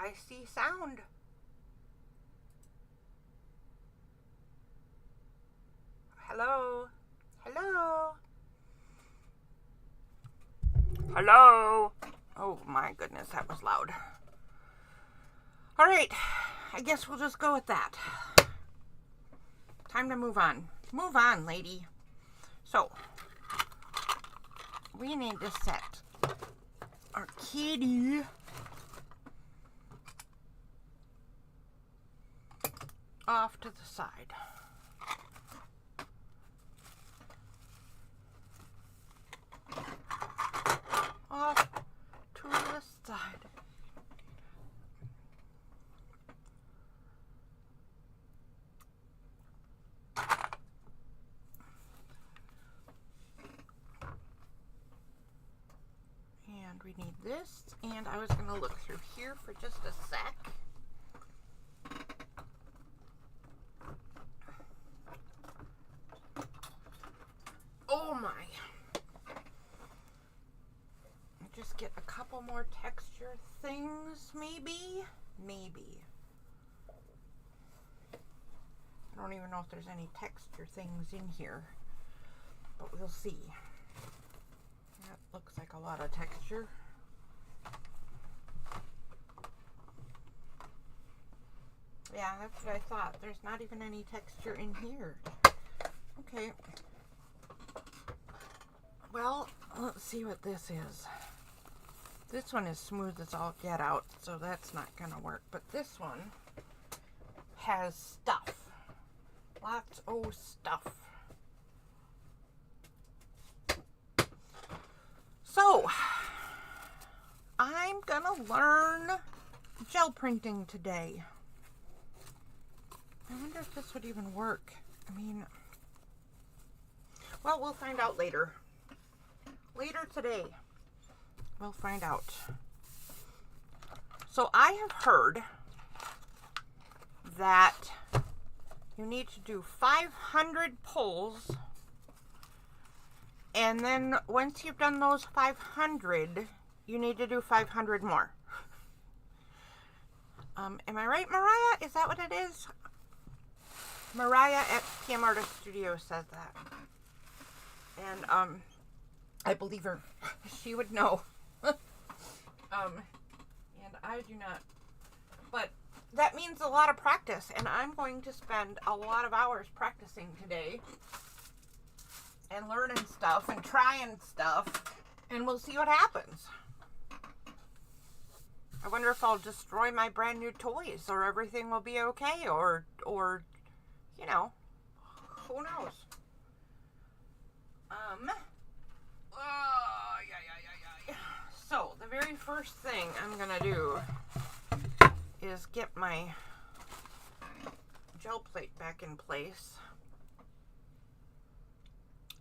I see sound. Hello? Hello? Hello? Oh my goodness, that was loud. All right, I guess we'll just go with that. Time to move on. Move on, lady. So, we need to set our kitty off to the side. Off to the side. And we need this, and I was going to look through here for just a sec. Oh my. Just get a couple more texture things, maybe? Maybe. I don't even know if there's any texture things in here, but we'll see. That looks like a lot of texture. Yeah, that's what I thought. There's not even any texture in here. Okay. Well, let's see what this is. This one is smooth as all get out, so that's not gonna work. But this one has stuff. Lots of stuff. So, I'm gonna learn gel printing today. I wonder if this would even work. I mean, well, we'll find out later. Later today, we'll find out. So I have heard that you need to do 500 pulls, and then once you've done those 500, you need to do 500 more. Am I right, Mariah? Is that what it is? Mariah at PM Artist Studio says that. And I believe her. She would know. And I do not. But that means a lot of practice, and I'm going to spend a lot of hours practicing today and learning stuff and trying stuff, and we'll see what happens. I wonder if I'll destroy my brand new toys, or everything will be okay, or you know, who knows? So the very first thing I'm gonna do is get my gel plate back in place.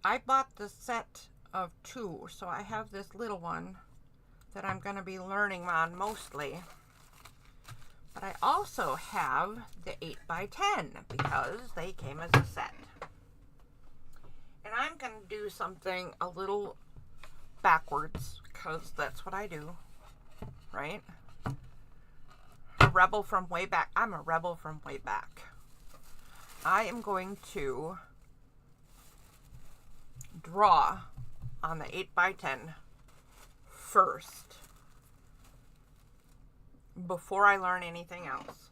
I bought the set of 2, so I have this little one that I'm gonna be learning on mostly. But I also have the 8x10 because they came as a set. And I'm gonna do something a little backwards, because that's what I do, right? A rebel from way back. I'm a rebel from way back. I am going to draw on the 8x10 first before I learn anything else.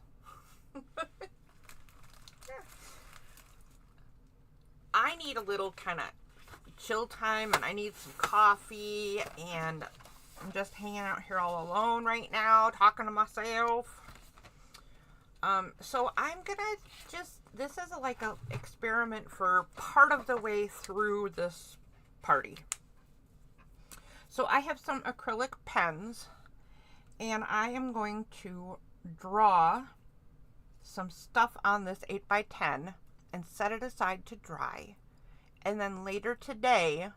I need a little kind of chill time, and I need some coffee, and I'm just hanging out here all alone right now, talking to myself. So I'm gonna this is like a experiment for part of the way through this party. So I have some acrylic pens, and I am going to draw some stuff on this 8x10 and set it aside to dry. And then later today,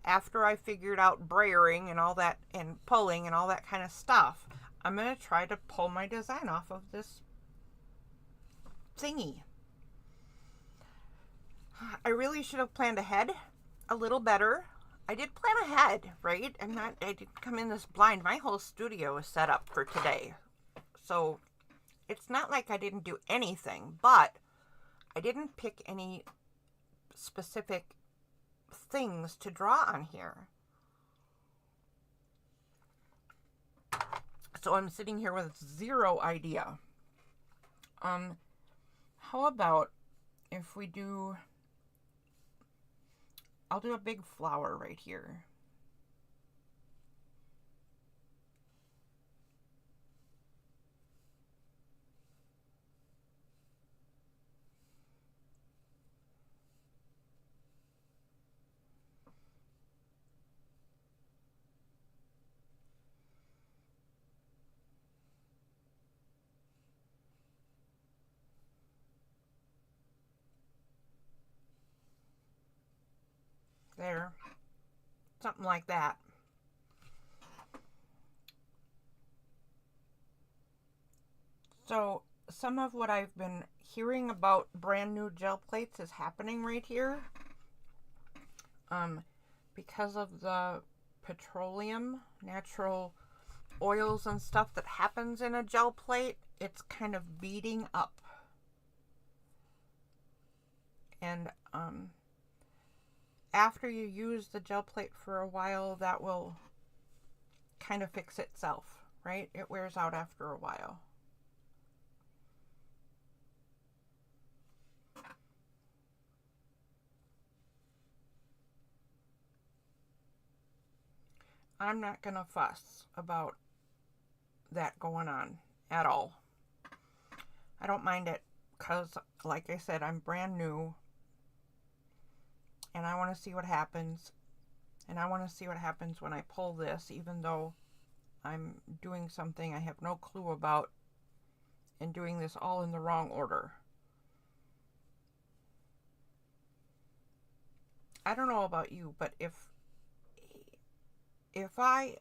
after I figured out brayering and all that, and pulling and all that kind of stuff, I'm going to try to pull my design off of this thingy. I really should have planned ahead a little better. I did plan ahead, right? I didn't come in this blind. My whole studio is set up for today. So it's not like I didn't do anything, but I didn't pick any specific things to draw on here. So I'm sitting here with zero idea. How about if we do, I'll do a big flower right here. There. Something like that. So some of what I've been hearing about brand new gel plates is happening right here. Because of the petroleum, natural oils and stuff that happens in a gel plate, it's kind of beading up. And after you use the gel plate for a while, that will kind of fix itself, right? It wears out after a while. I'm not gonna fuss about that going on at all. I don't mind it because, like I said, I'm brand new and I want to see what happens. And I want to see what happens when I pull this, even though I'm doing something I have no clue about and doing this all in the wrong order. I don't know about you, but if I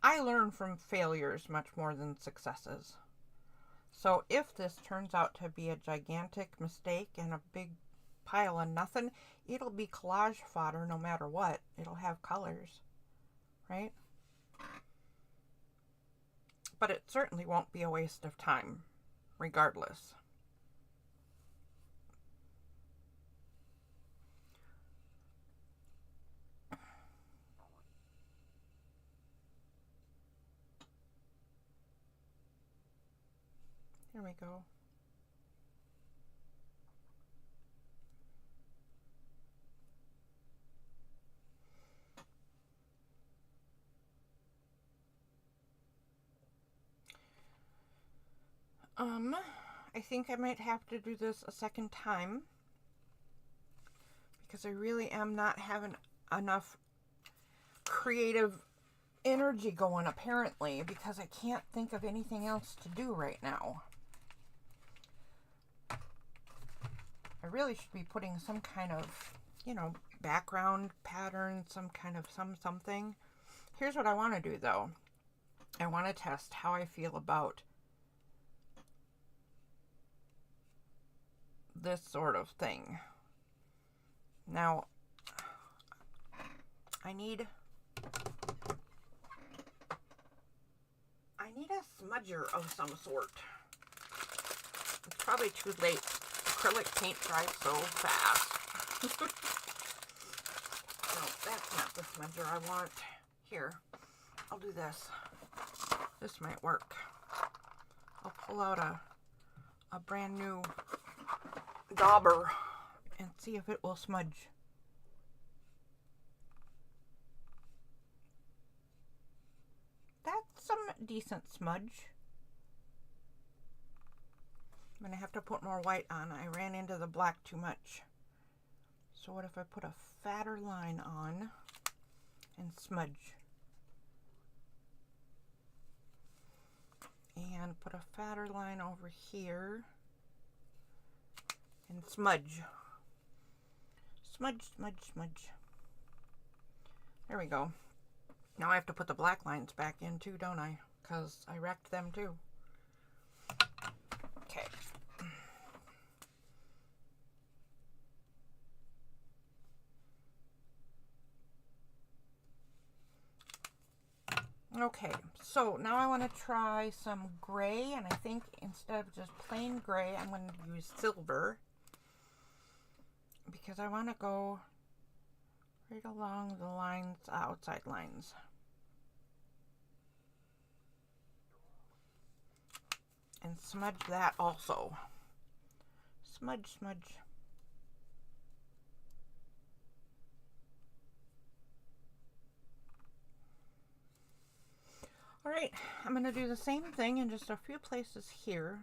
learn from failures much more than successes. So if this turns out to be a gigantic mistake and a big pile of nothing, it'll be collage fodder no matter what. It'll have colors, right? But it certainly won't be a waste of time, regardless. Here we go. I think I might have to do this a second time because I really am not having enough creative energy going, apparently, because I can't think of anything else to do right now. I really should be putting some kind of, background pattern, some kind of something. Here's what I want to do, though. I want to test how I feel about this sort of thing. Now, I need a smudger of some sort. It's probably too late. Acrylic paint dries so fast. No, that's not the smudger I want. Here, I'll do this. This might work. I'll pull out a brand new dauber and see if it will smudge. That's some decent smudge. I'm gonna have to put more white on. I ran into the black too much. So what if I put a fatter line on and smudge? And put a fatter line over here and smudge. Smudge, smudge, smudge. There we go. Now I have to put the black lines back in too, don't I? Because I wrecked them too. Okay. Okay, so now I want to try some gray, and I think instead of just plain gray, I'm going to use silver because I want to go right along the lines, outside lines. And smudge that also. Smudge, smudge. All right, I'm going to do the same thing in just a few places here.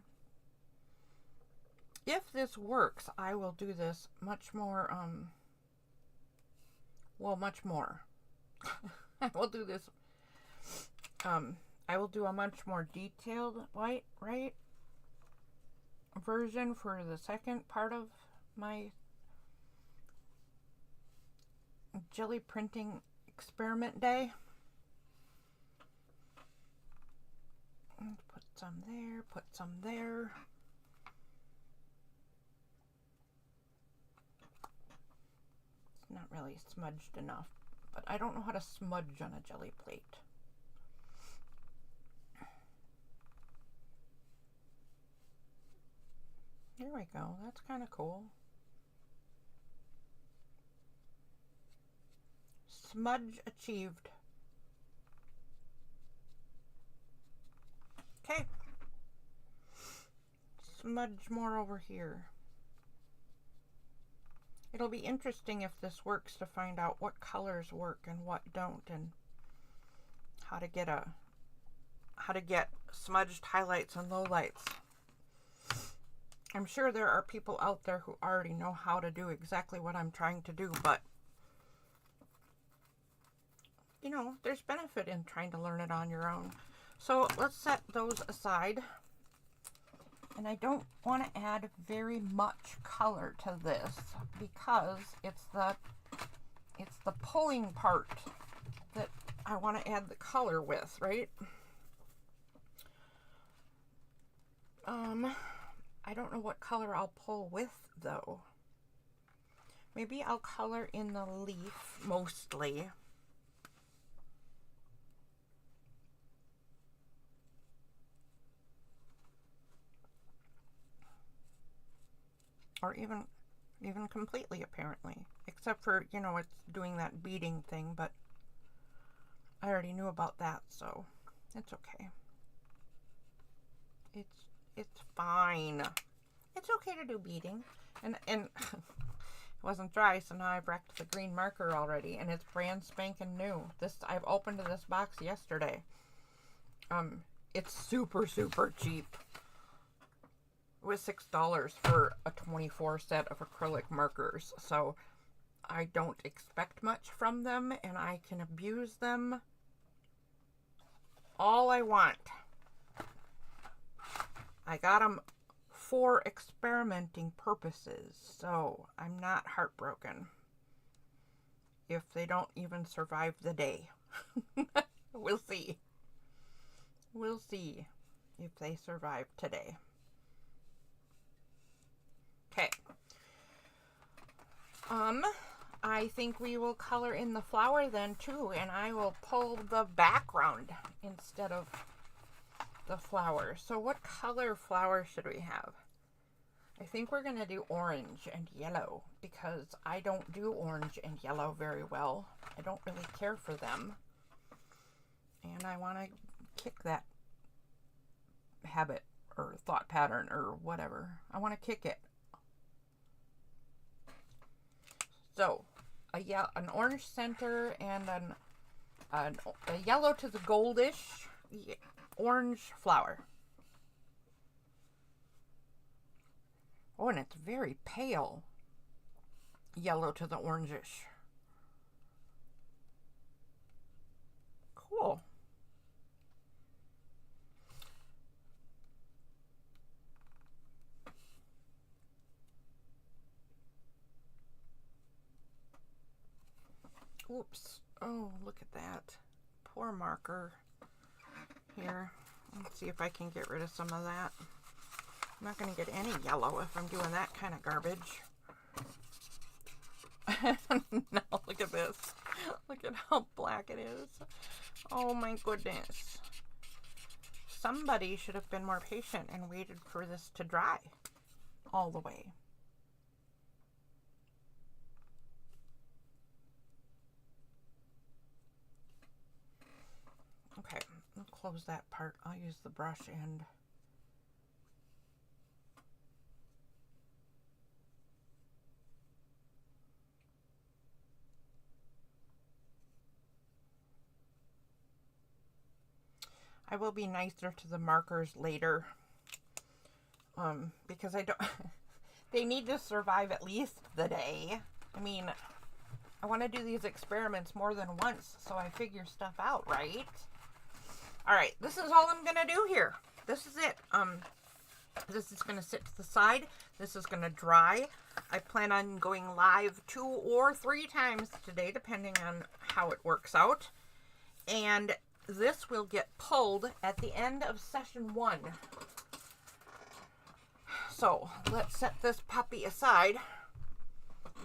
If this works, I will do this much more, well, much more. I will do this, I will do a much more detailed white, right, version for the second part of my jelly printing experiment day. Put some there, put some there. It's not really smudged enough, but I don't know how to smudge on a jelly plate. There we go, that's kind of cool. Smudge achieved. Okay. Smudge more over here. It'll be interesting if this works to find out what colors work and what don't, and how to get smudged highlights and lowlights. I'm sure there are people out there who already know how to do exactly what I'm trying to do, but you know, there's benefit in trying to learn it on your own. So let's set those aside. And I don't want to add very much color to this because it's the pulling part that I want to add the color with, right? I don't know what color I'll pull with though. Maybe I'll color in the leaf mostly. Or even completely, apparently. Except for, you know, it's doing that beading thing, but I already knew about that, so it's okay. It's fine. It's okay to do beading. And it wasn't dry, so now I've wrecked the green marker already, and it's brand spanking new. I've opened this box yesterday. It's super, super cheap. It was $6 for a 24 set of acrylic markers, so I don't expect much from them, and I can abuse them all I want. I got them for experimenting purposes, so I'm not heartbroken if they don't even survive the day. We'll see. We'll see if they survive today. Okay. I think we will color in the flower then too, and I will pull the background instead of the flower. So what color flower should we have? I think we're going to do orange and yellow because I don't do orange and yellow very well. I don't really care for them. And I want to kick that habit or thought pattern or whatever. I want to kick it. So, an orange center and a yellow to the goldish orange flower. Oh, and it's very pale yellow to the orangish. Cool. Oops. Oh, look at that. Poor marker. Here. Let's see if I can get rid of some of that. I'm not going to get any yellow if I'm doing that kind of garbage. No, look at this. Look at how black it is. Oh my goodness. Somebody should have been more patient and waited for this to dry all the way. Okay, I'll close that part. I'll use the brush and I will be nicer to the markers later, because I don't, they need to survive at least the day. I mean, I want to do these experiments more than once, so I figure stuff out, right? All right, this is all I'm going to do here. This is it. This is going to sit to the side. This is going to dry. I plan on going live 2 or 3 times today, depending on how it works out. And this will get pulled at the end of session 1. So let's set this puppy aside.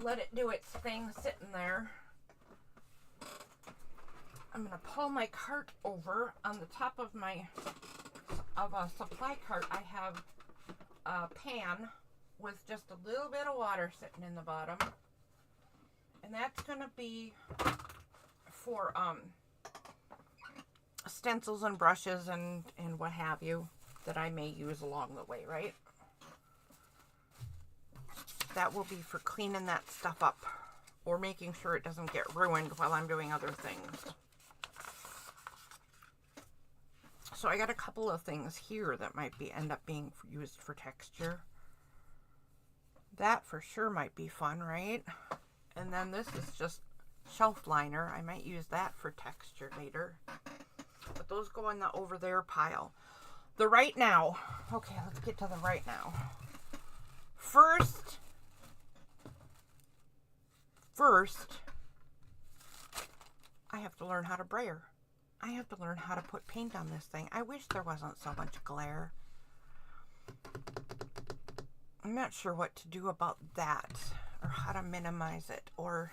Let it do its thing sitting there. I'm going to pull my cart over. On the top of a supply cart, I have a pan with just a little bit of water sitting in the bottom. And that's going to be for stencils and brushes and what have you that I may use along the way, right? That will be for cleaning that stuff up or making sure it doesn't get ruined while I'm doing other things. So I got a couple of things here that might end up being used for texture. That for sure might be fun, right? And then this is just shelf liner. I might use that for texture later. But those go in the over there pile. The right now. Okay, let's get to the right now. First, I have to learn how to brayer. I have to learn how to put paint on this thing. I wish there wasn't so much glare. I'm not sure what to do about that or how to minimize it. Or,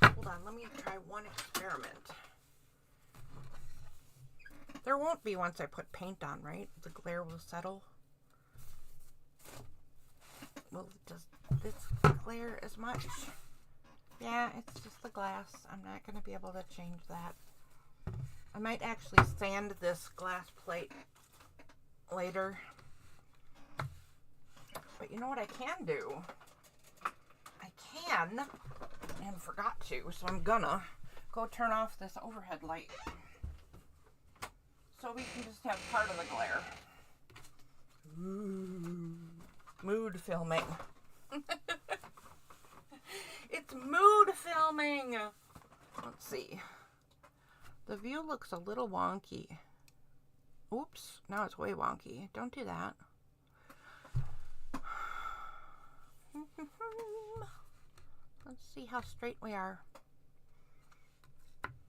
hold on, let me try one experiment. There won't be once I put paint on, right? The glare will settle. Well, does this glare as much? Yeah, it's just the glass. I'm not going to be able to change that. I might actually sand this glass plate later. But you know what I can do? I can, and forgot to, so I'm gonna go turn off this overhead light. So we can just have part of the glare. Ooh, mood filming. It's mood filming. Let's see. The view looks a little wonky. Oops, now it's way wonky. Don't do that. Let's see how straight we are.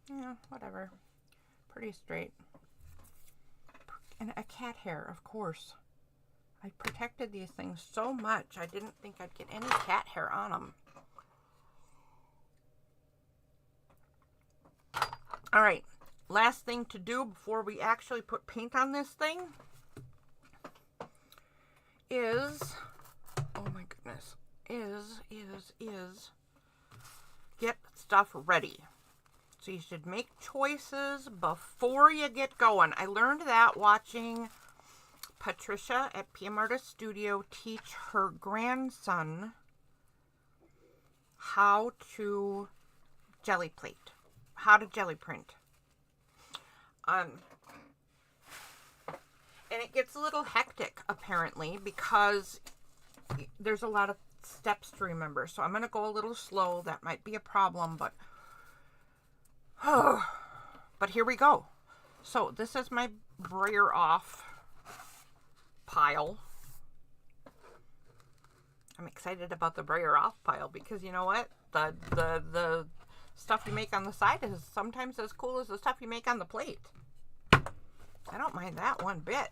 Yeah, whatever. Pretty straight. And a cat hair, of course. I protected these things so much, I didn't think I'd get any cat hair on them. All right, last thing to do before we actually put paint on this thing is, oh my goodness, is get stuff ready. So you should make choices before you get going. I learned that watching Patricia at PM Artist Studio teach her grandson how to jelly plate, how to jelly print. And it gets a little hectic apparently because there's a lot of steps to remember. So I'm going to go a little slow. That might be a problem, but but here we go. So this is my brayer off pile. I'm excited about the brayer off pile because you know what? The stuff you make on the side is sometimes as cool as the stuff you make on the plate. I don't mind that one bit.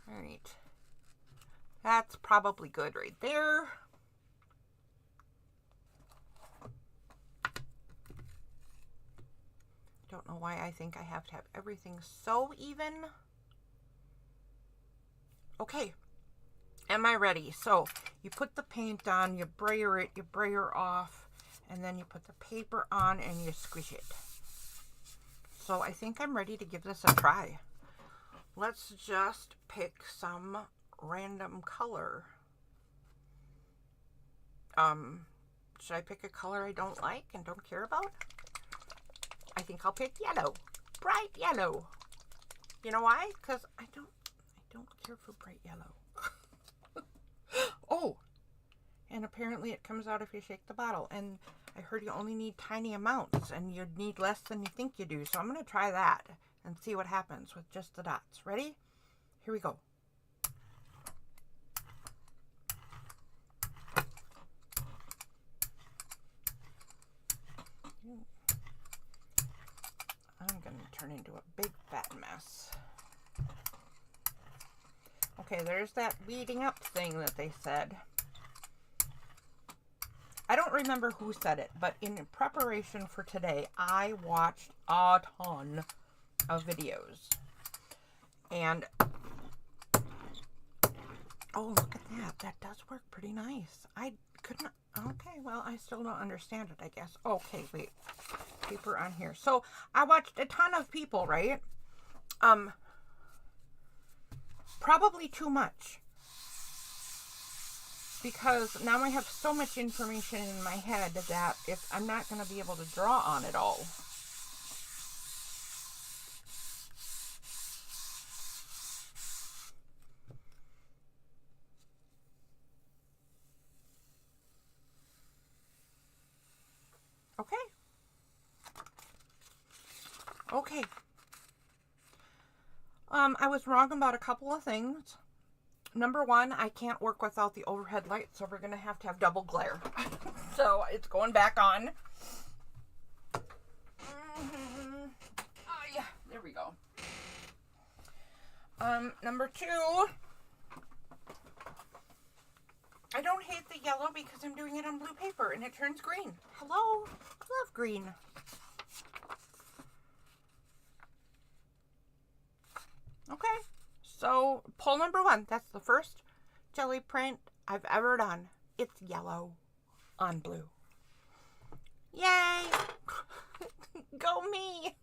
All right. That's probably good right there. Don't know why I think I have to have everything so even. Okay, am I ready? So you put the paint on, you brayer it, you brayer off, and then you put the paper on and you squish it. So I think I'm ready to give this a try. Let's just pick some random color. Should I pick a color I don't like and don't care about? I think I'll pick yellow. Bright yellow. You know why? Because I don't care for bright yellow. Oh, and apparently it comes out if you shake the bottle. And I heard you only need tiny amounts and you'd need less than you think you do. So I'm going to try that and see what happens with just the dots. Ready? Here we go. I'm going to turn into a big fat mess. Okay, there's that beating up thing that they said. I don't remember who said it, but in preparation for today, I watched a ton of videos. And, oh, look at that. That does work pretty nice. I couldn't, okay, well, I still don't understand it, I guess. Okay, wait. Paper on here. So, I watched a ton of people, right? Probably too much. Because now I have so much information in my head that if I'm not going to be able to draw on it all. Okay. Okay. I was wrong about a couple of things. Number one, I can't work without the overhead light, so we're going to have double glare. So it's going back on. Oh, yeah, there we go. Number two, I don't hate the yellow because I'm doing it on blue paper and it turns green. Hello, I love green. Okay. So, poll number one, that's the first jelly print I've ever done. It's yellow on blue. Yay! Go me!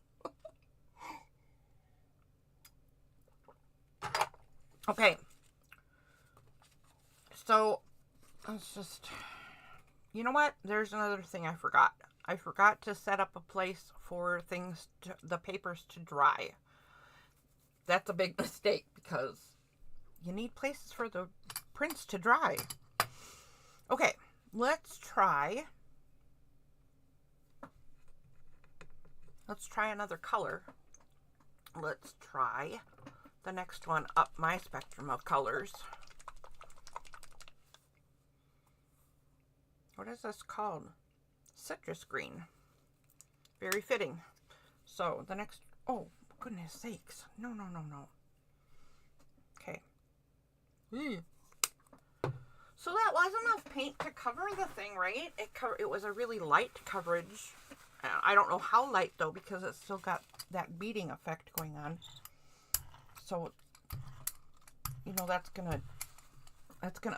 Okay. So, let's just, you know what? There's another thing I forgot. I forgot to set up a place for things, the papers to dry. That's a big mistake because you need places for the prints to dry. Okay, let's try another color. Let's try the next one up my spectrum of colors. What is this called? Citrus green. Very fitting. So the next, oh, goodness sakes. No. Okay. So that was enough paint to cover the thing, right? It was a really light coverage. I don't know how light though, because it's still got that beading effect going on. So, you know, that's gonna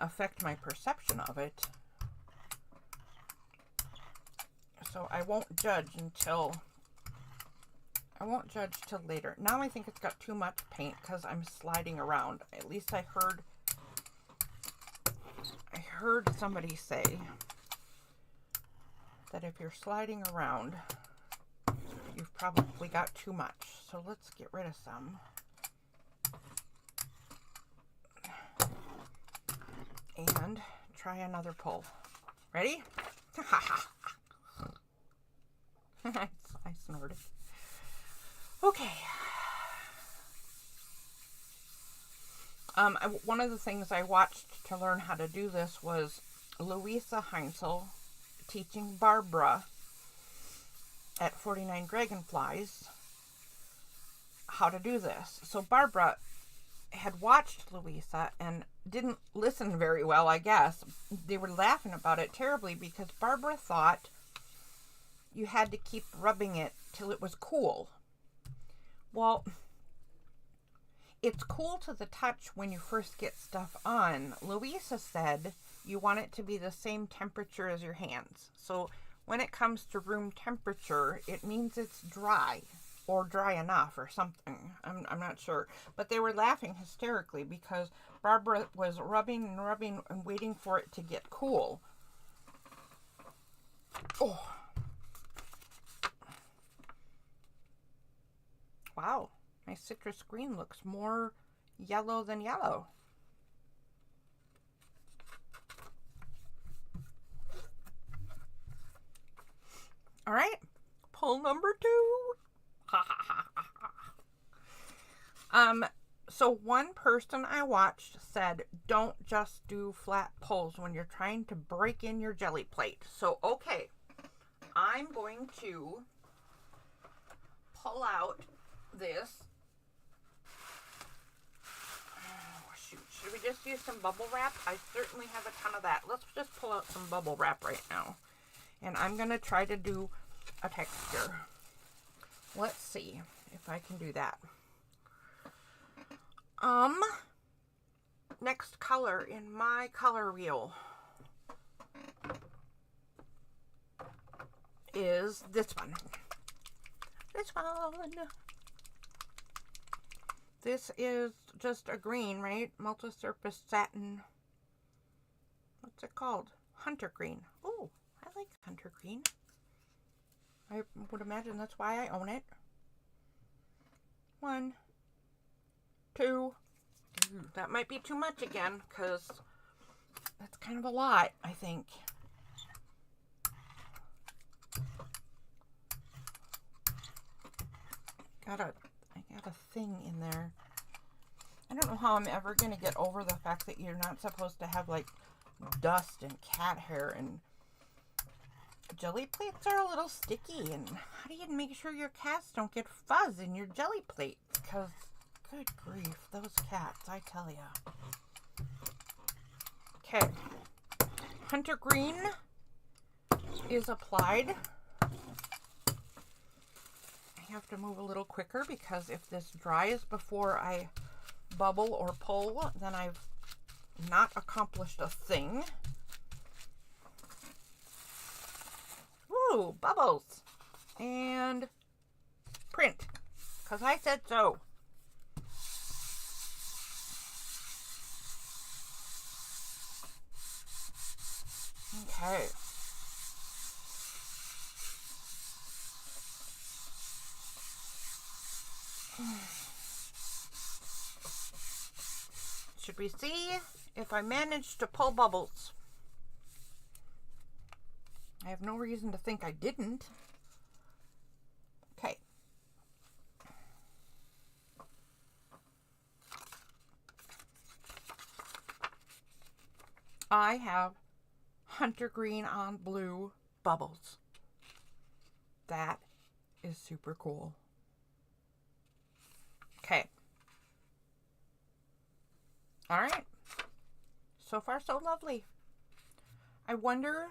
affect my perception of it. So I won't judge till later. Now I think it's got too much paint because I'm sliding around. At least I heard somebody say that if you're sliding around, you've probably got too much. So let's get rid of some. And try another pull. Ready? I snorted. Okay. One of the things I watched to learn how to do this was Louisa Heinzel teaching Barbara at 49 Dragonflies how to do this. So Barbara had watched Louisa and didn't listen very well, I guess. They were laughing about it terribly because Barbara thought you had to keep rubbing it till it was cool. Well, it's cool to the touch when you first get stuff on. Louisa said you want it to be the same temperature as your hands. So when it comes to room temperature, it means it's dry or dry enough or something. I'm not sure. But they were laughing hysterically because Barbara was rubbing and rubbing and waiting for it to get cool. Oh. Wow. My citrus green looks more yellow than yellow. All right, pull number 2. So one person I watched said, don't just do flat pulls when you're trying to break in your jelly plate. So, okay, I'm going to pull out this. Oh, shoot. Should we just use some bubble wrap? I certainly have a ton of that. Let's just pull out some bubble wrap right now. And I'm going to try to do a texture. Let's see if I can do that. Next color in my color wheel is this one. This one. This is just a green, right? Multi-surface satin. What's it called? Hunter green. Oh, I like hunter green. I would imagine that's why I own it. 1, 2. That might be too much again, because that's kind of a lot, I think. I got a thing in there. I don't know how I'm ever going to get over the fact that you're not supposed to have, like, dust and cat hair, and jelly plates are a little sticky, and how do you make sure your cats don't get fuzz in your jelly plate? Because, good grief, those cats, I tell ya. Okay, hunter green is applied. I have to move a little quicker because if this dries before I bubble or pull, then I've not accomplished a thing. Ooh, bubbles. And print, because I said so. Okay. Should we see if I managed to pull bubbles? I have no reason to think I didn't. Okay. I have hunter green on blue bubbles. That is super cool. Okay. All right. So far, so lovely. I wonder...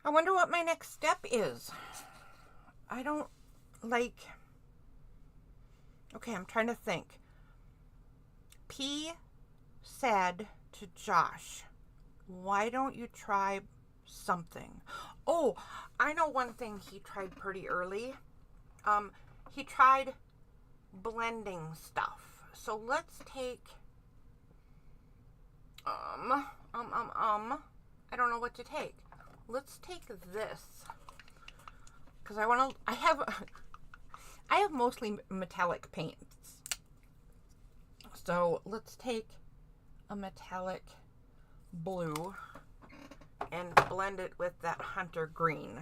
I wonder what my next step is. I don't like... Okay, I'm trying to think. P said to Josh, why don't you try something? Oh, I know one thing he tried pretty early. He tried blending stuff. So let's take... I don't know what to take. Let's take this. Because I have mostly metallic paints. So let's take a metallic blue and blend it with that hunter green.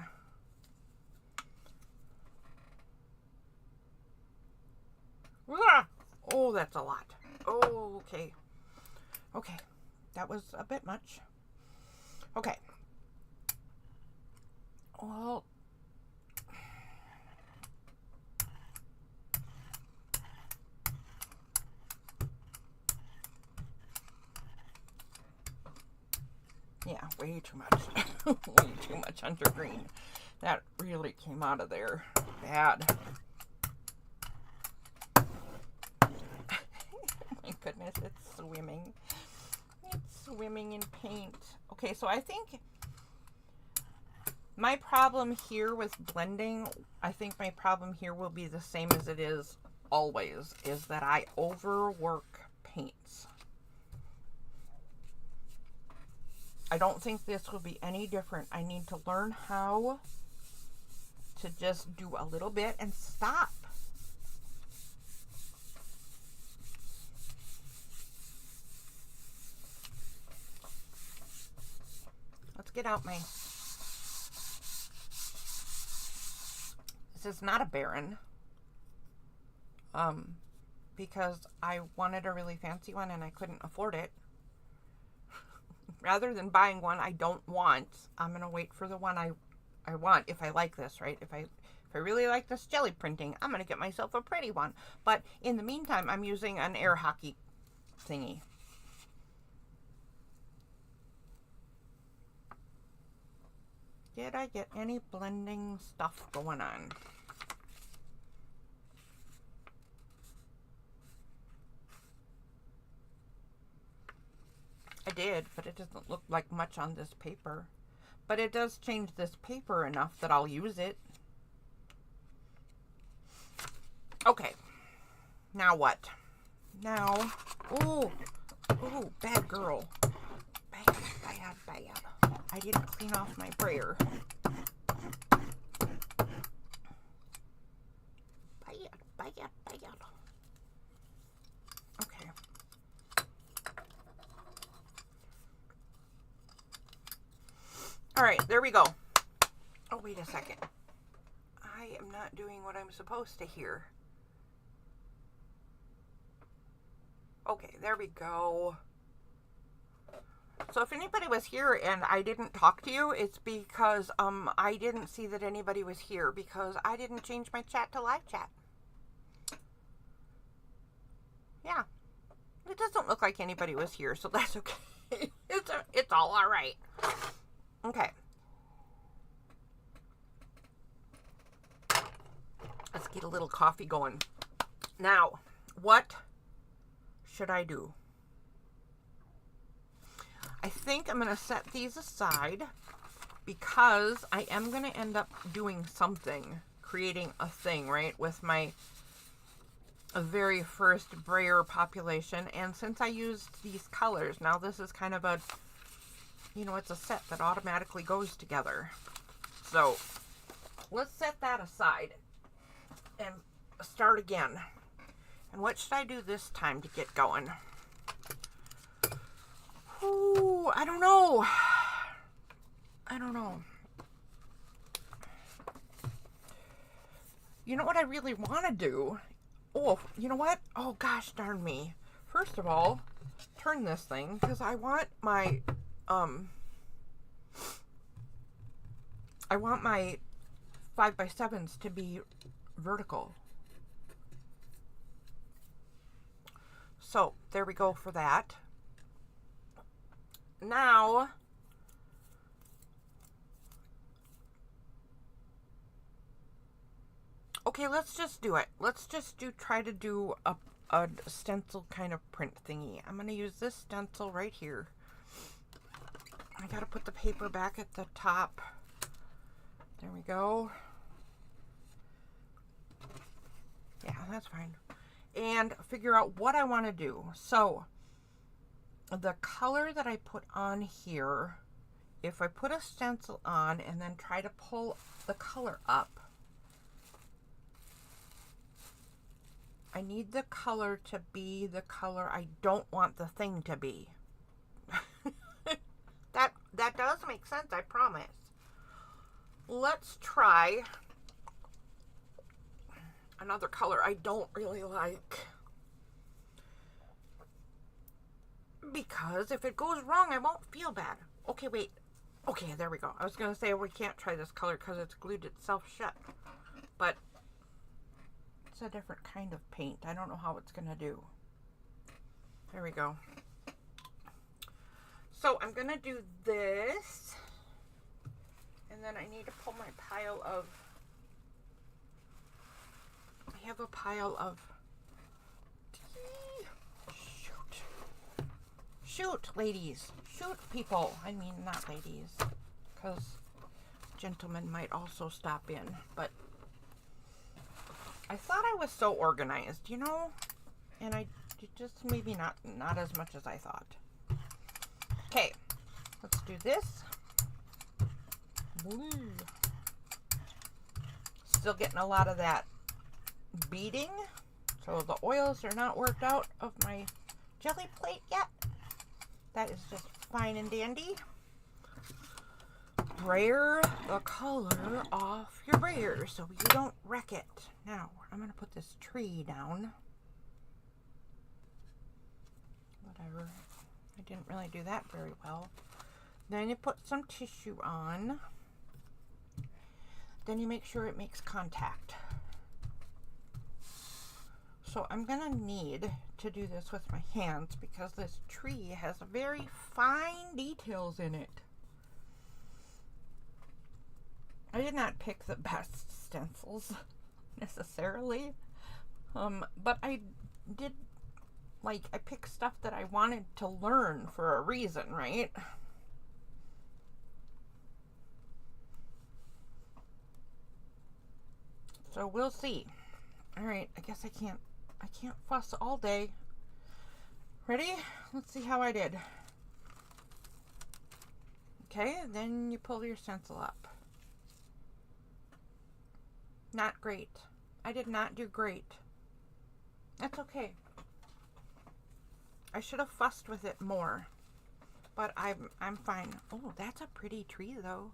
Oh, that's a lot. Oh, okay. Okay. That was a bit much. Okay. Well, too much. Way too much hunter green. That really came out of there bad. My goodness, it's swimming. It's swimming in paint. Okay, so I think my problem here with blending, I think my problem here will be the same as it is always, is that I overwork paints. I don't think this will be any different. I need to learn how to just do a little bit and stop. Let's get out my... This is not a Baron. Because I wanted a really fancy one and I couldn't afford it. Rather than buying one I don't want, I'm going to wait for the one I want if I like this, right? If I really like this jelly printing, I'm going to get myself a pretty one. But in the meantime, I'm using an air hockey thingy. Did I get any blending stuff going on? I did, but it doesn't look like much on this paper. But it does change this paper enough that I'll use it. Okay. Now what? Now, ooh, bad girl. Bad. I didn't clean off my brayer. Bad. Okay. All right, there we go. Oh, wait a second. I am not doing what I'm supposed to here. Okay, there we go. So if anybody was here and I didn't talk to you, it's because I didn't see that anybody was here because I didn't change my chat to live chat. Yeah. It doesn't look like anybody was here, so that's okay. It's all right. Okay. Let's get a little coffee going. Now, what should I do? I think I'm going to set these aside because I am going to end up doing something, creating a thing, right, with my very first brayer population. And since I used these colors, now this is kind of a, you know, it's a set that automatically goes together. So let's set that aside and start again. And what should I do this time to get going? Ooh, I don't know. You know what I really want to do? Oh, you know what? Oh, gosh darn me. First of all, turn this thing because I want my 5x7s to be vertical. So there we go for that. Now, okay, let's just do it. Let's just try to do a stencil kind of print thingy. I'm going to use this stencil right here. I got to put the paper back at the top. There we go. Yeah, that's fine. And figure out what I want to do. So, the color that I put on here, if I put a stencil on and then try to pull the color up, I need the color to be the color I don't want the thing to be. That does make sense, I promise. Let's try another color I don't really like. Because if it goes wrong, I won't feel bad. Okay, wait. Okay, there we go. I was going to say we can't try this color because it's glued itself shut. But it's a different kind of paint. I don't know how it's going to do. There we go. So I'm going to do this. And then I need to pull my pile of... I have a pile of... Shoot, ladies. Shoot, people. I mean, not ladies. Because gentlemen might also stop in. But I thought I was so organized, you know? And I just maybe not as much as I thought. Okay. Let's do this. Ooh. Still getting a lot of that beading. So the oils are not worked out of my jelly plate yet. That is just fine and dandy. Brayer the color off your brayer so you don't wreck it. Now, I'm going to put this tree down. Whatever. I didn't really do that very well. Then you put some tissue on. Then you make sure it makes contact. So I'm going to need to do this with my hands because this tree has very fine details in it. I did not pick the best stencils necessarily, but I did, like, I picked stuff that I wanted to learn for a reason, right? So we'll see. All right, I guess I can't fuss all day. Ready? Let's see how I did. Okay, then you pull your stencil up. Not great. I did not do great. That's okay. I should have fussed with it more, but I'm fine. Oh, that's a pretty tree though.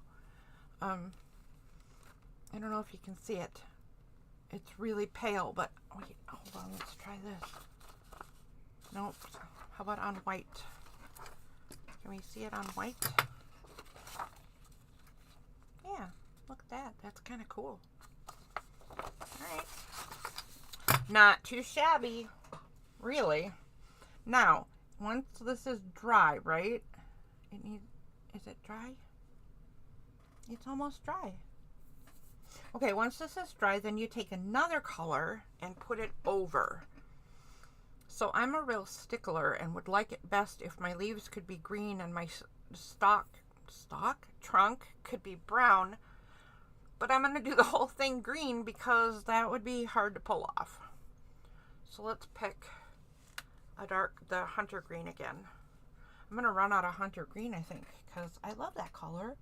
I don't know if you can see it. It's really pale, but wait, hold on, let's try this. Nope. How about on white? Can we see it on white? Yeah, look at that. That's kind of cool. Alright. Not too shabby, really. Now, once this is dry, right? Is it dry? It's almost dry. Okay, once this is dry, then you take another color and put it over. So I'm a real stickler and would like it best if my leaves could be green and my trunk could be brown. But I'm going to do the whole thing green because that would be hard to pull off. So let's pick the hunter green again. I'm going to run out of hunter green, I think, because I love that color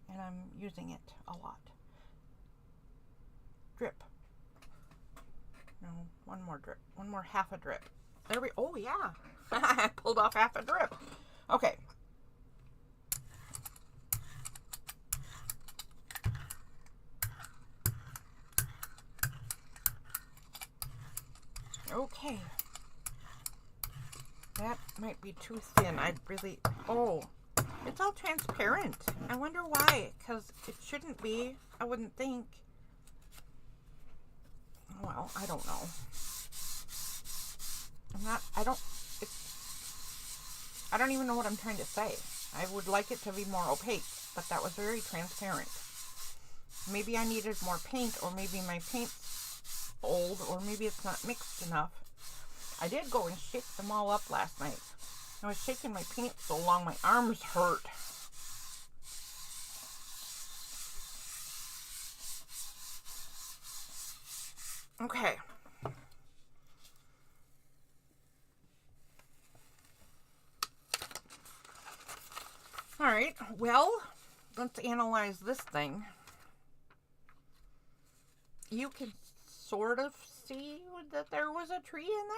and I'm using it a lot. Drip. No, one more drip. One more half a drip. There we, oh yeah. I pulled off half a drip. Okay. Okay. That might be too thin. I'd really, oh, it's all transparent. I wonder why, because it shouldn't be, I wouldn't think. Well, I don't know. I don't even know what I'm trying to say. I would like it to be more opaque, but that was very transparent. Maybe I needed more paint, or maybe my paint's old, or maybe it's not mixed enough. I did go and shake them all up last night. I was shaking my paint so long my arms hurt. Okay. All right, well, let's analyze this thing. You can sort of see that there was a tree in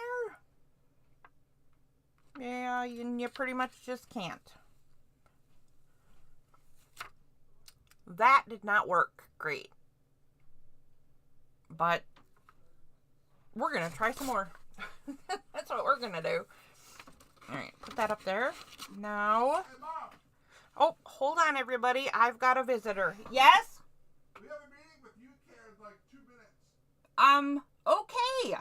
there. Yeah, you pretty much just can't. That did not work great. But we're going to try some more. That's what we're going to do. All right, put that up there. Now, oh, hold on, everybody. I've got a visitor. Yes? We have a meeting with you care in like 2 minutes. Okay.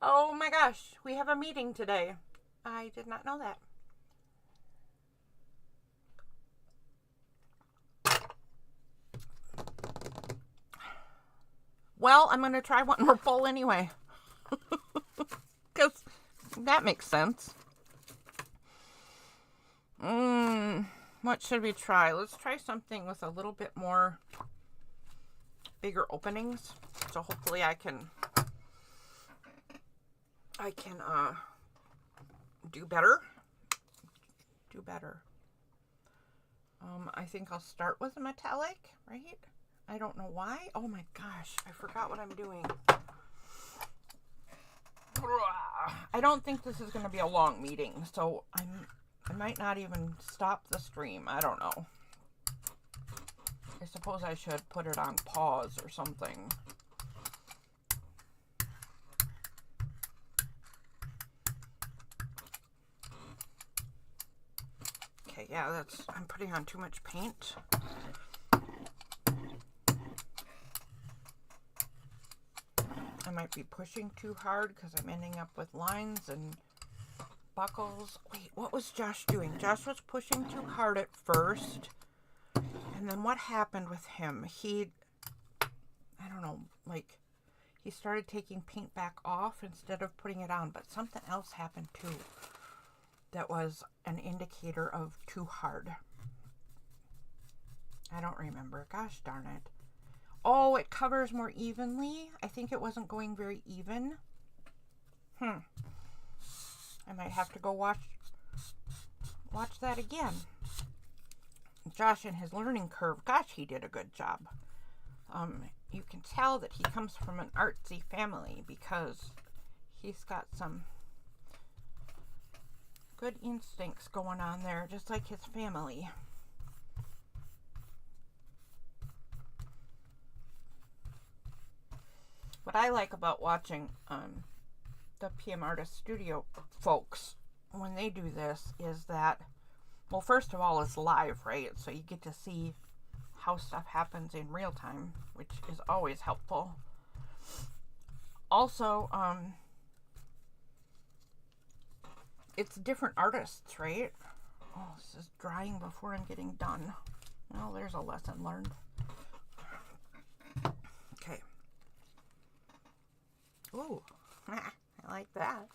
Oh my gosh, we have a meeting today. I did not know that. Well, I'm going to try one more bowl anyway. Because that makes sense. What should we try? Let's try something with a little bit more bigger openings. So hopefully I can do better. I think I'll start with a metallic, right? I don't know why. Oh my gosh, I forgot what I'm doing. I don't think this is going to be a long meeting, so I might not even stop the stream. I don't know. I suppose I should put it on pause or something. Okay, yeah, I'm putting on too much paint. I might be pushing too hard because I'm ending up with lines and buckles. Wait, what was Josh doing? Josh was pushing too hard at first. And then what happened with him? I don't know, like, he started taking paint back off instead of putting it on. But something else happened too that was an indicator of too hard. I don't remember. Gosh darn it. Oh, it covers more evenly. I think it wasn't going very even. I might have to go watch that again. Josh and his learning curve. Gosh, he did a good job. You can tell that he comes from an artsy family because he's got some good instincts going on there, just like his family. What I like about watching the PM Artist Studio folks when they do this is that, well, first of all, it's live, right? So you get to see how stuff happens in real time, which is always helpful. Also, it's different artists, right? Oh, this is drying before I'm getting done. Well, there's a lesson learned. Okay. Ooh, I like that.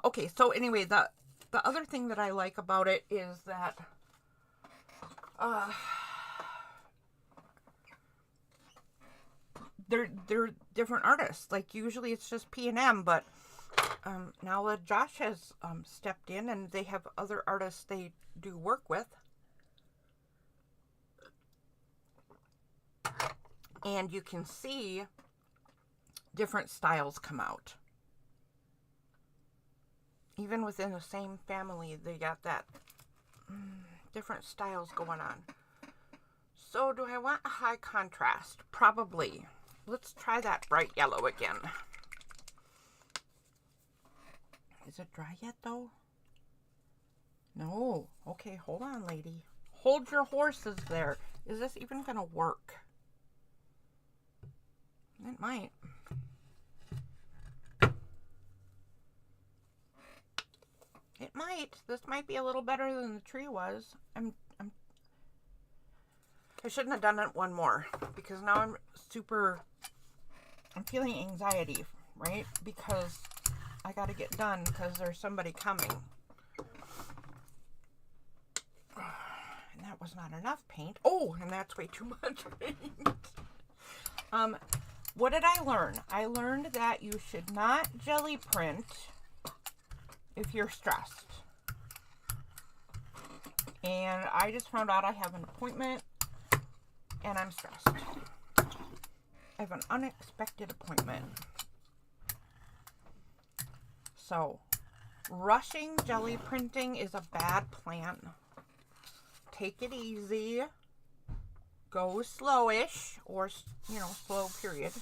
Okay, so anyway, the other thing that I like about it is that they're different artists. Like usually it's just P&M, but now that Josh has stepped in and they have other artists they do work with. And you can see different styles come out. Even within the same family, they got that different styles going on. So do I want a high contrast? Probably. Let's try that bright yellow again. Is it dry yet though? No. Okay, hold on, lady. Hold your horses there. Is this even gonna work? It might. It might. This might be a little better than the tree was. I shouldn't have done it one more because now I'm feeling anxiety, right? Because I got to get done because there's somebody coming. And that was not enough paint. Oh, and that's way too much paint. What did I learn? I learned that you should not jelly print if you're stressed. And I just found out I have an appointment and I'm stressed. I have an unexpected appointment. So, rushing jelly printing is a bad plan. Take it easy. Go slowish, or, slow period.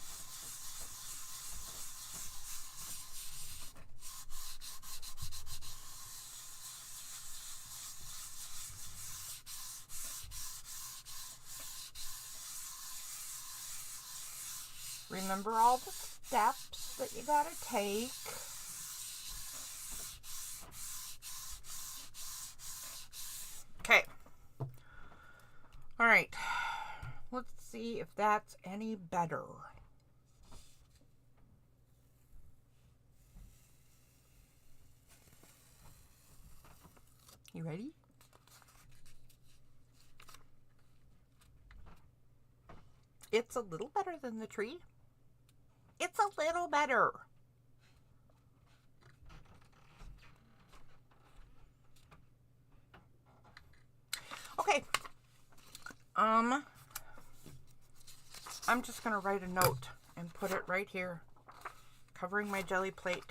Remember all the steps that you gotta take. Okay. All right. Let's see if that's any better. You ready? It's a little better than the tree. It's a little better. Okay. I'm just going to write a note and put it right here, covering my jelly plate.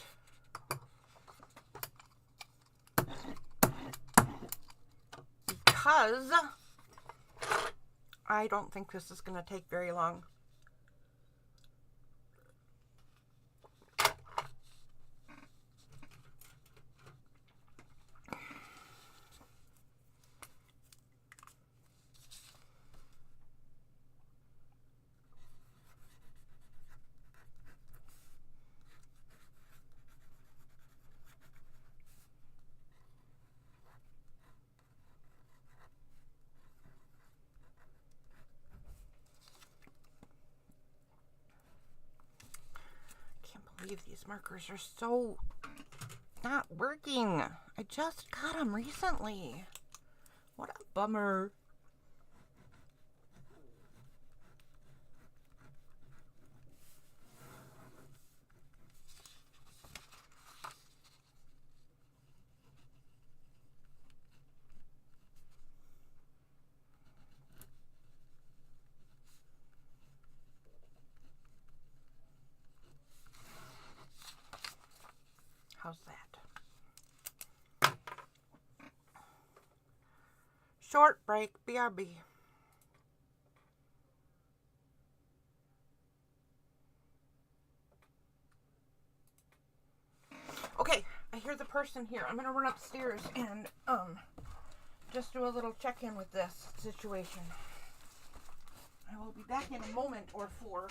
Because I don't think this is going to take very long. These markers are so not working. I just got them recently. What a bummer. How's that? Short break, BRB. Okay, I hear the person here. I'm gonna run upstairs and just do a little check-in with this situation. I will be back in a moment or four.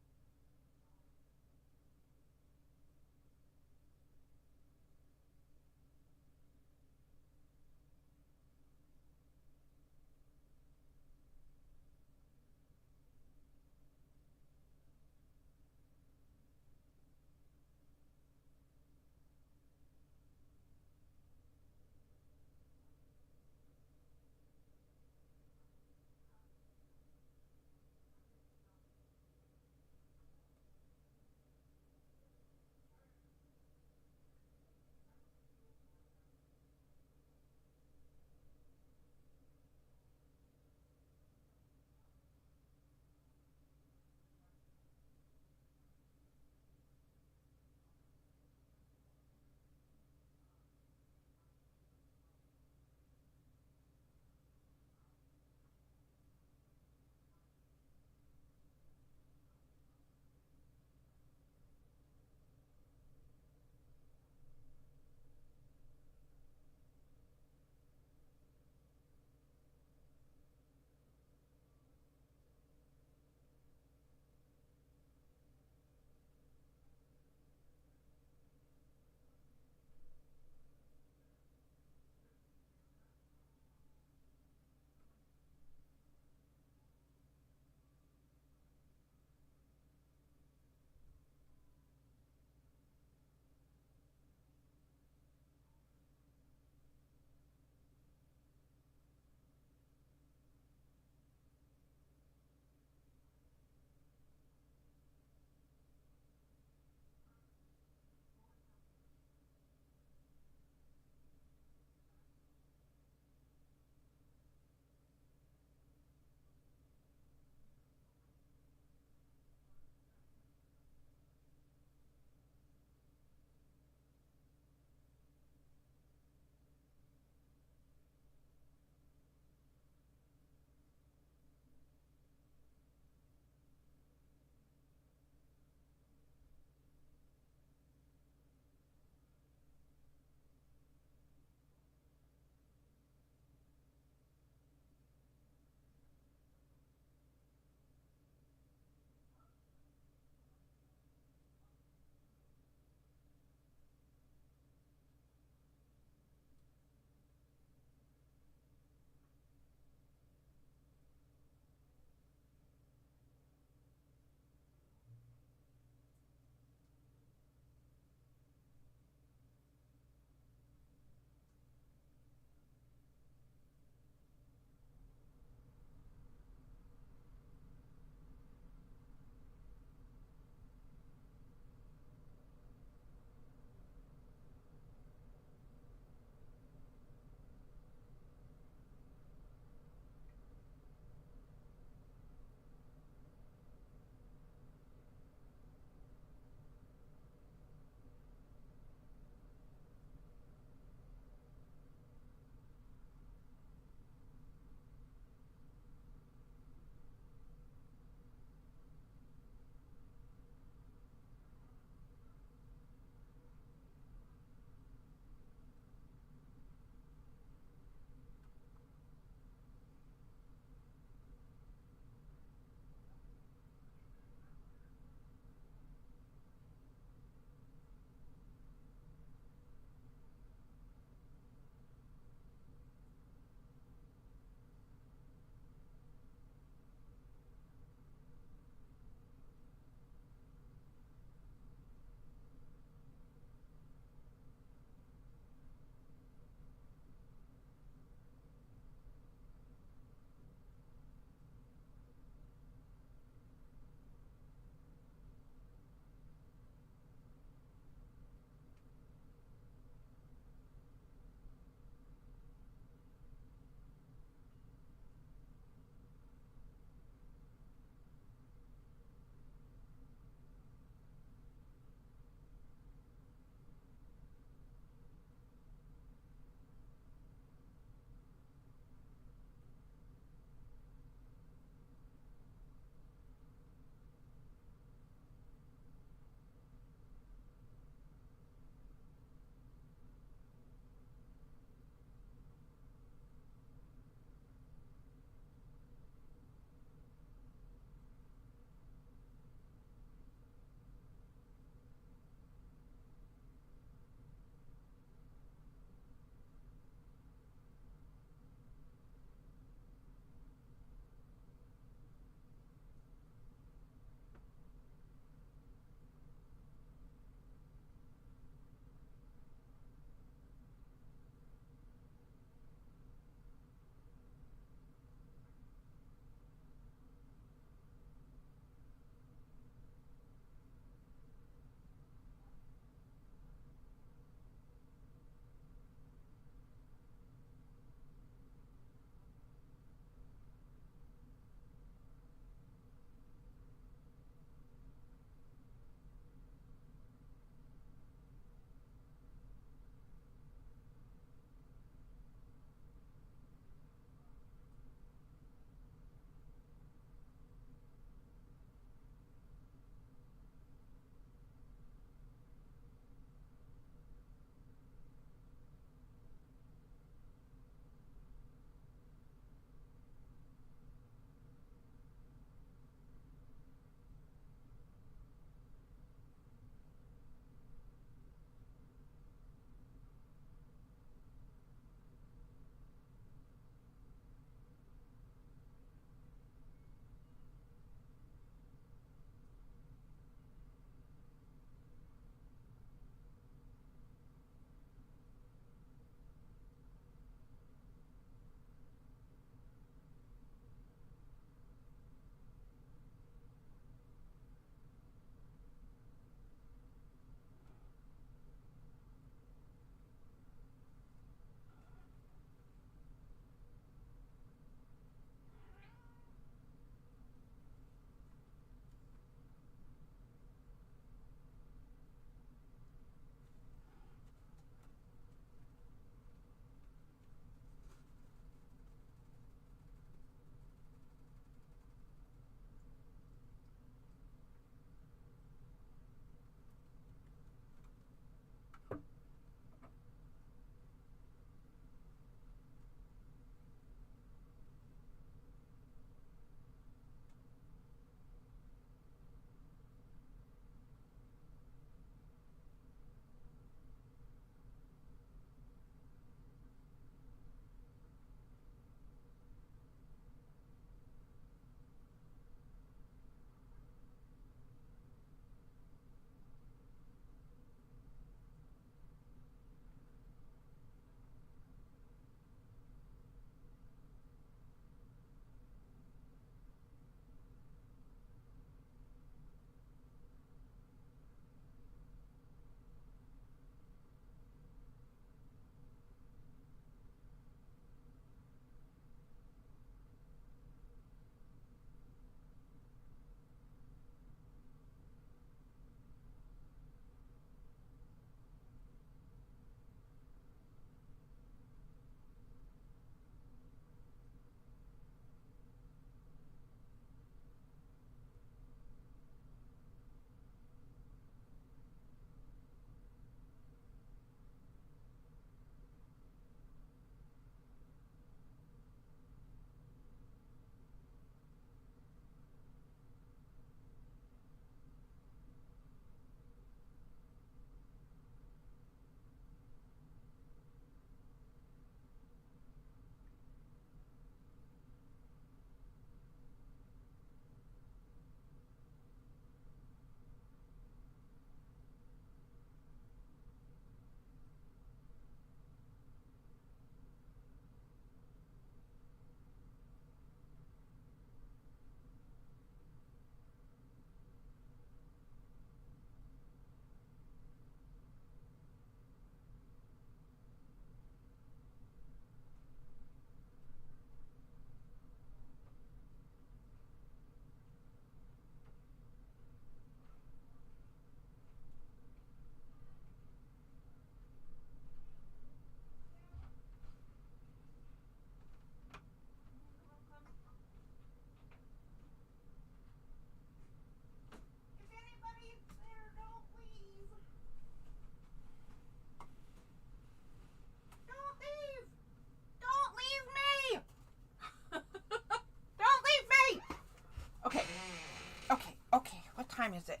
time is it?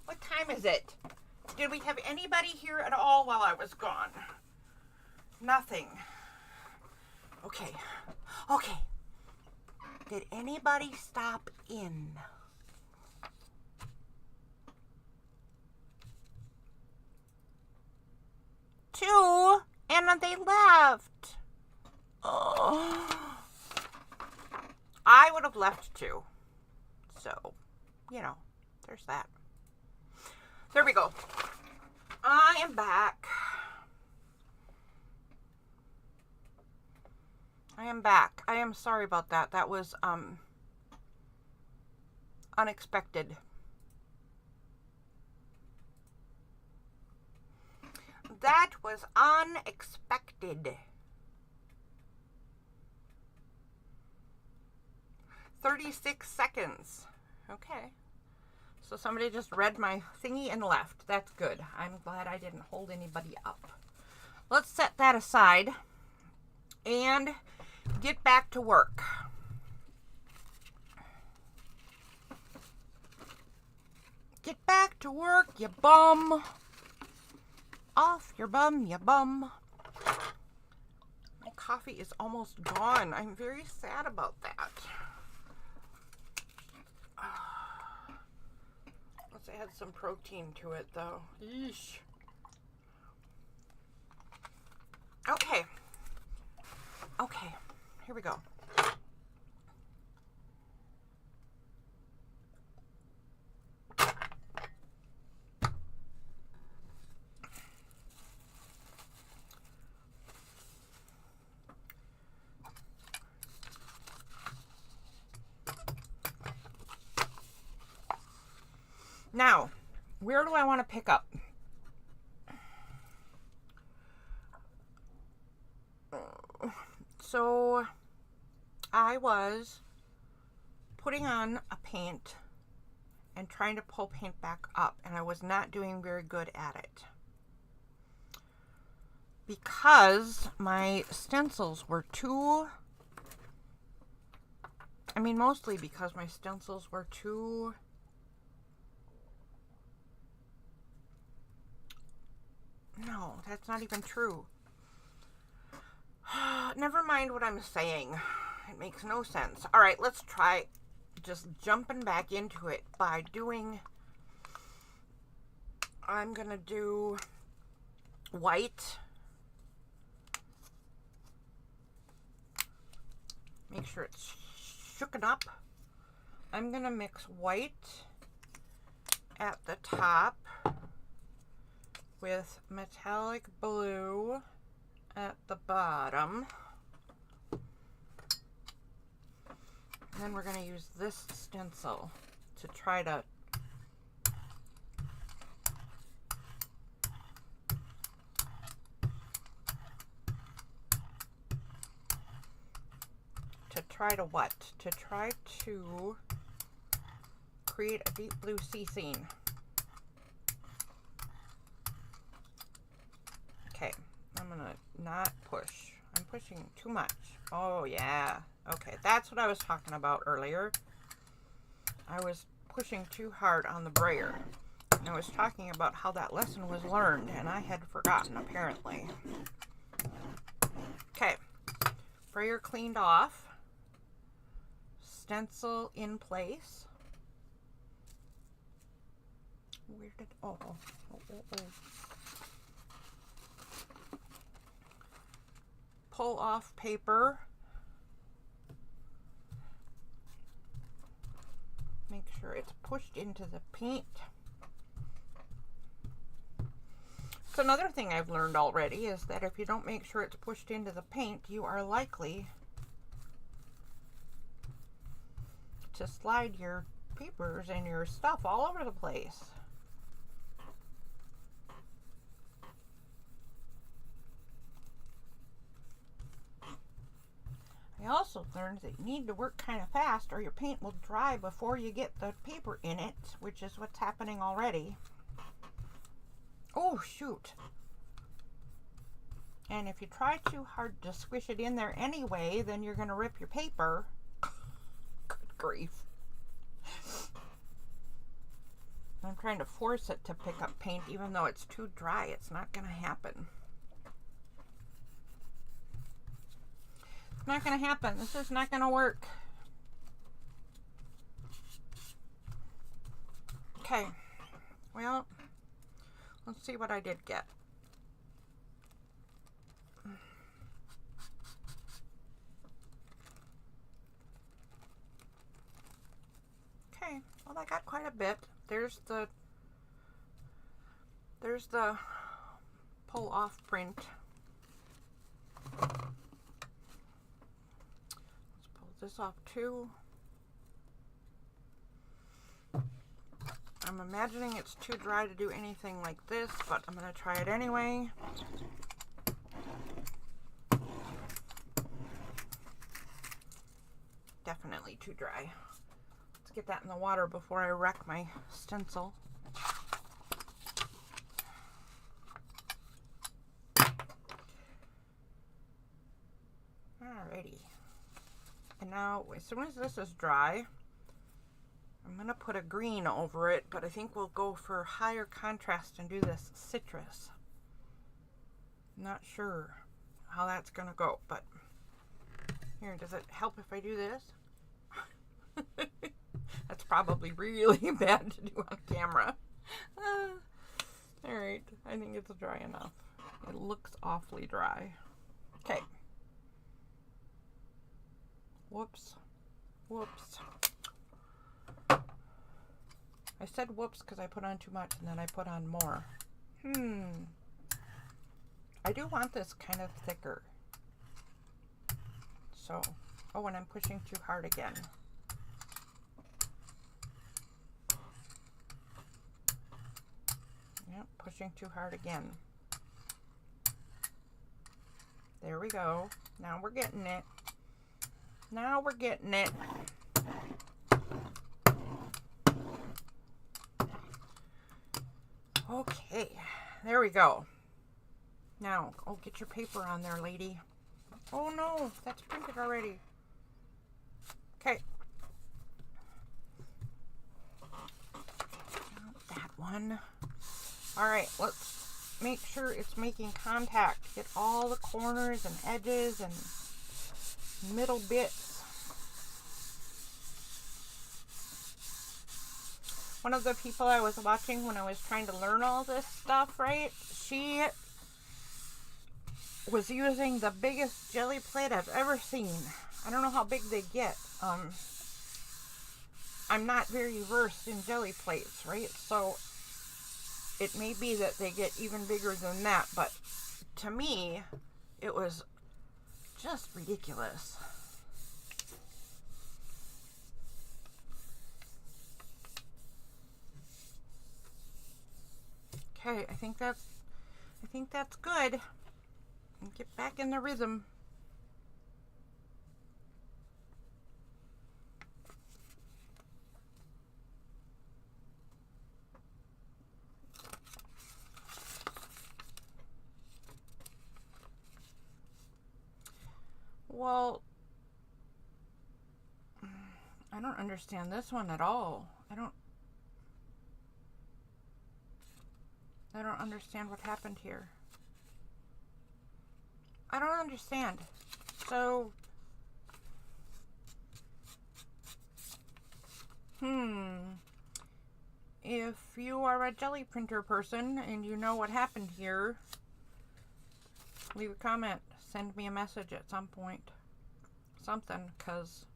What time is it? Did we have anybody here at all while I was gone? Nothing. Okay. Okay. Did anybody stop in? Two, and they left. Oh. I would have left too. So, you know, there's that. There we go. I am back. I am back. I am sorry about that. That was unexpected. That was unexpected. 36 seconds. Okay. So somebody just read my thingy and left. That's good. I'm glad I didn't hold anybody up. Let's set that aside and get back to work. Get back to work, you bum. Off your bum, you bum. My coffee is almost gone. I'm very sad about that. Let's add some protein to it, though. Yeesh. Okay. Okay. Here we go. Now, where do I want to pick up? So, I was putting on a paint and trying to pull paint back up, and I was not doing very good at it. Because my stencils were too... mostly because my stencils were too... No, that's not even true. Never mind what I'm saying. It makes no sense. All right, let's try just jumping back into it by doing... I'm going to do white. Make sure it's shooken up. I'm going to mix white at the top with metallic blue at the bottom. And then we're going to use this stencil to try to what? To try to create a deep blue sea scene. Okay, I'm gonna not push. I'm pushing too much. Oh yeah. Okay, that's what I was talking about earlier. I was pushing too hard on the brayer. I was talking about how that lesson was learned, and I had forgotten, apparently. Okay, brayer cleaned off. Stencil in place. Where did... Oh. Pull off paper. Make sure it's pushed into the paint. So another thing I've learned already is that if you don't make sure it's pushed into the paint, you are likely to slide your papers and your stuff all over the place. I also learned that you need to work kind of fast or your paint will dry before you get the paper in it, which is what's happening already. Oh, shoot. And if you try too hard to squish it in there anyway, then you're going to rip your paper. Good grief. I'm trying to force it to pick up paint, even though it's too dry. It's not going to happen. It's not going to happen. This is not going to work. Okay. Well, let's see what I did get. Okay. Well, I got quite a bit. There's the pull off print. Let's pull this off too. I'm imagining it's too dry to do anything like this, but I'm going to try it anyway. Definitely too dry. Let's get that in the water before I wreck my stencil. Alrighty. And now, as soon as this is dry, I'm going to put a green over it, but I think we'll go for higher contrast and do this citrus. Not sure how that's going to go, but here, does it help if I do this? That's probably really bad to do on camera. Alright, I think it's dry enough. It looks awfully dry. Okay. Whoops. Whoops. I said whoops because I put on too much and then I put on more. I do want this kind of thicker. So, oh, and I'm pushing too hard again. Yep, pushing too hard again. There we go. Now we're getting it. Now we're getting it. Okay, there we go. Now, oh, get your paper on there, lady. Oh no, that's printed already. Okay. That one. All right, let's make sure it's making contact. Get all the corners and edges and middle bits. One of the people I was watching when I was trying to learn all this stuff, right? She was using the biggest jelly plate I've ever seen. I don't know how big they get. I'm not very versed in jelly plates, right? So it may be that they get even bigger than that, but to me, it was just ridiculous. Okay, I think that's good. Get back in the rhythm. Well, I don't understand this one at all. I don't understand what happened here. I don't understand. So, if you are a jelly printer person and you know what happened here, leave a comment. Send me a message at some point. Something, because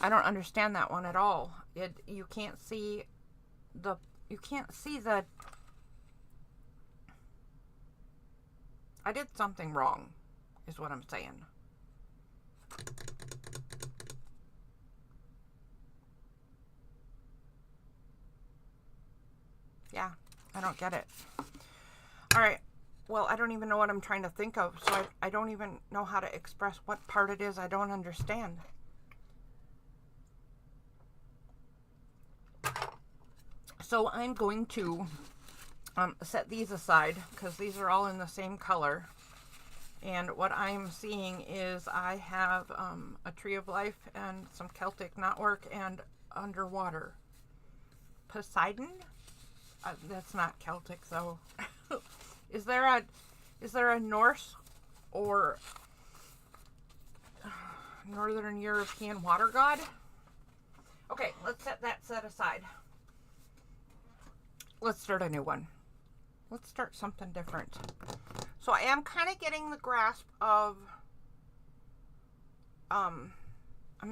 I don't understand that one at all. You can't see the I did something wrong, is what I'm saying. Yeah, I don't get it. All right. Well, I don't even know what I'm trying to think of, so I don't even know how to express what part it is I don't understand. So I'm going to set these aside because these are all in the same color. And what I'm seeing is I have a tree of life and some Celtic knotwork and underwater. Poseidon? That's not Celtic though. Is there a Norse or Northern European water god? Okay, let's set that set aside. Let's start a new one. Let's start something different. So I am kind of getting the grasp of, I'm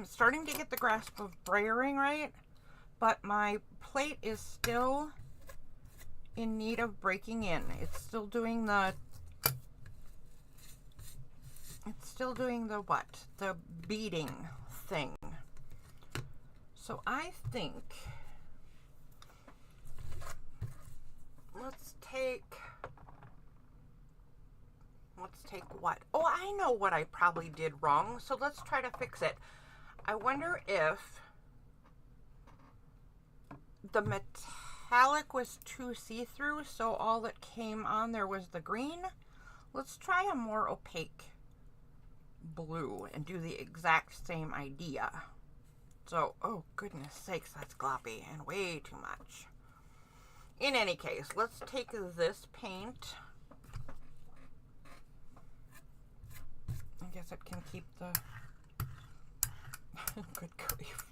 starting to get the grasp of brayering right, but my plate is still in need of breaking in. It's still doing the what? The beating thing. So I think let's take what? Oh, I know what I probably did wrong. So let's try to fix it. I wonder if the metallic was too see-through, so all that came on there was the green. Let's try a more opaque blue and do the exact same idea. So, oh goodness sakes, that's gloppy and way too much. In any case, let's take this paint. I guess it can keep the good grief.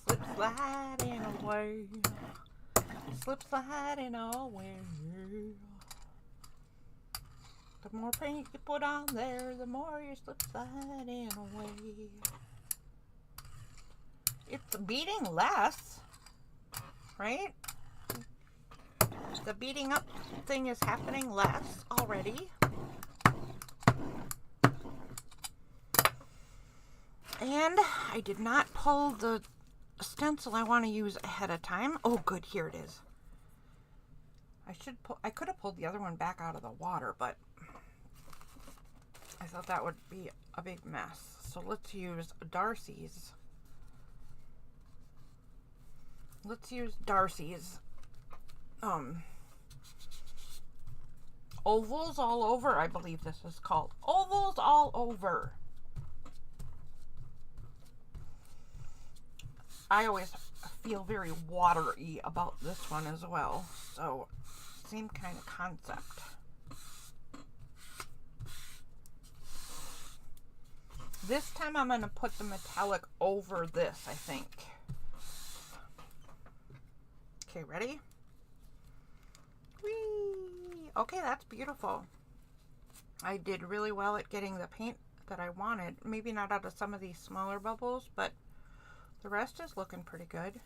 Slip sliding away. Slip sliding away. The more paint you put on there, the more you slip sliding away. It's beating less, right? The beating up thing is happening less already. And I did not pull the stencil I want to use ahead of time. Oh, good, here it is. I could have pulled the other one back out of the water, but I thought that would be a big mess. So let's use Darcy's. Let's use Darcy's Ovals All Over, I believe this is called. Ovals All Over. I always feel very watery about this one as well. So, same kind of concept. This time I'm going to put the metallic over this, I think. Okay, ready? Whee! Okay, that's beautiful. I did really well at getting the paint that I wanted. Maybe not out of some of these smaller bubbles, but the rest is looking pretty good.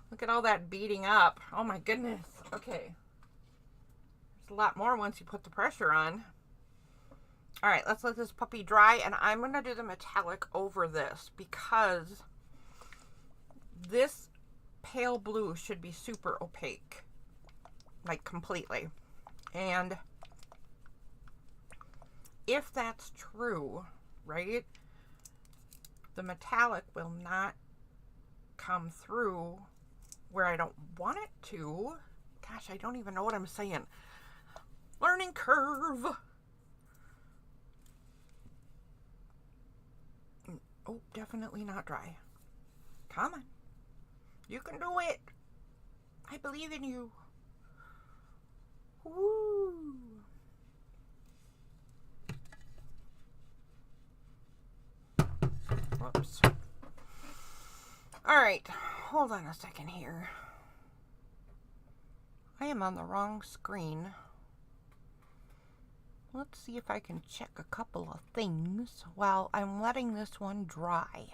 Look at all that beating up. Oh my goodness. Okay. There's a lot more once you put the pressure on. All right, let's let this puppy dry, and I'm going to do the metallic over this because this pale blue should be super opaque, like completely. And if that's true, right, the metallic will not come through where I don't want it to. Gosh, I don't even know what I'm saying. Learning curve. Oh, definitely not dry. Come on. You can do it. I believe in you. Woo. Whoops. All right. Hold on a second here. I am on the wrong screen. Let's see if I can check a couple of things while I'm letting this one dry.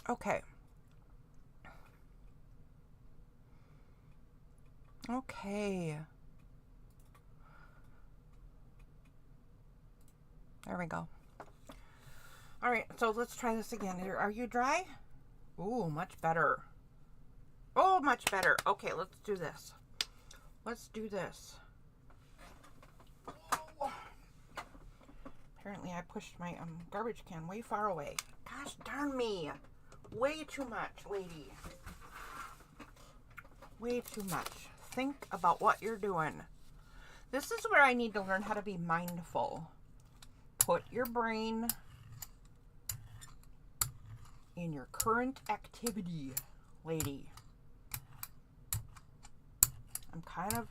Okay. Okay. There we go. All right, so let's try this again. Are you dry? Ooh, much better. Oh, much better. Okay, let's do this. Let's do this. pushed my garbage can way far away. Gosh darn me. Way too much, lady. Way too much. Think about what you're doing. This is where I need to learn how to be mindful. Put your brain in your current activity, lady. I'm kind of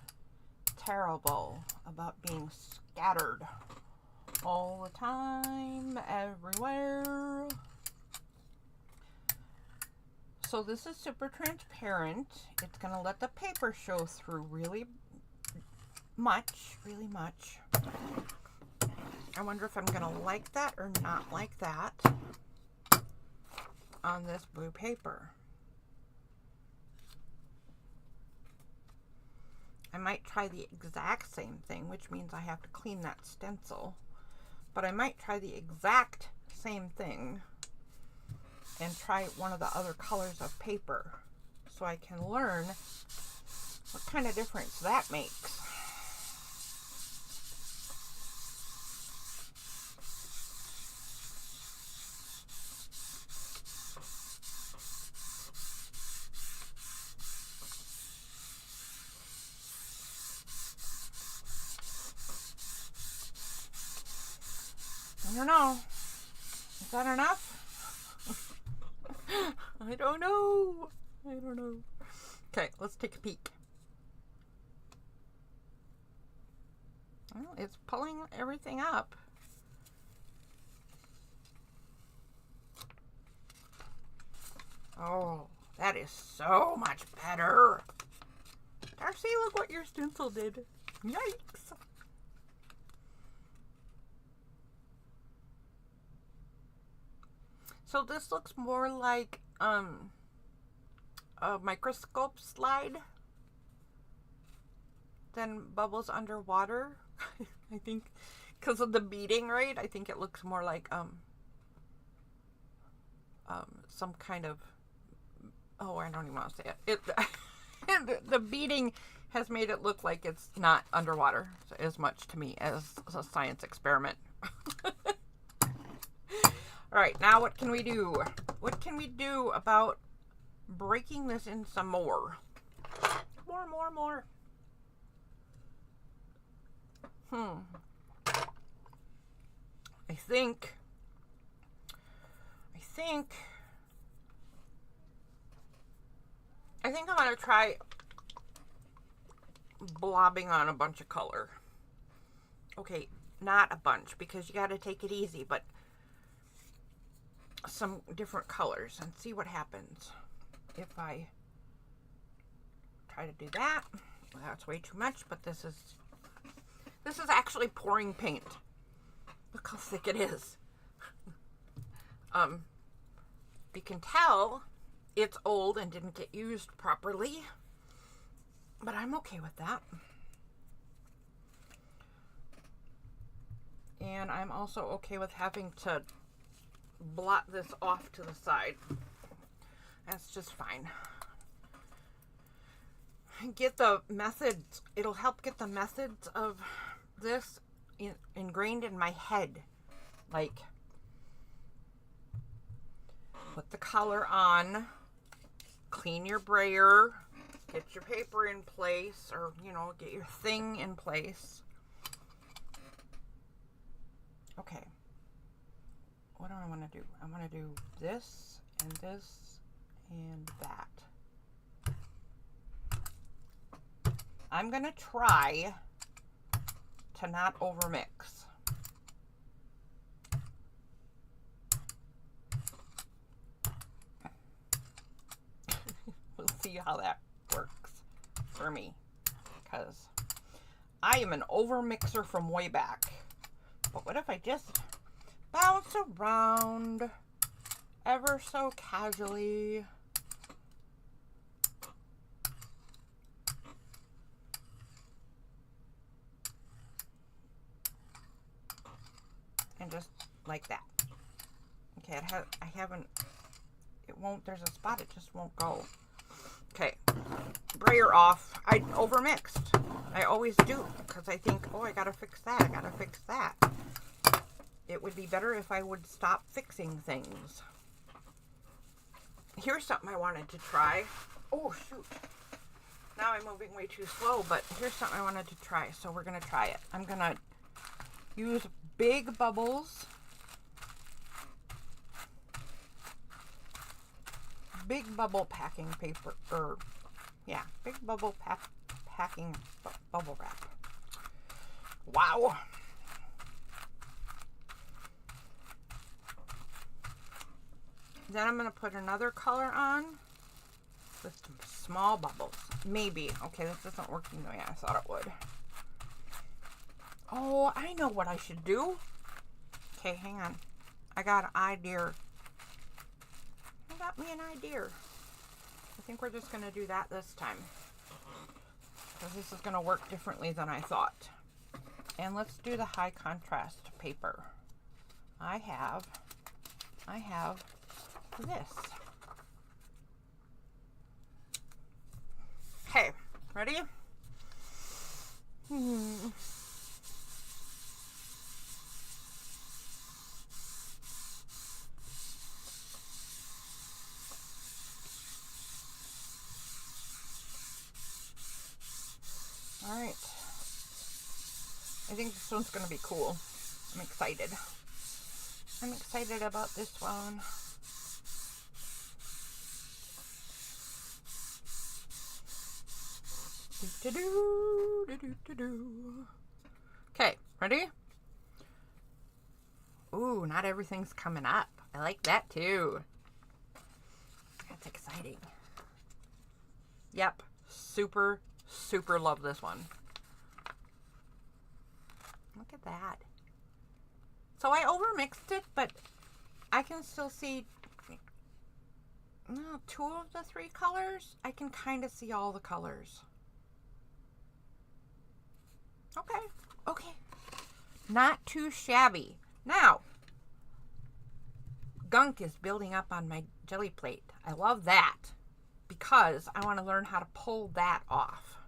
terrible about being scattered all the time, everywhere. So this is super transparent. It's going to let the paper show through really much. I wonder if I'm going to like that or not like that on this blue paper. I might try the exact same thing, which means I have to clean that stencil. But I might try the exact same thing and try one of the other colors of paper so I can learn what kind of difference that makes. I don't know. Is that enough? I don't know. Okay, let's take a peek. Well, it's pulling everything up. Oh, that is so much better. Darcy, look what your stencil did. Yikes. So this looks more like a microscope slide than bubbles underwater. I think because of the beading, right? I think it looks more like some kind of, oh, I don't even want to say it. The beading has made it look like it's not underwater as much to me as a science experiment. All right, now what can we do? What can we do about breaking this in some more? More. I think I'm gonna try blobbing on a bunch of color. Okay, not a bunch because you gotta take it easy, but some different colors and see what happens if I try to do that. Well, that's way too much, but this is actually pouring paint. Look how thick it is. You can tell it's old and didn't get used properly, but I'm okay with that. And I'm also okay with having to blot this off to the side. That's just fine. Get the methods. It'll help get the methods of this ingrained in my head. Like, put the color on, clean your brayer, get your paper in place, or, get your thing in place. Okay. What do I want to do? I want to do this and this and that. I'm going to try to not overmix. We'll see how that works for me, because I am an overmixer from way back. But what if I just bounce around ever so casually? And just like that. Okay, it won't, there's a spot, it just won't go. Okay, brayer off. I overmixed. I always do, because I think, oh, I gotta fix that, it would be better if I would stop fixing things. Here's something I wanted to try. Oh, shoot. Now I'm moving way too slow, but here's something I wanted to try, so we're going to try it. I'm going to use Big Bubbles. Big Bubble packing paper, or, yeah, Big Bubble packing bubble wrap. Wow. Then I'm going to put another color on with some small bubbles. Maybe. Okay, this isn't working the way I thought it would. Oh, I know what I should do. Okay, hang on. I got an idea. I got me an idea. I think we're just going to do that this time, because this is going to work differently than I thought. And let's do the high contrast paper. I have this. Okay, ready? All right. I think this one's going to be cool. I'm excited. I'm excited about this one. Okay, ready? Ooh, not everything's coming up. I like that too. That's exciting. Yep, super love this one. Look at that. So I overmixed it, but I can still see two of the three colors. I can kind of see all the colors. Okay. Not too shabby. Now, gunk is building up on my jelly plate. I love that because I want to learn how to pull that off.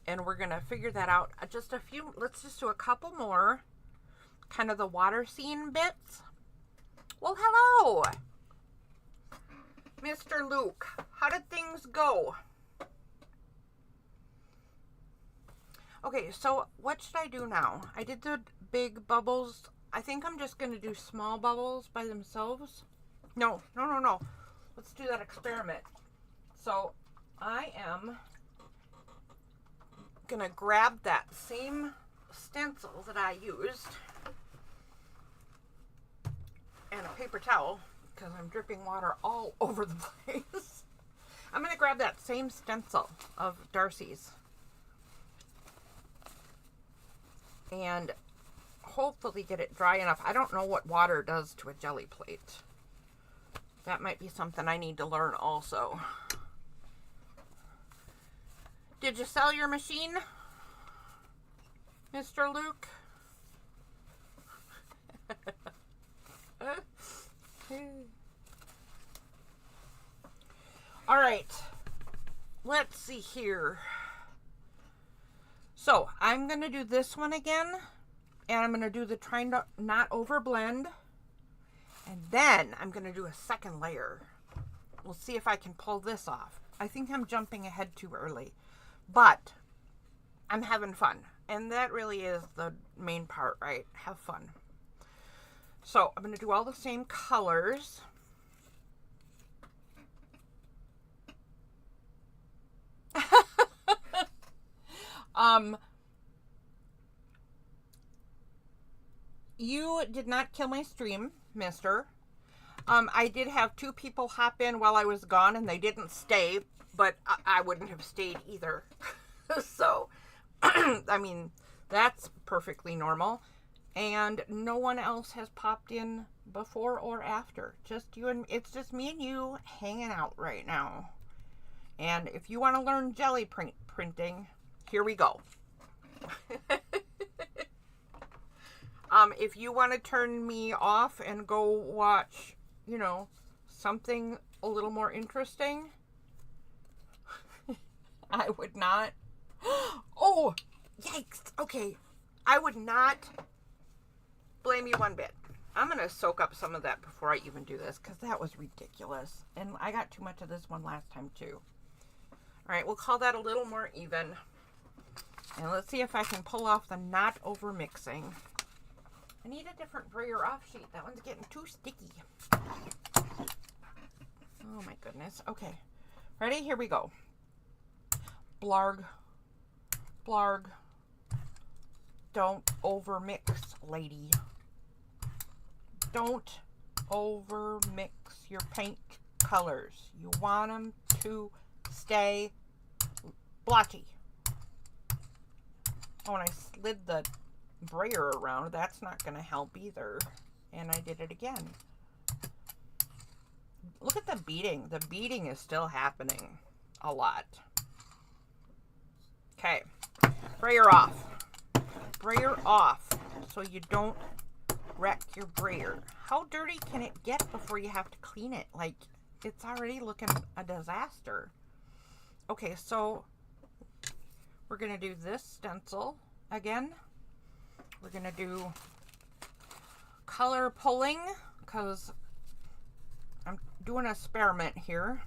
And we're going to figure that out. Let's just do a couple more, kind of the water scene bits. Well, hello, Mr. Luke. How did things go? Okay, so what should I do now? I did the big bubbles. I think I'm just going to do small bubbles by themselves. No. Let's do that experiment. So I am going to grab that same stencil that I used and a paper towel, because I'm dripping water all over the place. I'm going to grab that same stencil of Darcy's and hopefully get it dry enough. I don't know what water does to a jelly plate. That might be something I need to learn also. Did you sell your machine, Mr. Luke? All right, let's see here. So I'm going to do this one again, and I'm going to do the trying to not overblend, and then I'm going to do a second layer. We'll see if I can pull this off. I think I'm jumping ahead too early, but I'm having fun, and that really is the main part, right? Have fun. So I'm going to do all the same colors. You did not kill my stream, mister. I did have 2 people hop in while I was gone, and they didn't stay, but I wouldn't have stayed either. So, I mean, that's perfectly normal. And no one else has popped in before or after. Just you and it's just me and you hanging out right now. And if you want to learn jelly printing, here we go. If you want to turn me off and go watch, something a little more interesting, I would not. Oh, yikes. Okay. I would not blame you one bit. I'm going to soak up some of that before I even do this because that was ridiculous. And I got too much of this one last time too. All right, we'll call that a little more even. And let's see if I can pull off the not over mixing. I need a different brayer off sheet. That one's getting too sticky. Oh my goodness. Okay. Ready? Here we go. Blarg. Blarg. Don't over mix, lady. Don't over mix your paint colors. You want them to stay blotchy. Oh, and I slid the brayer around. That's not going to help either. And I did it again. Look at the beading. The beading is still happening a lot. Okay. Brayer off. Brayer off so you don't wreck your brayer. How dirty can it get before you have to clean it? Like, it's already looking a disaster. Okay, so we're going to do this stencil again. We're going to do color pulling because I'm doing an experiment here.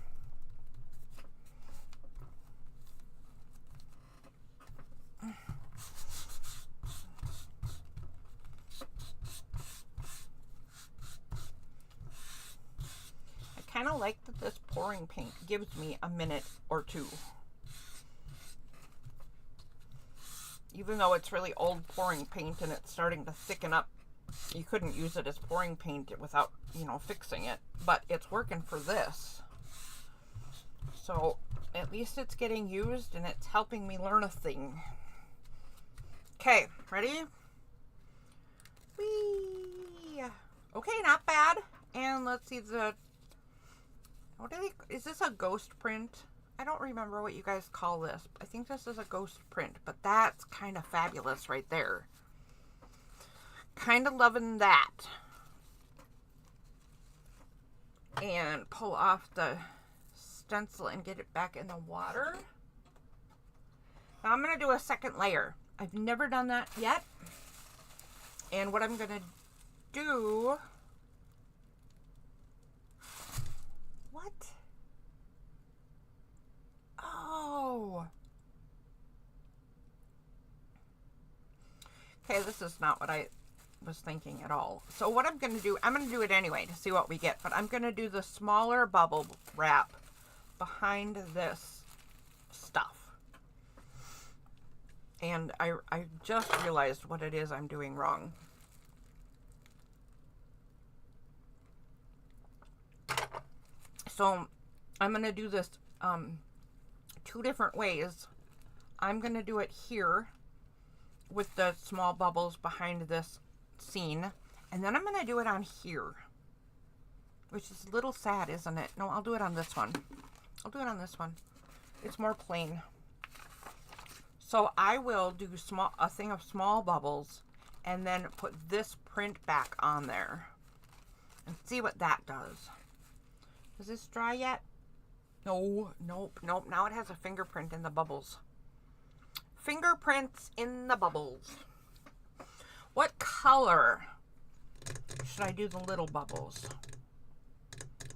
I kind of like that this pouring paint gives me a minute or two. Even though it's really old pouring paint and it's starting to thicken up, you couldn't use it as pouring paint without, you know, fixing it. But it's working for this. So at least it's getting used and it's helping me learn a thing. Okay, ready? Whee! Okay, not bad. And let's see the... What do they... Is this a ghost print? I don't remember what you guys call this. I think this is a ghost print, but that's kind of fabulous right there. Kind of loving that. And pull off the stencil and get it back in the water. Now I'm going to do a second layer. I've never done that yet. And what I'm going to do... What? Oh. Okay, this is not what I was thinking at all. So what I'm going to do, I'm going to do it anyway to see what we get. But I'm going to do the smaller bubble wrap behind this stuff. And I just realized what it is I'm doing wrong. So I'm going to do this two different ways. I'm going to do it here with the small bubbles behind this scene. And then I'm going to do it on here. Which is a little sad, isn't it? No, I'll do it on this one. I'll do it on this one. It's more plain. So I will do a thing of small bubbles and then put this print back on there. And see what that does. Is this dry yet? No, nope, nope. Now it has a fingerprint in the bubbles. Fingerprints in the bubbles. What color should I do the little bubbles?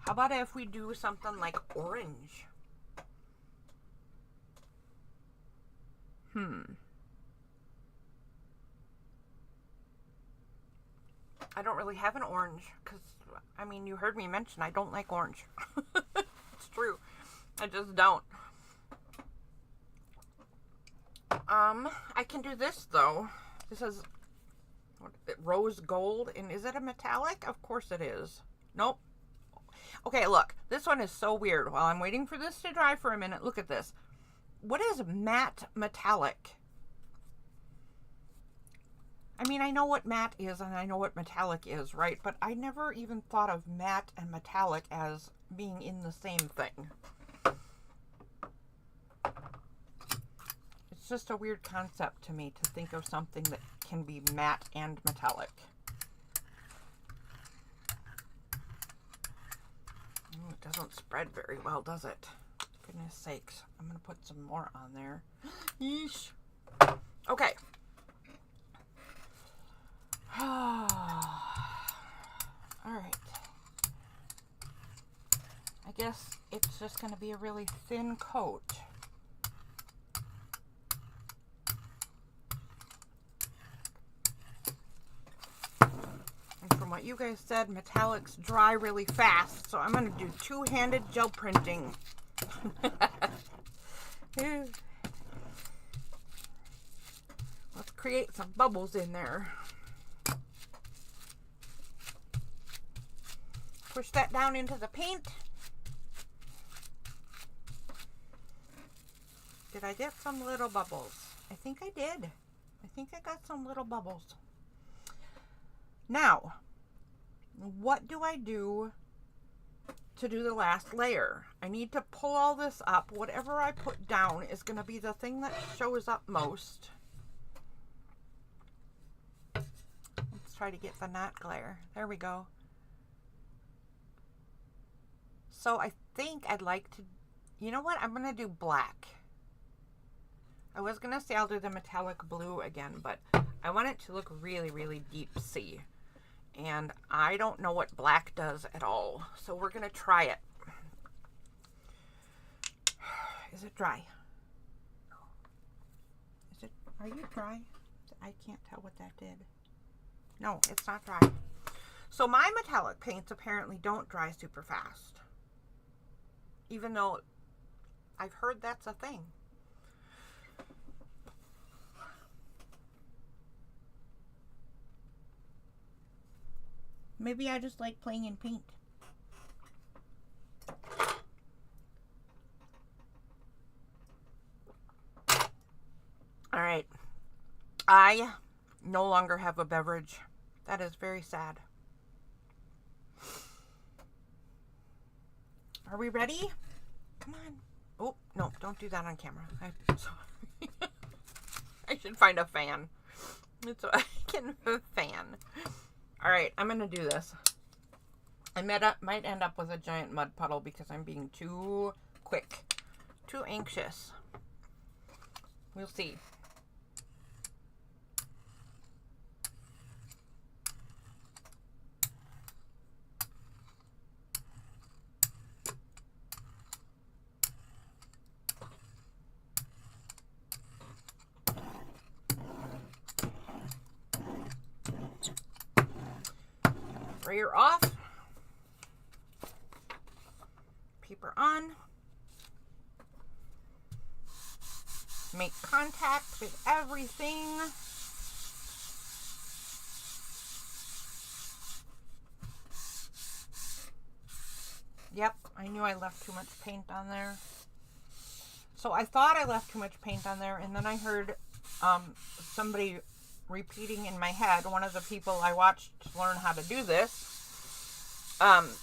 How about if we do something like orange? I don't really have an orange because, I mean, you heard me mention I don't like orange. It's true. I just don't. I can do this though. This is rose gold, and is it a metallic? Of course it is. Nope. Okay, look. This one is so weird. While I'm waiting for this to dry for a minute, look at this. What is matte metallic? I mean, I know what matte is and I know what metallic is, right? But I never even thought of matte and metallic as being in the same thing. It's just a weird concept to me to think of something that can be matte and metallic. Ooh, it doesn't spread very well, does it? Goodness sakes. I'm going to put some more on there. Yeesh. Okay. guess it's just going to be a really thin coat. And from what you guys said, metallics dry really fast, so I'm going to do two-handed gel printing. Let's create some bubbles in there. Push that down into the paint. Did I get some little bubbles? I think I did. I think I got some little bubbles. Now, what do I do to do the last layer? I need to pull all this up. Whatever I put down is going to be the thing that shows up most. Let's try to get the knot glare. There we go. So I think I'd like to, you know what? I'm going to do black. I was going to say I'll do the metallic blue again, but I want it to look really, really deep sea. And I don't know what black does at all. So we're going to try it. Is it dry? Is it, are you dry? I can't tell what that did. No, it's not dry. So my metallic paints apparently don't dry super fast. Even though I've heard that's a thing. Maybe I just like playing in paint. All right. I no longer have a beverage. That is very sad. Are we ready? Come on. Oh, no, don't do that on camera. I'm sorry. I should find a fan. So I can fan. All right, I'm going to do this. I might end up with a giant mud puddle because I'm being too quick, too anxious. We'll see. Sprayer off, paper on, make contact with everything. Yep, I knew I left too much paint on there. So I thought I left too much paint on there, and then I heard somebody repeating in my head, one of the people I watched learn how to do this,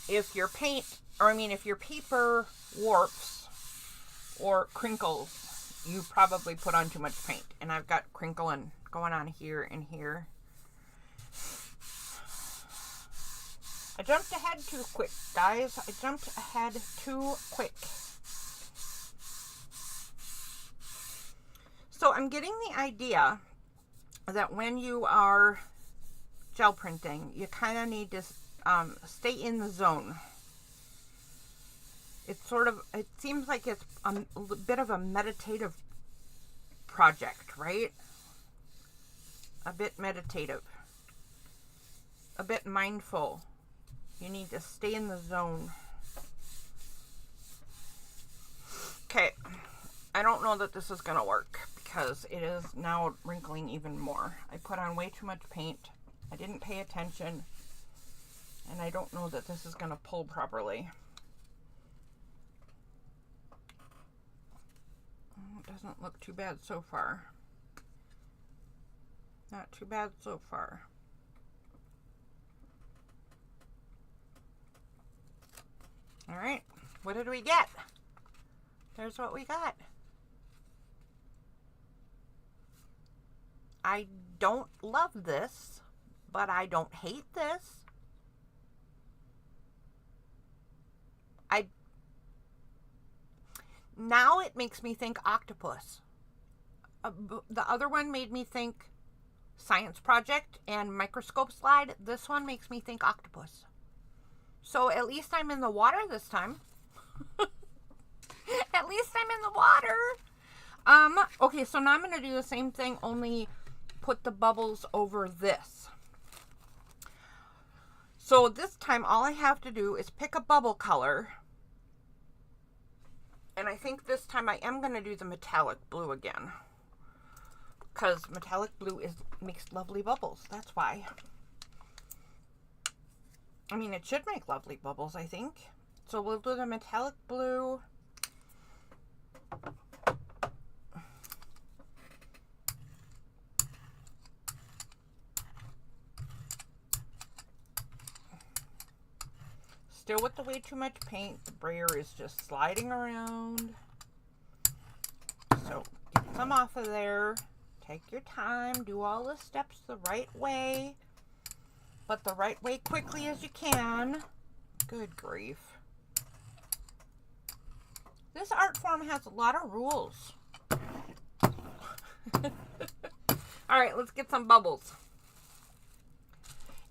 if your paint, or I mean if your paper warps or crinkles, you probably put on too much paint. And I've got crinkling going on here and here. I jumped ahead too quick, guys. I jumped ahead too quick. So I'm getting the idea that when you are gel printing, you kind of need to stay in the zone. It's sort of, it seems like it's a bit of a meditative project, right? A bit meditative, a bit mindful. You need to stay in the zone. Okay, I don't know that this is going to work, because it is now wrinkling even more. I put on way too much paint. I didn't pay attention. And I don't know that this is going to pull properly. It doesn't look too bad so far. Not too bad so far. All right. What did we get? There's what we got. I don't love this, but I don't hate this. Now it makes me think octopus. The other one made me think science project and microscope slide. This one makes me think octopus. So at least I'm in the water this time. At least I'm in the water. Okay, so now I'm going to do the same thing, only put the bubbles over this. So this time all I have to do is pick a bubble color. And I think this time I am going to do the metallic blue again. Because metallic blue makes lovely bubbles. That's why. I mean, it should make lovely bubbles, I think. So we'll do the metallic blue. Still with the way too much paint. The brayer is just sliding around. So get some off of there. Take your time. Do all the steps the right way. But the right way quickly as you can. Good grief. This art form has a lot of rules. Alright, let's get some bubbles.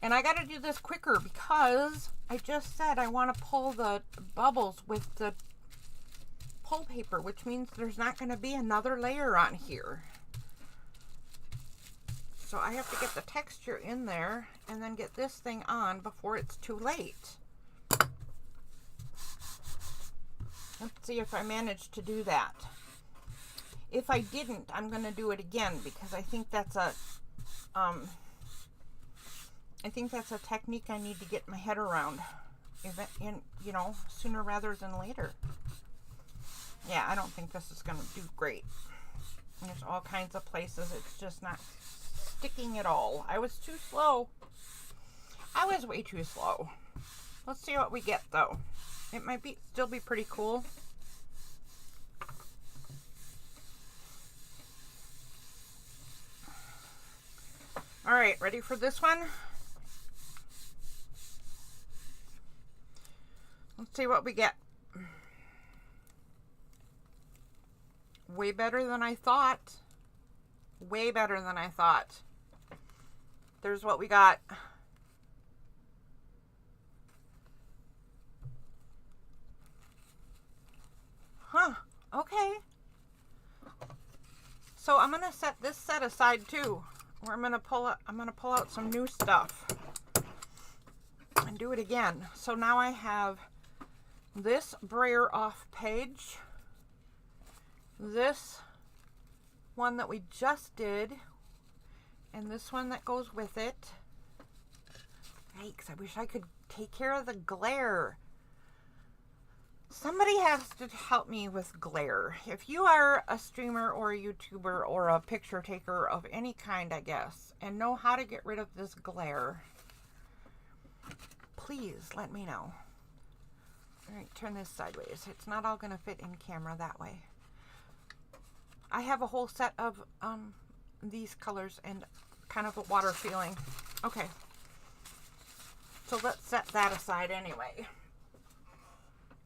And I got to do this quicker because I just said I want to pull the bubbles with the pull paper, which means there's not going to be another layer on here. So I have to get the texture in there and then get this thing on before it's too late. Let's see if I managed to do that. If I didn't, I'm going to do it again because I think that's a technique I need to get my head around, sooner rather than later. Yeah, I don't think this is going to do great. There's all kinds of places it's just not sticking at all. I was too slow. I was way too slow. Let's see what we get though. It might still be pretty cool. All right, ready for this one? Let's see what we get. Way better than I thought. Way better than I thought. There's what we got. Huh. Okay. So I'm gonna set this set aside too. Where I'm gonna pull out some new stuff and do it again. So now I have this brayer off page, this one that we just did, and this one that goes with it. Yikes, I wish I could take care of the glare. Somebody has to help me with glare. If you are a streamer or a YouTuber or a picture taker of any kind, I guess, and know how to get rid of this glare, please let me know. All right, turn this sideways. It's not all going to fit in camera that way. I have a whole set of these colors and kind of a water feeling. Okay, so let's set that aside anyway.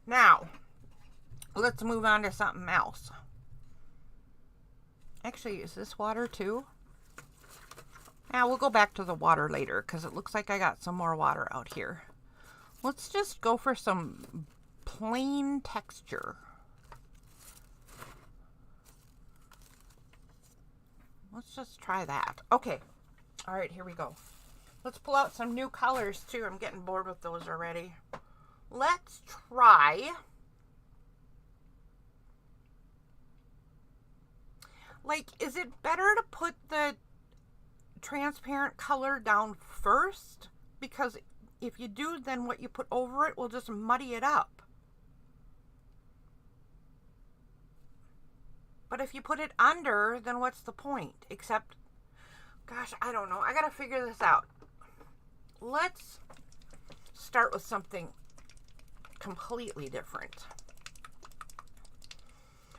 Now, let's move on to something else. Actually, is this water too? Now, we'll go back to the water later because it looks like I got some more water out here. Let's just go for some plain texture. Let's just try that. Okay. All right, here we go. Let's pull out some new colors too. I'm getting bored with those already. Let's try, is it better to put the transparent color down first? Because if you do, then what you put over it will just muddy it up. But if you put it under, then what's the point? Except, gosh, I don't know. I gotta figure this out. Let's start with something completely different.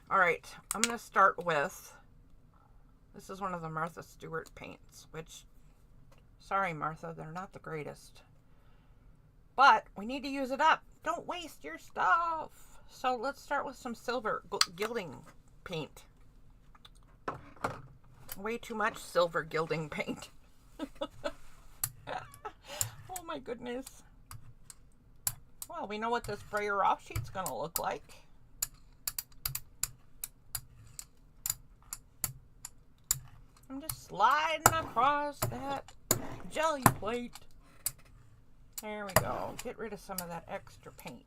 All right, I'm going to start with, this is one of the Martha Stewart paints, which, sorry Martha, they're not the greatest. But we need to use it up. Don't waste your stuff. So let's start with some silver gilding paint. Way too much silver gilding paint. Oh my goodness. Well, we know what this brayer off sheet's going to look like. I'm just sliding across that jelly plate. There we go. Get rid of some of that extra paint.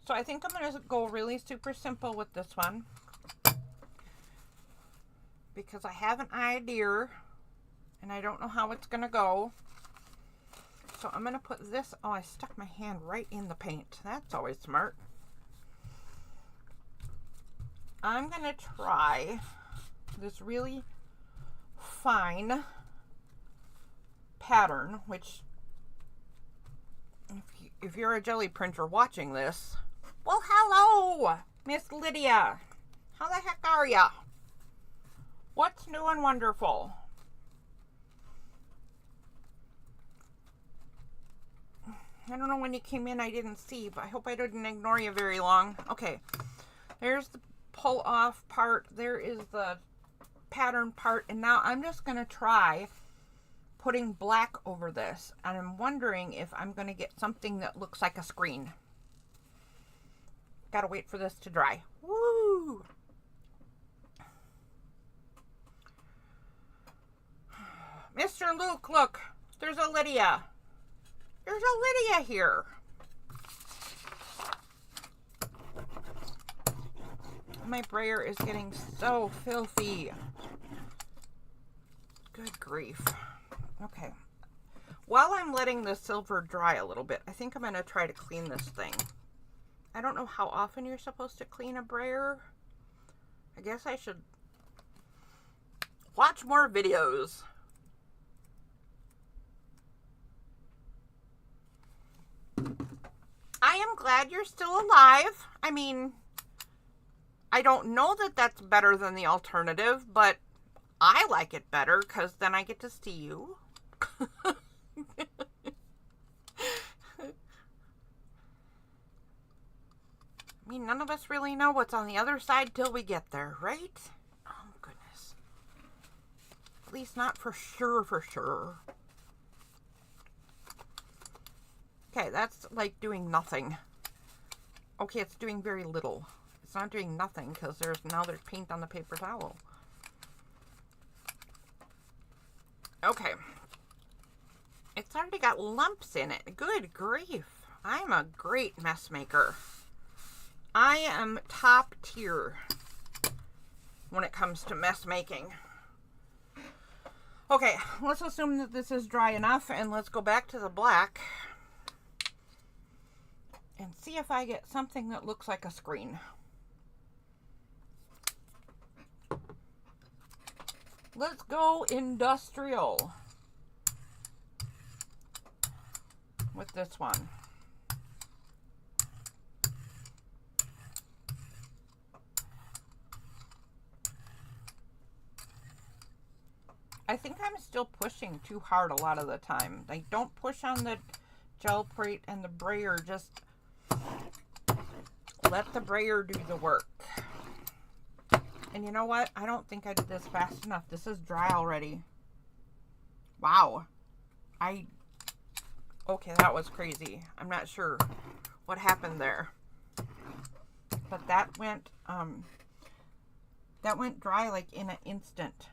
So I think I'm going to go really super simple with this one, because I have an idea and I don't know how it's going to go. So I'm going to put this, oh, I stuck my hand right in the paint. That's always smart. I'm going to try this really fine pattern, which if you're a jelly printer watching this, well, hello, Miss Lydia. How the heck are ya? What's new and wonderful? I don't know when you came in, I didn't see, but I hope I didn't ignore you very long. Okay, there's the pull off part. There is the pattern part. And now I'm just going to try putting black over this. And I'm wondering if I'm going to get something that looks like a screen. Gotta wait for this to dry. Woo! Mr. Luke, look, there's a Lydia. There's a Lydia here. My brayer is getting so filthy. Good grief. Okay. While I'm letting the silver dry a little bit, I think I'm going to try to clean this thing. I don't know how often you're supposed to clean a brayer. I guess I should watch more videos. I am glad you're still alive. I mean, I don't know that that's better than the alternative, but I like it better because then I get to see you. I mean, none of us really know what's on the other side till we get there, right? Oh, goodness. At least not for sure, for sure. Okay, that's like doing nothing. Okay, it's doing very little. It's not doing nothing because there's paint on the paper towel. Okay. It's already got lumps in it. Good grief. I'm a great mess maker. I am top tier when it comes to mess making. Okay, let's assume that this is dry enough and let's go back to the black and see if I get something that looks like a screen. Let's go industrial with this one. I think I'm still pushing too hard a lot of the time. Like, don't push on the gel plate and the brayer, just let the brayer do the work. And you know what? I don't think I did this fast enough. This is dry already. Wow. Okay, that was crazy. I'm not sure what happened there. But that went dry like in an instant.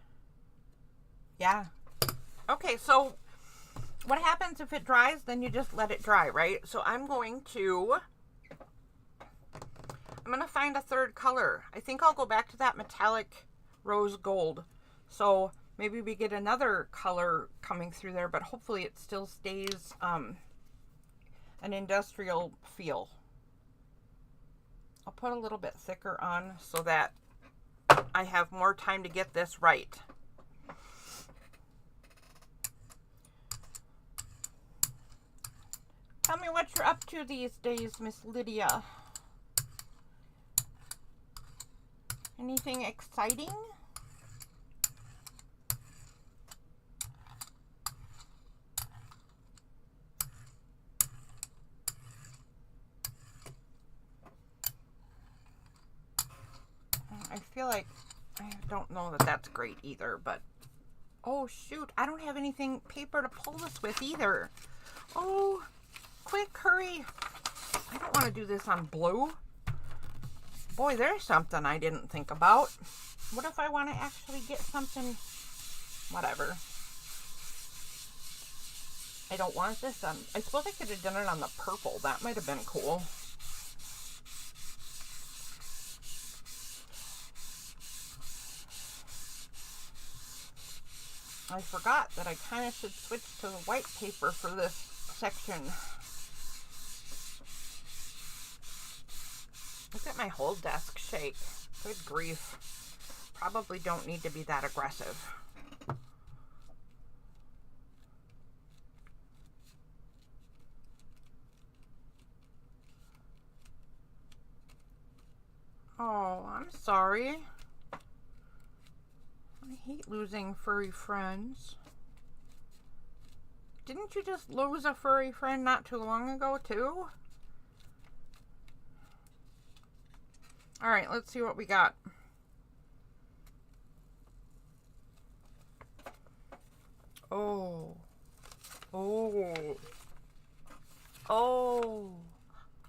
Yeah. Okay, so what happens if it dries? Then you just let it dry, right? So I'm going to find a third color. I think I'll go back to that metallic rose gold. So maybe we get another color coming through there, but hopefully it still stays an industrial feel. I'll put a little bit thicker on so that I have more time to get this right. Tell me what you're up to these days, Miss Lydia. Anything exciting? I feel like I don't know that that's great either, but oh shoot, I don't have anything paper to pull this with either. Oh, quick, hurry. I don't want to do this on blue. Boy, there's something I didn't think about. What if I want to actually get something, whatever. I don't want this on, I suppose I could have done it on the purple. That might have been cool. I forgot that I kind of should switch to the white paper for this section. Look at my whole desk shake. Good grief. Probably don't need to be that aggressive. Oh, I'm sorry. I hate losing furry friends. Didn't you just lose a furry friend not too long ago, too? All right, let's see what we got. Oh. Oh. Oh.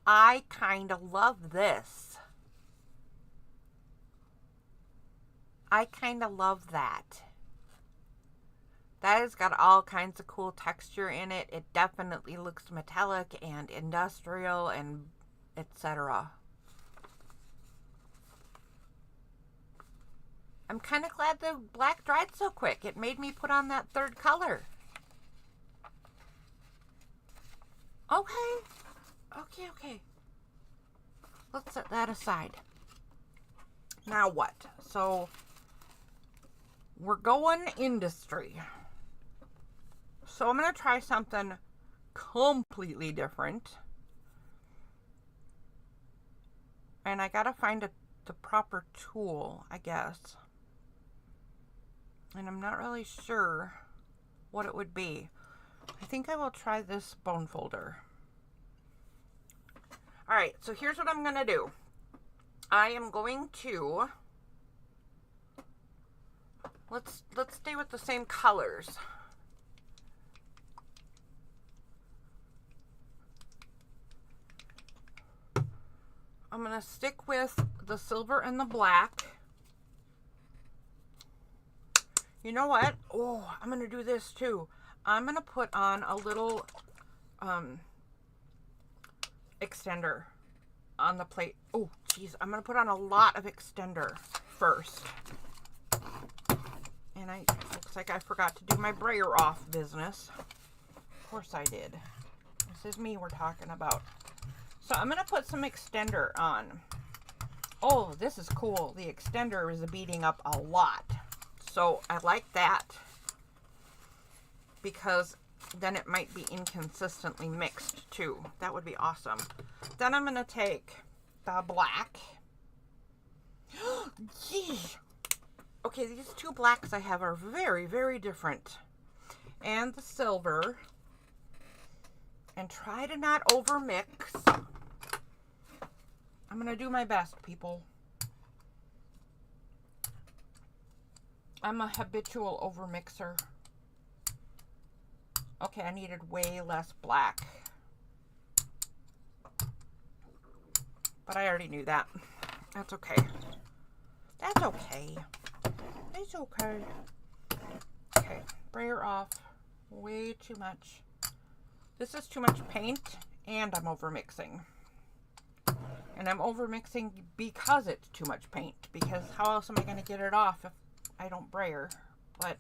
I kind of love this. I kind of love that. That has got all kinds of cool texture in it. It definitely looks metallic and industrial and etc. I'm kind of glad the black dried so quick. It made me put on that third color. Okay. Okay. Let's set that aside. Now what? So we're going industry. So I'm going to try something completely different. And I got to find the proper tool, I guess. And I'm not really sure what it would be. I think I will try this bone folder. All right, so here's what I'm going to do. I am going to, let's stay with the same colors. I'm going to stick with the silver and the black. You know what? Oh, I'm going to do this too. I'm going to put on a little extender on the plate. Oh, geez. I'm going to put on a lot of extender first. And looks like I forgot to do my brayer off business. Of course I did. This is me we're talking about. So I'm going to put some extender on. Oh, this is cool. The extender is beating up a lot. So I like that because then it might be inconsistently mixed too. That would be awesome. Then I'm going to take the black. Gee. Okay, these two blacks I have are very, very different. And the silver. And try to not overmix. I'm going to do my best, people. I'm a habitual overmixer. Okay, I needed way less black. But I already knew that. That's okay. That's okay. It's okay. Okay, brayer off. Way too much. This is too much paint, and I'm overmixing. And I'm overmixing because it's too much paint. Because how else am I going to get it off if I don't brayer? But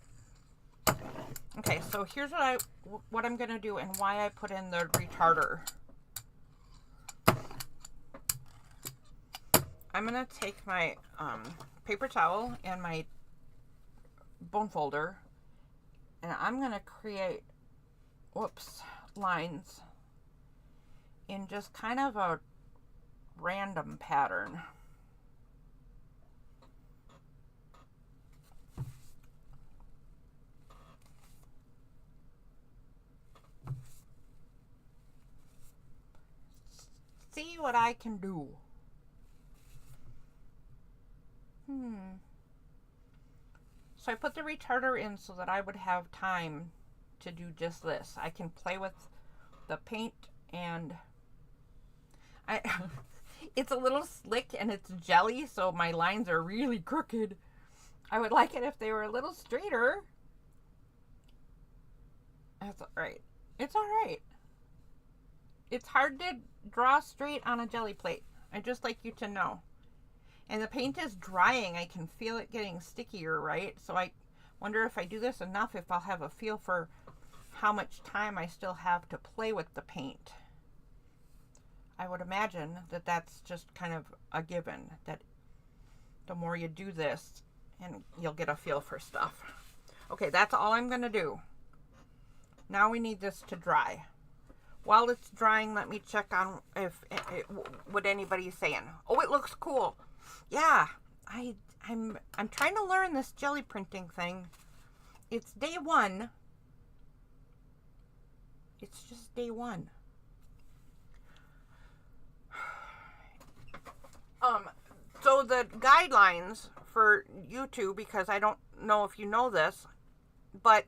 okay, so here's what I'm going to do and why I put in the retarder. I'm going to take my paper towel and my bone folder, and I'm going to create lines in just kind of a random pattern. See what I can do. So I put the retarder in so that I would have time to do just this. I can play with the paint, and it's a little slick and it's jelly, so my lines are really crooked. I would like it if they were a little straighter. That's all right. It's all right. It's hard to draw straight on a jelly plate. I'd just like you to know. And the paint is drying. I can feel it getting stickier, right? So I wonder if I do this enough, if I'll have a feel for how much time I still have to play with the paint. I would imagine that that's just kind of a given, that the more you do this, and you'll get a feel for stuff. Okay, that's all I'm going to do. Now we need this to dry. While it's drying, let me check on if what anybody's saying. Oh, it looks cool. Yeah, I'm trying to learn this jelly printing thing. It's day one. It's just day one. So the guidelines for you two, because I don't know if you know this, but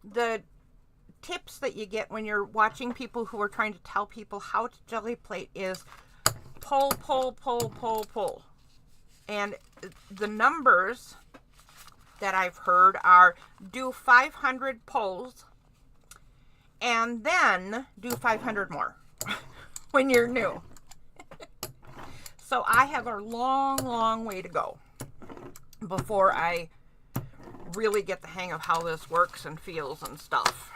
the tips that you get when you're watching people who are trying to tell people how to jelly plate is pull, pull, pull, pull, pull. And the numbers that I've heard are do 500 pulls and then do 500 more when you're new. So I have a long, long way to go before I really get the hang of how this works and feels and stuff.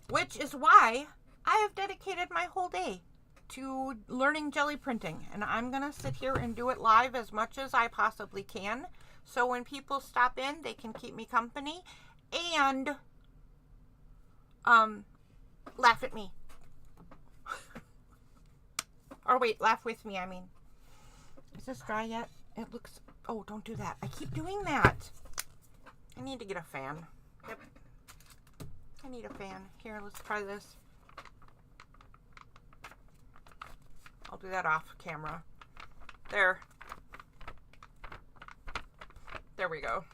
Which is why I have dedicated my whole day to learning jelly printing. And I'm going to sit here and do it live as much as I possibly can. So when people stop in, they can keep me company and laugh at me. Or wait, laugh with me, I mean. Is this dry yet? It looks... Oh, don't do that. I keep doing that. I need to get a fan. Yep. I need a fan. Here, let's try this. I'll do that off camera. There. There we go.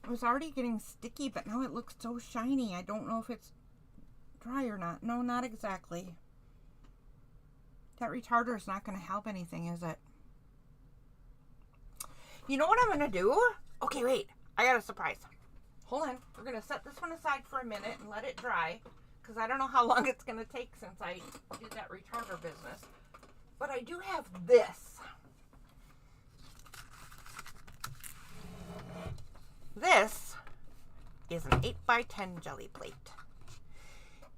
It was already getting sticky, but now it looks so shiny. I don't know if it's dry or not. No, not exactly. That retarder is not going to help anything, is it? You know what I'm going to do? Okay, wait. I got a surprise. Hold on. We're going to set this one aside for a minute and let it dry, because I don't know how long it's going to take since I did that retarder business. But I do have this. This is an 8x10 jelly plate.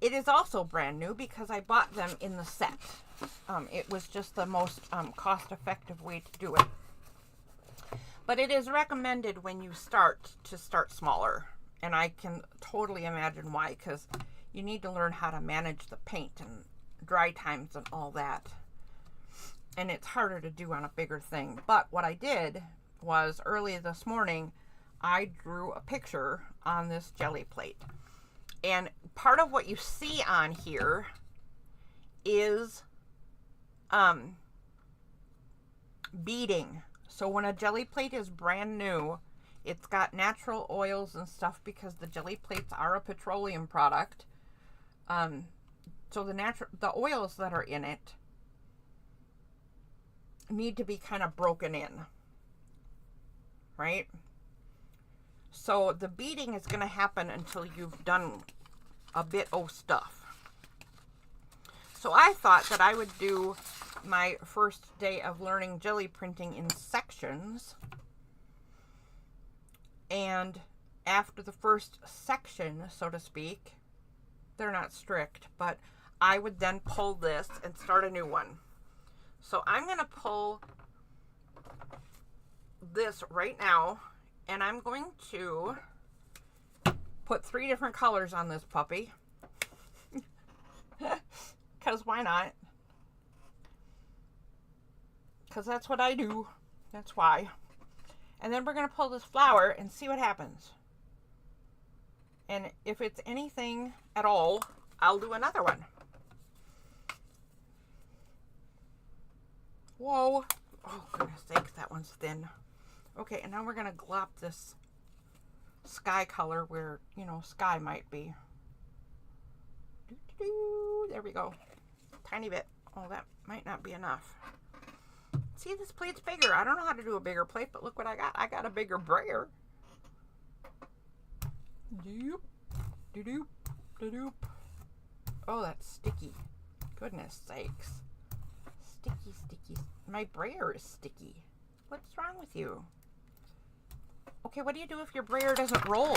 It is also brand new because I bought them in the set. It was just the most cost-effective way to do it. But it is recommended when you start to start smaller. And I can totally imagine why, because you need to learn how to manage the paint and dry times and all that. And it's harder to do on a bigger thing. But what I did was early this morning, I drew a picture on this jelly plate. And part of what you see on here is beading. So when a jelly plate is brand new, it's got natural oils and stuff because the jelly plates are a petroleum product. So the oils that are in it need to be kind of broken in, right? So the beading is going to happen until you've done a bit of stuff. So I thought that I would do my first day of learning jelly printing in sections. And after the first section, so to speak, they're not strict, but I would then pull this and start a new one. So I'm going to pull this right now. And I'm going to put 3 different colors on this puppy. Because why not? Because that's what I do. That's why. And then we're going to pull this flower and see what happens. And if it's anything at all, I'll do another one. Whoa. Oh, goodness sakes, that one's thin. Okay, and now we're going to glop this sky color where, you know, sky might be. There we go. Tiny bit. Oh, that might not be enough. See, this plate's bigger. I don't know how to do a bigger plate, but look what I got. I got a bigger brayer. Doop, doop, doop. Oh, that's sticky. Goodness sakes. Sticky, sticky. My brayer is sticky. What's wrong with you? Okay, what do you do if your brayer doesn't roll?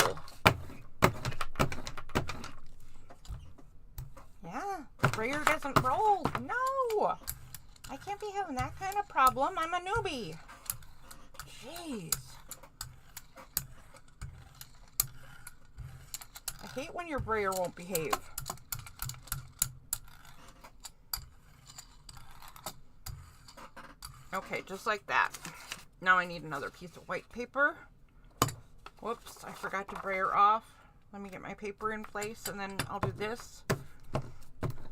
Yeah, the brayer doesn't roll. No! I can't be having that kind of problem. I'm a newbie. Jeez. I hate when your brayer won't behave. Okay, just like that. Now I need another piece of white paper. Whoops, I forgot to brayer off. Let me get my paper in place and then I'll do this.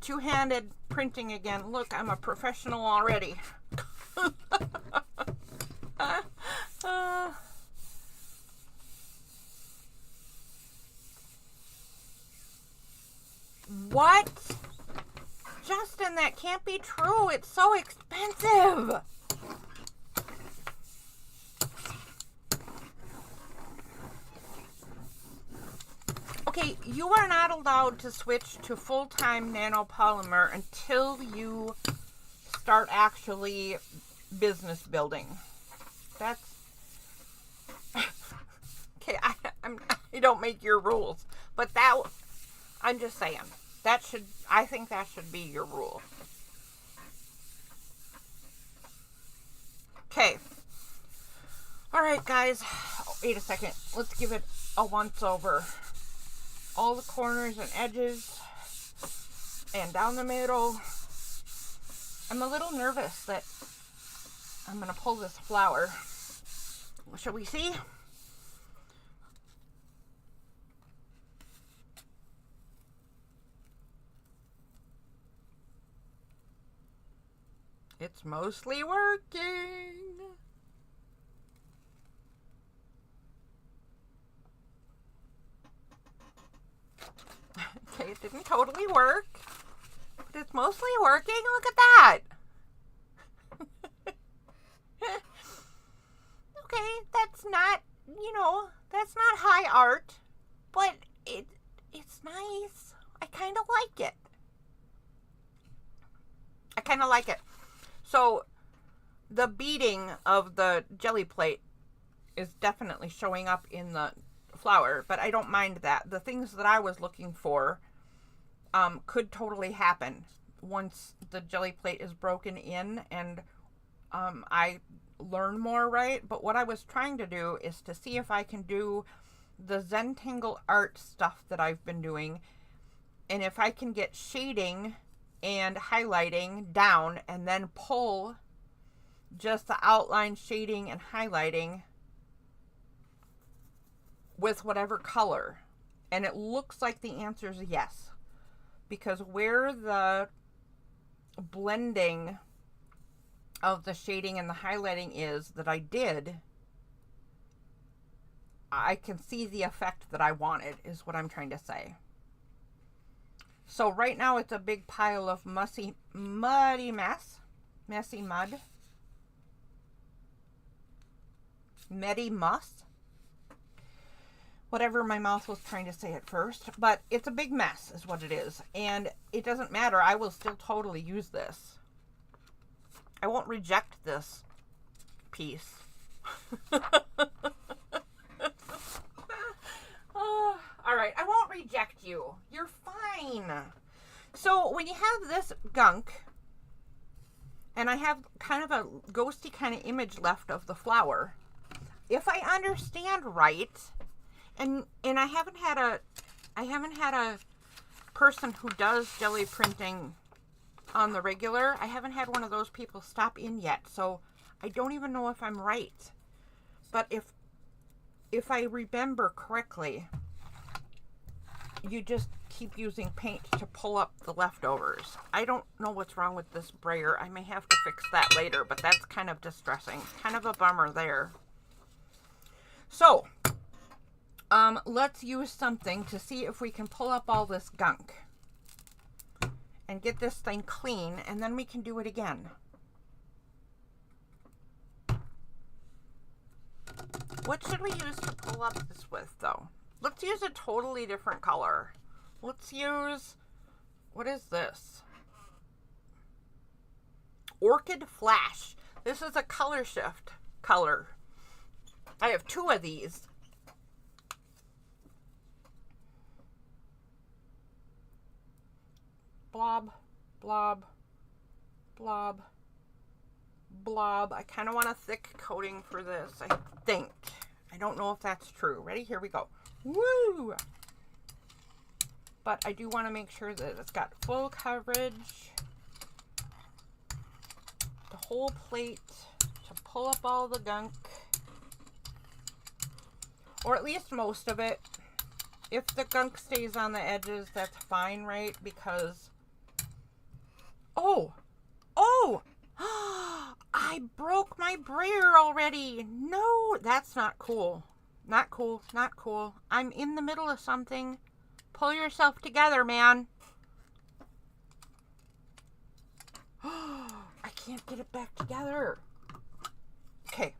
Two-handed printing again. Look, I'm a professional already. What? Justin, that can't be true. It's so expensive. Okay, you are not allowed to switch to full-time nanopolymer until you start actually business building. That's okay. I don't make your rules, but that I'm just saying I think that should be your rule. Okay. All right, guys. Oh, wait a second. Let's give it a once over. All the corners and edges and down the middle. I'm a little nervous that I'm going to pull this flower. Shall we see? It's mostly working. Okay, it didn't totally work, but it's mostly working. Look at that. Okay, that's not, that's not high art, but it's nice. I kind of like it. So the beading of the jelly plate is definitely showing up in the flower, but I don't mind that. The things that I was looking for could totally happen once the jelly plate is broken in and I learn more, right? But what I was trying to do is to see if I can do the Zentangle art stuff that I've been doing, and if I can get shading and highlighting down and then pull just the outline, shading, and highlighting with whatever color. And it looks like the answer is yes, because where the blending of the shading and the highlighting is that I did, I can see the effect that I wanted, is what I'm trying to say. So right now it's a big pile of messy mud. Muddy muss. Whatever my mouth was trying to say at first. But it's a big mess is what it is. And it doesn't matter. I will still totally use this. I won't reject this piece. All right, I won't reject you. You're fine. So when you have this gunk, and I have kind of a ghosty kind of image left of the flower, if I understand right, and I haven't had a person who does jelly printing on the regular. I haven't had one of those people stop in yet, so I don't even know if I'm right. But if I remember correctly, you just keep using paint to pull up the leftovers. I don't know what's wrong with this brayer. I may have to fix that later, but that's kind of distressing. Kind of a bummer there. So, let's use something to see if we can pull up all this gunk and get this thing clean, and then we can do it again. What should we use to pull up this with, though? Let's use a totally different color. Let's use, what is this? Orchid Flash. This is a color shift color. I have 2 of these. Blob, blob, blob, blob. I kind of want a thick coating for this, I think. I don't know if that's true. Ready? Here we go. Woo! But I do want to make sure that it's got full coverage. The whole plate to pull up all the gunk. Or at least most of it. If the gunk stays on the edges, that's fine, right? Because... Oh! Oh! I broke my brayer already. No, that's not cool. Not cool. Not cool. I'm in the middle of something. Pull yourself together, man. I can't get it back together. Okay.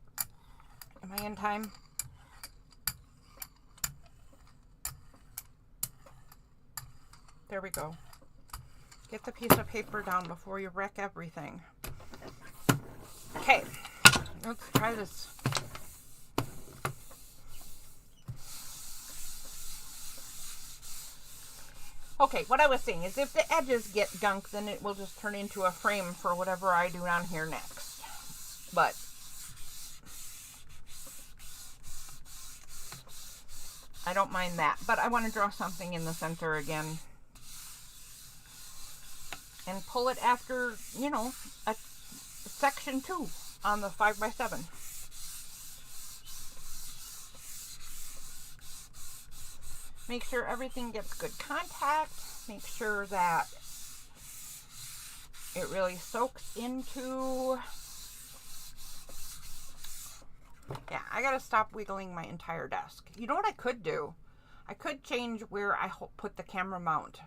Am I in time? There we go. Get the piece of paper down before you wreck everything. Okay, let's try this. Okay, what I was saying is if the edges get gunk, then it will just turn into a frame for whatever I do down here next. But I don't mind that. But I want to draw something in the center again. And pull it after, you know, a section 2 on the 5x7. Make sure everything gets good contact. Make sure that it really soaks into... Yeah, I gotta stop wiggling my entire desk. You know what I could do? I could change where I put the camera mount.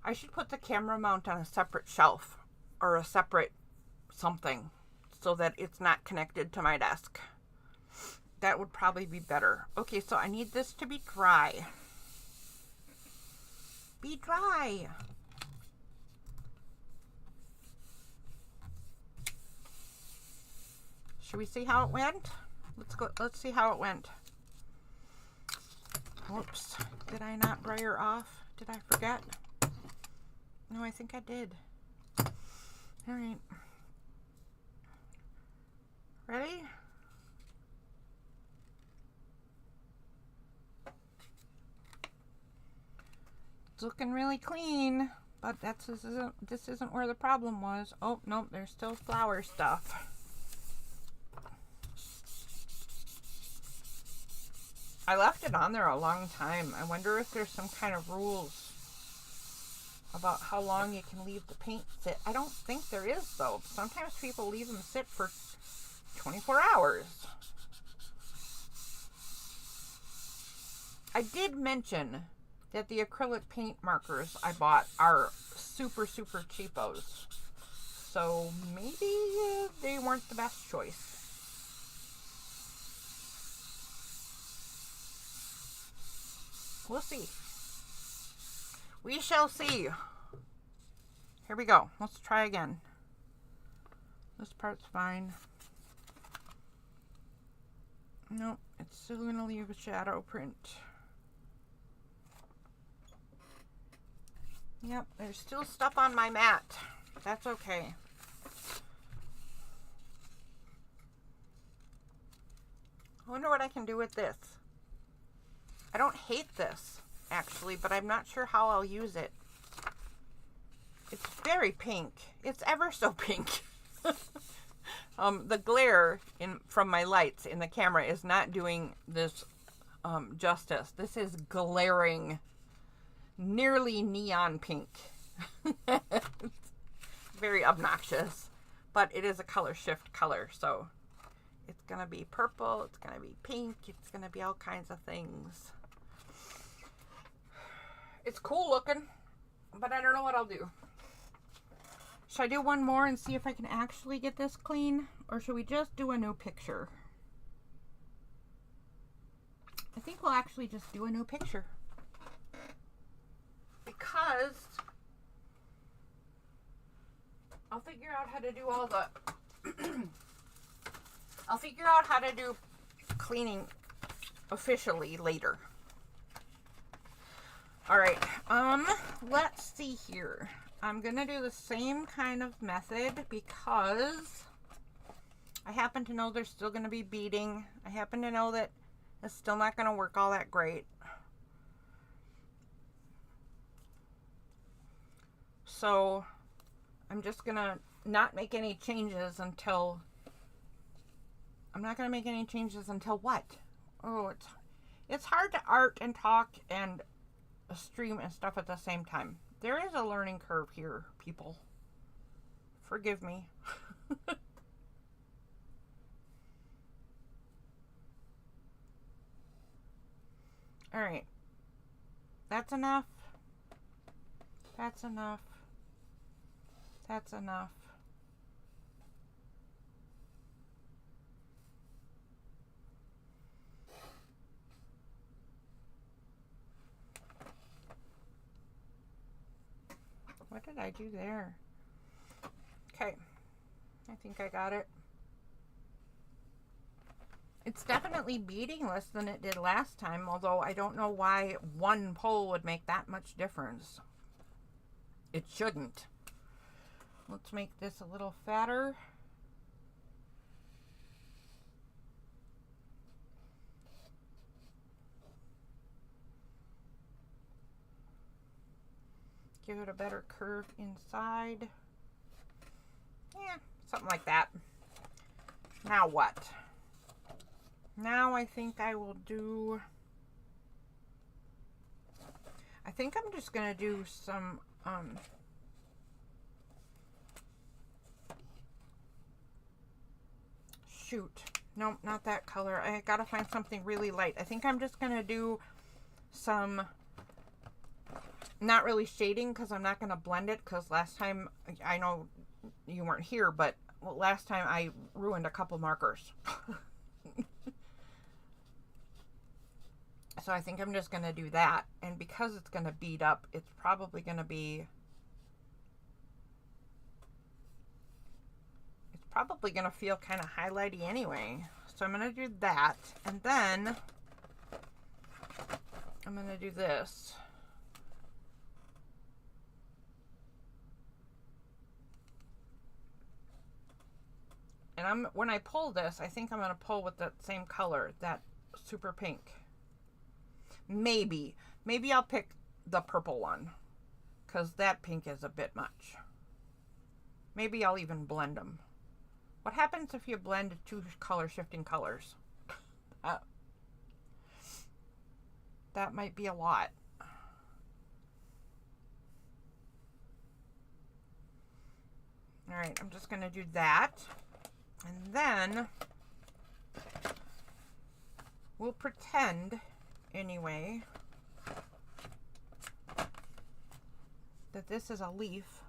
I should put the camera mount on a separate shelf or a separate something so that it's not connected to my desk. That would probably be better. Okay, so I need this to be dry. Be dry. Should we see how it went? Let's see how it went. Whoops. Did I not brayer off? Did I forget? No, I think I did. All right. Ready? It's looking really clean, but this isn't where the problem was. Oh, nope, there's still flower stuff. I left it on there a long time. I wonder if there's some kind of rules about how long you can leave the paint sit. I don't think there is, though. Sometimes people leave them sit for 24 hours. I did mention that the acrylic paint markers I bought are super, super cheapos. So maybe they weren't the best choice. We'll see. We shall see. Here we go. Let's try again. This part's fine. Nope, it's still going to leave a shadow print. Yep, there's still stuff on my mat. That's okay. I wonder what I can do with this. I don't hate this, actually, but I'm not sure how I'll use it. It's very pink. It's ever so pink. The glare from my lights in the camera is not doing this justice. This is glaring nearly neon pink. Very obnoxious, but it is a color shift color, so it's gonna be purple, it's gonna be pink, it's gonna be all kinds of things. It's cool looking, but I don't know what I'll do. Should I do one more and see if I can actually get this clean, or should we just do a new picture? I think we'll actually just do a new picture, because I'll figure out how to do all the I'll figure out how to do cleaning officially later. All right, let's see here. I'm gonna do the same kind of method because I happen to know there's still gonna be beading. I happen to know that it's still not gonna work all that great. So I'm just gonna not make any changes until, I'm not gonna make any changes until what? Oh, it's hard to art and talk and stream and stuff at the same time. There is a learning curve here, people. Forgive me. All right. That's enough. That's enough. That's enough. What did I do there? Okay. I think I got it. It's definitely beading less than it did last time, although I don't know why one pole would make that much difference. It shouldn't. Let's make this a little fatter. Give it a better curve inside. Yeah, something like that. Now what? Now I think I will do, I think I'm just going to do some shoot. Nope, not that color. I got to find something really light. I think I'm just going to do some, not really shading, because I'm not going to blend it, because last time, I know you weren't here, but last time I ruined a couple markers. So I think I'm just going to do that. And because it's going to bead up, it's probably going to be, it's probably going to feel kind of highlighty anyway. So I'm going to do that. And then I'm going to do this. And when I pull this, I think I'm going to pull with that same color, that super pink. Maybe I'll pick the purple one, because that pink is a bit much. Maybe I'll even blend them. What happens if you blend two color shifting colors? That might be a lot. All right, I'm just going to do that. And then we'll pretend anyway that this is a leaf,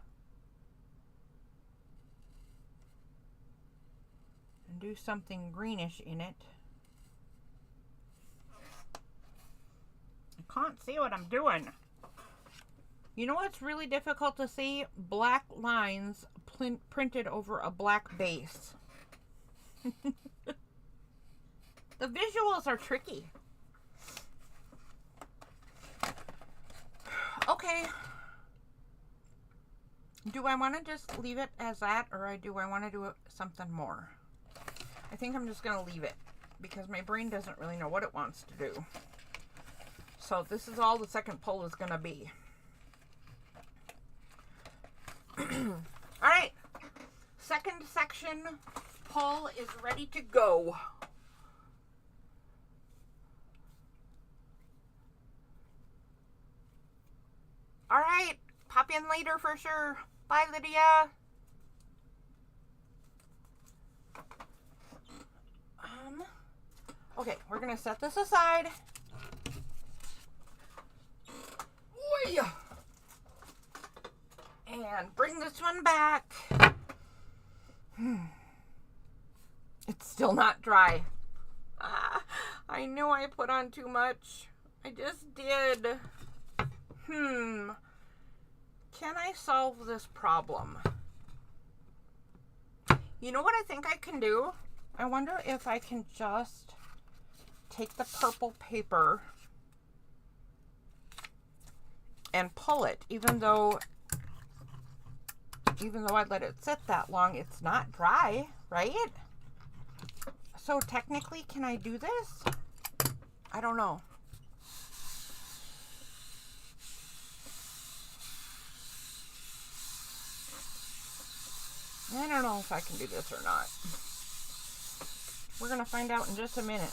and do something greenish in it. I can't see what I'm doing. You know what's really difficult to see? Black lines printed over a black base. The visuals are tricky. Okay. Do I want to just leave it as that, or do I want to do something more? I think I'm just going to leave it, because my brain doesn't really know what it wants to do. So this is all the second pull is going to be. All right. Second section pull is ready to go. pop in later for sure. Bye, Lydia. Okay, we're gonna set this aside. Oy! And bring this one back. It's still not dry. I knew I put on too much. I just did. Can I solve this problem? You know what I think I can do? I wonder if I can just take the purple paper and pull it, even though I let it sit that long, it's not dry, right? So technically, can I do this? I don't know. I don't know if I can do this or not. We're going to find out in just a minute.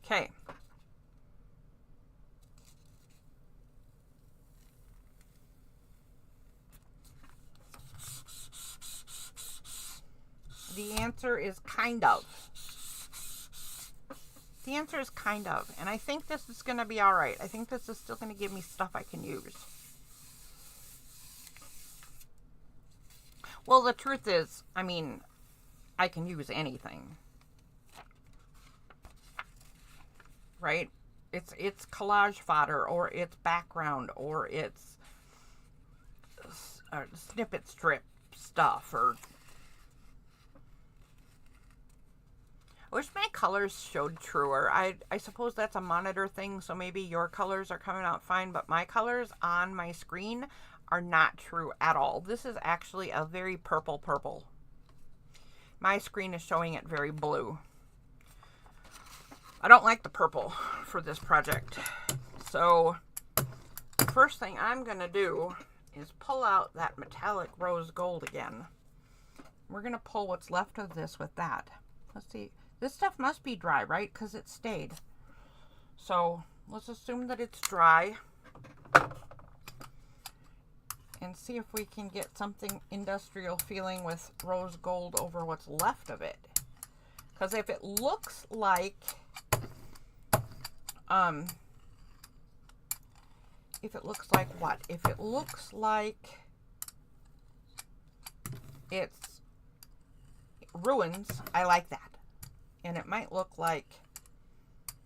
Okay. The answer is kind of. The answer is kind of. And I think this is going to be all right. I think this is still going to give me stuff I can use. Well, the truth is, I mean, I can use anything. Right? It's collage fodder, or it's background, or it's snippet strip stuff, or... I wish my colors showed truer. I suppose that's a monitor thing, so maybe your colors are coming out fine, but my colors on my screen are not true at all. This is actually a very purple. My screen is showing it very blue. I don't like the purple for this project. So, the first thing I'm going to do is pull out that metallic rose gold again. We're going to pull what's left of this with that. Let's see. This stuff must be dry, right? Because it stayed. So let's assume that it's dry. And see if we can get something industrial feeling with rose gold over what's left of it. Because if it looks like... if it looks like what? If it looks like it's ruins, I like that. And it might look like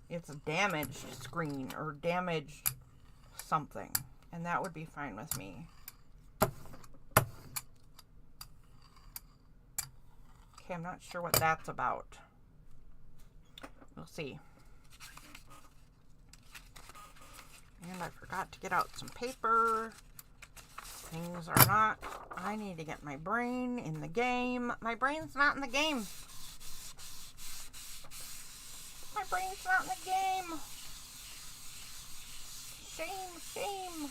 it's a damaged screen or damaged something. And that would be fine with me. Okay, I'm not sure what that's about. We'll see. And I forgot to get out some paper. Things are not... I need to get my brain in the game. My brain's not in the game. My brain's not in the game. Shame.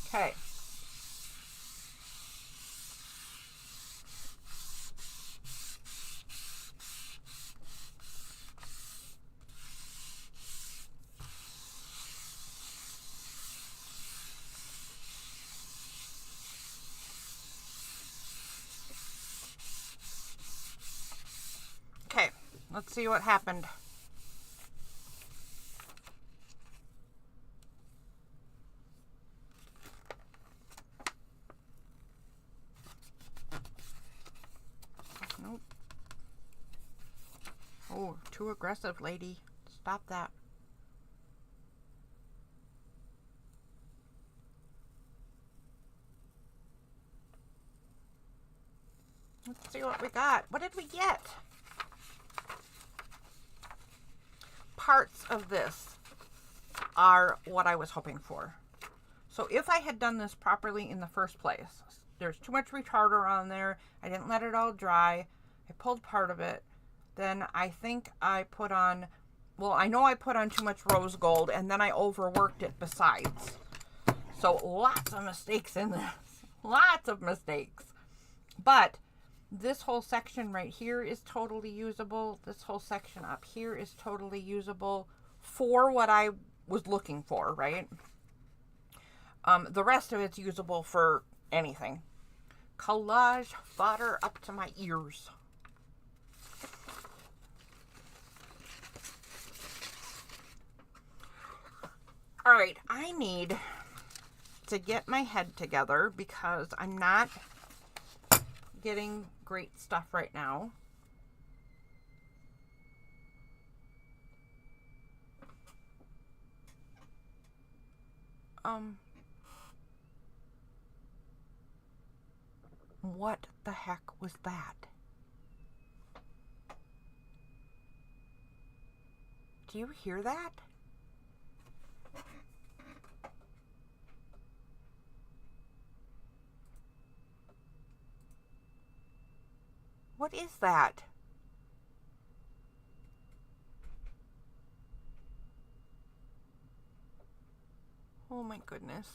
Okay. Let's see what happened. Nope. Oh, too aggressive, lady. Stop that. Let's see what we got. What did we get? Parts of this are what I was hoping for. So if I had done this properly in the first place, there's too much retarder on there, I didn't let it all dry, I pulled part of it, then I think I put on, well, I know I put on too much rose gold, and then I overworked it besides. So lots of mistakes in this. Lots of mistakes. But this whole section right here is totally usable. This whole section up here is totally usable for what I was looking for, right? The rest of it's usable for anything. Collage fodder up to my ears. All right, I need to get my head together because I'm not getting great stuff right now. What the heck was that? Do you hear that? What is that? Oh my goodness.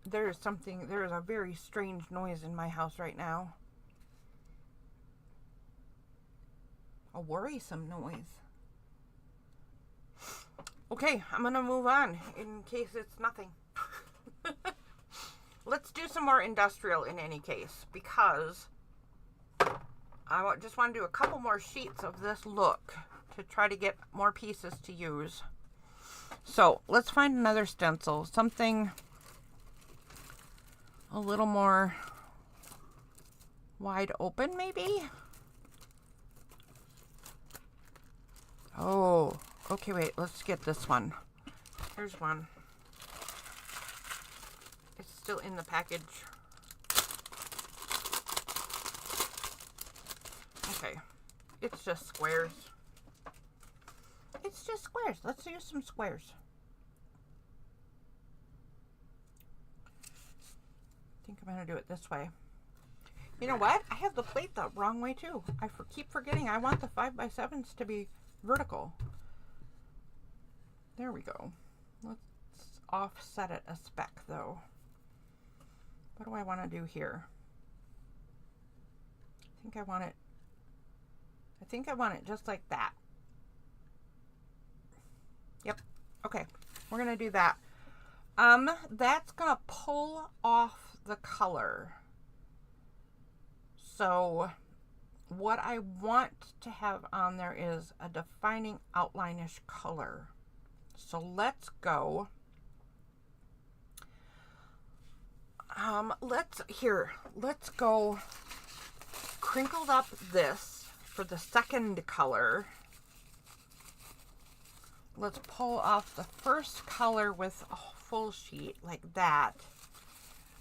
There is a very strange noise in my house right now. A worrisome noise. Okay, I'm gonna move on in case it's nothing. Let's do some more industrial in any case, because I just want to do a couple more sheets of this look to try to get more pieces to use. So let's find another stencil, something a little more wide open maybe. Oh, okay, wait, let's get this one. Here's one. It's still in the package. Okay, it's just squares. It's just squares. Let's use some squares. I think I'm going to do it this way. You know what? I have the plate the wrong way too. I keep forgetting I want the 5x7s to be vertical. There we go. Let's offset it a speck though. What do I want to do here? I think I want it just like that. Yep. Okay. We're going to do that. That's going to pull off the color. So what I want to have on there is a defining outline-ish color. So let's go. Let's go crinkled up this for the second color. Let's pull off the first color with a full sheet like that.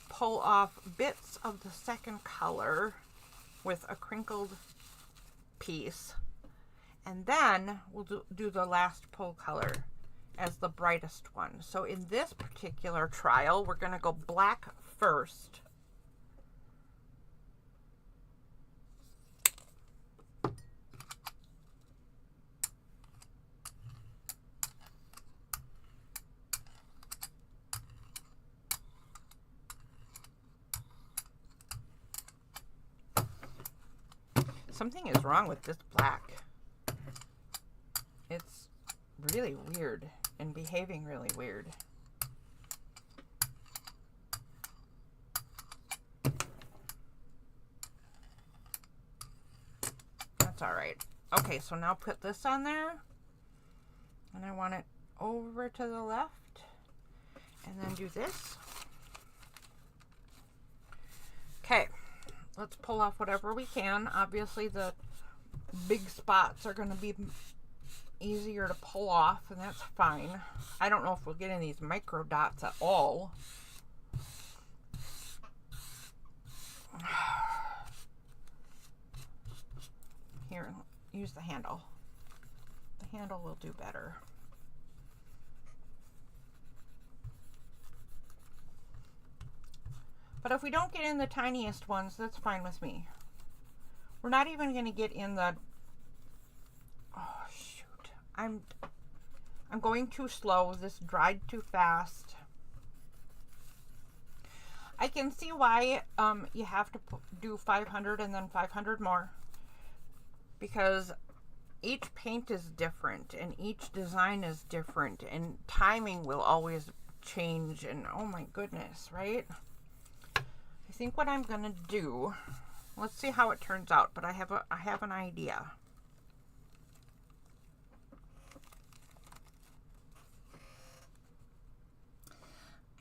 Pull off bits of the second color with a crinkled piece. And then we'll do the last pull color as the brightest one. So in this particular trial, we're going to go black first. Something is wrong with this black. It's really weird and behaving really weird. That's all right. Okay, so now put this on there. And I want it over to the left. And then do this. Okay. Let's pull off whatever we can. Obviously, the big spots are going to be easier to pull off, and that's fine. I don't know if we'll get in these micro dots at all. Here, use the handle. The handle will do better. But if we don't get in the tiniest ones, that's fine with me. We're not even going to get in the... Oh, shoot. I'm going too slow. This dried too fast. I can see why you have to do 500 and then 500 more, because each paint is different and each design is different and timing will always change, and oh my goodness, right? I think what I'm gonna do, let's see how it turns out, but I have an idea.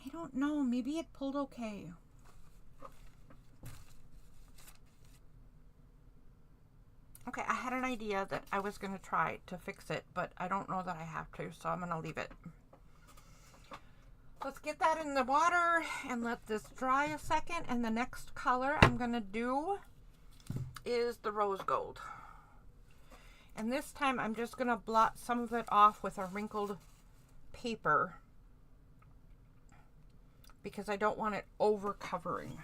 I don't know, maybe it pulled okay. Okay, I had an idea that I was going to try to fix it, but I don't know that I have to, so I'm going to leave it. Let's get that in the water and let this dry a second, and the next color I'm going to do is the rose gold. And this time I'm just going to blot some of it off with a wrinkled paper because I don't want it over covering.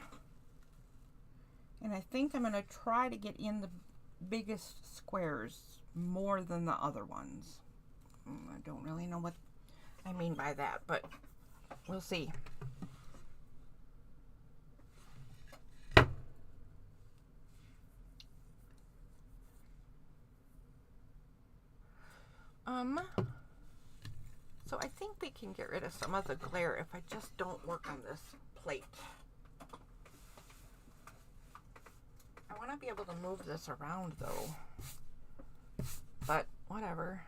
And I think I'm going to try to get in the biggest squares more than the other ones. I don't really know what I mean by that, but we'll see. So I think we can get rid of some of the glare if I just don't work on this plate. I want to be able to move this around though, but whatever.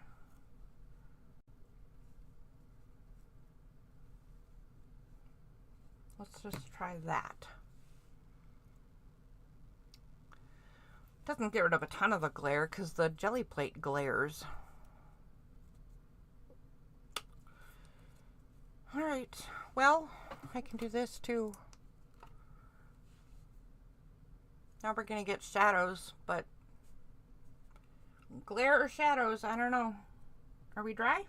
Let's just try that. Doesn't get rid of a ton of the glare because the jelly plate glares. All right, well, I can do this too. Now we're gonna get shadows, but glare or shadows, I don't know. Are we dry?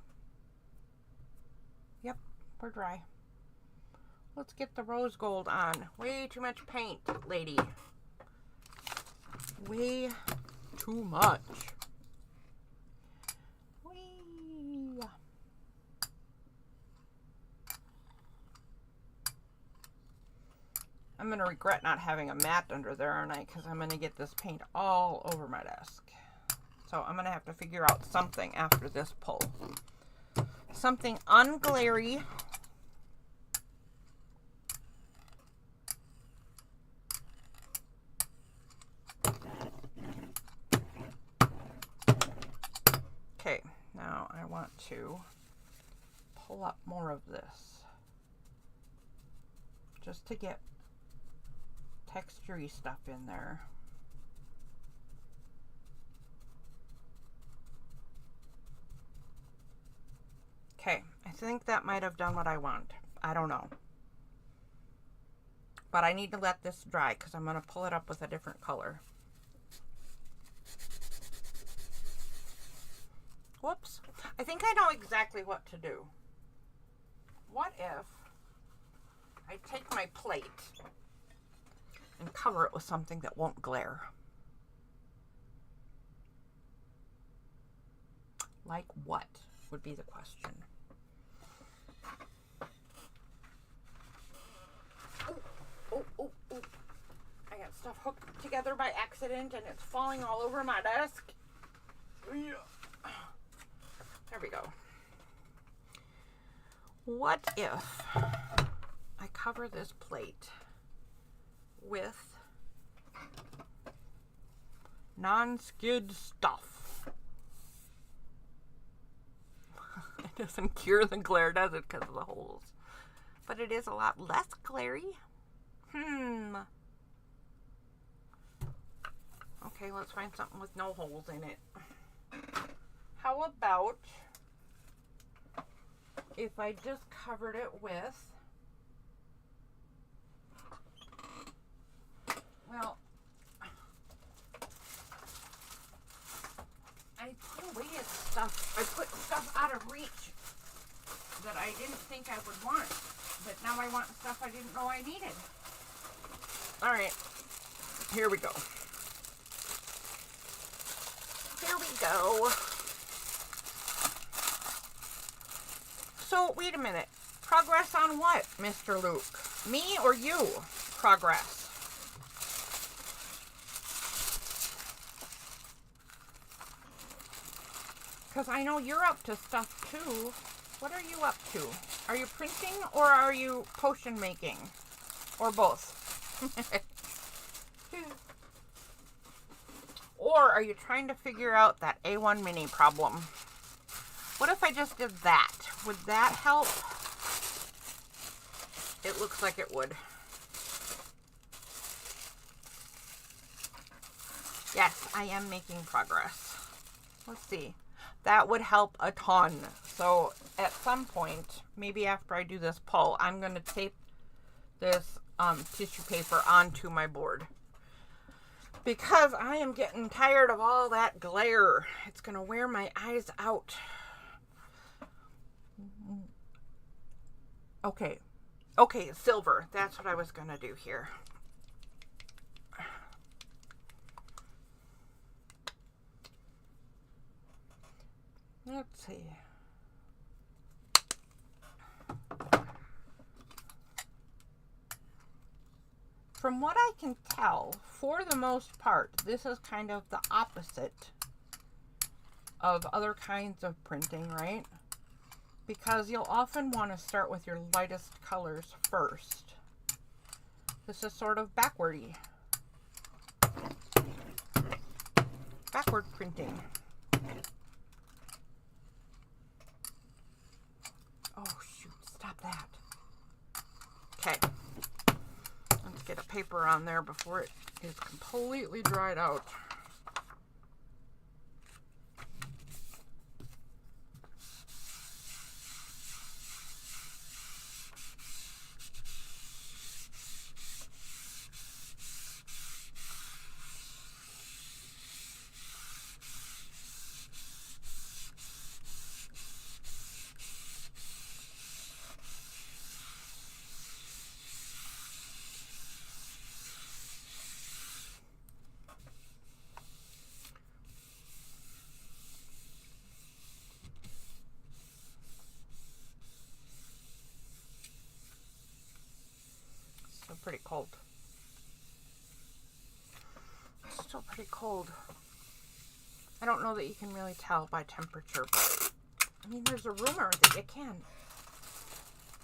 Yep, we're dry. Let's get the rose gold on. Way too much paint, lady. Way too much. Whee. I'm going to regret not having a mat under there, aren't I? Because I'm going to get this paint all over my desk. So I'm going to have to figure out something after this pull. Something unglary. Okay, now I want to pull up more of this just to get textury stuff in there. Okay, I think that might have done what I want. I don't know. But I need to let this dry because I'm going to pull it up with a different color. Whoops. I think I know exactly what to do. What if I take my plate and cover it with something that won't glare? Like what would be the question? Oh. I got stuff hooked together by accident and it's falling all over my desk. There we go. What if I cover this plate with non-skid stuff? It doesn't cure the glare, does it, because of the holes? But it is a lot less glary. Okay, let's find something with no holes in it. How about if I just covered it with, well, I threw away stuff. I put stuff out of reach that I didn't think I would want, but now I want stuff I didn't know I needed. All right, here we go. Here we go. So, wait a minute. Progress on what, Mr. Luke? Me or you? Progress. Because I know you're up to stuff too. What are you up to? Are you printing or are you potion making? Or both? Or are you trying to figure out that A1 mini problem? What if I just did that? Would that help? It looks like it would. Yes, I am making progress. Let's see. That would help a ton. So at some point, maybe after I do this pull, I'm going to tape this tissue paper onto my board. Because I am getting tired of all that glare. It's going to wear my eyes out. Okay. Okay, silver. That's what I was going to do here. Let's see. From what I can tell, for the most part, this is kind of the opposite of other kinds of printing, right? Because you'll often want to start with your lightest colors first. This is sort of backward-y. Backward printing. Oh, shoot. Stop that. Okay. Let's get a paper on there before it is completely dried out. Still pretty cold. Still pretty cold. I don't know that you can really tell by temperature, but I mean, there's a rumor that you can.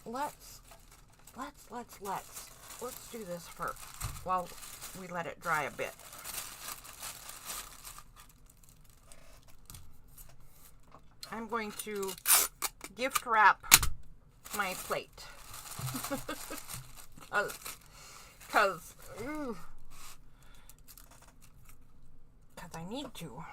Let's do this first while we let it dry a bit. I'm going to gift wrap my plate. Because I need to.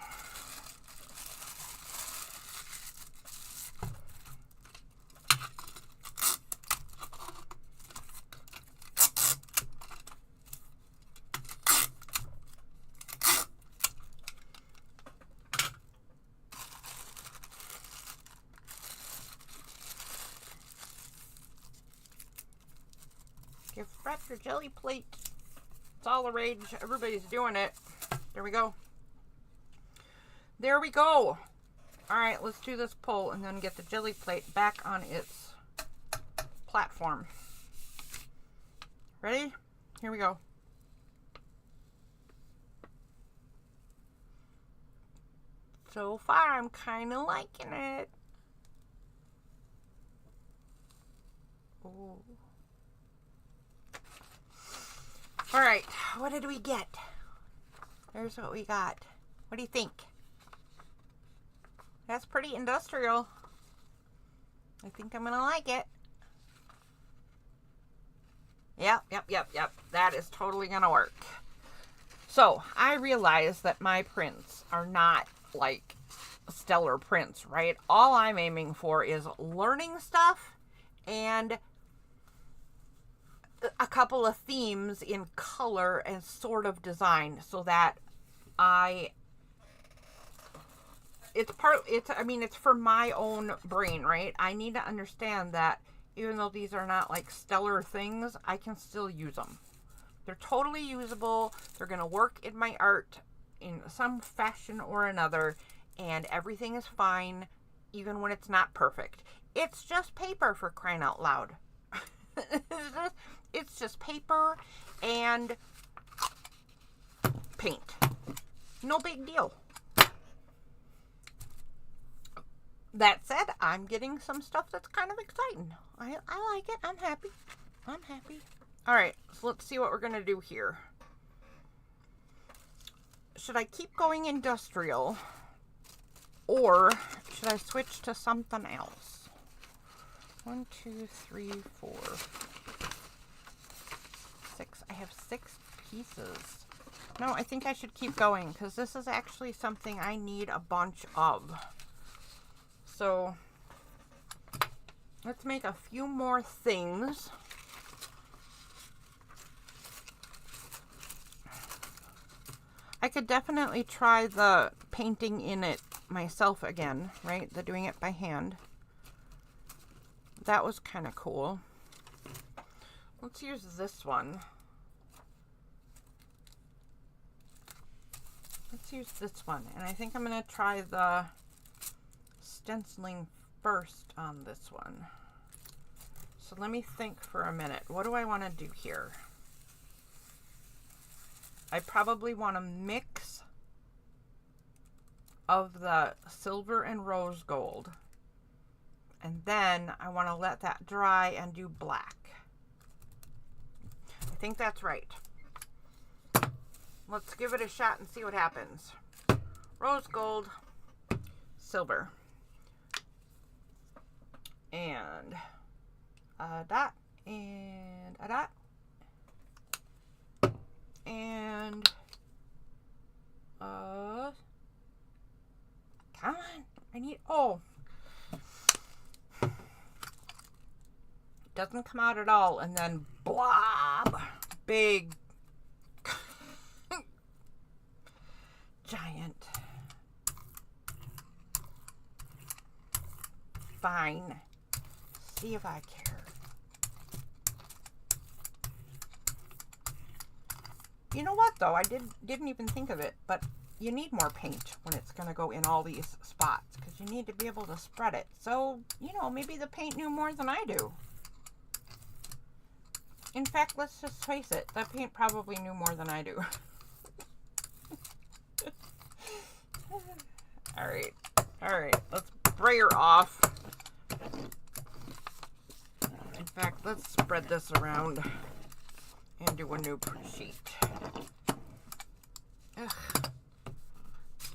Gift wrap your jelly plate. It's all the rage. Everybody's doing it. There we go. There we go. All right, let's do this pull and then get the jelly plate back on its platform. Ready? Here we go. So far, I'm kind of liking it. Ooh. All right, what did we get? There's what we got. What do you think? That's pretty industrial. I think I'm gonna like it. Yep. That is totally gonna work. So, I realize that my prints are not like stellar prints, right? All I'm aiming for is learning stuff and a couple of themes in color and sort of design so that it's for my own brain, right? I need to understand that even though these are not like stellar things, I can still use them. They're totally usable. They're going to work in my art in some fashion or another, and everything is fine even when it's not perfect. It's just paper, for crying out loud. It's just paper and paint. No big deal. That said, I'm getting some stuff that's kind of exciting. I like it. I'm happy. I'm happy. All right, so let's see what we're going to do here. Should I keep going industrial, or should I switch to something else? 1, 2, 3, 4, 6. I have 6 pieces. No, I think I should keep going because this is actually something I need a bunch of. So let's make a few more things. I could definitely try the painting in it myself again, right? The doing it by hand. That was kind of cool. Let's use this one. Let's use this one. And I think I'm going to try the stenciling first on this one. So let me think for a minute. What do I want to do here? I probably want a mix of the silver and rose gold. And then I want to let that dry and do black. I think that's right. Let's give it a shot and see what happens. Rose gold, silver. And a dot, and a dot, and come on, I need, oh, doesn't come out at all, and then blob, big, giant, fine. See if I care. You know what though? I didn't even think of it, but you need more paint when it's going to go in all these spots because you need to be able to spread it. So, you know, maybe the paint knew more than I do. In fact, let's just face it. The paint probably knew more than I do. All right. Let's spray her off. In fact, let's spread this around and do a new sheet. Ugh.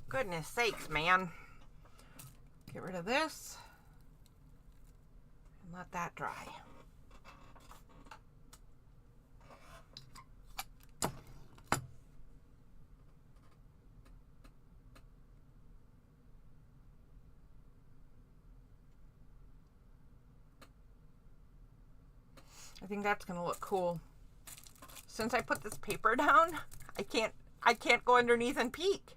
Goodness sakes, man. Get rid of this and let that dry. I think that's gonna look cool. Since I put this paper down, I can't go underneath and peek.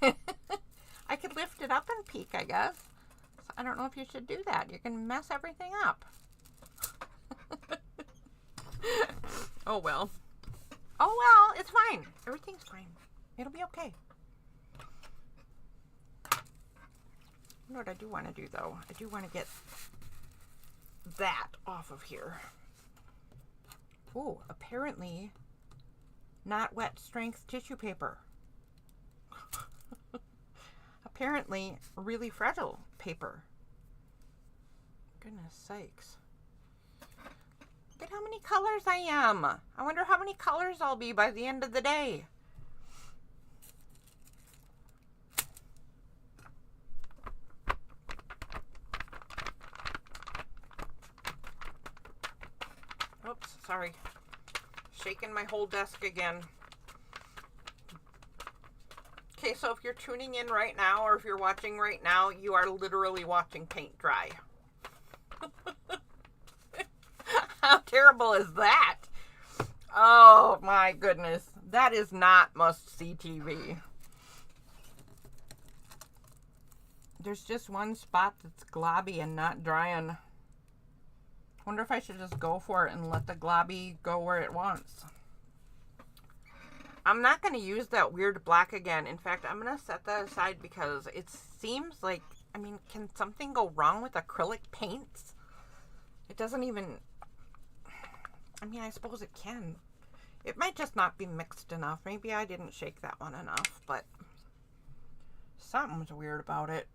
I could lift it up and peek, I guess. So I don't know if you should do that. You can mess everything up. Oh well. Oh well, it's fine. Everything's fine. It'll be okay. You know what I do want to do though? I do want to get that off of here. Oh, apparently not wet strength tissue paper. Apparently really fragile paper. Goodness sakes. Look at how many colors I am. I wonder how many colors I'll be by the end of the day. Oops, sorry. Shaking my whole desk again. Okay, so if you're tuning in right now or if you're watching right now, you are literally watching paint dry. How terrible is that? Oh my goodness. That is not must-see TV. There's just one spot that's globby and not drying. Wonder if I should just go for it and let the globby go where it wants. I'm not going to use that weird black again. In fact, I'm going to set that aside because it seems like, I mean, can something go wrong with acrylic paints? It doesn't even, I mean, I suppose it can. It might just not be mixed enough. Maybe I didn't shake that one enough, but something's weird about it.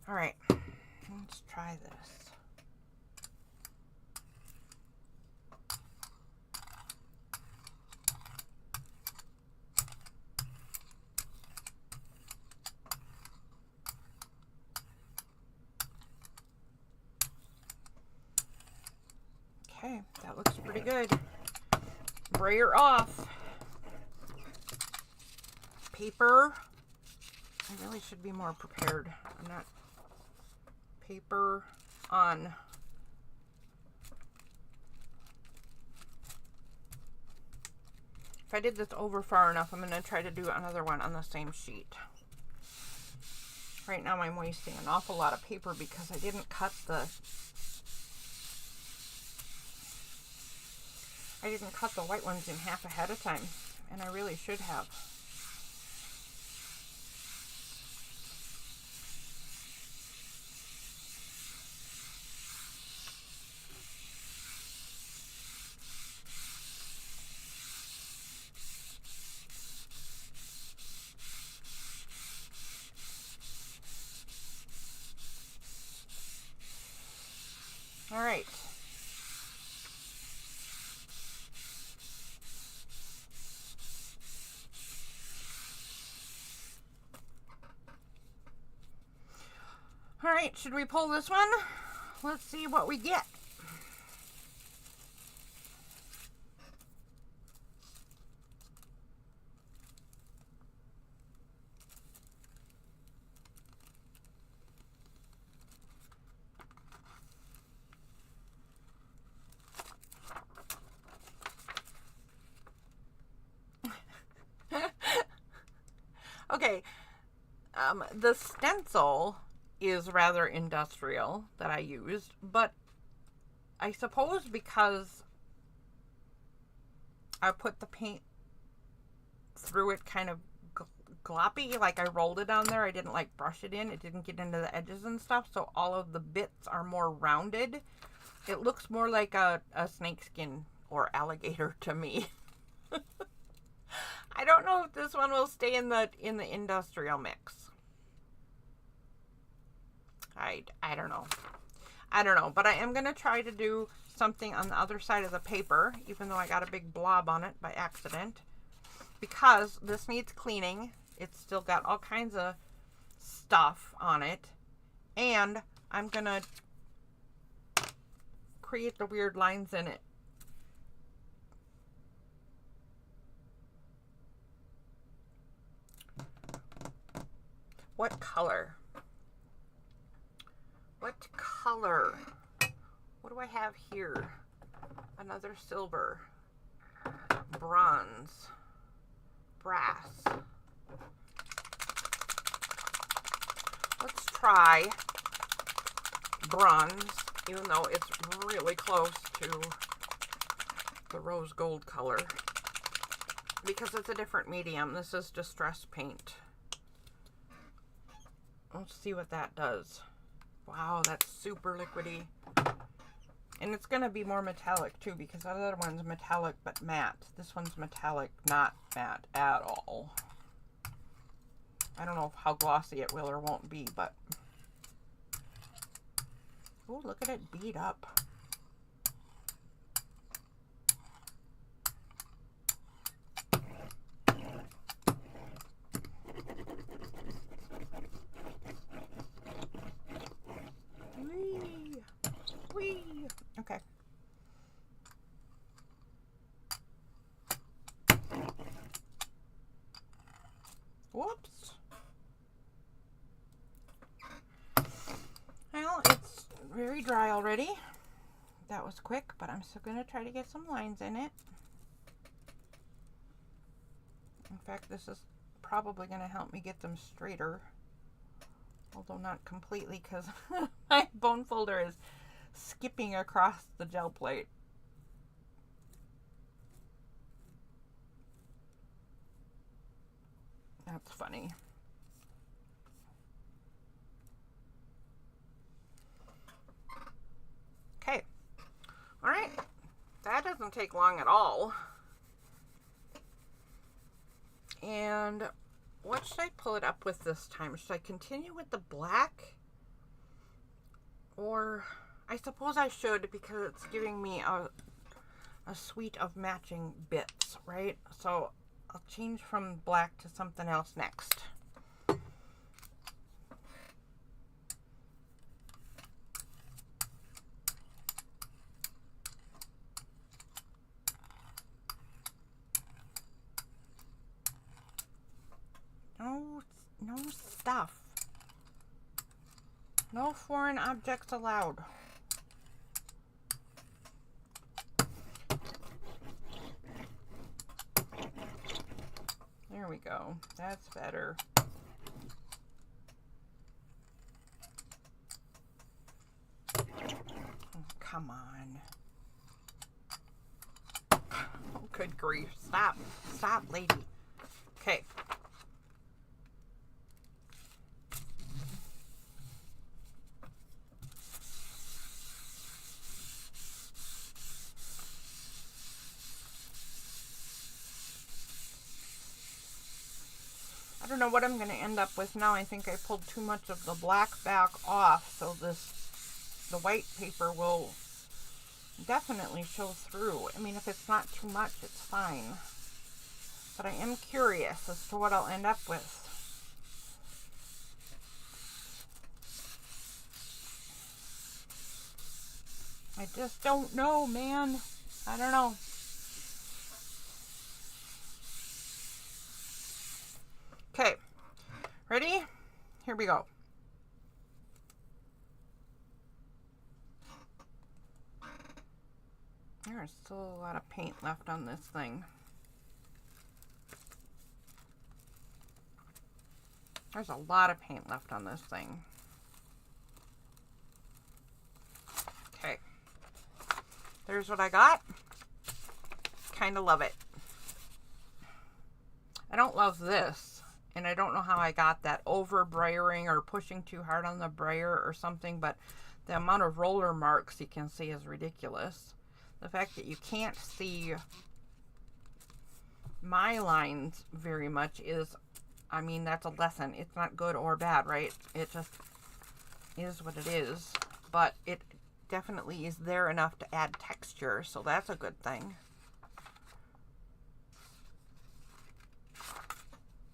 All right, let's try this. Okay, that looks pretty good. Brayer off. Paper. I really should be more prepared. I'm not. Paper on. If I did this over far enough, I'm going to try to do another one on the same sheet. Right now I'm wasting an awful lot of paper because I didn't cut the white ones in half ahead of time, and I really should have. All right. All right, should we pull this one? Let's see what we get. Okay, the stencil is rather industrial that I used, but I suppose because I put the paint through it kind of gloppy, like I rolled it on there, I didn't like brush it in, it didn't get into the edges and stuff, so all of the bits are more rounded. It looks more like a snakeskin or alligator to me. I don't know if this one will stay in the industrial mix. I don't know. I don't know, but I am going to try to do something on the other side of the paper, even though I got a big blob on it by accident, because this needs cleaning. It's still got all kinds of stuff on it, and I'm going to create the weird lines in it. What color? What color? What do I have here? Another silver, bronze, brass. Let's try bronze, even though it's really close to the rose gold color, because it's a different medium. This is distress paint. Let's see what that does. Wow, that's super liquidy. And it's going to be more metallic too, because the other one's metallic but matte. This one's metallic, not matte at all. I don't know how glossy it will or won't be, but... Oh, look at it bead up. Whee! Okay. Whoops. Well, it's very dry already. That was quick, but I'm still going to try to get some lines in it. In fact, this is probably going to help me get them straighter. Although not completely, because my bone folder is skipping across the gel plate. That's funny. Okay. All right. doesn't take long at all. And what should I pull it up with this time? Should I continue with the black? Or I suppose I should, because it's giving me a suite of matching bits, right? So I'll change from black to something else next. No stuff. No foreign objects allowed. There we go. That's better. Oh, come on. Oh, good grief. Stop. Stop, lady. Okay. I don't know what I'm going to end up with now. I think I pulled too much of the black back off, so the white paper will definitely show through. I mean, if it's not too much, it's fine. But I am curious as to what I'll end up with. I just don't know, man. I don't know. Okay, ready? Here we go. There's still a lot of paint left on this thing. There's a lot of paint left on this thing. Okay, there's what I got. Kind of love it. I don't love this. And I don't know how I got that over brayering or pushing too hard on the brayer or something, but the amount of roller marks you can see is ridiculous. The fact that you can't see my lines very much is, I mean, that's a lesson. It's not good or bad, right? It just is what it is. But it definitely is there enough to add texture, so that's a good thing.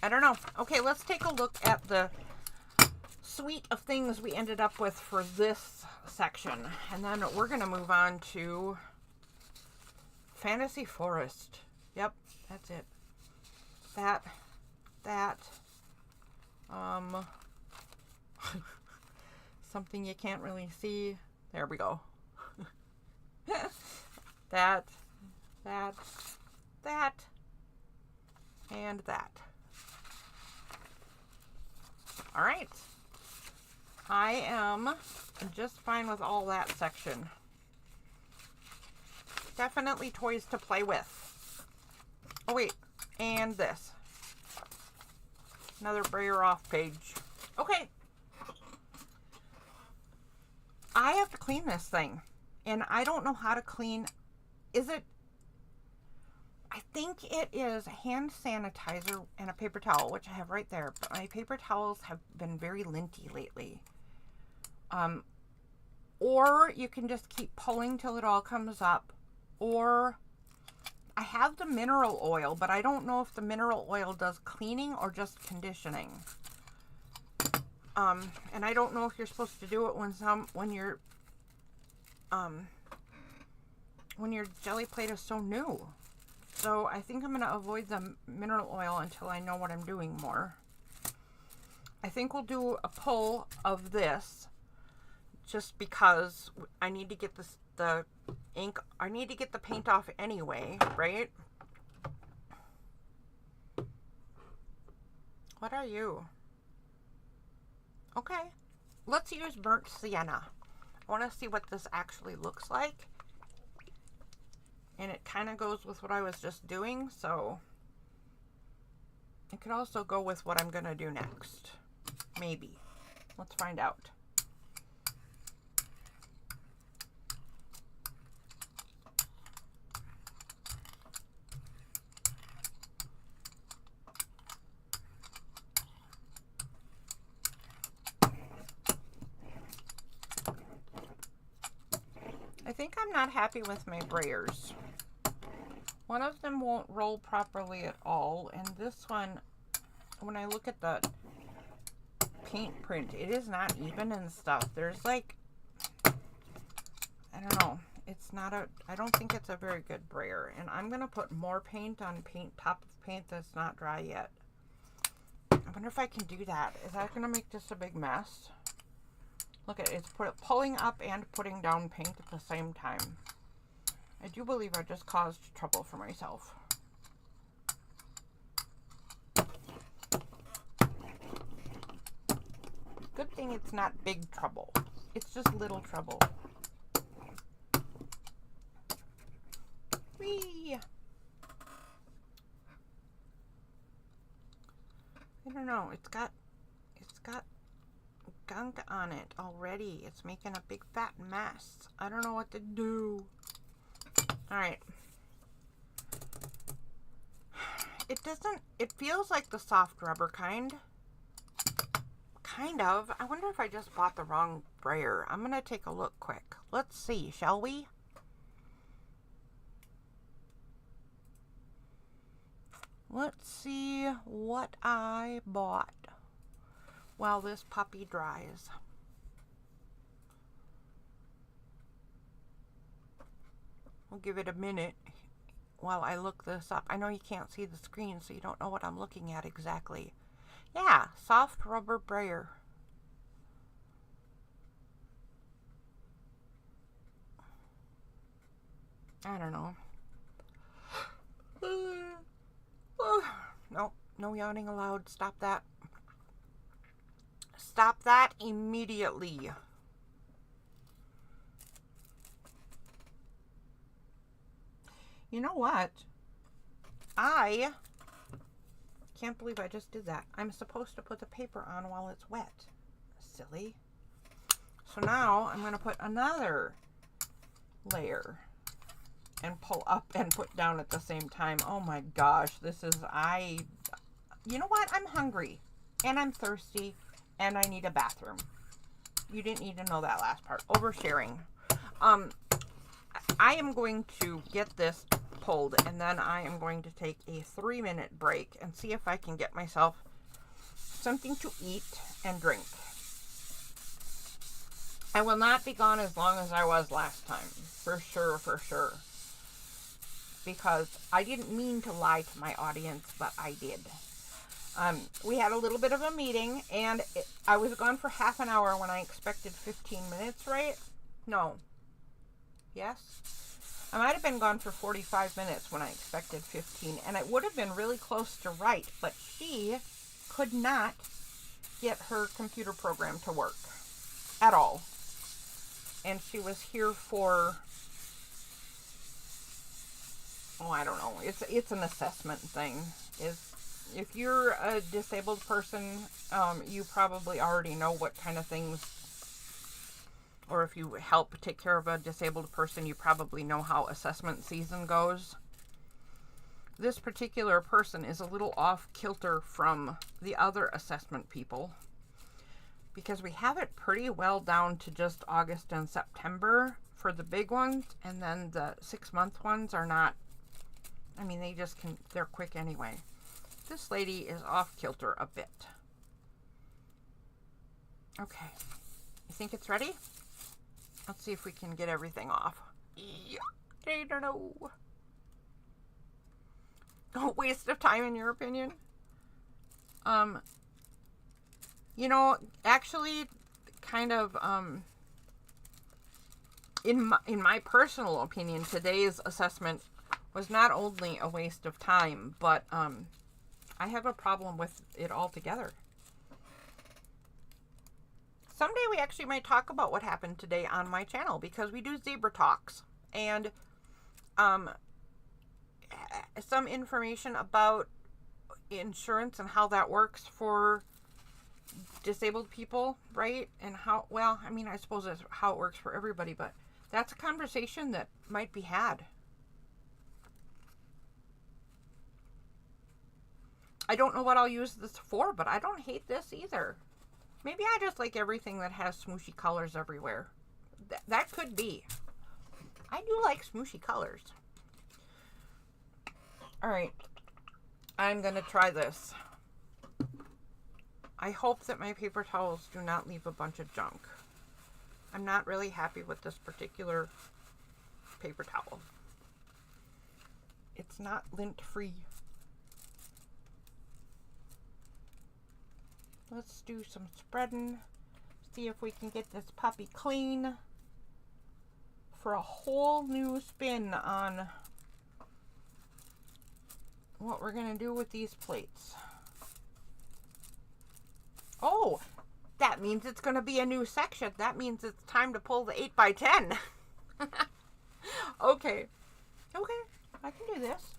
I don't know. Okay, let's take a look at the suite of things we ended up with for this section. And then we're going to move on to Fantasy Forest. Yep, that's it. That. Something you can't really see. There we go. that, and that. All right. I am just fine with all that section. Definitely toys to play with. Oh, wait. And this. Another brayer off page. Okay. I have to clean this thing. And I don't know how to clean. Is it? I think it is hand sanitizer and a paper towel, which I have right there. But my paper towels have been very linty lately. Or you can just keep pulling till it all comes up. Or I have the mineral oil, but I don't know if the mineral oil does cleaning or just conditioning. And I don't know if you're supposed to do it when your jelly plate is so new. So I think I'm going to avoid the mineral oil until I know what I'm doing more. I think we'll do a pull of this just because I need to get the ink. I need to get the paint off anyway, right? What are you? Okay, let's use burnt sienna. I want to see what this actually looks like. And it kind of goes with what I was just doing, so it could also go with what I'm going to do next. Maybe. Let's find out. I think I'm not happy with my brayers. One of them won't roll properly at all, and this one, when I look at the paint print, it is not even and stuff. There's like, I don't know, it's not a, I don't think it's a very good brayer, and I'm going to put more paint on paint, top of paint that's not dry yet. I wonder if I can do that. Is that going to make this a big mess? Look at it, it's pulling up and putting down paint at the same time. I do believe I just caused trouble for myself. Good thing it's not big trouble. It's just little trouble. Whee! I don't know, it's got gunk on it already. It's making a big fat mess. I don't know what to do. Alright. It feels like the soft rubber kind. Kind of. I wonder if I just bought the wrong brayer. I'm going to take a look quick. Let's see, shall we? Let's see what I bought while this puppy dries. We'll give it a minute while I look this up. I know you can't see the screen, so you don't know what I'm looking at exactly. Yeah, soft rubber brayer. I don't know. No, no yawning allowed. Stop that. Stop that immediately. You know what? I can't believe I just did that. I'm supposed to put the paper on while it's wet. Silly. So now I'm going to put another layer and pull up and put down at the same time. Oh my gosh, this is, you know what? I'm hungry and I'm thirsty and I need a bathroom. You didn't need to know that last part. Oversharing. I am going to get this pulled and then I am going to take a 3-minute break and see if I can get myself something to eat and drink. I will not be gone as long as I was last time. For sure, for sure. Because I didn't mean to lie to my audience, but I did. We had a little bit of a meeting, and I was gone for half an hour when I expected 15 minutes, right? No. Yes? I might have been gone for 45 minutes when I expected 15, and it would have been really close to right, but she could not get her computer program to work at all. And she was here for, oh, I don't know. It's an assessment thing. If you're a disabled person, you probably already know what kind of things, or if you help take care of a disabled person, you probably know how assessment season goes. This particular person is a little off kilter from the other assessment people because we have it pretty well down to just August and September for the big ones, and then the 6-month ones are not, I mean, they're quick anyway. This lady is off kilter a bit. Okay, you think it's ready? Let's see if we can get everything off. Yeah, I don't know. A waste of time in your opinion? You know, actually, kind of, in my personal opinion, today's assessment was not only a waste of time, but I have a problem with it altogether. Someday we actually might talk about what happened today on my channel because we do zebra talks and some information about insurance and how that works for disabled people, right? And how, well, I mean, I suppose that's how it works for everybody, but that's a conversation that might be had. I don't know what I'll use this for, but I don't hate this either. Maybe I just like everything that has smooshy colors everywhere. That could be. I do like smooshy colors. All right, I'm gonna try this. I hope that my paper towels do not leave a bunch of junk. I'm not really happy with this particular paper towel. It's not lint free. Let's do some spreading. See if we can get this puppy clean for a whole new spin on what we're gonna do with these plates. Oh, that means it's gonna be a new section. That means it's time to pull the 8x10. Okay, I can do this.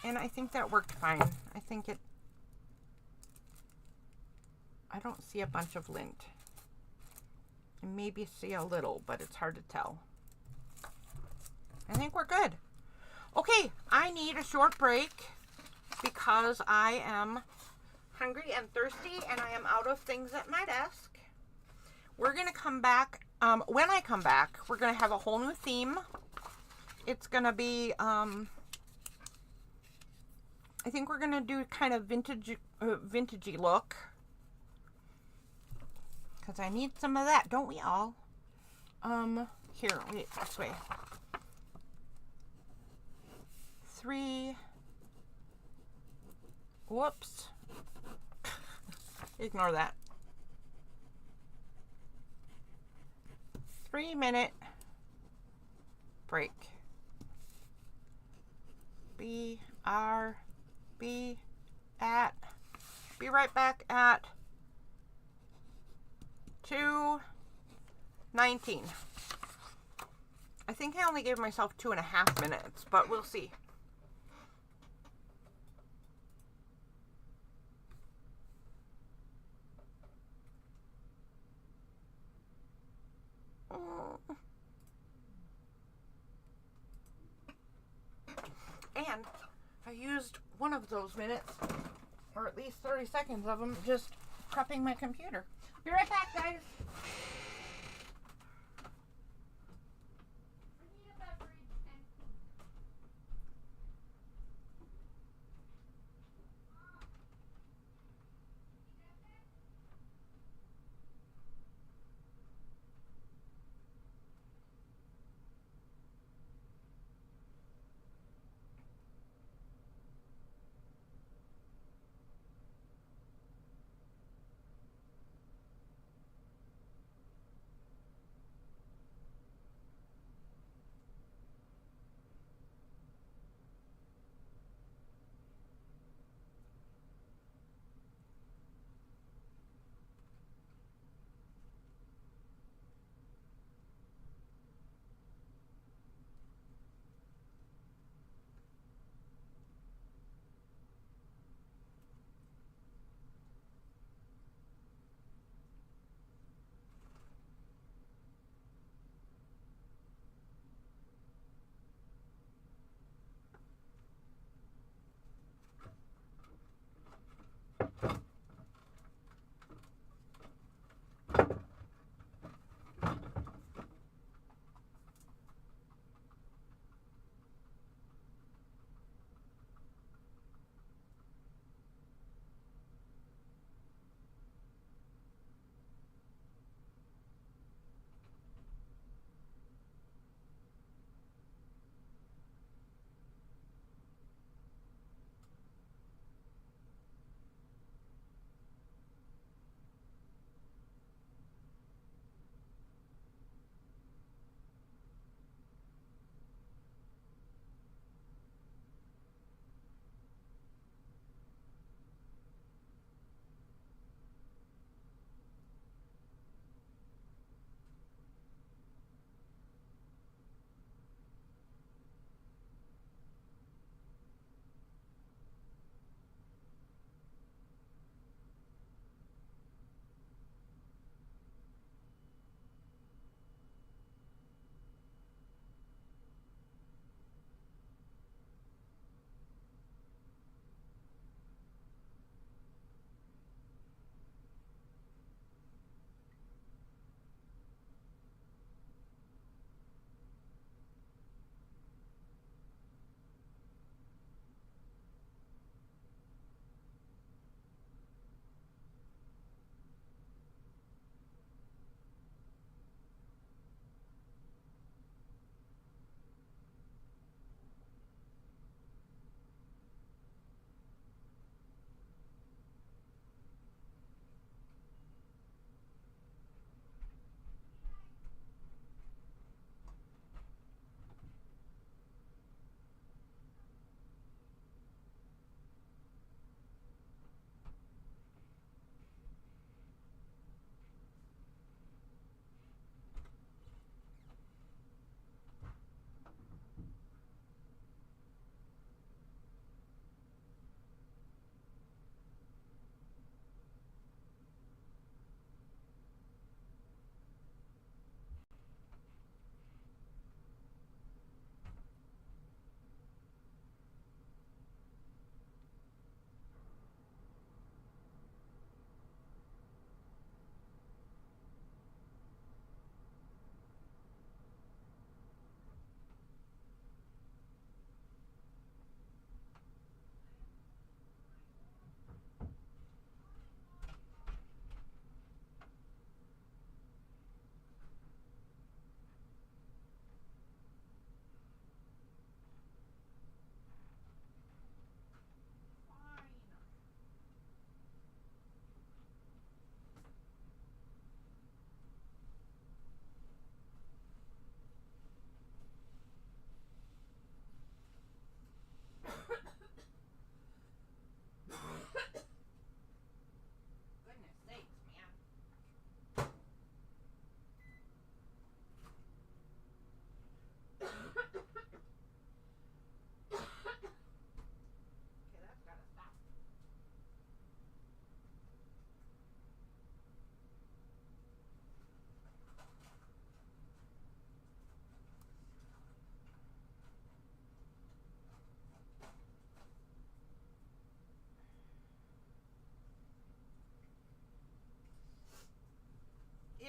And I think that worked fine. I don't see a bunch of lint. I maybe see a little, but it's hard to tell. I think we're good. Okay, I need a short break because I am hungry and thirsty and I am out of things at my desk. We're gonna come back. When I come back, we're gonna have a whole new theme. It's gonna be, I think we're gonna do kind of vintagey look. Because I need some of that, don't we all? Here, wait, this way. 3. Whoops. Ignore that. 3-minute break. Be right back at 2:19. I think I only gave myself 2.5 minutes, but we'll see. And I used one of those minutes, or at least 30 seconds of them, just prepping my computer. Be right back, guys.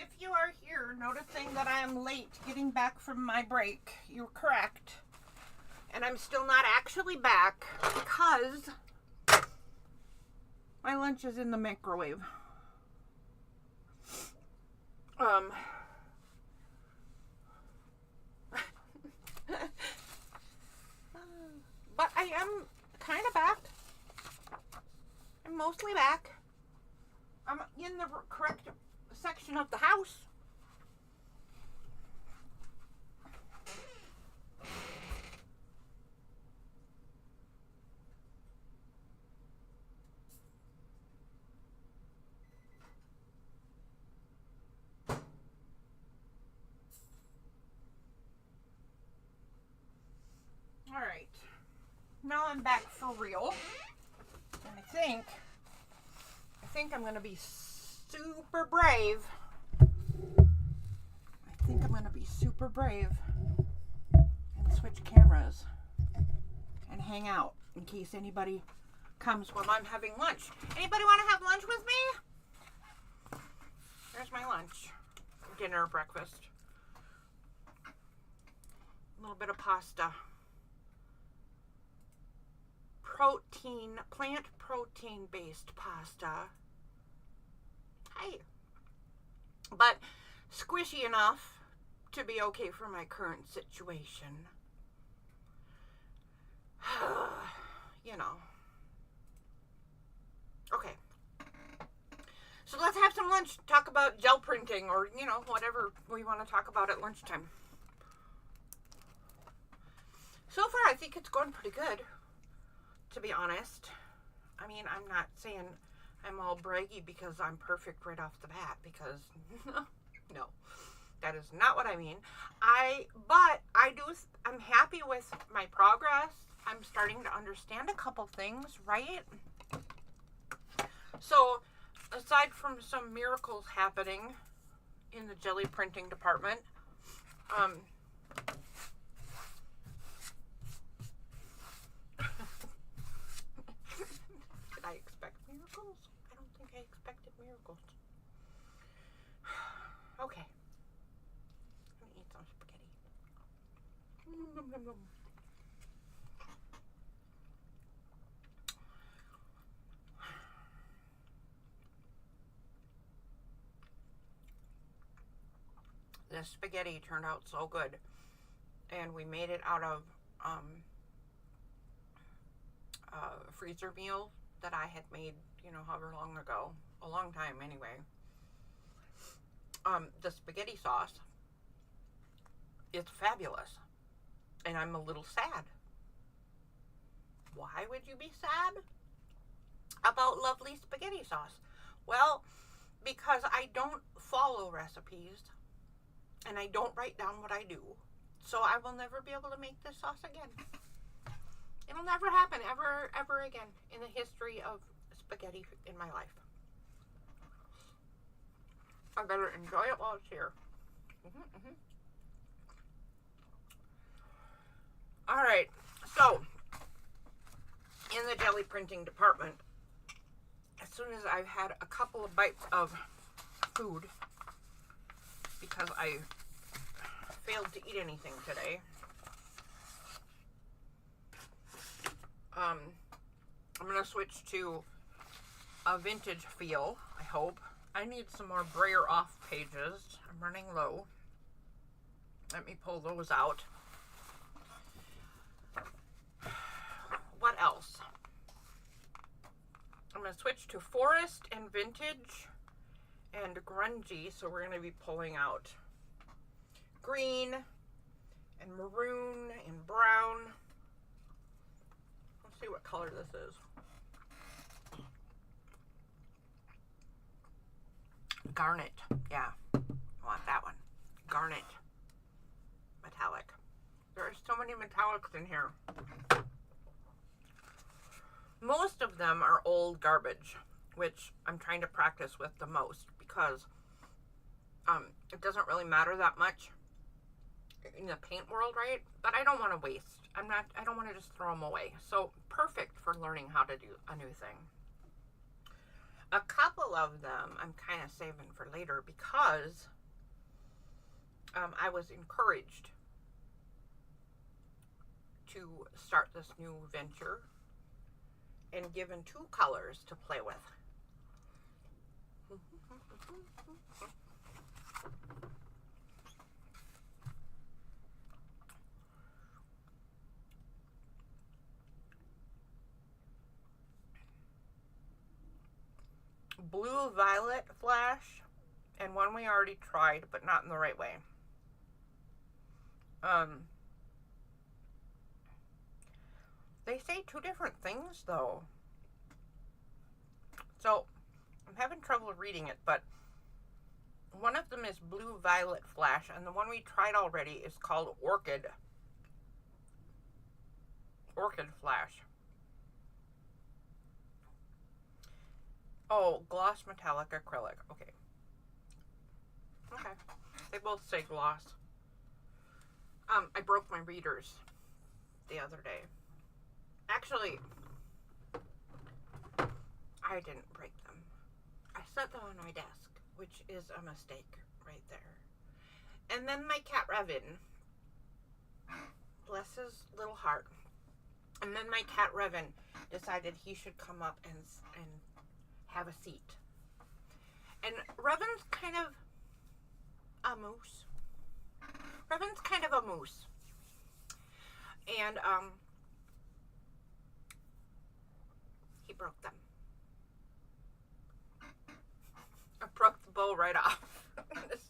if you are here noticing that I am late getting back from my break, you're correct. And I'm still not actually back because my lunch is in the microwave. But I am kind of back. I'm mostly back. I'm in the correct section of the house. All right. Now I'm back for real. And I think I'm going to be super brave. I think I'm going to be super brave and switch cameras and hang out in case anybody comes while I'm having lunch. Anybody want to have lunch with me? There's my lunch. Dinner, breakfast. A little bit of pasta. Plant protein based pasta. Hey. But squishy enough to be okay for my current situation. You know. Okay. So let's have some lunch, talk about gel printing or, you know, whatever we want to talk about at lunchtime. So far, I think it's going pretty good, to be honest. I mean, I'm not saying I'm all braggy because I'm perfect right off the bat, because no, that is not what I mean. I'm happy with my progress. I'm starting to understand a couple things, right? So, aside from some miracles happening in the jelly printing department, did I expect miracles? I don't think I expected miracles. Okay. I'm gonna eat some spaghetti. Nom, nom, nom. The spaghetti turned out so good, and we made it out of a freezer meal that I had made, you know, however long ago, a long time anyway. The spaghetti sauce is fabulous, and I'm a little sad. Why would you be sad about lovely spaghetti sauce? Well, because I don't follow recipes. And I don't write down what I do. So I will never be able to make this sauce again. It'll never happen ever again in the history of spaghetti in my life. I better enjoy it while it's here. All right. So, in the jelly printing department, as soon as I've had a couple of bites of food, because I failed to eat anything today, I'm going to switch to a vintage feel, I hope. I need some more brayer off pages. I'm running low. Let me pull those out. What else? I'm going to switch to forest and vintage and grungy, so we're going to be pulling out green and maroon and brown. Let's see what color this is. Garnet. Yeah, I want that one. Garnet. Metallic. There are so many metallics in here. Most of them are old garbage, which I'm trying to practice with the most, because it doesn't really matter that much in the paint world, right? But I don't want to waste. I don't want to just throw them away. So perfect for learning how to do a new thing. A couple of them I'm kind of saving for later because I was encouraged to start this new venture and given 2 colors to play with. Blue violet flash and one we already tried but not in the right way. They say 2 different things though, so I'm having trouble reading it, but one of them is blue violet flash and the one we tried already is called orchid flash. Oh, gloss metallic acrylic. Okay. They both say gloss. I broke my readers the other day. Actually, I didn't break them. I set them on my desk, which is a mistake right there. And then my cat Revin, bless his little heart, and then my cat Revin decided he should come up and have a seat. And Revan's kind of a moose. Revan's kind of a moose. And he broke them. I broke the bow right off.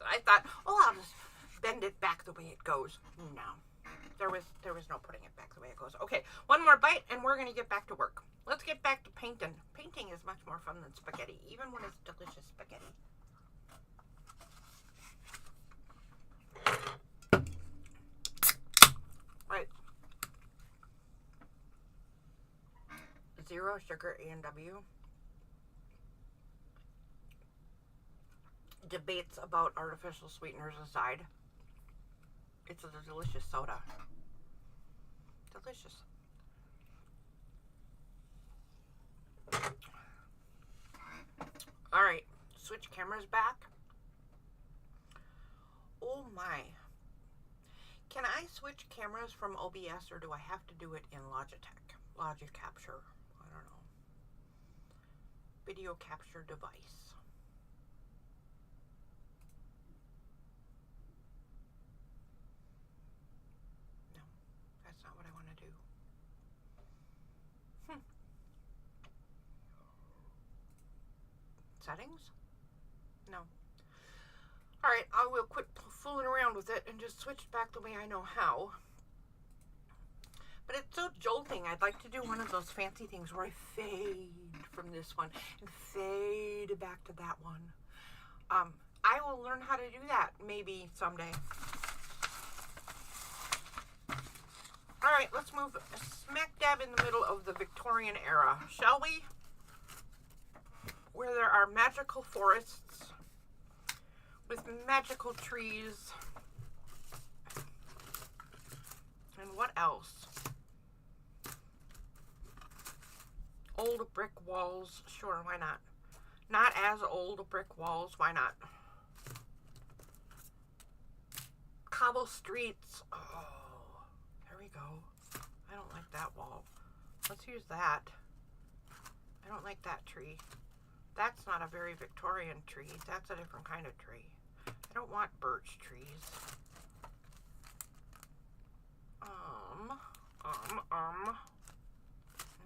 I thought, oh, I'll just bend it back the way it goes. No. There was no putting it back the way it goes. Okay, one more bite and we're going to get back to work. Let's get back to painting. Painting is much more fun than spaghetti, even when it's delicious spaghetti. Right. 0 sugar A&W. Debates about artificial sweeteners aside, it's a delicious soda. Delicious. Alright, switch cameras back. Oh my. Can I switch cameras from OBS or do I have to do it in Logitech? Logic Capture. I don't know. Video capture device. No, that's not what I want to do. Settings? No. Alright, I will quit fooling around with it and just switch back the way I know how. But it's so jolting. I'd like to do one of those fancy things where I fade from this one and fade back to that one. I will learn how to do that maybe someday. Alright, let's move smack dab in the middle of the Victorian era, shall we? Where there are magical forests with magical trees. And what else? Old brick walls. Sure, why not? Not as old brick walls. Why not? Cobble streets. Oh, there we go. I don't like that wall. Let's use that. I don't like that tree. That's not a very Victorian tree. That's a different kind of tree. I don't want birch trees.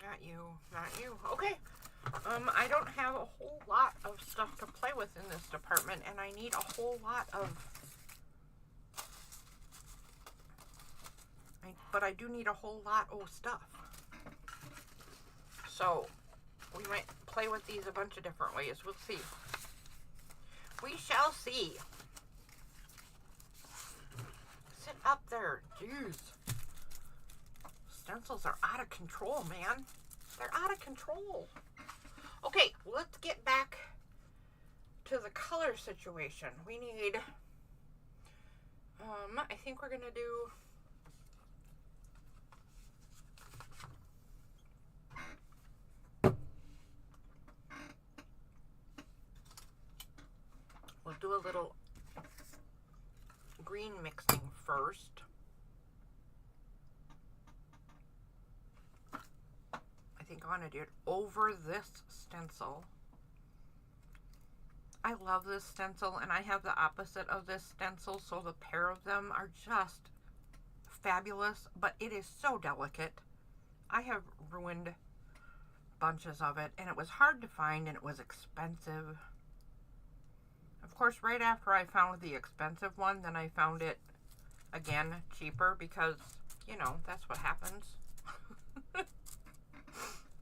Not you. Not you. Okay. I don't have a whole lot of stuff to play with in this department, and I need a whole lot of... But I do need a whole lot of stuff. So, we might play with these a bunch of different ways. We'll see. We shall see. Sit up there. Jeez. Stencils are out of control, man. They're out of control. Okay, let's get back to the color situation. We need, I think we're going to do... green mixing first. I think I want to do it over this stencil. I love this stencil, and I have the opposite of this stencil, so the pair of them are just fabulous, but it is so delicate. I have ruined bunches of it, and it was hard to find, and it was expensive. Of course, right after I found the expensive one, then I found it again cheaper, because, you know, that's what happens.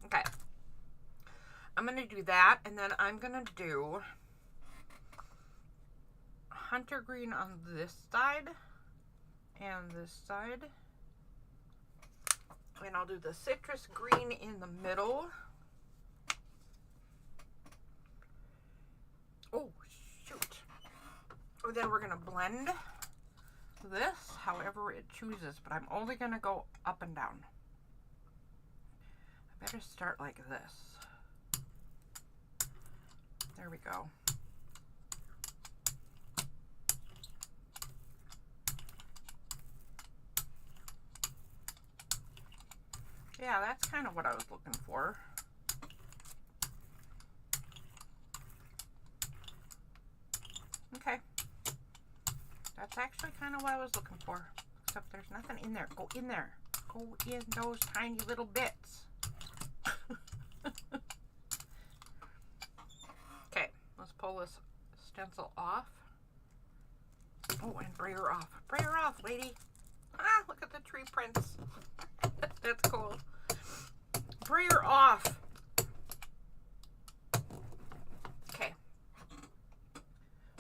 Okay. I'm going to do that, and then I'm going to do hunter green on this side and this side. And I'll do the citrus green in the middle. Oh, shoot. And then we're going to blend this however it chooses, but I'm only going to go up and down. I better start like this. There we go. Yeah, that's kind of what I was looking for. Okay. That's actually kind of what I was looking for. Except there's nothing in there. Go in there. Go in those tiny little bits. Okay, let's pull this stencil off. Oh, and braid her off. Braid her off, lady. Ah, look at the tree prints. That's cool. Braid her off. Okay.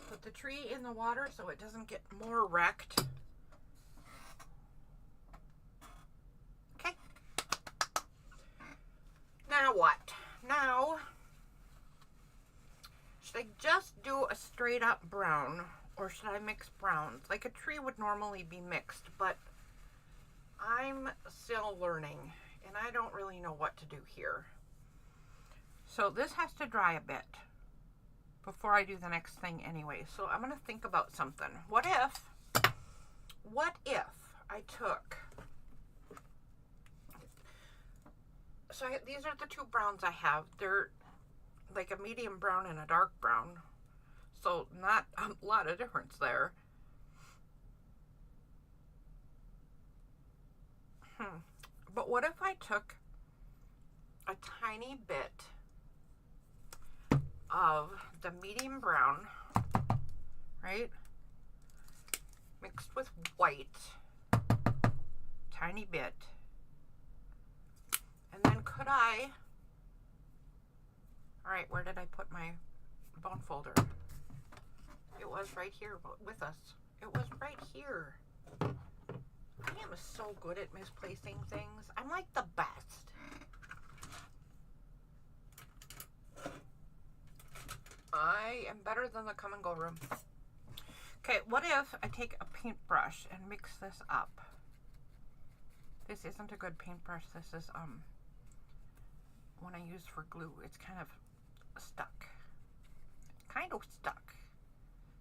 Put the tree in the water so it doesn't get more wrecked. Okay. Now what? Now, should I just do a straight up brown, or should I mix browns? Like a tree would normally be mixed, but I'm still learning, and I don't really know what to do here. So this has to dry a bit before I do the next thing anyway. So I'm going to think about something. What if I took, these are the two browns I have. They're like a medium brown and a dark brown. So not a lot of difference there. But what if I took a tiny bit of the medium brown, right, mixed with white, tiny bit, and then could I, all right, where did I put my bone folder? It was right here with us. It was right here. I am so good at misplacing things. I'm like the best. I am better than the come and go room. Okay, what if I take a paintbrush and mix this up? This isn't a good paintbrush. This is one I use for glue. It's kind of stuck. Kind of stuck.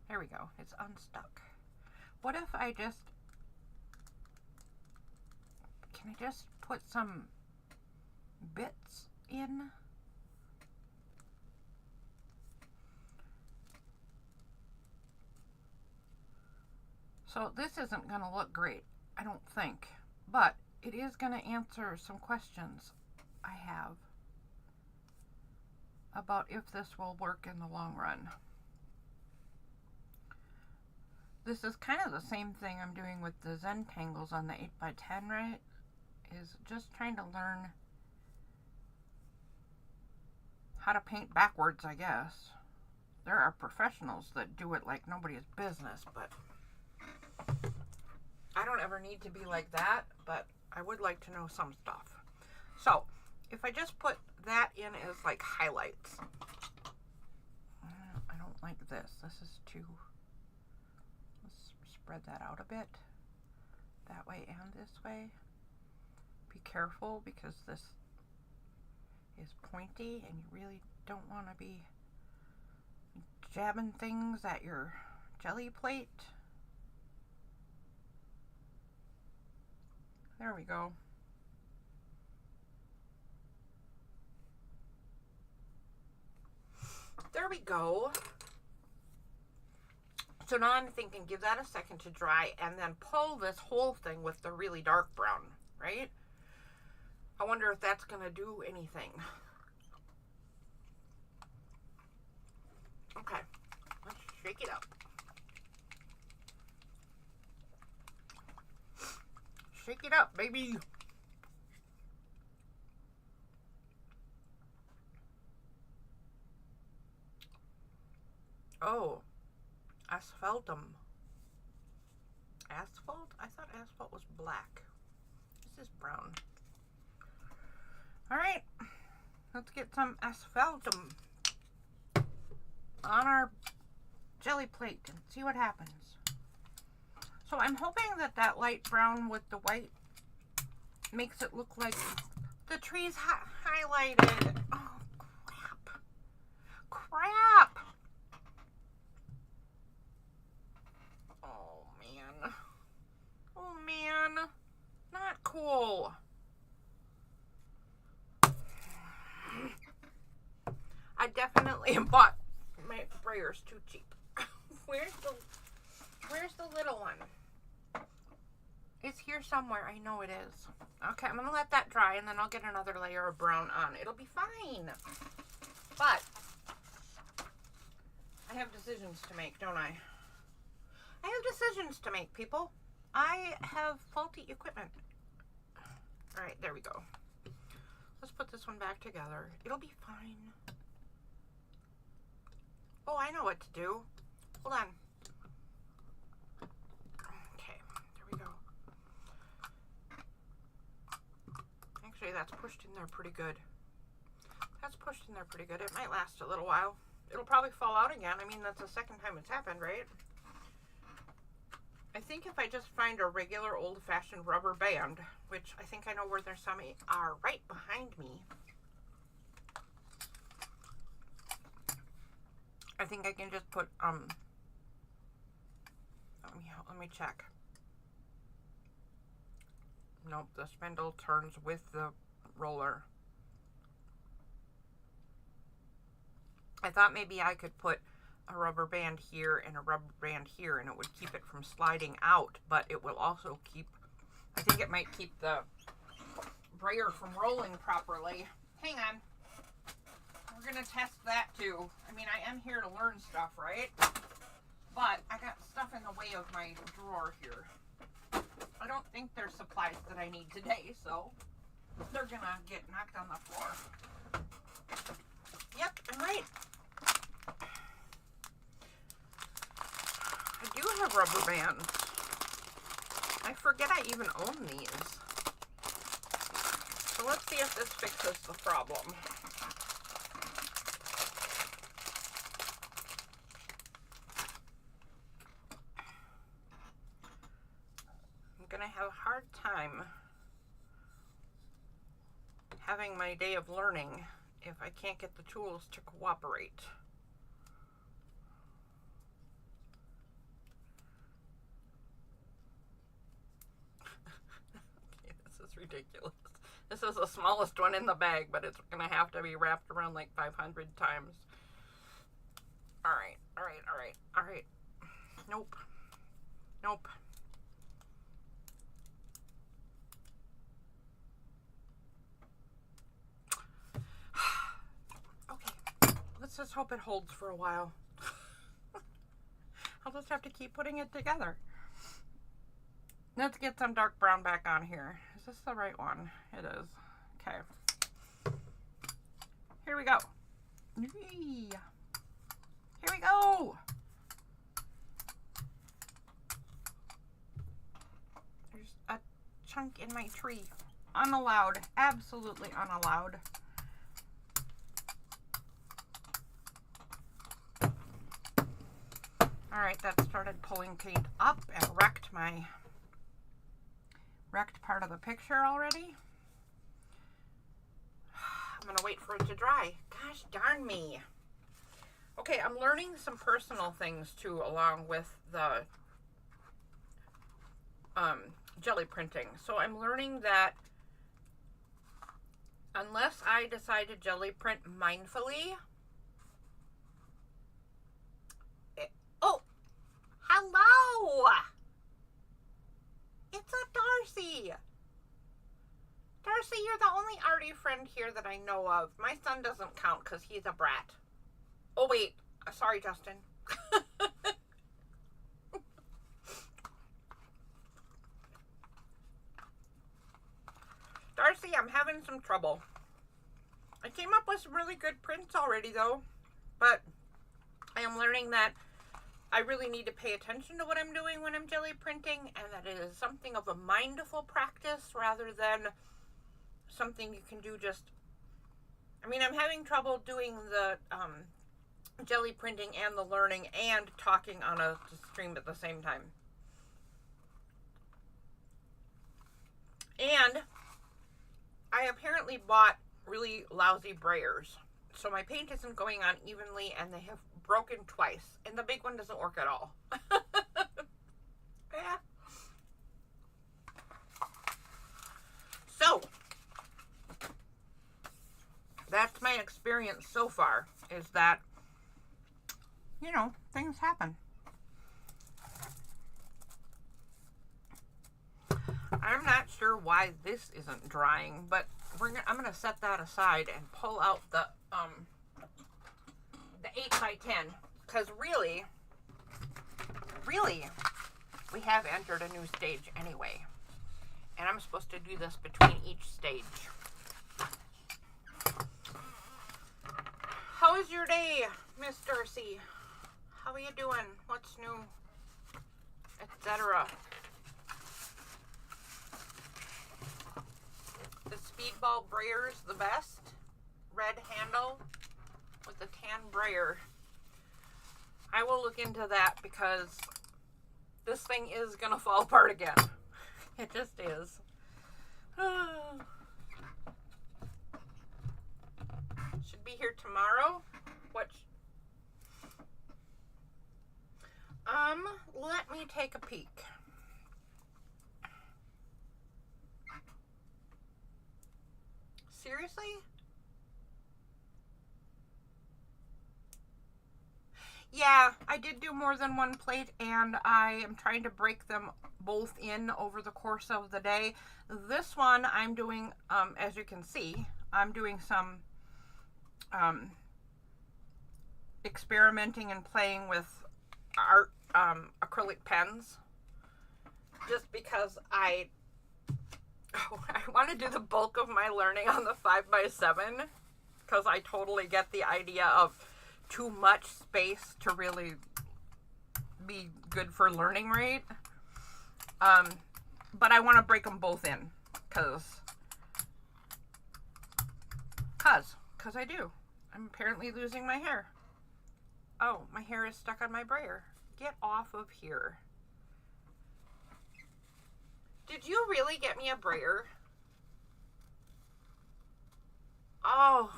There we go. It's unstuck. What if I just, can I just put some bits in? So this isn't going to look great, I don't think, but it is going to answer some questions I have about if this will work in the long run. This is kind of the same thing I'm doing with the Zentangles on the 8x10, right? Is just trying to learn how to paint backwards, I guess. There are professionals that do it like nobody's business, but I don't ever need to be like that, but I would like to know some stuff. So, if I just put that in as like highlights. I don't like this. This is too, let's spread that out a bit. That way and this way. Be careful because this is pointy and you really don't want to be jabbing things at your jelly plate. There we go. There we go. So now I'm thinking give that a second to dry and then pull this whole thing with the really dark brown, right? I wonder if that's going to do anything. Okay, let's shake it up. Shake it up, baby. Oh, asphaltum. Asphalt? I thought asphalt was black. This is brown. All right, let's get some asphaltum on our jelly plate and see what happens. So I'm hoping that that light brown with the white makes it look like the tree's highlighted. Oh, crap. Crap. Oh, man. Oh, man. Not cool. I definitely bought my sprayers too cheap. Where's the little one? It's here somewhere. I know it is. Okay, I'm gonna let that dry and then I'll get another layer of brown on. It'll be fine. But I have decisions to make, don't I? I have decisions to make, people. I have faulty equipment. All right, there we go. Let's put this one back together. It'll be fine. Oh, I know what to do. Hold on. Okay, there we go. Actually, that's pushed in there pretty good. That's pushed in there pretty good. It might last a little while. It'll probably fall out again. I mean, that's the second time it's happened, right? I think if I just find a regular old-fashioned rubber band, which I think I know where there's some are right behind me. I think I can just put, let me check. Nope, the spindle turns with the roller. I thought maybe I could put a rubber band here and a rubber band here and it would keep it from sliding out, but it will also keep, I think it might keep the brayer from rolling properly. Hang on. We're going to test that too. I mean, I am here to learn stuff, right? But I got stuff in the way of my drawer here. I don't think there's supplies that I need today, so they're going to get knocked on the floor. Yep, I'm right. I do have rubber bands. I forget I even own these. So let's see if this fixes the problem. I'm gonna have a hard time having my day of learning if I can't get the tools to cooperate. Okay, this is ridiculous. This is the smallest one in the bag, but it's gonna have to be wrapped around like 500 times. All right, all right, all right, all right. Nope, nope. Okay, let's just hope it holds for a while. I'll just have to keep putting it together. Let's get some dark brown back on here. Is this the right one? It is. Okay. Here we go. Here we go. There's a chunk in my tree. Unallowed. Absolutely unallowed. Alright, that started pulling paint up and wrecked part of the picture already. I'm gonna wait for it to dry. Gosh darn me. Okay, I'm learning some personal things too along with the jelly printing. So I'm learning that unless I decide to jelly print mindfully. Oh, hello! It's a Darcy. Darcy, you're the only arty friend here that I know of. My son doesn't count because he's a brat. Oh, wait. Sorry, Justin. Darcy, I'm having some trouble. I came up with some really good prints already, though. But I am learning that I really need to pay attention to what I'm doing when I'm jelly printing, and that it is something of a mindful practice rather than something you can do just... I mean, I'm having trouble doing the jelly printing and the learning and talking on a stream at the same time. And I apparently bought really lousy brayers. So my paint isn't going on evenly and they have broken twice. And the big one doesn't work at all. Yeah. So, that's my experience so far, is that, you know, things happen. I'm not sure why this isn't drying, but I'm going to set that aside and pull out the 8x10, because really, we have entered a new stage anyway, and I'm supposed to do this between each stage. How is your day, Miss Darcy? How are you doing? What's new? Etc. The Speedball Brayer's the best. Red handle with the tan brayer. I will look into that because this thing is going to fall apart again. It just is. Should be here tomorrow. Let me take a peek. Seriously? Yeah, I did do more than one plate, and I am trying to break them both in over the course of the day. This one I'm doing, as you can see, I'm doing some experimenting and playing with art acrylic pens, just because I want to do the bulk of my learning on the 5x7, because I totally get the idea of too much space to really be good for learning rate. But I want to break them both in, cause I do. I'm apparently losing my hair. Oh, my hair is stuck on my brayer. Get off of here. Did you really get me a brayer? Oh,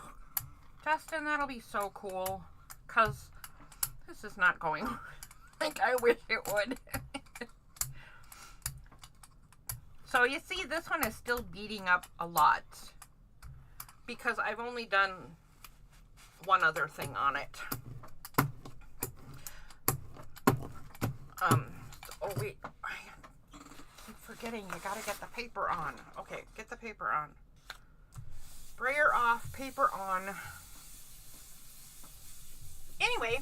Justin, that'll be so cool. Because this is not going like I wish it would. So you see, this one is still beating up a lot, because I've only done one other thing on it. Oh wait, I keep forgetting, you gotta get the paper on. Okay, get the paper on. Brayer off, paper on. Anyway,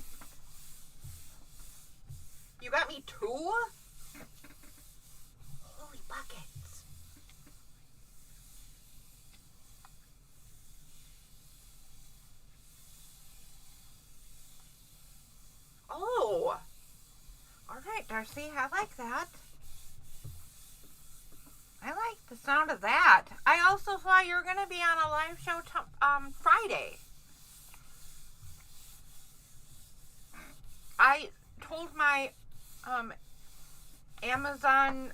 you got me 2? Holy buckets. Oh, all right, Darcy, I like that. I like the sound of that. I also thought you were going to be on a live show Friday. I told my Amazon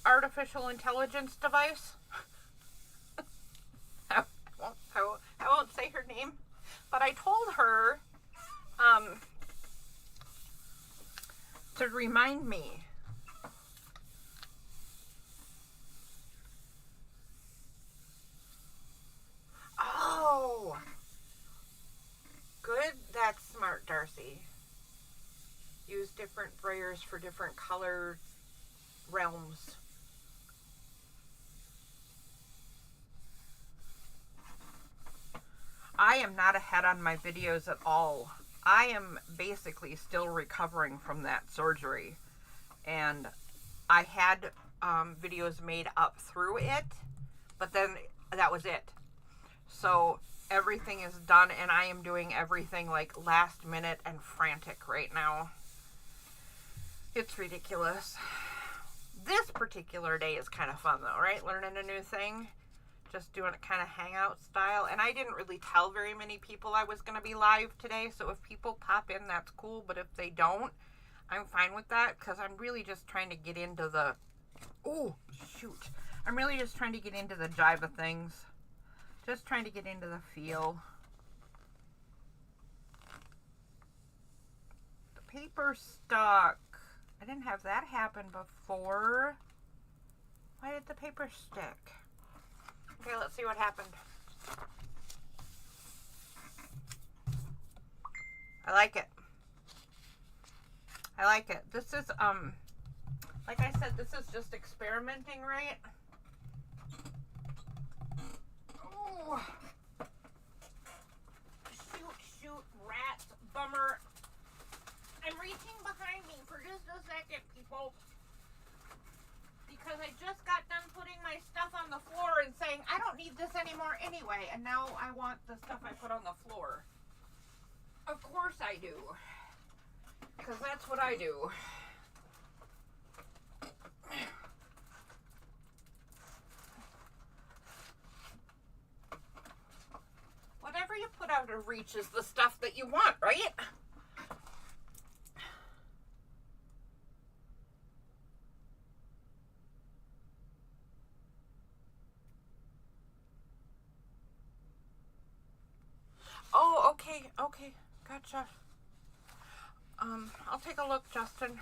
artificial intelligence device, I won't say her name, but I told her to remind me different brayers for different color realms. I am not ahead on my videos at all. I am basically still recovering from that surgery, and I had videos made up through it, but then that was it. So everything is done, and I am doing everything like last minute and frantic right now. It's ridiculous. This particular day is kind of fun though, right? Learning a new thing. Just doing it kind of hangout style. And I didn't really tell very many people I was going to be live today. So if people pop in, that's cool. But if they don't, I'm fine with that. Because I'm really just trying to get into the... Oh, shoot. I'm really just trying to get into the jive of things. Just trying to get into the feel. The paper stuck. I didn't have that happen before. Why did the paper stick? Okay, let's see what happened. I like it. I like it. This is, like I said, this is just experimenting, right? Oh. Shoot, rats, bummer. I'm reaching behind me for just a second, people. Because I just got done putting my stuff on the floor and saying, I don't need this anymore anyway. And now I want the stuff I put on the floor. Of course I do. Because that's what I do. Whatever you put out of reach is the stuff that you want, right? Oh, okay, gotcha. I'll take a look, Justin.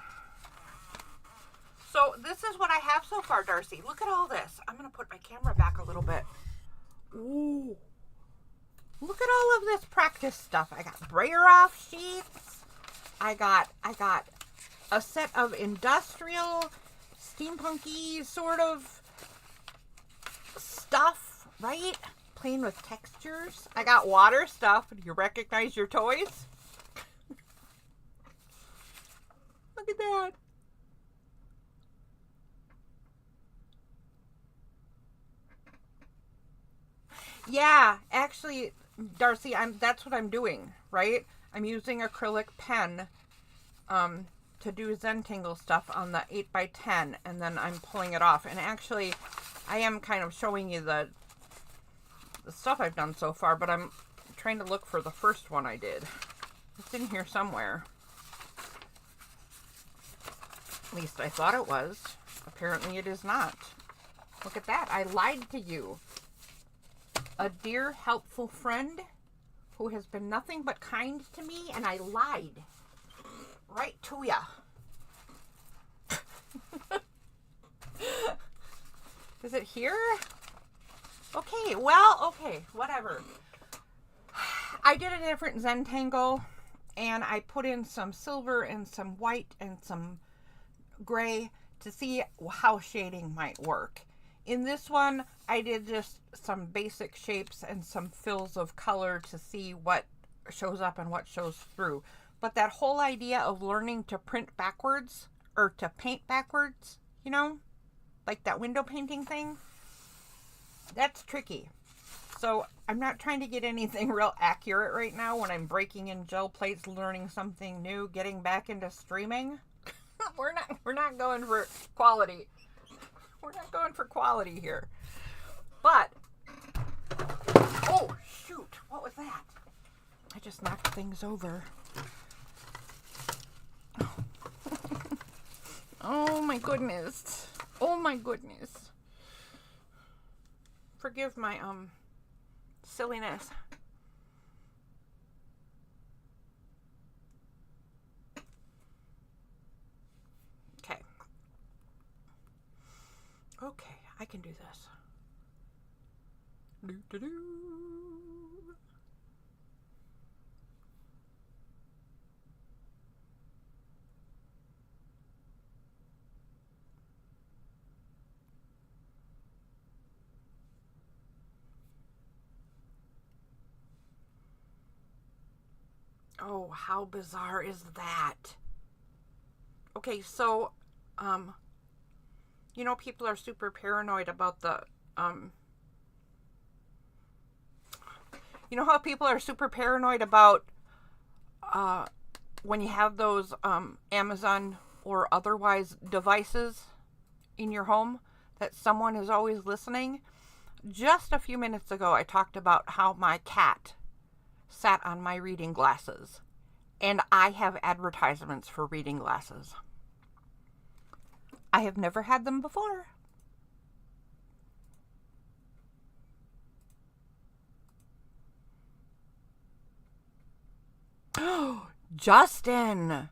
So this is what I have so far, Darcy. Look at all this. I'm gonna put my camera back a little bit. Ooh, look at all of this practice stuff. I got brayer off sheets. I got a set of industrial, steampunky sort of stuff, right? Playing with textures. I got water stuff. Do you recognize your toys? Look at that. Yeah, actually, Darcy, that's what I'm doing, right? I'm using acrylic pen to do Zentangle stuff on the 8x10, and then I'm pulling it off. And actually, I am kind of showing you the stuff I've done so far, but I'm trying to look for the first one I did. It's in here somewhere. At least I thought it was. Apparently it is not. Look at that. I lied to you. A dear, helpful friend who has been nothing but kind to me, and I lied. Right to ya. Is it here? Okay, well, okay, whatever. I did a different Zentangle, and I put in some silver and some white and some gray to see how shading might work. In this one, I did just some basic shapes and some fills of color to see what shows up and what shows through. But that whole idea of learning to print backwards, or to paint backwards, you know, like that window painting thing, that's tricky. So I'm not trying to get anything real accurate right now when I'm breaking in gel plates, learning something new, getting back into streaming. We're not going for quality. We're not going for quality here. But, oh shoot, what was that? I just knocked things over. Oh my goodness. Oh my goodness. Forgive my silliness. Okay. Okay, I can do this. Doo-doo-doo. Oh, how bizarre is that? Okay, so, you know, people are super paranoid about the, you know how people are super paranoid about, when you have those, Amazon or otherwise devices in your home, that someone is always listening? Just a few minutes ago, I talked about how my cat sat on my reading glasses, and I have advertisements for reading glasses. I have never had them before. Justin!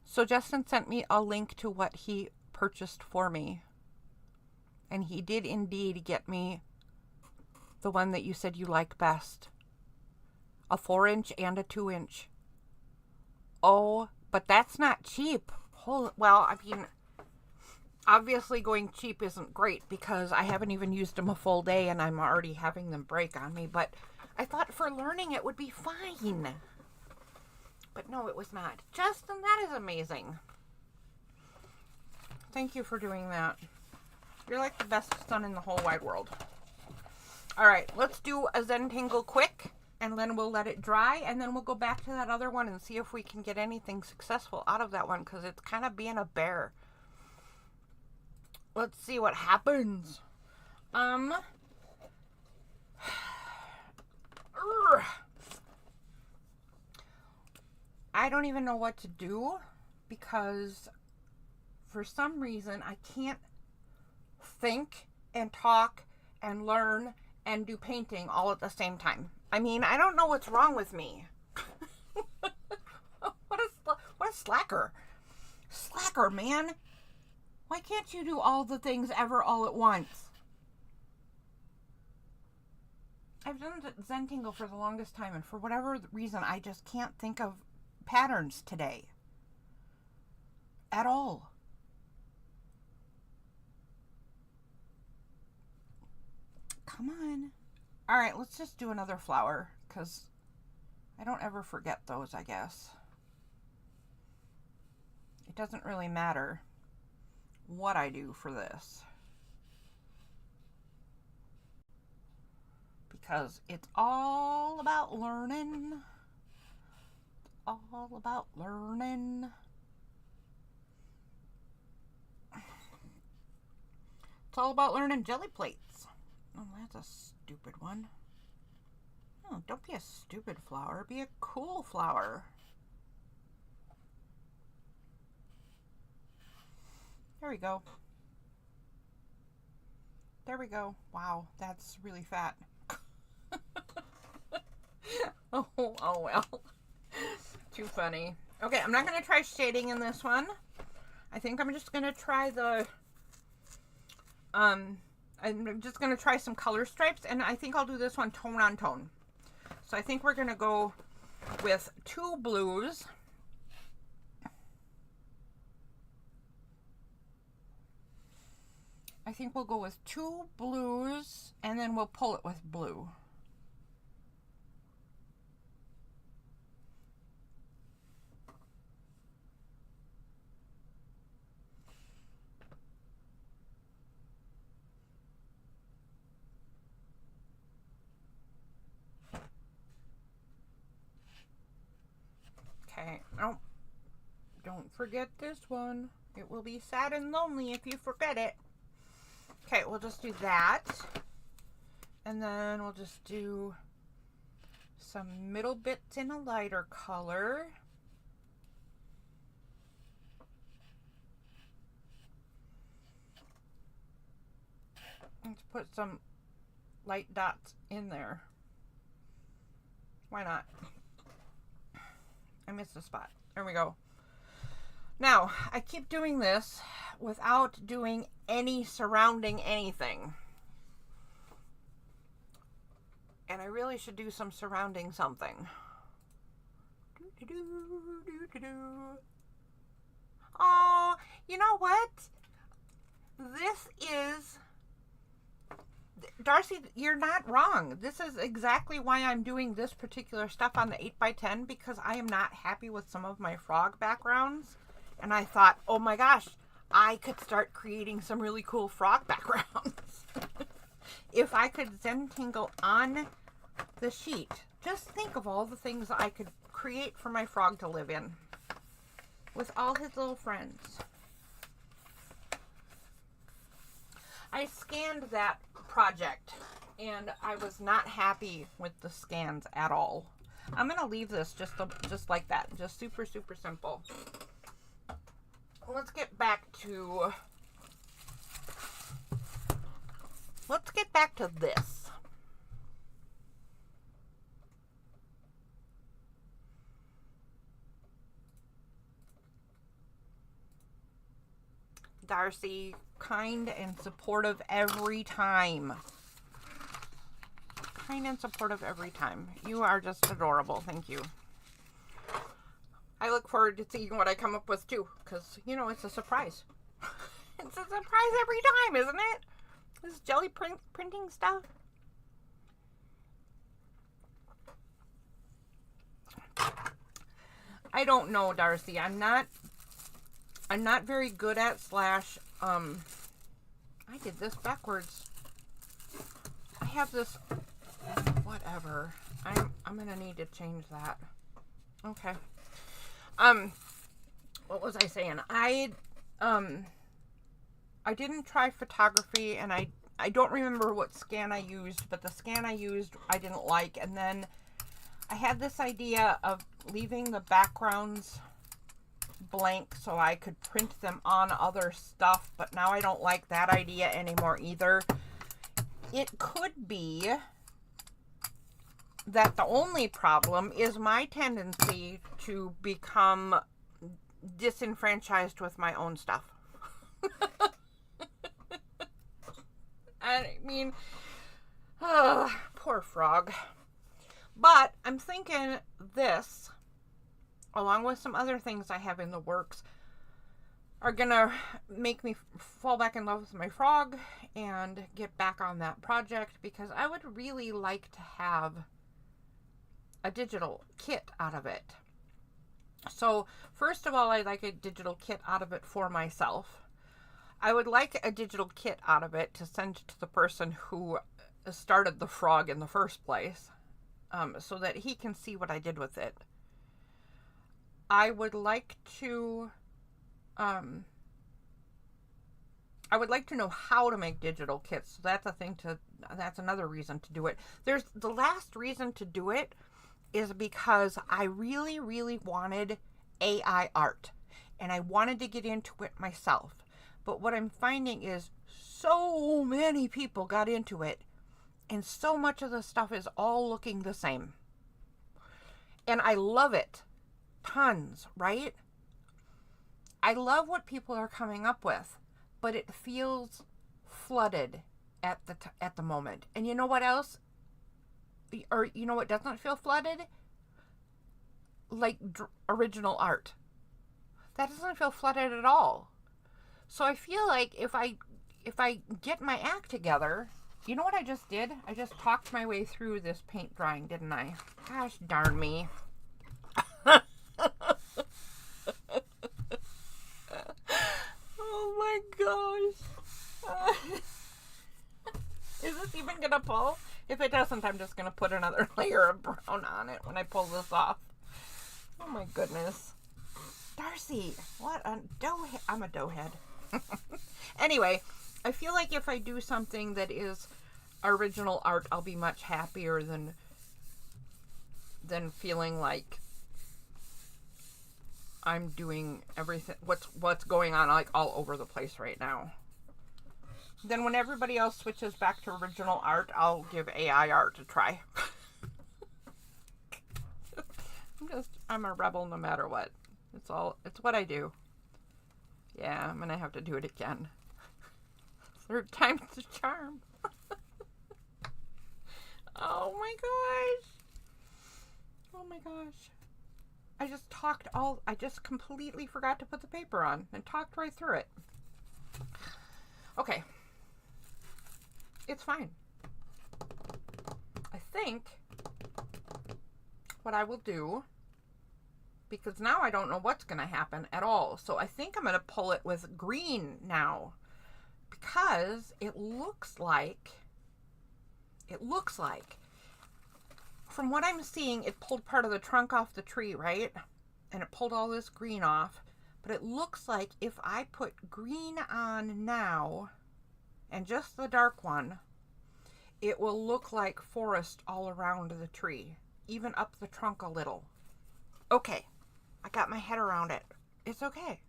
So Justin sent me a link to what he purchased for me. And he did indeed get me the one that you said you like best. A 4-inch and a 2-inch. Oh, but that's not cheap. Well, I mean, obviously going cheap isn't great because I haven't even used them a full day and I'm already having them break on me. But I thought for learning it would be fine. But no, it was not. Justin, that is amazing. Thank you for doing that. You're like the best son in the whole wide world. All right, let's do a Zentangle quick, and then we'll let it dry, and then we'll go back to that other one and see if we can get anything successful out of that one, because it's kind of being a bear. Let's see what happens. I don't even know what to do, because for some reason I can't think and talk and learn and do painting all at the same time. I mean, I don't know what's wrong with me. What a slacker. Slacker, man. Why can't you do all the things ever all at once? I've done Zentangle for the longest time, and for whatever reason, I just can't think of patterns today. At all. Come on. All right, let's just do another flower, because I don't ever forget those, I guess. It doesn't really matter what I do for this, because it's all about learning. All about learning. It's all about learning jelly plates. Oh, that's a stupid one. Oh, don't be a stupid flower. Be a cool flower. There we go. There we go. Wow, that's really fat. Oh well. Too funny. Okay, I'm not going to try shading in this one. I think I'm just going to try the... I'm just going to try some color stripes, and I think I'll do this one tone on tone. So I think we're going to go with 2 blues. I think we'll go with 2 blues, and then we'll pull it with blue. Okay, oh, don't forget this one. It will be sad and lonely if you forget it. Okay, we'll just do that. And then we'll just do some middle bits in a lighter color. Let's put some light dots in there. Why not? I missed a spot. There we go. Now, I keep doing this without doing any surrounding anything. And I really should do some surrounding something. Oh, you know what? This is... Darcy, you're not wrong. This is exactly why I'm doing this particular stuff on the 8x10, because I am not happy with some of my frog backgrounds. And I thought, oh my gosh, I could start creating some really cool frog backgrounds. If I could Zentangle on the sheet, just think of all the things I could create for my frog to live in with all his little friends. I scanned that project and I was not happy with the scans at all. I'm going to leave this just like that, just super, super simple. Let's get back to this. Darcy, kind and supportive every time. Kind and supportive every time. You are just adorable. Thank you. I look forward to seeing what I come up with too, because, you know, it's a surprise. It's a surprise every time, isn't it? This jelly printing stuff. I don't know, Darcy. I'm not very good at slash. I did this backwards. I have this. Whatever. I'm gonna need to change that. Okay. What was I saying? I didn't try photography, and I don't remember what scan I used, but the scan I used I didn't like, and then I had this idea of leaving the backgrounds blank so I could print them on other stuff, but now I don't like that idea anymore either. It could be that the only problem is my tendency to become disenfranchised with my own stuff. I mean, poor frog. But I'm thinking this, along with some other things I have in the works, are gonna make me fall back in love with my frog and get back on that project, because I would really like to have a digital kit out of it. So first of all, I'd like a digital kit out of it for myself. I would like a digital kit out of it to send to the person who started the frog in the first place, so that he can see what I did with it. I would like to know how to make digital kits. So that's another reason to do it. There's the last reason to do it is because I really, really wanted AI art, and I wanted to get into it myself. But what I'm finding is so many people got into it, and so much of the stuff is all looking the same. And I love it. Tons, right? I love what people are coming up with, but it feels flooded at the moment. And you know what else? Or you know what doesn't feel flooded? Like original art. That doesn't feel flooded at all. So I feel like if I get my act together, you know what I just did? I just talked my way through this paint drying, didn't I? Gosh darn me. Oh my gosh. Is this even gonna pull? If it doesn't, I'm just gonna put another layer of brown on it when I pull this off. Oh my goodness. Darcy, what a doughhead. I'm a doughhead. Anyway, I feel like if I do something that is original art, I'll be much happier than feeling like I'm doing everything, what's going on like all over the place right now. Then when everybody else switches back to original art, I'll give AI art a try. I'm a rebel no matter what. It's what I do. Yeah, I'm gonna have to do it again. Third time's the charm. Oh my gosh. Oh my gosh. I just completely forgot to put the paper on and talked right through it. Okay. It's fine. think what I will do, because now I don't know what's going to happen at all. So I think I'm going to pull it with green now, because it looks like, from what I'm seeing, it pulled part of the trunk off the tree, right? And it pulled all this green off. But it looks like if I put green on now, and just the dark one, it will look like forest all around the tree, even up the trunk a little. Okay, I got my head around it. It's okay.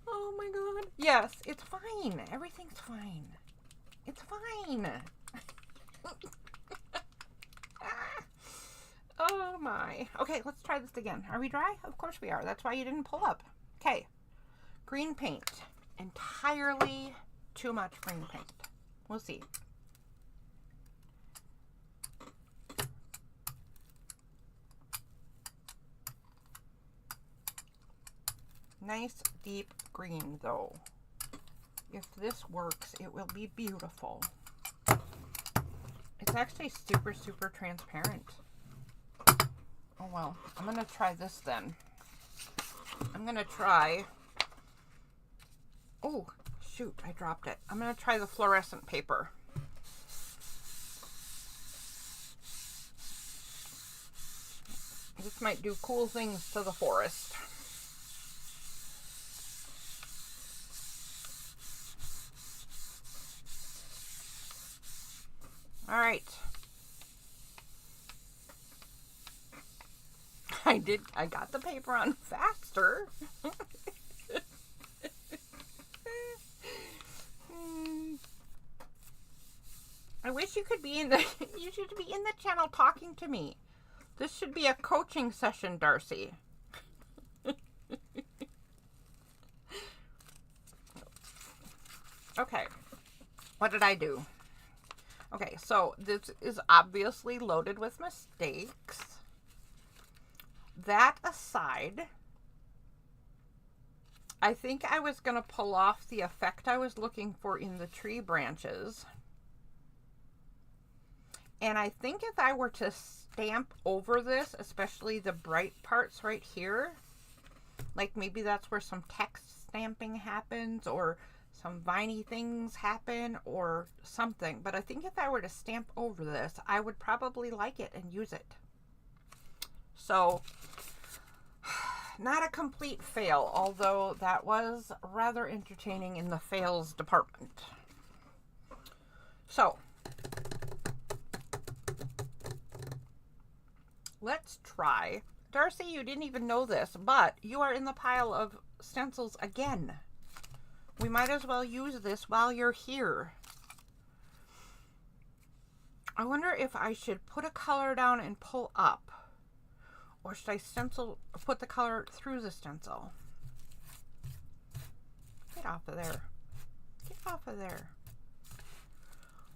Oh my God. Yes, it's fine. Everything's fine. It's fine. Oh my. Okay, let's try this again. Are we dry? Of course we are. That's why you didn't pull up. Okay. Green paint. Entirely too much green paint. We'll see. Nice deep green though. If this works, it will be beautiful. It's actually super, super transparent. Oh well, I'm gonna try this then. I'm gonna try, oh shoot, I dropped it. I'm gonna try the fluorescent paper. This might do cool things to the forest. All right. I got the paper on faster. I wish you could be in the, you should be in the channel talking to me. This should be a coaching session, Darcy. Okay. What did I do? Okay, so this is obviously loaded with mistakes. That aside, I think I was going to pull off the effect I was looking for in the tree branches. And I think if I were to stamp over this, especially the bright parts right here, like maybe that's where some text stamping happens or some viney things happen or something. But I think if I were to stamp over this, I would probably like it and use it. So, not a complete fail, although that was rather entertaining in the fails department. So, let's try. Darcy, you didn't even know this, but you are in the pile of stencils again. We might as well use this while you're here. I wonder if I should put a color down and pull up. Or should I stencil, put the color through the stencil? Get off of there. Get off of there.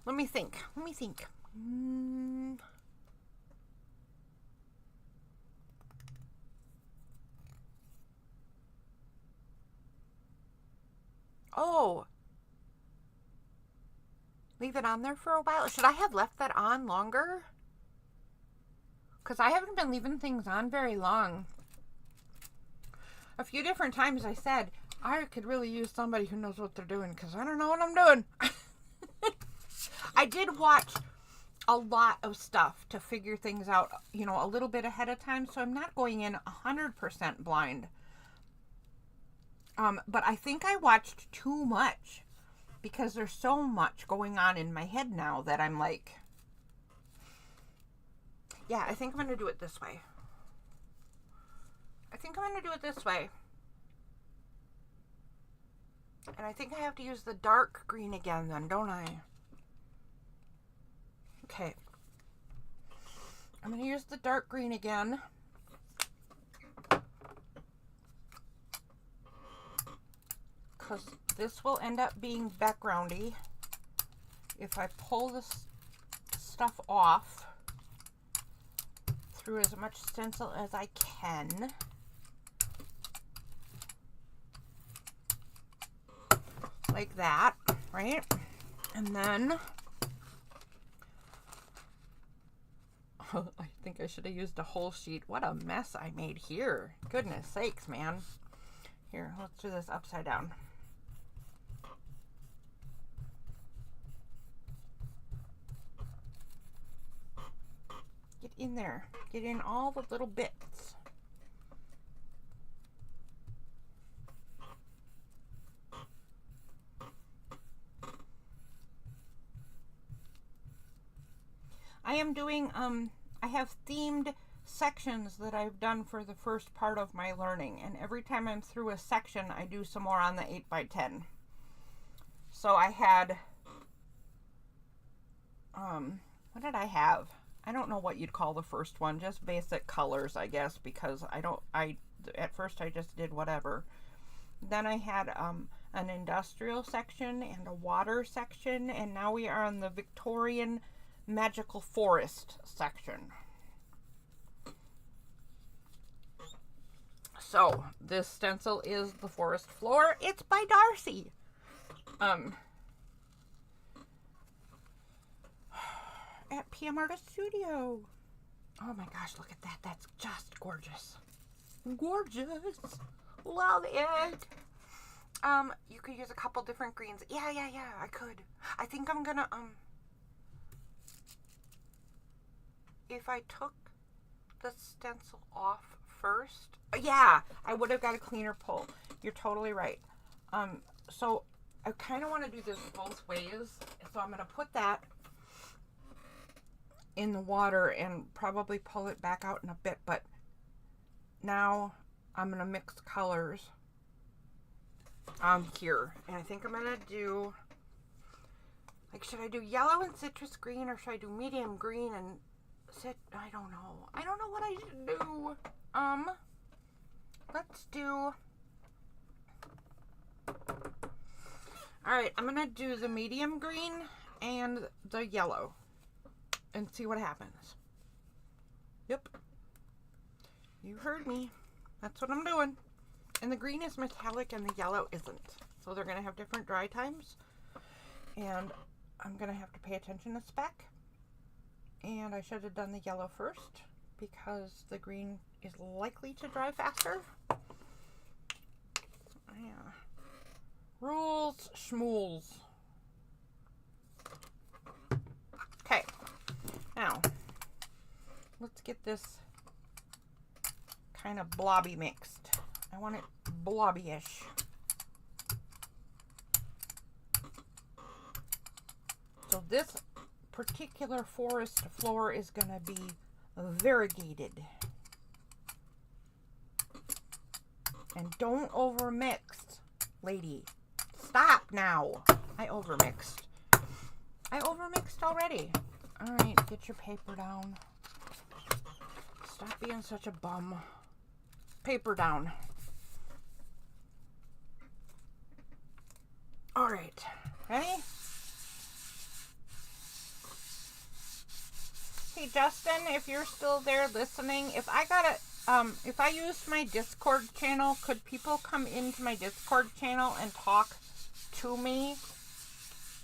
Let me think. Let me think. Oh. Leave it on there for a while. Should I have left that on longer? Because I haven't been leaving things on very long. A few different times I said, I could really use somebody who knows what they're doing because I don't know what I'm doing. I did watch a lot of stuff to figure things out, you know, a little bit ahead of time. So I'm not going in 100% blind. But I think I watched too much because there's so much going on in my head now that I'm like, yeah, I think I'm going to do it this way. I think I'm going to do it this way. And I think I have to use the dark green again then, don't I? Okay. I'm going to use the dark green again. Because this will end up being backgroundy if I pull this stuff off through as much stencil as I can. Like that, right? And then I think I should have used a whole sheet. What a mess I made here. Goodness sakes, man. Here, let's do this upside down. Get in there. Get in all the little bits. I am doing, I have themed sections that I've done for the first part of my learning, and every time I'm through a section I do some more on the 8x10. So I had what did I have? I don't know what you'd call the first one, just basic colors, I guess, because at first I just did whatever. Then I had an industrial section and a water section, and now we are on the Victorian magical forest section. So this stencil is the forest floor. It's by Darcy. At PM Artist Studio. Oh my gosh, look at that. That's just gorgeous. Gorgeous. Love it. You could use a couple different greens. Yeah, I could. I think I'm gonna, if I took the stencil off first, yeah, I would have got a cleaner pull. You're totally right. So I kind of want to do this both ways. So I'm going to put that in the water and probably pull it back out in a bit. But now I'm going to mix colors here. And I think I'm going to do, like, should I do yellow and citrus green, or should I do medium green and I don't know. I don't know what I should do. Let's do, alright, I'm gonna do the medium green and the yellow and see what happens. Yep. You heard me. That's what I'm doing. And the green is metallic and the yellow isn't. So they're gonna have different dry times. And I'm gonna have to pay attention to spec. And I should have done the yellow first because the green is likely to dry faster. Yeah. Rules, schmools. Okay. Now, let's get this kind of blobby mixed. I want it blobby-ish. So this particular forest floor is going to be variegated. And don't overmix, lady. Stop now. I overmixed. I overmixed already. Alright, get your paper down. Stop being such a bum. Paper down. Alright, ready? Hey Justin, if you're still there listening, if I used my Discord channel, could people come into my Discord channel and talk to me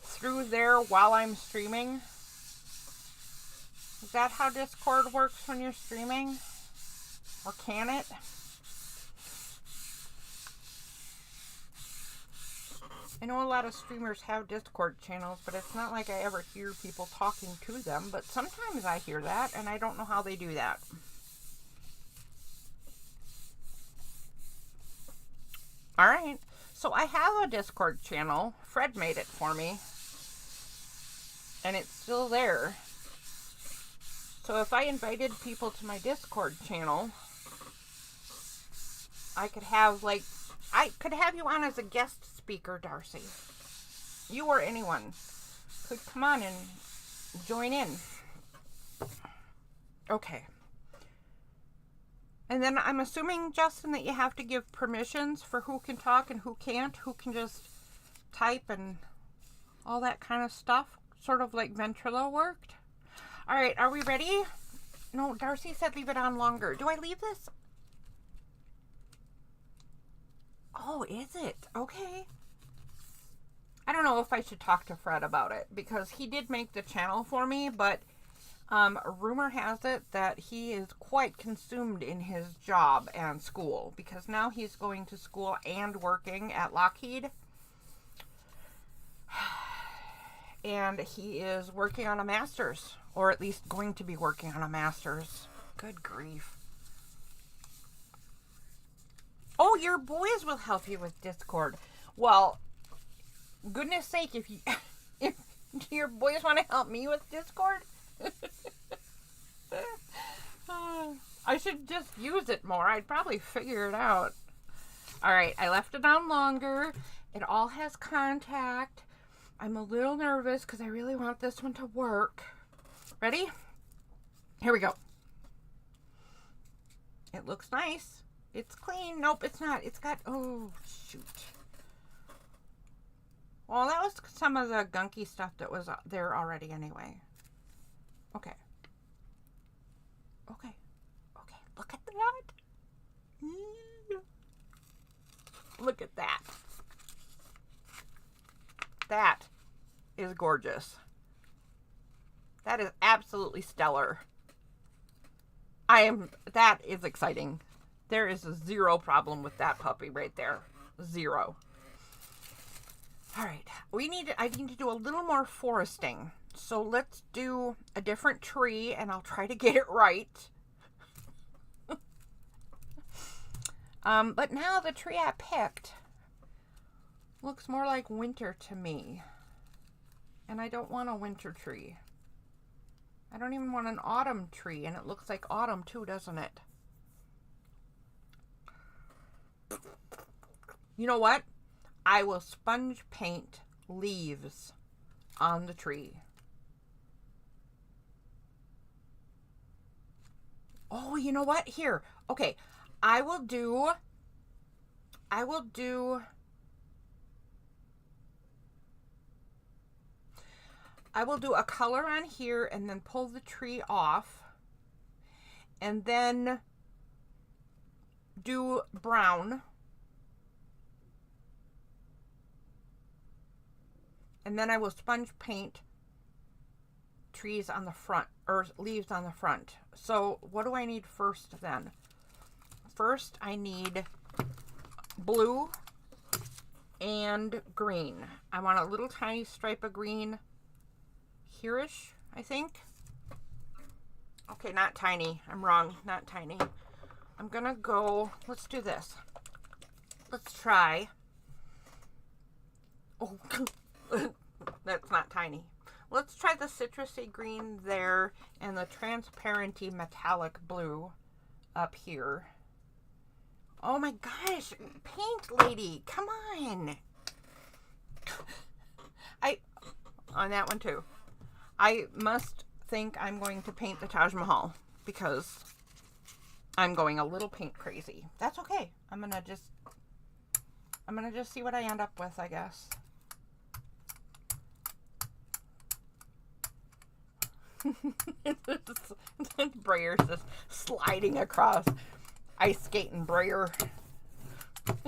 through there while I'm streaming? Is that how Discord works when you're streaming? Or can it? I know a lot of streamers have Discord channels, but it's not like I ever hear people talking to them. But sometimes I hear that, and I don't know how they do that. Alright, so I have a Discord channel. Fred made it for me. And it's still there. So if I invited people to my Discord channel, I could have you on as a guest speaker, Darcy. You or anyone could come on and join in. Okay. And then I'm assuming, Justin, that you have to give permissions for who can talk and who can't, who can just type and all that kind of stuff, sort of like Ventrilo worked. All right, are we ready? No, Darcy said leave it on longer. Do I leave this? Oh, is it? Okay. I don't know if I should talk to Fred about it because he did make the channel for me, but rumor has it that he is quite consumed in his job and school because now he's going to school and working at Lockheed. And he is working on a master's, or at least going to be working on a master's. Good grief. Oh, your boys will help you with Discord. Well, goodness sake, if your boys want to help me with Discord, I should just use it more. I'd probably figure it out. All right, I left it on longer. It all has contact. I'm a little nervous because I really want this one to work. Ready? Here we go. It looks nice. It's clean. Nope, it's not. It's got, oh, shoot. Well, that was some of the gunky stuff that was there already anyway. Okay. Okay. Okay. Look at that. Look at that. That is gorgeous. That is absolutely stellar. That is exciting. There is a zero problem with that puppy right there. Zero. All right, I need to do a little more foresting. So let's do a different tree and I'll try to get it right. But now the tree I picked looks more like winter to me. And I don't want a winter tree. I don't even want an autumn tree, and it looks like autumn too, doesn't it? You know what? I will sponge paint leaves on the tree. Oh, you know what? Here. Okay. I will do a color on here and then pull the tree off and then do brown. And then I will sponge paint trees on the front, or leaves on the front. So what do I need first then? First I need blue and green. I want a little tiny stripe of green here-ish, I think. Okay, not tiny. I'm wrong. Not tiny. I'm gonna go, let's do this. Let's try. Oh, that's not tiny. Let's try the citrusy green there and the transparenty metallic blue up here. Oh my gosh, paint lady, come on. On that one too. I must think I'm going to paint the Taj Mahal because I'm going a little paint crazy. That's okay. I'm gonna just see what I end up with, I guess. Brayer's just sliding across ice skating Brayer. I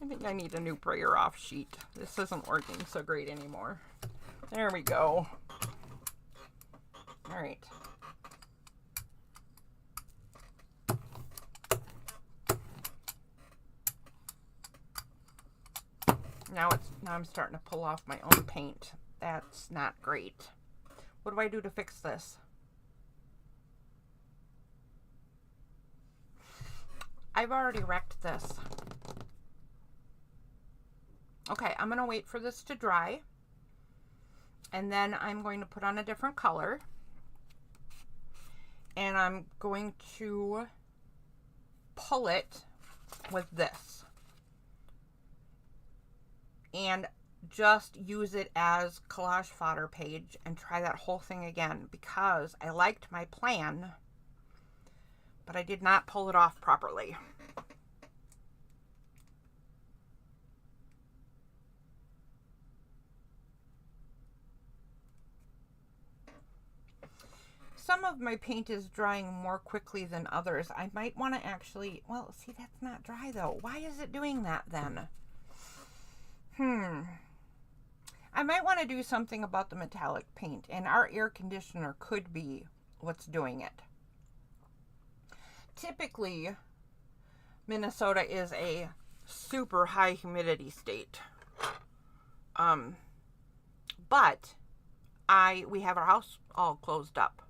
think I need a new Brayer off sheet. This isn't working so great anymore. There we go. All right. Now I'm starting to pull off my own paint. That's not great. What do I do to fix this? I've already wrecked this. Okay, I'm going to wait for this to dry. And then I'm going to put on a different color. And I'm going to pull it with this. And just use it as collage fodder page and try that whole thing again because I liked my plan, but I did not pull it off properly. Some of my paint is drying more quickly than others. I might want to actually, well, see, that's not dry though. Why is it doing that then? I might want to do something about the metallic paint, and our air conditioner could be what's doing it. Typically, Minnesota is a super high humidity state. But we have our house all closed up.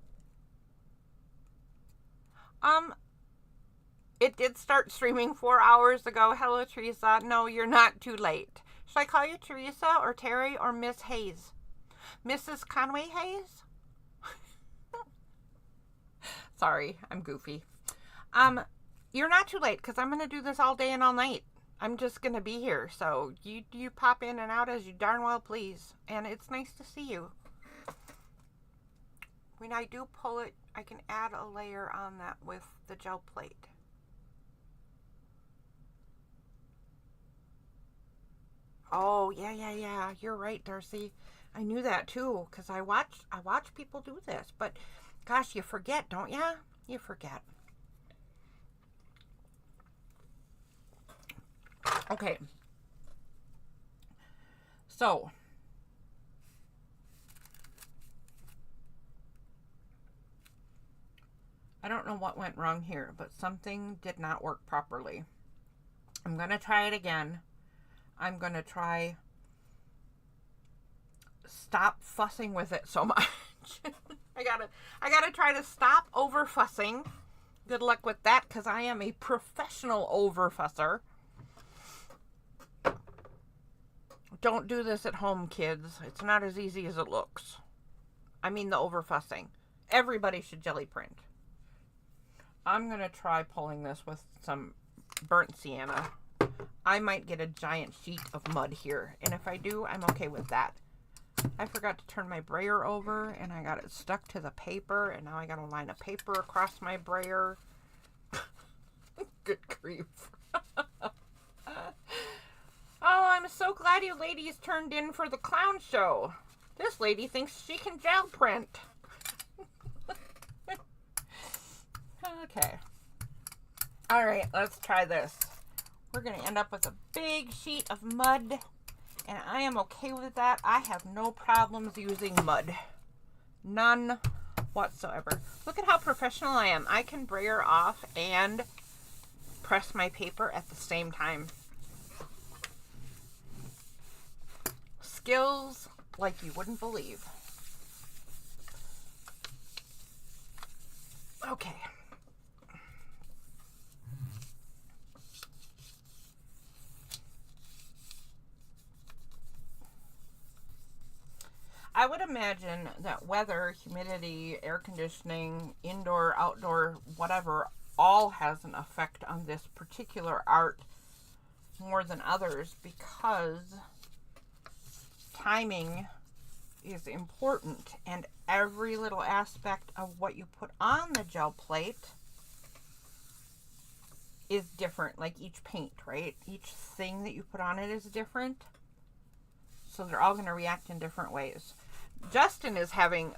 It did start streaming 4 hours ago. Hello, Teresa. No, you're not too late. Should I call you Teresa or Terry or Miss Hayes? Mrs. Conway Hayes? Sorry, I'm goofy. You're not too late because I'm going to do this all day and all night. I'm just going to be here. So you pop in and out as you darn well please. And it's nice to see you. When I do pull it, I can add a layer on that with the gel plate. Oh, yeah. You're right, Darcy. I knew that too, because I watch people do this. But gosh, you forget, don't ya? You forget. Okay. So I don't know what went wrong here, but something did not work properly. I'm going to try it again. I'm going to try stop fussing with it so much. I gotta try to stop over fussing. Good luck with that, because I am a professional over fusser. Don't do this at home, kids. It's not as easy as it looks. I mean the over fussing. Everybody should jelly print. I'm going to try pulling this with some burnt sienna. I might get a giant sheet of mud here, and if I do, I'm okay with that. I forgot to turn my brayer over, and I got it stuck to the paper, and now I got a line of paper across my brayer. Good grief. Oh, I'm so glad you ladies turned in for the clown show. This lady thinks she can gel print. Okay. All right, let's try this. We're going to end up with a big sheet of mud, and I am okay with that. I have no problems using mud. None whatsoever. Look at how professional I am. I can brayer off and press my paper at the same time. Skills like you wouldn't believe. Okay. I would imagine that weather, humidity, air conditioning, indoor, outdoor, whatever, all has an effect on this particular art more than others, because timing is important, and every little aspect of what you put on the gel plate is different. Like each paint, right? Each thing that you put on it is different. So they're all going to react in different ways. Justin is having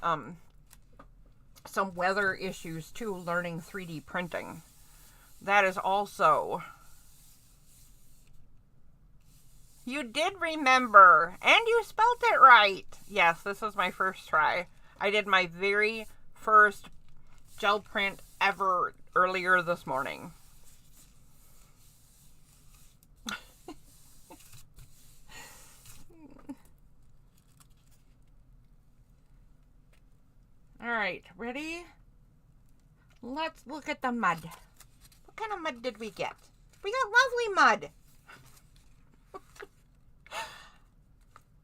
some weather issues too, learning 3D printing. That is also... You did remember, and you spelled it right. Yes, this is my first try. I did my very first gel print ever earlier this morning. All right, ready? Let's look at the mud. What kind of mud did we get? We got lovely mud.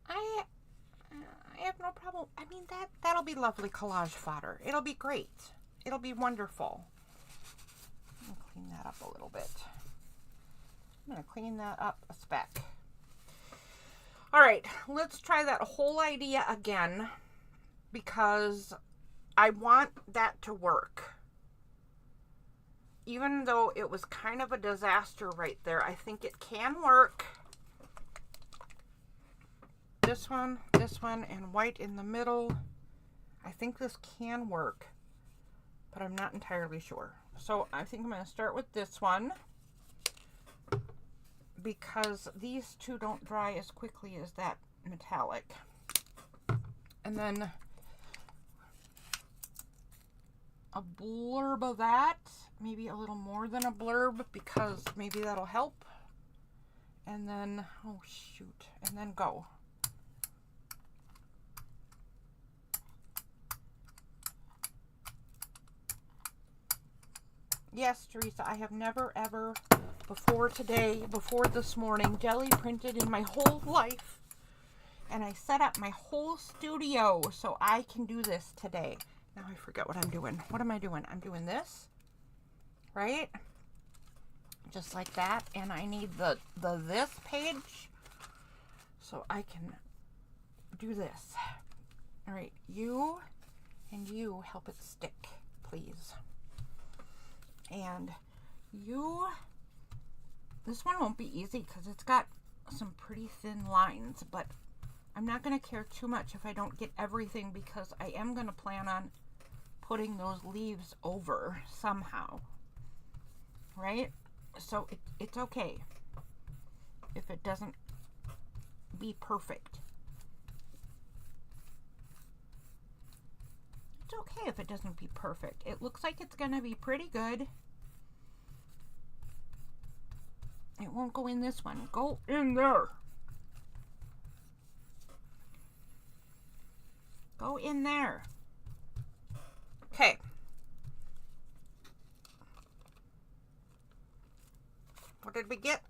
I have no problem. I mean, that'll be lovely collage fodder. It'll be great. It'll be wonderful. I'm going to clean that up a little bit. I'm going to clean that up a speck. All right, let's try that whole idea again, because I want that to work. Even though it was kind of a disaster right there, I think it can work. This one, and white in the middle. I think this can work, but I'm not entirely sure. So I think I'm going to start with this one, because these two don't dry as quickly as that metallic. And then a blurb of that, maybe a little more than a blurb, because maybe that'll help. And then, oh shoot, and then go. Yes, Teresa, I have never ever before today, before this morning, jelly printed in my whole life. And I set up my whole studio so I can do this today. Now I forget what I'm doing. What am I doing? I'm doing this, right? Just like that. And I need the this page so I can do this. All right, you and you help it stick, please. And you, this one won't be easy because it's got some pretty thin lines, but I'm not going to care too much if I don't get everything, because I am going to plan on putting those leaves over somehow, right? So it's okay if it doesn't be perfect. It's okay if it doesn't be perfect. It looks like it's going to be pretty good. It won't go in this one. Go in there. Go in there. Okay. What did we get?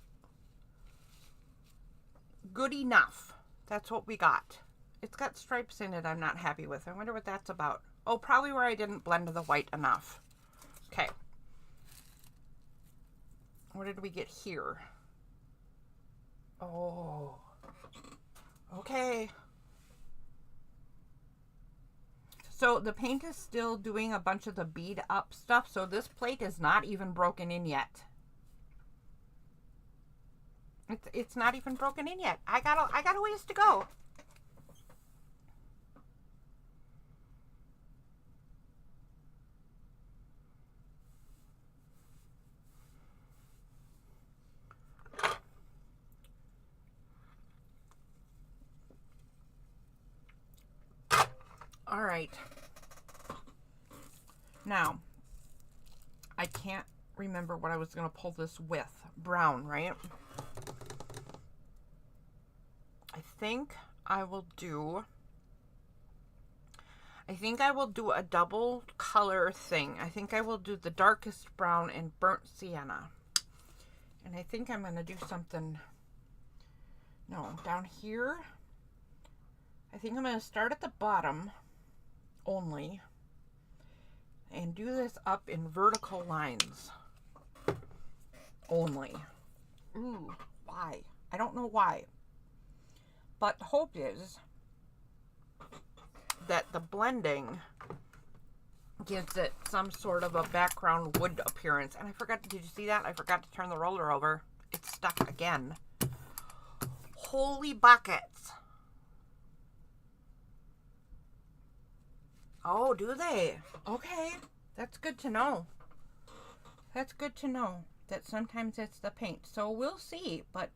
Good enough. That's what we got. It's got stripes in it I'm not happy with. I wonder what that's about. Oh, probably where I didn't blend the white enough. Okay. What did we get here? Oh. Okay. So the paint is still doing a bunch of the bead up stuff. So this plate is not even broken in yet. It's not even broken in yet. I got a ways to go. All right. Now, I can't remember what I was going to pull this with. Brown, right? I think I will do a double color thing. I think I will do the darkest brown and burnt sienna. And I think I'm going to do something, no, down here. I think I'm going to start at the bottom only and do this up in vertical lines only. Ooh, why? I don't know why. But the hope is that the blending gives it some sort of a background wood appearance. And I forgot, did you see that? I forgot to turn the roller over. It's stuck again. Holy buckets. Oh, do they? Okay. That's good to know. That's good to know that sometimes it's the paint. So we'll see. But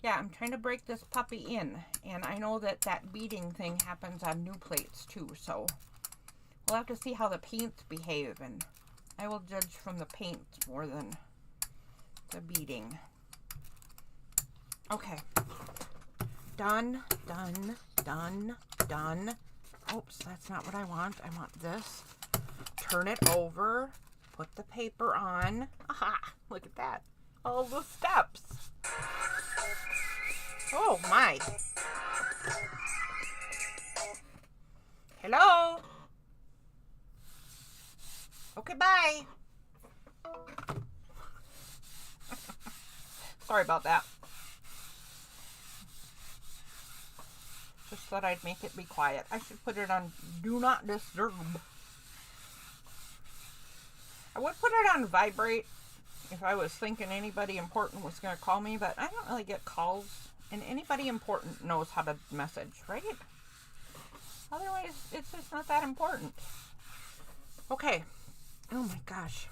yeah, I'm trying to break this puppy in. And I know that that beading thing happens on new plates too. So we'll have to see how the paints behave. And I will judge from the paint more than the beading. Okay. Done, done, done, done. Oops, that's not what I want. I want this. Turn it over. Put the paper on. Aha! Look at that. All the steps. Oh my. Hello? Okay, bye. Sorry about that. Just thought I'd make it be quiet. I should put it on Do Not Disturb. I would put it on vibrate if I was thinking anybody important was going to call me, but I don't really get calls, and anybody important knows how to message, right? Otherwise, it's just not that important. Okay. Oh my gosh.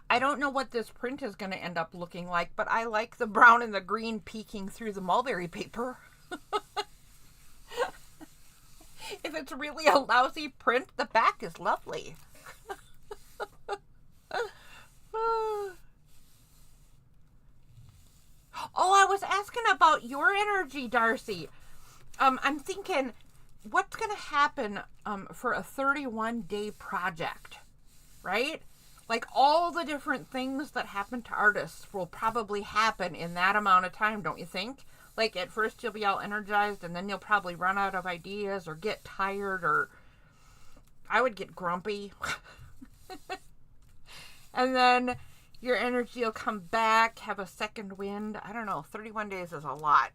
I don't know what this print is going to end up looking like, but I like the brown and the green peeking through the mulberry paper. If it's really a lousy print, the back is lovely. Oh, I was asking about your energy, Darcy. I'm thinking, what's going to happen for a 31-day project, right? Like all the different things that happen to artists will probably happen in that amount of time, don't you think? Like at first you'll be all energized and then you'll probably run out of ideas or get tired, or I would get grumpy. And then your energy will come back, have a second wind. I don't know, 31 days is a lot.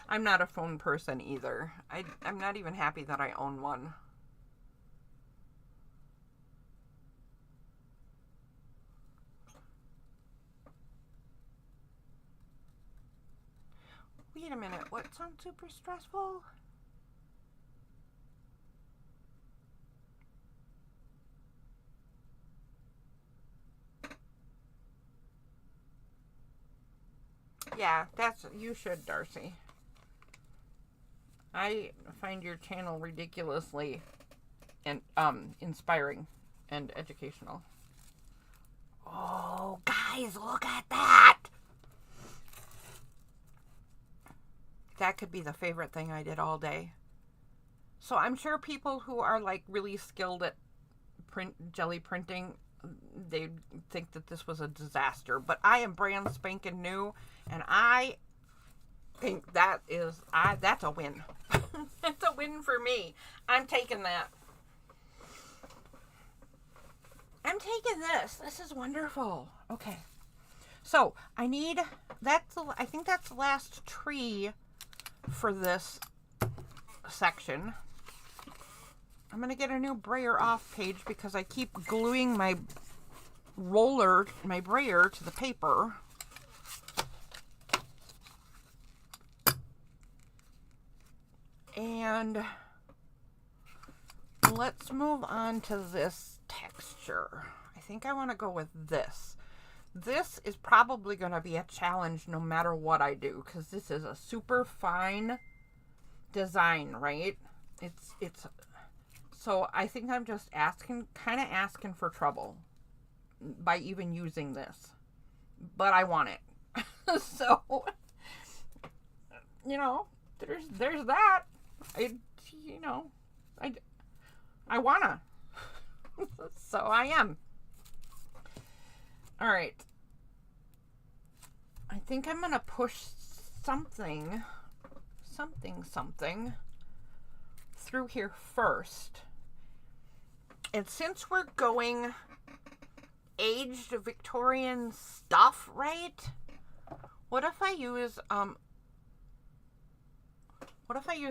I'm not a phone person either. I'm not even happy that I own one. Wait a minute, what sounds super stressful? Yeah, you should, Darcy. I find your channel ridiculously and inspiring and educational. Oh, guys, look at that! That could be the favorite thing I did all day. So I'm sure people who are like really skilled at jelly printing, they think that this was a disaster. But I am brand spanking new, and I think that's a win. That's a win for me. I'm taking that. I'm taking this. This is wonderful. Okay. So I think that's the last tree for this section. I'm going to get a new brayer off page because I keep gluing my brayer to the paper. And let's move on to this texture. I think I want to go with this. This is probably going to be a challenge no matter what I do, because this is a super fine design, right? It's so I think I'm just kind of asking for trouble by even using this, but I want it. So, there's that. I wanna. So I am. All right. I think I'm gonna push something through here first. And since we're going aged Victorian stuff, right? What if I use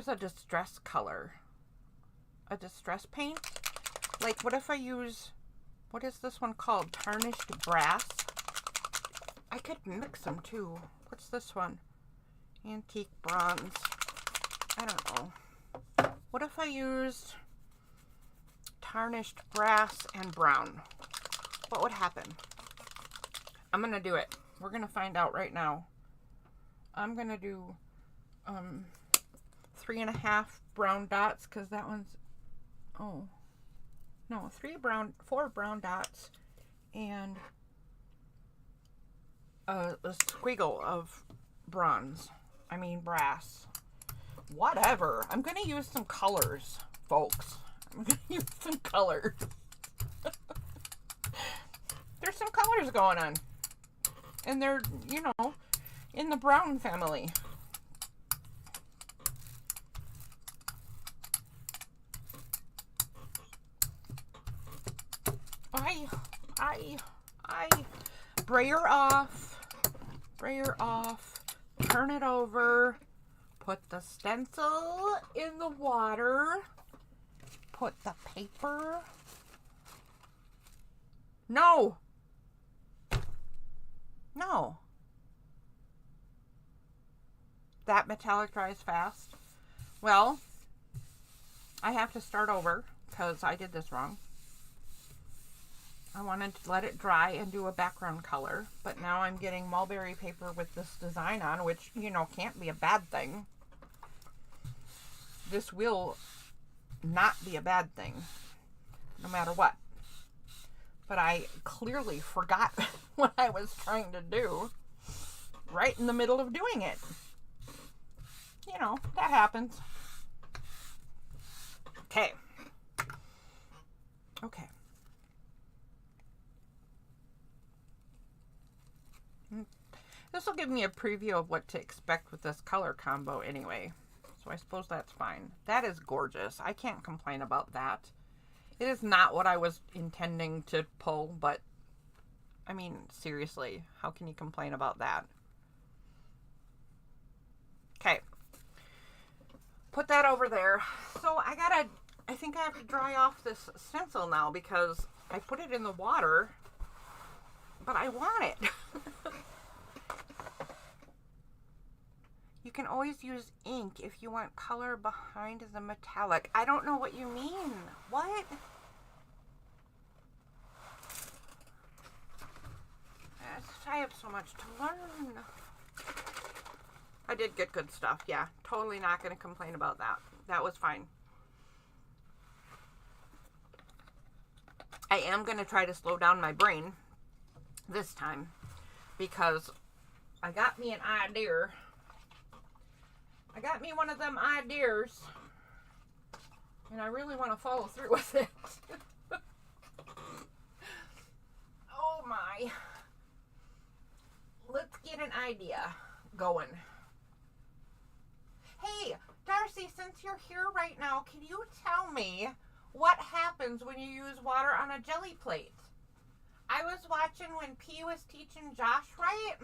a distress color? A distress paint? Like, what if I use, what is this one called? Tarnished brass? I could mix them too. What's this one? Antique bronze. I don't know. What if I used tarnished brass and brown? What would happen? I'm gonna do it. We're gonna find out right now. I'm gonna do 3.5 brown dots, because that one's, oh no, 4 brown dots and a squiggle of brass. Whatever. I'm gonna use some colors, folks. I'm gonna use some colors. There's some colors going on, and they're, in the brown family. I brayer off, turn it over, put the stencil in the water, put the paper. No. That metallic dries fast. Well, I have to start over because I did this wrong. I wanted to let it dry and do a background color, but now I'm getting mulberry paper with this design on, which, you know, can't be a bad thing. This will not be a bad thing, no matter what. But I clearly forgot what I was trying to do right in the middle of doing it. You know, that happens. Okay. Okay. This will give me a preview of what to expect with this color combo anyway. So I suppose that's fine. That is gorgeous. I can't complain about that. It is not what I was intending to pull, but I mean, seriously, how can you complain about that? Okay. Put that over there. So I think I have to dry off this stencil now because I put it in the water, but I want it. You can always use ink if you want color behind the metallic. I don't know what you mean. What? I have so much to learn. I did get good stuff. Yeah, totally not going to complain about that. That was fine. I am going to try to slow down my brain this time because I got me an idea. I got me one of them ideas, and I really want to follow through with it. Oh my. Let's get an idea going. Hey, Darcy, since you're here right now, can you tell me what happens when you use water on a jelly plate? I was watching when P was teaching Josh, right?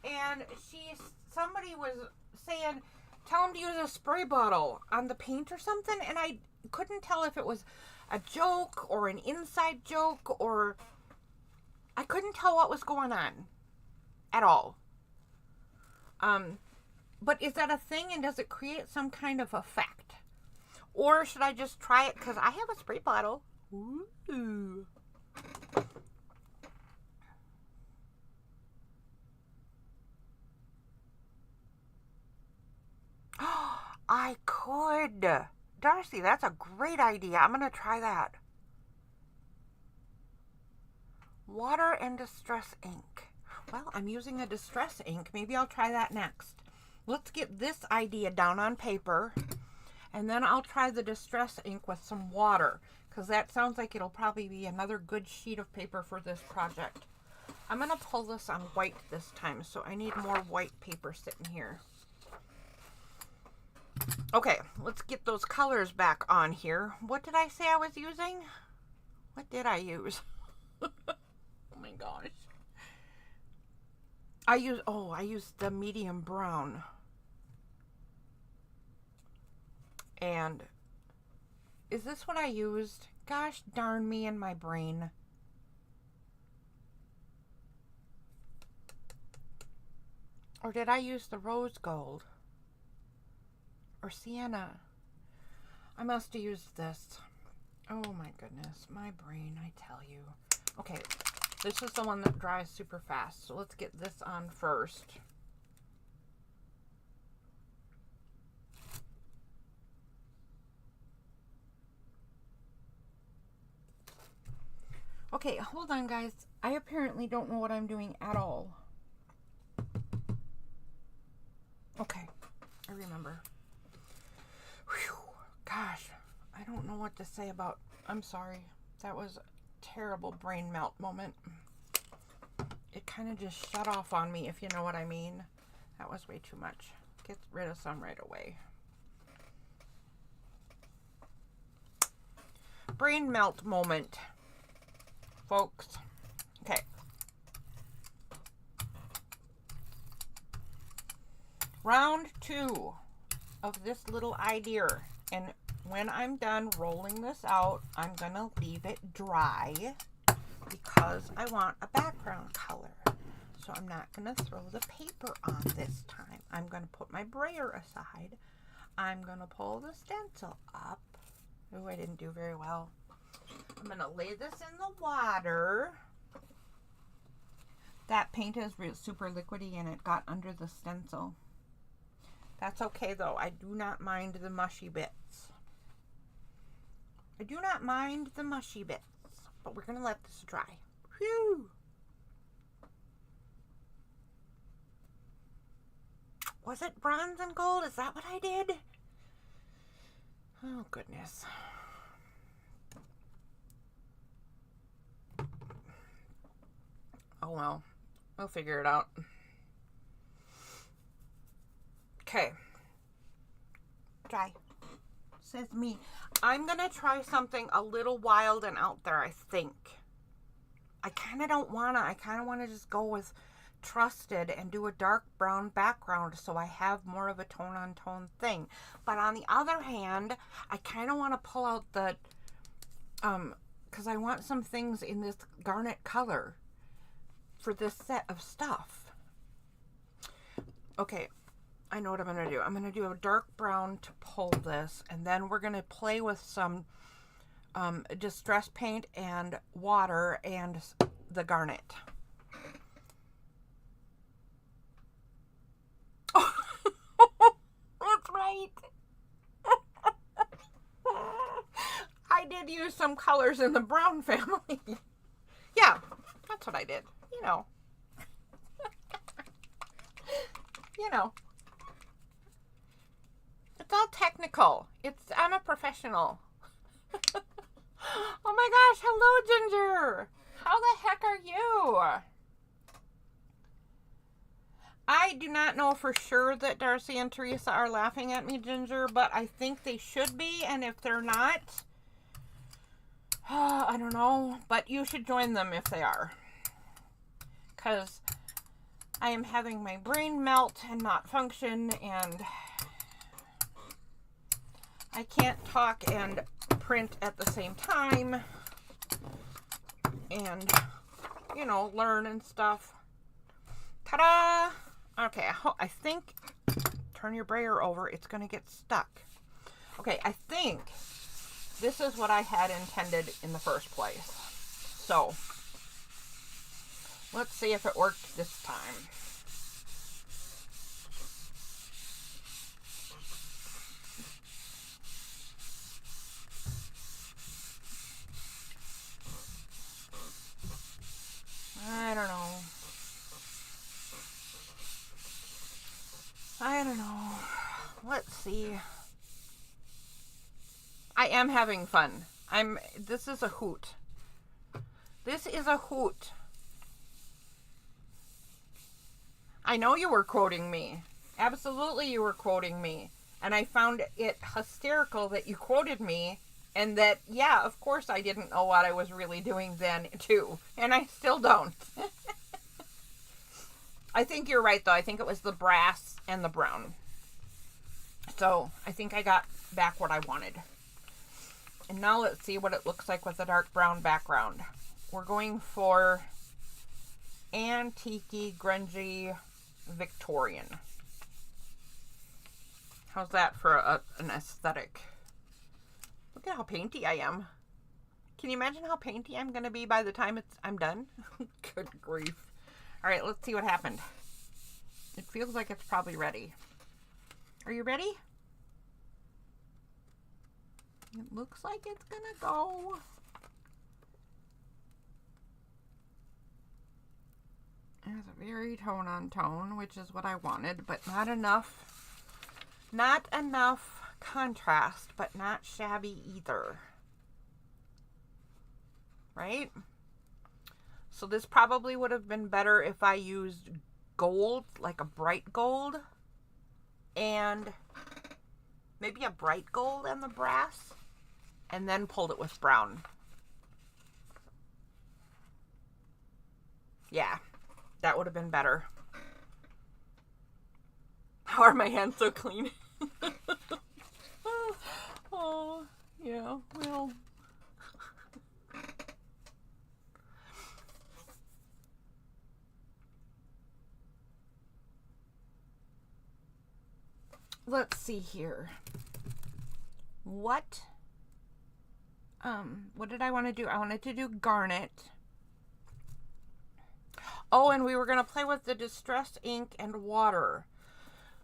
And somebody was saying, tell him to use a spray bottle on the paint or something, and I couldn't tell if it was a joke or an inside joke, or I couldn't tell what was going on at all. But is that a thing, and does it create some kind of effect? Or should I just try it because I have a spray bottle? Ooh. I could. Darcy, that's a great idea. I'm going to try that. Water and distress ink. Well, I'm using a distress ink. Maybe I'll try that next. Let's get this idea down on paper, and then I'll try the distress ink with some water, because that sounds like it'll probably be another good sheet of paper for this project. I'm going to pull this on white this time, so I need more white paper sitting here. Okay, let's get those colors back on here. What did I say I was using? What did I use? Oh my gosh. I used the medium brown. And is this what I used? Gosh darn me and my brain. Or did I use the rose gold? Or sienna? I must have used this. Oh my goodness, my brain, I tell you. Okay, this is the one that dries super fast, so let's get this on first. Okay, hold on guys. I apparently don't know what I'm doing at all. Okay, I remember. Whew, gosh, I don't know what to say about, I'm sorry. That was a terrible brain melt moment. It kind of just shut off on me, if you know what I mean. That was way too much. Get rid of some right away. Brain melt moment, folks. Okay. Round 2 of this little idea, and when I'm done rolling this out, I'm gonna leave it dry because I want a background color. So I'm not gonna throw the paper on this time. I'm gonna put my brayer aside. I'm gonna pull the stencil up. Oh, I didn't do very well. I'm going to lay this in the water. That paint is super liquidy and it got under the stencil. That's okay though. I do not mind the mushy bits. I do not mind the mushy bits. But we're going to let this dry. Whew. Was it bronze and gold? Is that what I did? Oh, goodness. Oh, well. We'll figure it out. Okay. Dry. Says me. I'm going to try something a little wild and out there, I think. I kind of don't want to. I kind of want to just go with trusted and do a dark brown background so I have more of a tone on tone thing. But on the other hand, I kind of want to pull out the because I want some things in this garnet color for this set of stuff. Okay, I know what I'm going to do. I'm going to do a dark brown to pull this, and then we're going to play with some distress paint and water and the garnet. That's right. I did use some colors in the brown family. Yeah, that's what I did. You know. You know. It's all technical. I'm a professional. Oh my gosh, hello Ginger. How the heck are you? I do not know for sure that Darcy and Teresa are laughing at me, Ginger, but I think they should be, and if they're not, I don't know, but you should join them if they are. Because I am having my brain melt and not function, and I can't talk and print at the same time, and, you know, learn and stuff. Ta-da! Okay, I think, turn your brayer over, it's going to get stuck. Okay, I think this is what I had intended in the first place. So, let's see if it worked this time. I don't know. I don't know. Let's see. I am having fun. This is a hoot. This is a hoot. I know you were quoting me. Absolutely you were quoting me. And I found it hysterical that you quoted me and that, yeah, of course I didn't know what I was really doing then too. And I still don't. I think you're right though. I think it was the brass and the brown. So I think I got back what I wanted. And now let's see what it looks like with a dark brown background. We're going for antique-y, grungy, Victorian. How's that for an aesthetic? Look at how painty I am. Can you imagine how painty I'm going to be by the time I'm done? Good grief. All right, let's see what happened. It feels like it's probably ready. Are you ready? It looks like it's going to go. It's a very tone on tone, which is what I wanted, but not enough. Not enough contrast, but not shabby either. Right? So this probably would have been better if I used gold, like a bright gold, and maybe a bright gold and the brass, and then pulled it with brown. Yeah, that would have been better. How are my hands so clean? Oh, yeah, well. Let's see here. What what did I want to do? I wanted to do garnet. Oh, and we were going to play with the distress ink and water.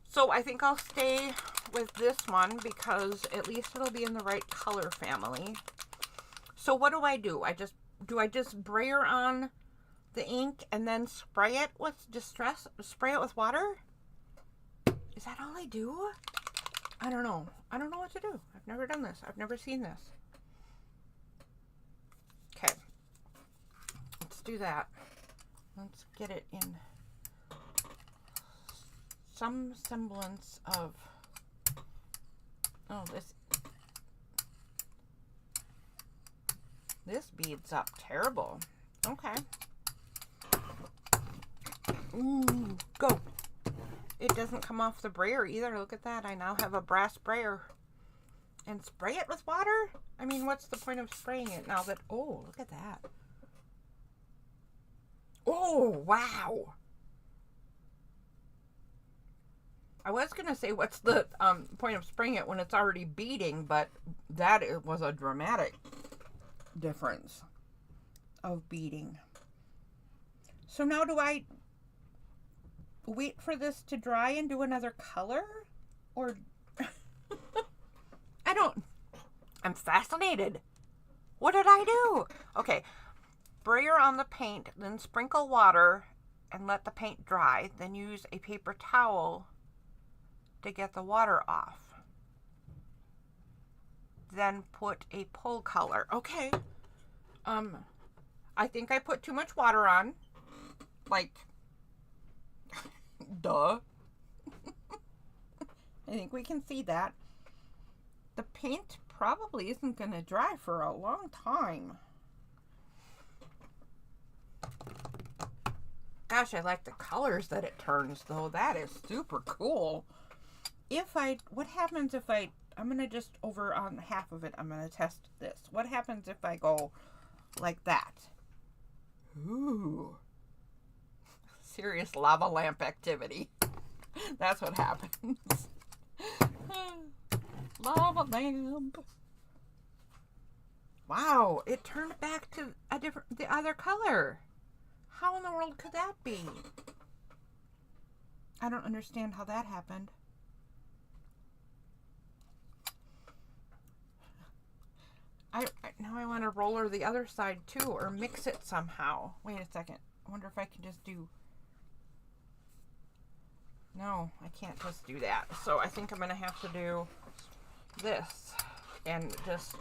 So I think I'll stay with this one because at least it'll be in the right color family. So what do? Do I just brayer on the ink and then spray it with spray it with water? Is that all I do? I don't know. I don't know what to do. I've never done this. I've never seen this. Okay. Let's do that. Let's get it in some semblance of, oh, this beads up terrible. Okay. Ooh, go. It doesn't come off the brayer either. Look at that. I now have a brass brayer. And spray it with water? I mean, what's the point of spraying it now that, oh, look at that. Oh, wow. I was going to say, what's the point of spraying it when it's already beading, but that was a dramatic difference of beading. So now do I wait for this to dry and do another color? Or I'm fascinated. What did I do? Okay, brayer on the paint, then sprinkle water and let the paint dry, then use a paper towel to get the water off. Then put a pull color. Okay. I think I put too much water on. Like, duh. I think we can see that. The paint probably isn't going to dry for a long time. Gosh, I like the colors that it turns, though. That is super cool. What happens if I'm going to just over on half of it, I'm going to test this. What happens if I go like that? Ooh. Serious lava lamp activity. That's what happens. Lava lamp. Wow, it turned back to the other color. How in the world could that be? I don't understand how that happened. Now I want to roller the other side too, or mix it somehow. Wait a second. I wonder if I can just do... No, I can't just do that. So I think I'm going to have to do this and just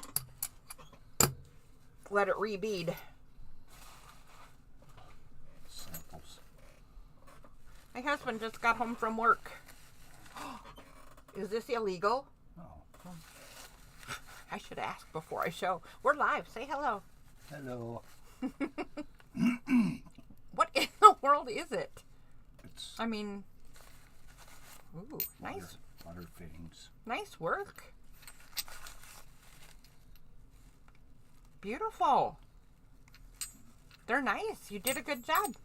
let it rebead. Samples. My husband just got home from work. Is this illegal? No. I should ask before I show. We're live. Say hello. Hello. What in the world is it? It's I mean, ooh, nice. Water fittings. Nice work. Beautiful. They're nice. You did a good job.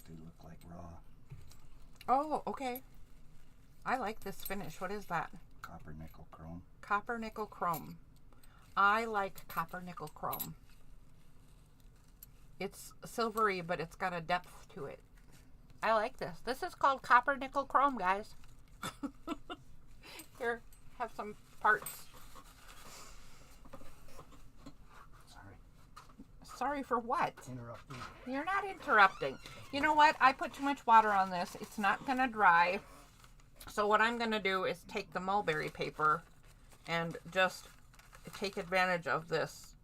They look like raw. Oh, okay. I like this finish. What is that? Copper nickel chrome. Copper nickel chrome. I like copper nickel chrome. It's silvery, but it's got a depth to it. I like this. This is called copper nickel chrome, guys. Here, have some parts. Sorry for what? Interrupting. You're not interrupting. You know what? I put too much water on this. It's not going to dry. So what I'm going to do is take the mulberry paper and just take advantage of this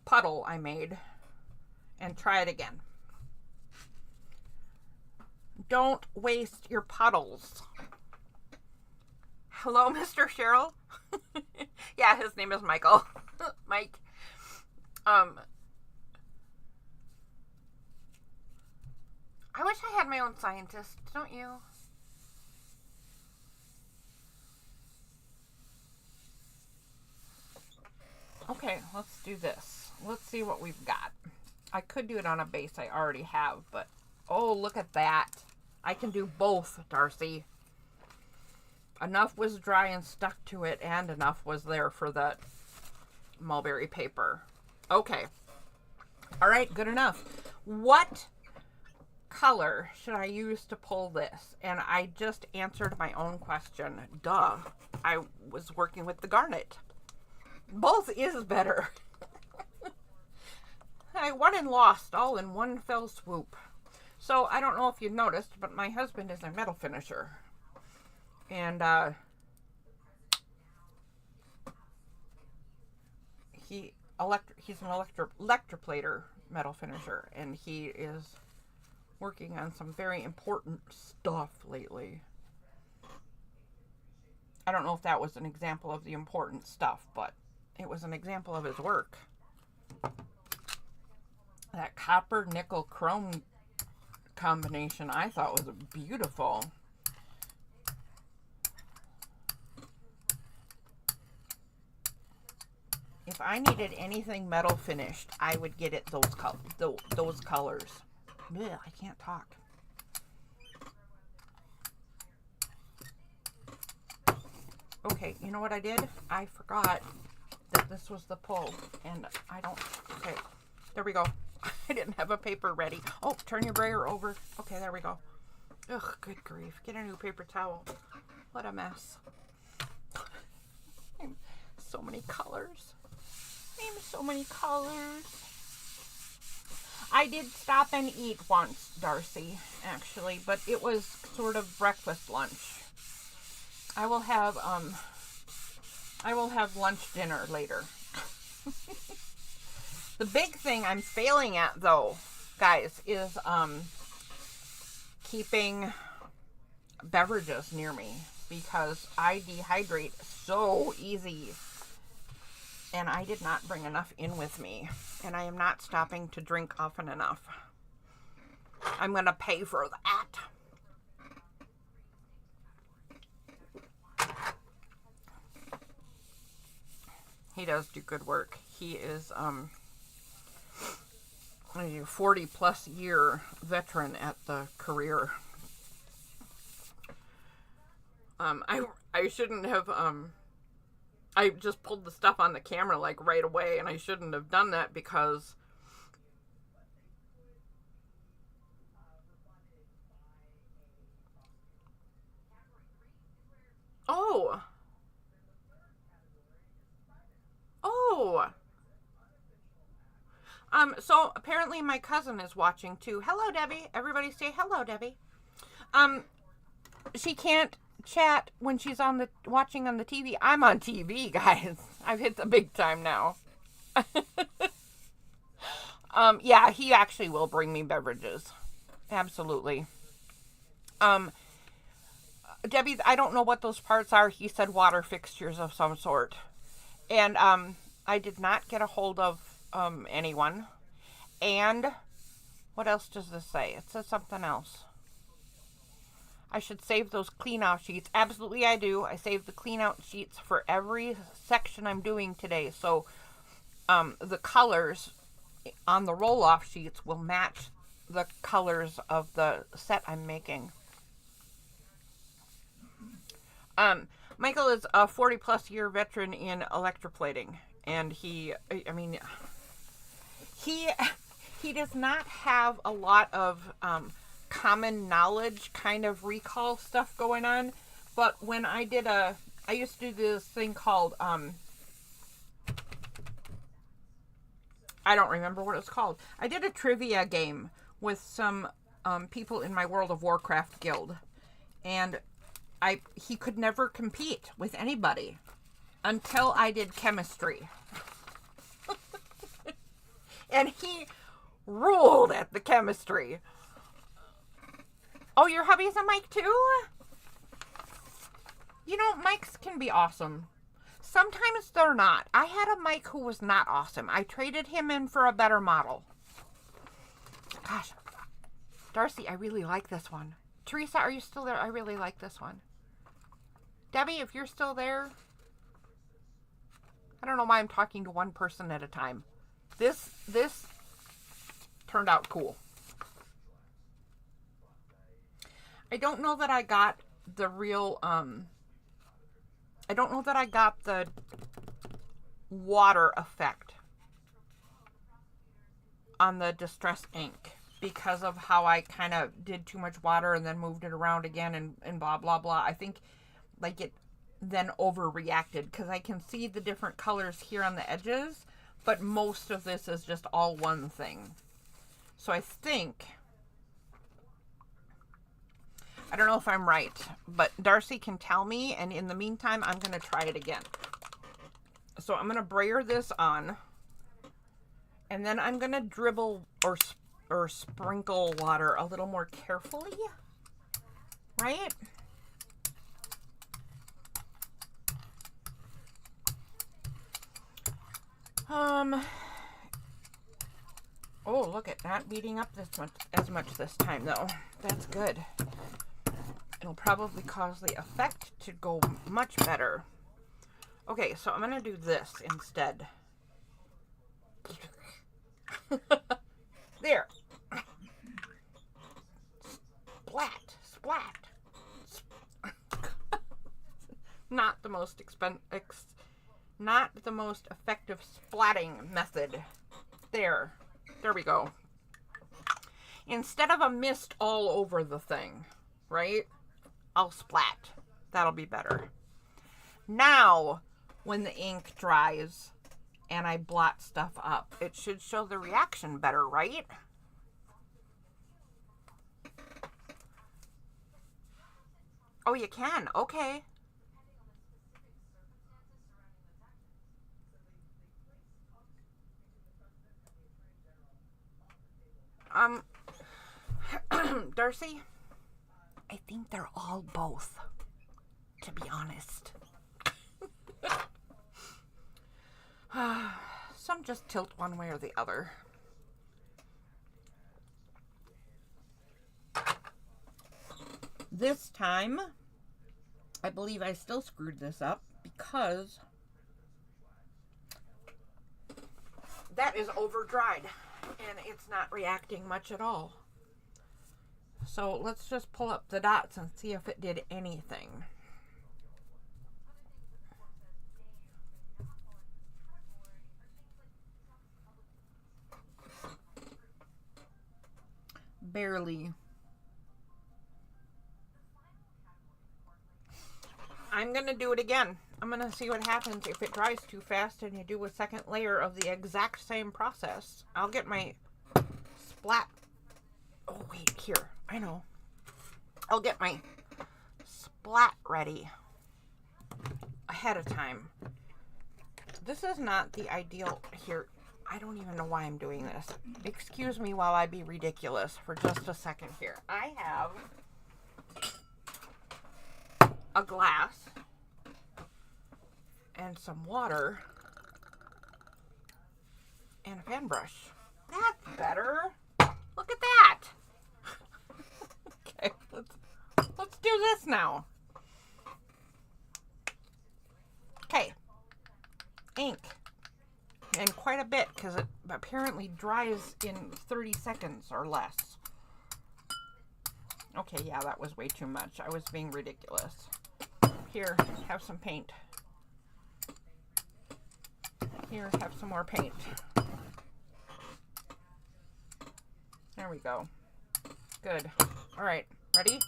puddle I made and try it again. Don't waste your puddles. Hello, Mr. Cheryl. Yeah, his name is Michael. Mike. I wish I had my own scientist, don't you? Okay, let's do this. Let's see what we've got. I could do it on a base I already have, but oh, look at that. I can do both, Darcy. Enough was dry and stuck to it, and enough was there for that mulberry paper. Okay. All right, good enough. What color should I use to pull this? And I just answered my own question. Duh. I was working with the garnet. Both is better. I won and lost all in one fell swoop. So I don't know if you noticed, but my husband is a metal finisher. And he's an electroplater metal finisher, and he is working on some very important stuff lately. I don't know if that was an example of the important stuff, but it was an example of his work. That copper nickel chrome combination I thought was beautiful. If I needed anything metal finished, I would get it those colors. Ugh, I can't talk. Okay, you know what I did? I forgot that this was the pull, and I don't. Okay, there we go. I didn't have a paper ready. Oh, turn your brayer over. Okay, there we go. Ugh, good grief. Get a new paper towel. What a mess. So many colors. So many colors. I did stop and eat once, Darcy, actually, but it was sort of breakfast lunch. I will have lunch dinner later. The big thing I'm failing at, though, guys, is keeping beverages near me, because I dehydrate so easy. And I did not bring enough in with me. And I am not stopping to drink often enough. I'm going to pay for that. He does do good work. He is a 40 plus year veteran at the career. I shouldn't have I just pulled the stuff on the camera like right away, and I shouldn't have done that because oh so apparently my cousin is watching too. Hello, Debbie. Everybody say hello, Debbie. She can't chat when she's watching on the TV. I'm on TV, guys. I've hit the big time now. Yeah, he actually will bring me beverages. Absolutely. Debbie, I don't know what those parts are. He said water fixtures of some sort. And I did not get a hold of anyone. And what else does this say? It says something else. I should save those clean out sheets. Absolutely I do. I save the clean out sheets for every section I'm doing today. So the colors on the roll off sheets will match the colors of the set I'm making. Michael is a 40 plus year veteran in electroplating, and he does not have a lot of common knowledge kind of recall stuff going on, but when I used to do this thing called I don't remember what it's called. I did a trivia game with some people in my World of Warcraft guild, and he could never compete with anybody until I did chemistry. And he ruled at the chemistry. Oh, your hubby's a mic too? You know, mics can be awesome. Sometimes they're not. I had a mic who was not awesome. I traded him in for a better model. Gosh. Darcy, I really like this one. Teresa, are you still there? I really like this one. Debbie, if you're still there. I don't know why I'm talking to one person at a time. This turned out cool. I don't know that I got the real I don't know that I got the water effect on the Distress ink because of how I kind of did too much water and then moved it around again and blah, blah, blah. I think like it then overreacted because I can see the different colors here on the edges, but most of this is just all one thing. So I think, I don't know if I'm right, but Darcy can tell me, and in the meantime, I'm going to try it again. So I'm going to brayer this on, and then I'm going to dribble or sprinkle water a little more carefully, right? Oh, look at not beating up as much this time though. That's good. It'll probably cause the effect to go much better. Okay, so I'm gonna do this instead. There. Splat. Not the most not the most effective splatting method. There we go. Instead of a mist all over the thing, right? I'll splat. That'll be better. Now, when the ink dries and I blot stuff up, it should show the reaction better, right? Oh, you can. Okay. Darcy, I think they're all both, to be honest. Some just tilt one way or the other. This time, I believe I still screwed this up because that is over dried and it's not reacting much at all. So let's just pull up the dots and see if it did anything. Barely. I'm going to do it again. I'm going to see what happens if it dries too fast and you do a second layer of the exact same process. I'll get my splat. Oh, wait, here. I know. I'll get my splat ready ahead of time. This is not the ideal. Here, I don't even know why I'm doing this. Excuse me while I be ridiculous for just a second here. I have a glass and some water and a fan brush. That's better. Look at that. Okay, let's do this now. Okay, ink, and quite a bit because it apparently dries in 30 seconds or less. Okay, yeah, that was way too much. I was being ridiculous. Here, have some paint. Here, have some more paint. There we go. Good. All right, ready?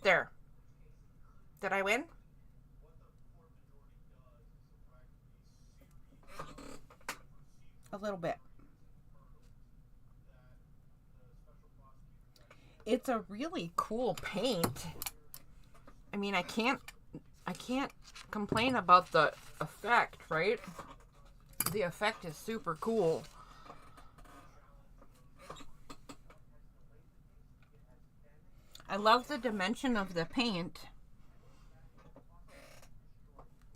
There. Did I win? A little bit. It's a really cool paint. I mean, I can't complain about the effect, right? The effect is super cool. I love the dimension of the paint.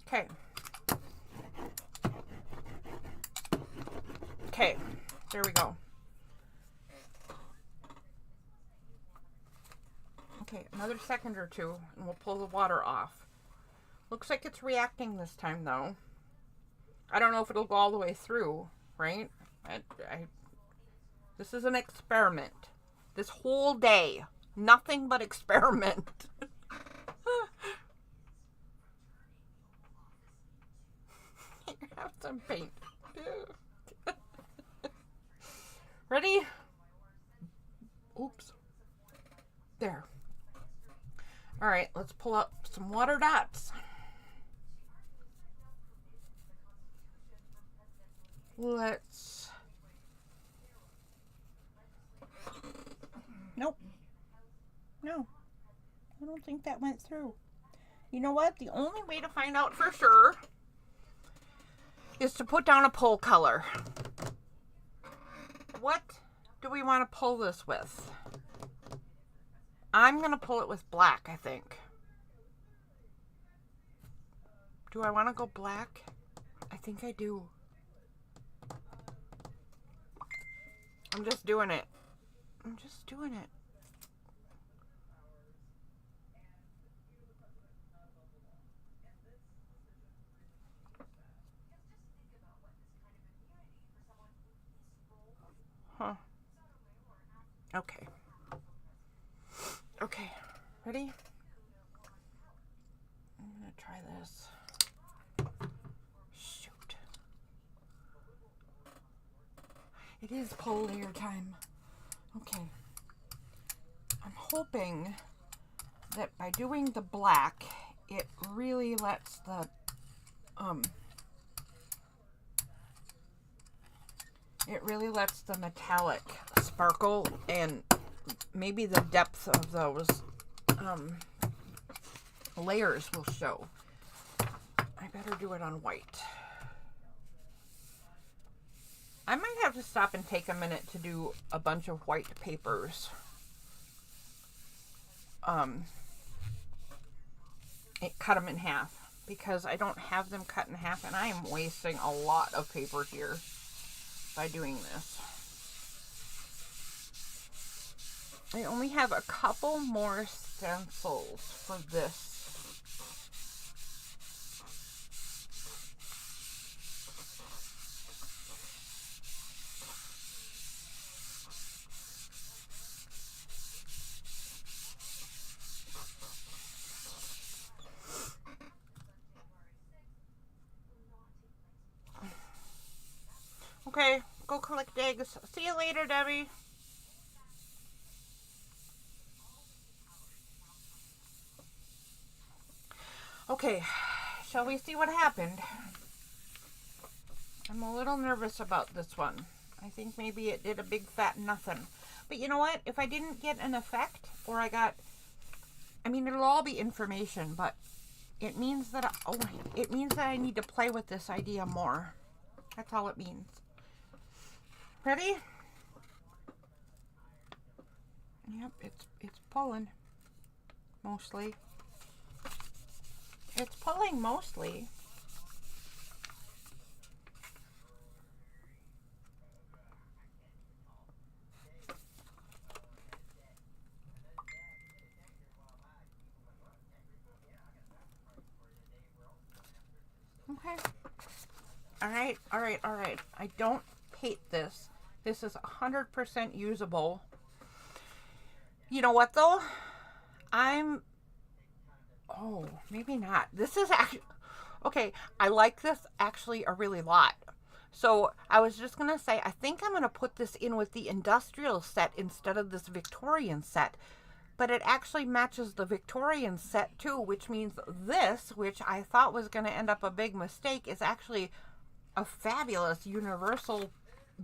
Okay. Okay, there we go. Okay, another second or two, and we'll pull the water off. Looks like it's reacting this time, though. I don't know if it'll go all the way through, right? This is an experiment. This whole day, Nothing but experiment. Here, have some paint. Ready? Oops. There. All right, let's pull up some water dots. Let's... Nope. No. I don't think that went through. You know what? The only way to find out for sure is to put down a pull color. What do we want to pull this with? I'm going to pull it with black, I think. Do I want to go black? I think I do. I'm just doing it. I'm just doing it. Huh. Okay. Okay. Ready? I'm gonna try this. Shoot. It is pull layer time. Okay. I'm hoping that by doing the black, it really lets the metallic sparkle, and maybe the depth of those layers will show. I better do it on white. I might have to stop and take a minute to do a bunch of white papers. Cut them in half because I don't have them cut in half, and I am wasting a lot of paper here by doing this. I only have a couple more stencils for this. Okay, go collect eggs. See you later, Debbie. Okay, shall we see what happened? I'm a little nervous about this one. I think maybe it did a big fat nothing. But you know what? If I didn't get an effect, or I mean, it'll all be information, but it means that I need to play with this idea more. That's all it means. Ready? Yep, it's pulling. Mostly. It's pulling mostly. Okay. All right. I don't hate this. This is 100% usable. You know what though? Oh, maybe not. This is actually, okay, I like this actually a really lot. So I was just going to say, I think I'm going to put this in with the industrial set instead of this Victorian set. But it actually matches the Victorian set too, which means this, which I thought was going to end up a big mistake, is actually a fabulous universal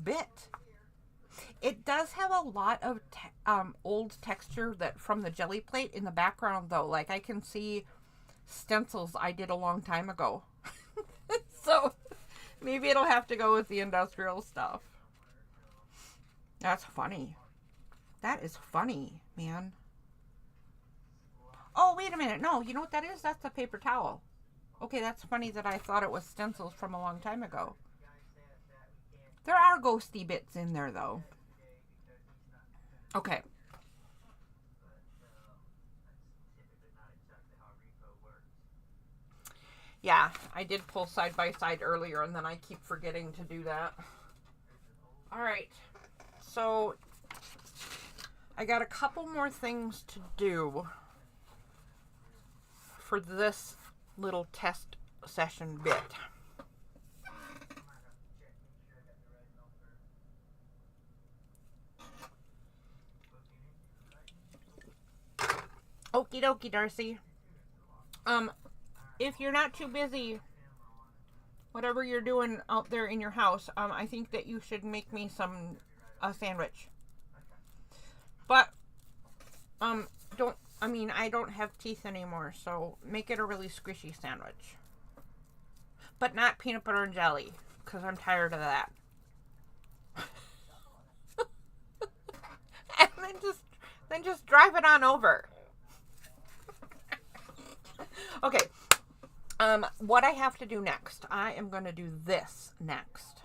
bit. It does have a lot of old texture that from the jelly plate in the background though. Like I can see stencils I did a long time ago. So maybe it'll have to go with the industrial stuff. That's funny. That is funny, man. Oh, wait a minute. No, you know what that is? That's a paper towel. Okay, that's funny that I thought it was stencils from a long time ago. There are ghosty bits in there, though. Okay. Yeah, I did pull side by side earlier, and then I keep forgetting to do that. All right. So I got a couple more things to do for this little test session bit. Okie dokie, Darcy. If you're not too busy, whatever you're doing out there in your house, I think that you should make me a sandwich. But, I don't have teeth anymore, so make it a really squishy sandwich. But not peanut butter and jelly, because I'm tired of that. And then just drive it on over. Okay. What I have to do next, I am going to do this next.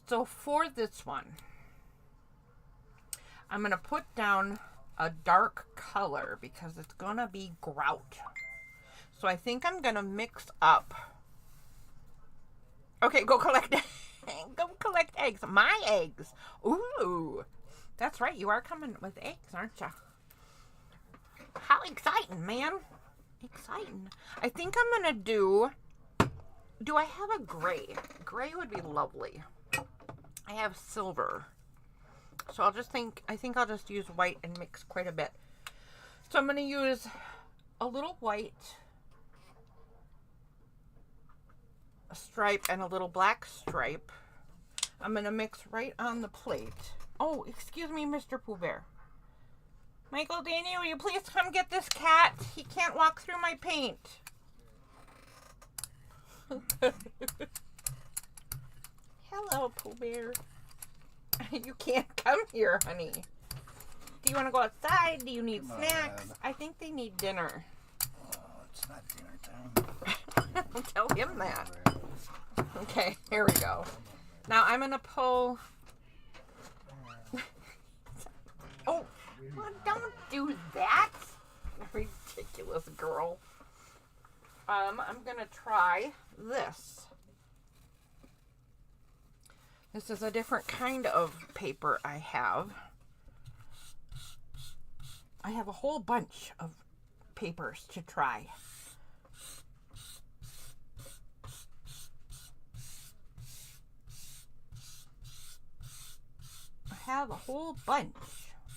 So for this one, I'm going to put down a dark color because it's going to be grout. So I think I'm going to mix up. Okay, go collect eggs. My eggs. Ooh. That's right. You are coming with eggs, aren't you? How exciting, man. Exciting. I think I'm going to do I have a gray? Gray would be lovely. I have silver. So I think I'll just use white and mix quite a bit. So I'm going to use a little white stripe and a little black stripe. I'm going to mix right on the plate. Oh, excuse me, Mr. Pooh Bear. Michael, Danny, will you please come get this cat? He can't walk through my paint. Hello, Pooh Bear. You can't come here, honey. Do you want to go outside? Do you need snacks? I think they need dinner. Oh, it's not dinner time. Tell him that. Okay, here we go. Now I'm going to pull... Oh, well, don't do that. Ridiculous girl. I'm going to try this. This is a different kind of paper I have. I have a whole bunch of papers to try. I have a whole bunch.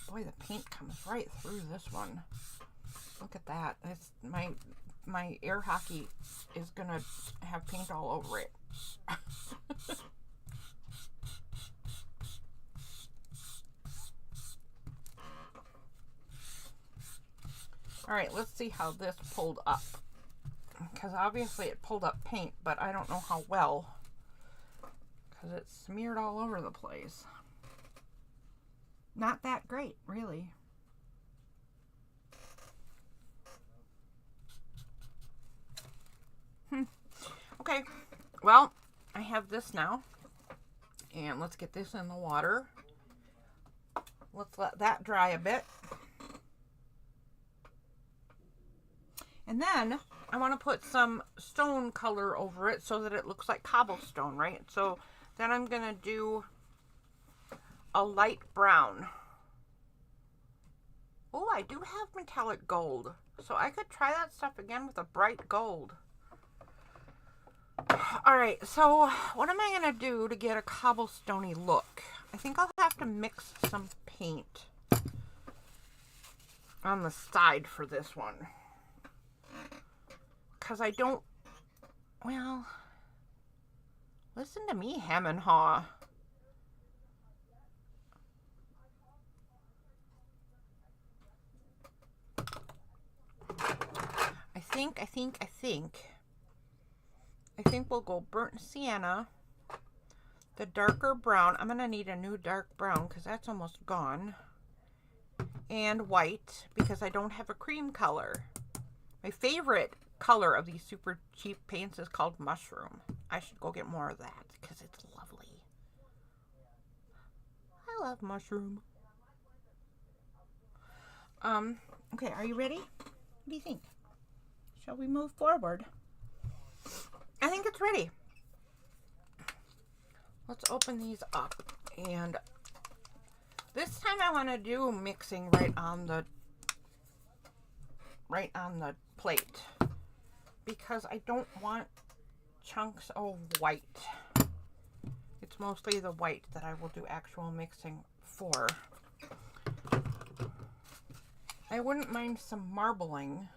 Boy, the paint comes right through this one. Look at that. It's my air hockey is gonna have paint all over it. All right, let's see how this pulled up. Because obviously it pulled up paint, but I don't know how well. Because it's smeared all over the place. Not that great, really. Okay, well, I have this now. And let's get this in the water. Let's let that dry a bit. And then I want to put some stone color over it so that it looks like cobblestone, right? So then I'm going to do a light brown. Oh, I do have metallic gold. So I could try that stuff again with a bright gold. Alright, so what am I going to do to get a cobblestone-y look? I think I'll have to mix some paint on the side for this one. Because I don't... Well... Listen to me, hem and haw. I think we'll go burnt sienna, the darker brown. I'm going to need a new dark brown because that's almost gone. And white because I don't have a cream color. My favorite color of these super cheap paints is called mushroom. I should go get more of that because it's lovely. I love mushroom. Okay, are you ready? What do you think? Shall we move forward? I think it's ready. Let's open these up and This time I want to do mixing right on the plate because I don't want chunks of white. It's mostly the white that I will do actual mixing for. I wouldn't mind some marbling.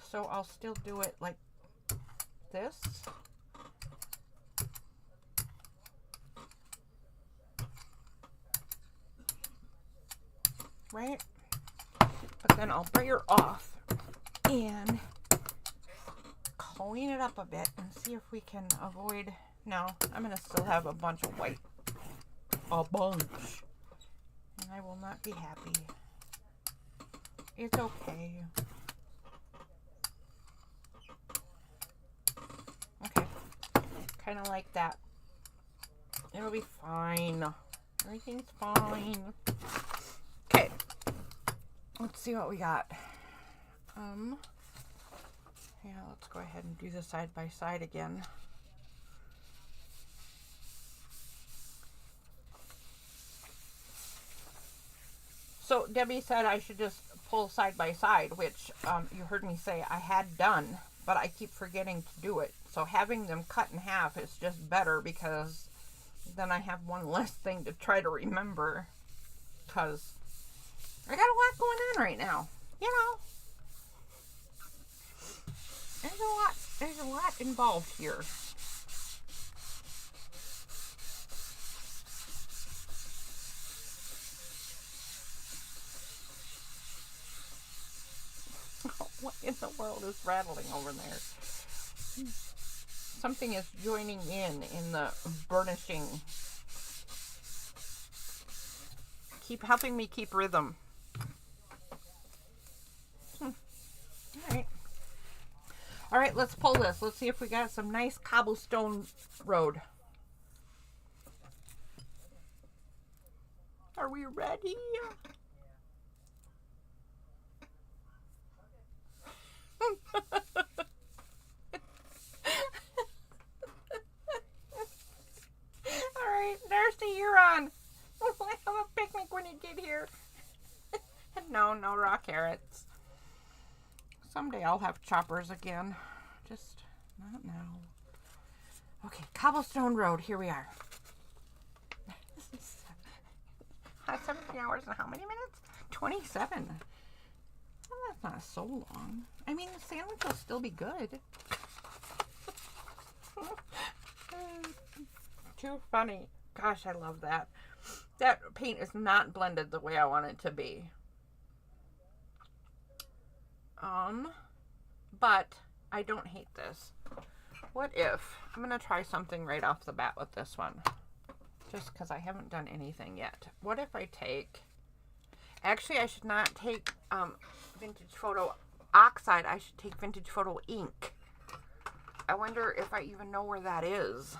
So I'll still do it like this. Right? But then I'll brayer off and clean it up a bit and see if we can avoid. No, I'm going to still have a bunch of white. A bunch. And I will not be happy. It's okay. Okay. Kind of like that. It'll be fine. Everything's fine. Okay. Let's see what we got. Yeah, let's go ahead and do the side by side again. So Debbie said I should just pull side by side, which you heard me say I had done, but I keep forgetting to do it. So having them cut in half is just better because then I have one less thing to try to remember, because I got a lot going on right now, you know. There's a lot involved here. What in the world is rattling over there? Something is joining in the burnishing. Keep helping me keep rhythm. All right, let's pull this. Let's see if we got some nice cobblestone road. Are we ready? All right, Darcy, you're on. We'll have a picnic when you get here. No raw carrots. Someday I'll have choppers again. Just not now. Okay, cobblestone road. Here we are. 17 hours and how many minutes? 27. Well, that's not so long. I mean, the sandwich will still be good. Too funny. Gosh, I love that. That paint is not blended the way I want it to be. But I don't hate this. What if, I'm going to try something right off the bat with this one. Just because I haven't done anything yet. What if I take, actually I should not take Vintage Photo Oxide. I should take Vintage Photo ink. I wonder if I even know where that is.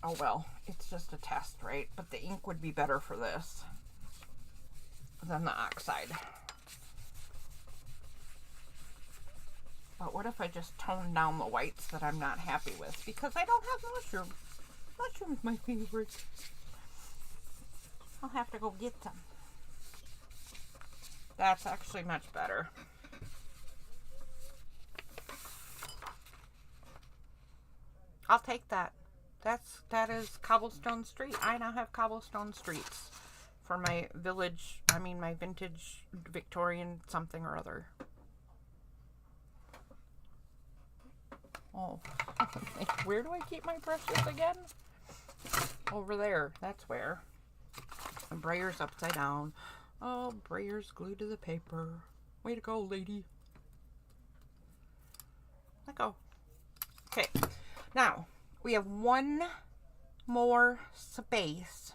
Oh well, it's just a test, right? But the ink would be better for this than the oxide. But what if I just tone down the whites that I'm not happy with? Because I don't have mushrooms. Mushroom's my favorite. I'll have to go get them. That's actually much better. I'll take that. That is cobblestone street. I now have cobblestone streets for my village, my vintage Victorian something or other. Oh, where do I keep my brushes again? Over there, that's where. And brayer's upside down. Oh, brayer's glued to the paper. Way to go, lady. Let go. Okay, now we have one more space.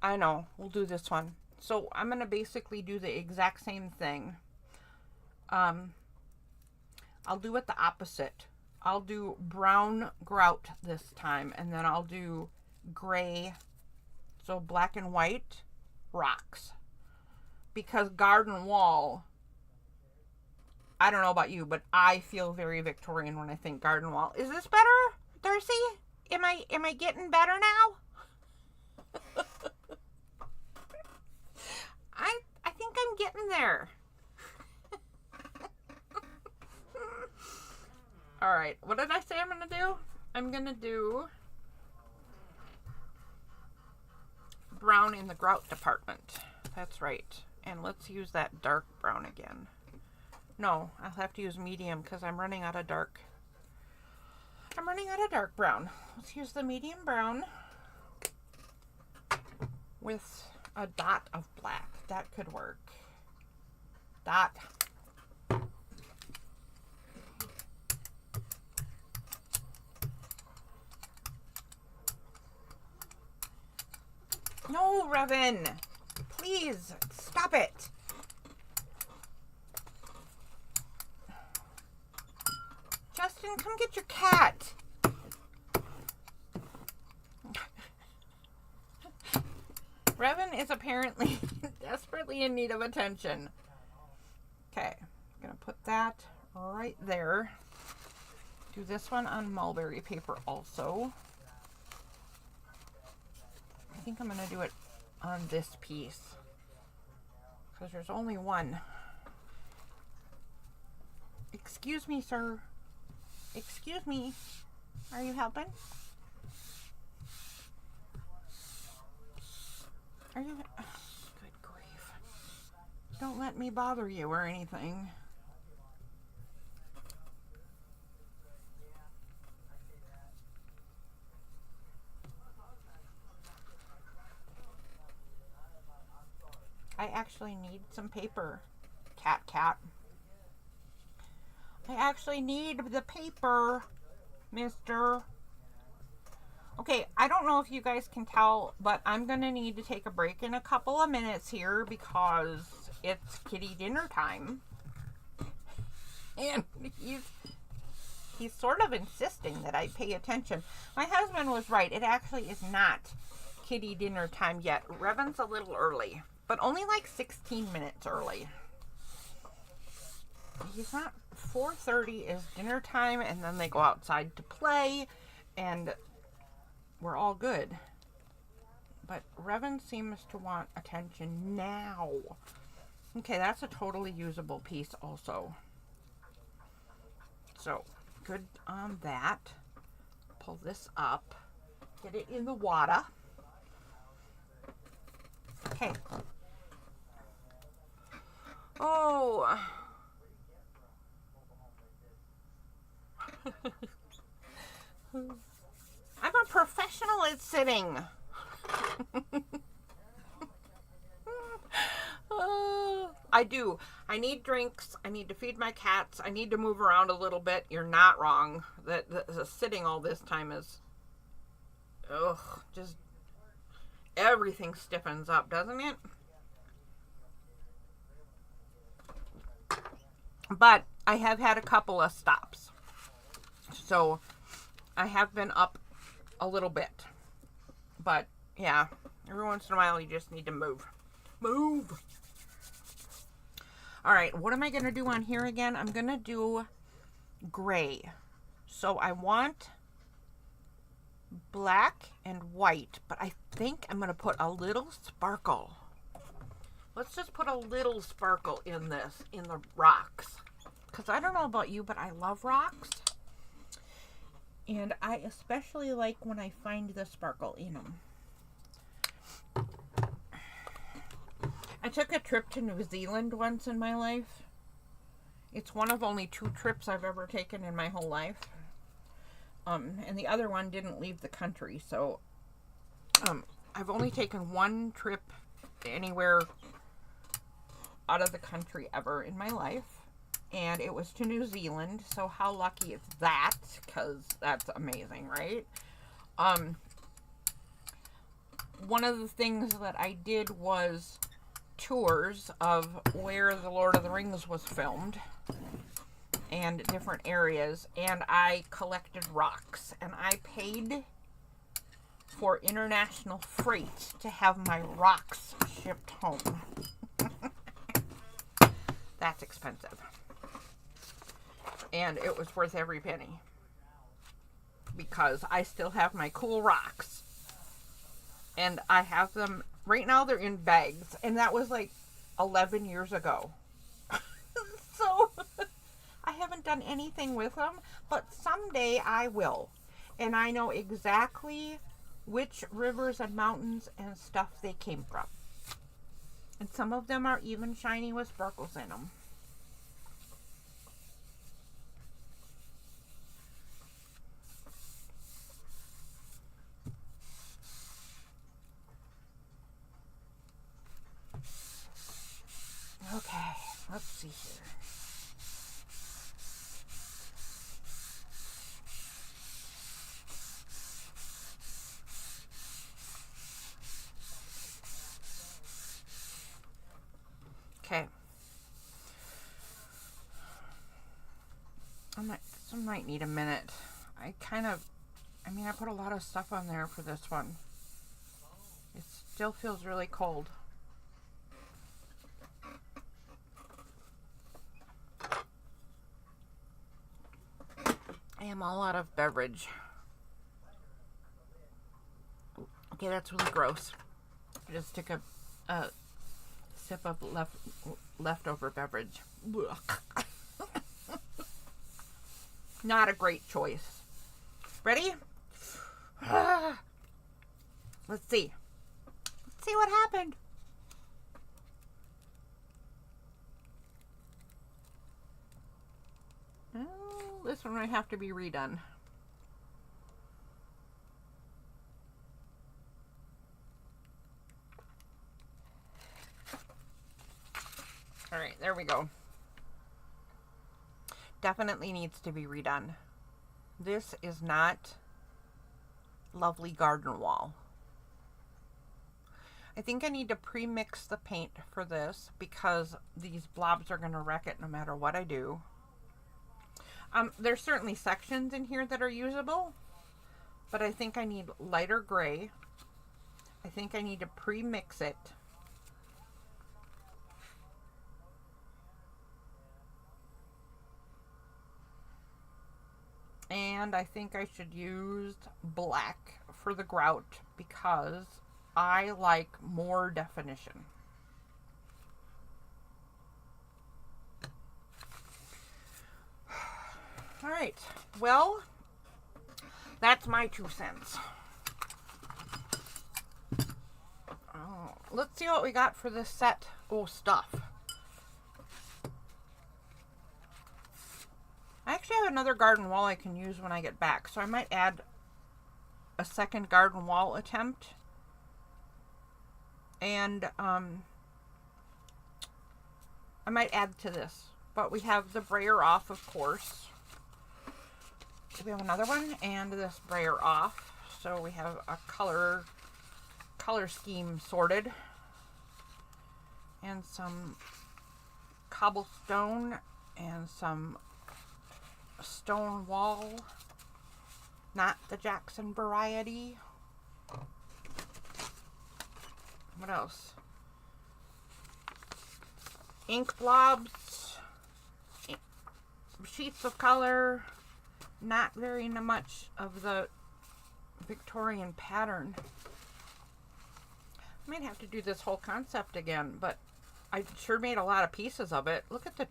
I know, we'll do this one. So I'm going to basically do the exact same thing. I'll do it the opposite. I'll do brown grout this time, and then I'll do gray, so black and white rocks. Because garden wall I don't know about you, but I feel very Victorian when I think garden wall. Is this better, Darcy? Am I getting better now? I think I'm getting there. All right, what did I say I'm gonna do? I'm gonna do brown in the grout department. That's right. And let's use that dark brown again. No, I'll have to use medium because I'm running out of dark. I'm running out of dark brown. Let's use the medium brown with a dot of black. That could work. Dot. No, Revan. Please, stop it. Justin, come get your cat. Revan is apparently desperately in need of attention. Okay, I'm going to put that right there. Do this one on mulberry paper also. I think I'm going to do it on this piece because there's only one. Excuse me, sir. Excuse me. Are you helping? Are you? Oh, good grief. Don't let me bother you or anything. I actually need some paper. Cat. I actually need the paper, mister. Okay, I don't know if you guys can tell, but I'm going to need to take a break in a couple of minutes here because it's kitty dinner time. And he's sort of insisting that I pay attention. My husband was right. It actually is not kitty dinner time yet. Revan's a little early, but only like 16 minutes early. He's not. 4:30 is dinner time, and then they go outside to play, and we're all good. But Revan seems to want attention now. Okay, that's a totally usable piece also. So, good on that. Pull this up. Get it in the water. Okay. Oh. I'm a professional at sitting. I do. I need drinks. I need to feed my cats. I need to move around a little bit. You're not wrong. The sitting all this time is, just everything stiffens up, doesn't it? But I have had a couple of stops. So I have been up a little bit. But yeah, every once in a while you just need to move. Move! Alright, what am I going to do on here again? I'm going to do gray. So I want black and white, but I think I'm going to put a little sparkle. Let's just put a little sparkle in this, in the rocks. Because I don't know about you, but I love rocks. And I especially like when I find the sparkle in them. I took a trip to New Zealand once in my life. It's one of only 2 trips I've ever taken in my whole life. And the other one didn't leave the country. So, I've only taken 1 trip anywhere out of the country ever in my life. And it was to New Zealand. So how lucky is that? Because that's amazing, right? One of the things that I did was tours of where the Lord of the Rings was filmed and different areas, and I collected rocks, and I paid for international freight to have my rocks shipped home. That's expensive. And it was worth every penny. Because I still have my cool rocks. And I have them, right now they're in bags. And that was like 11 years ago. So I haven't done anything with them. But someday I will. And I know exactly which rivers and mountains and stuff they came from. And some of them are even shiny with sparkles in them. Okay, let's see here. Okay. This might need a minute. I put a lot of stuff on there for this one. It still feels really cold. I am all out of beverage. Okay, that's really gross. I just took a sip of leftover beverage. Not a great choice. Ready? Let's see. Let's see what happened. Oh, this one might have to be redone. All right, there we go. Definitely needs to be redone. This is not lovely garden wall. I think I need to pre-mix the paint for this because these blobs are going to wreck it no matter what I do. There's certainly sections in here that are usable, but I think I need lighter gray. I think I need to pre-mix it. And I think I should use black for the grout because I like more definition. All right, well, that's my 2 cents. Oh, let's see what we got for this set. Oh, stuff. I actually have another garden wall I can use when I get back, so I might add a second garden wall attempt. And I might add to this. But we have the brayer off, of course. We have another one and this brayer off. So we have a color scheme sorted. And some cobblestone and some stone wall, not the Jackson variety. What else? Ink blobs, sheets of color, not very much of the Victorian pattern. I might have to do this whole concept again, but I sure made a lot of pieces of it. Look at the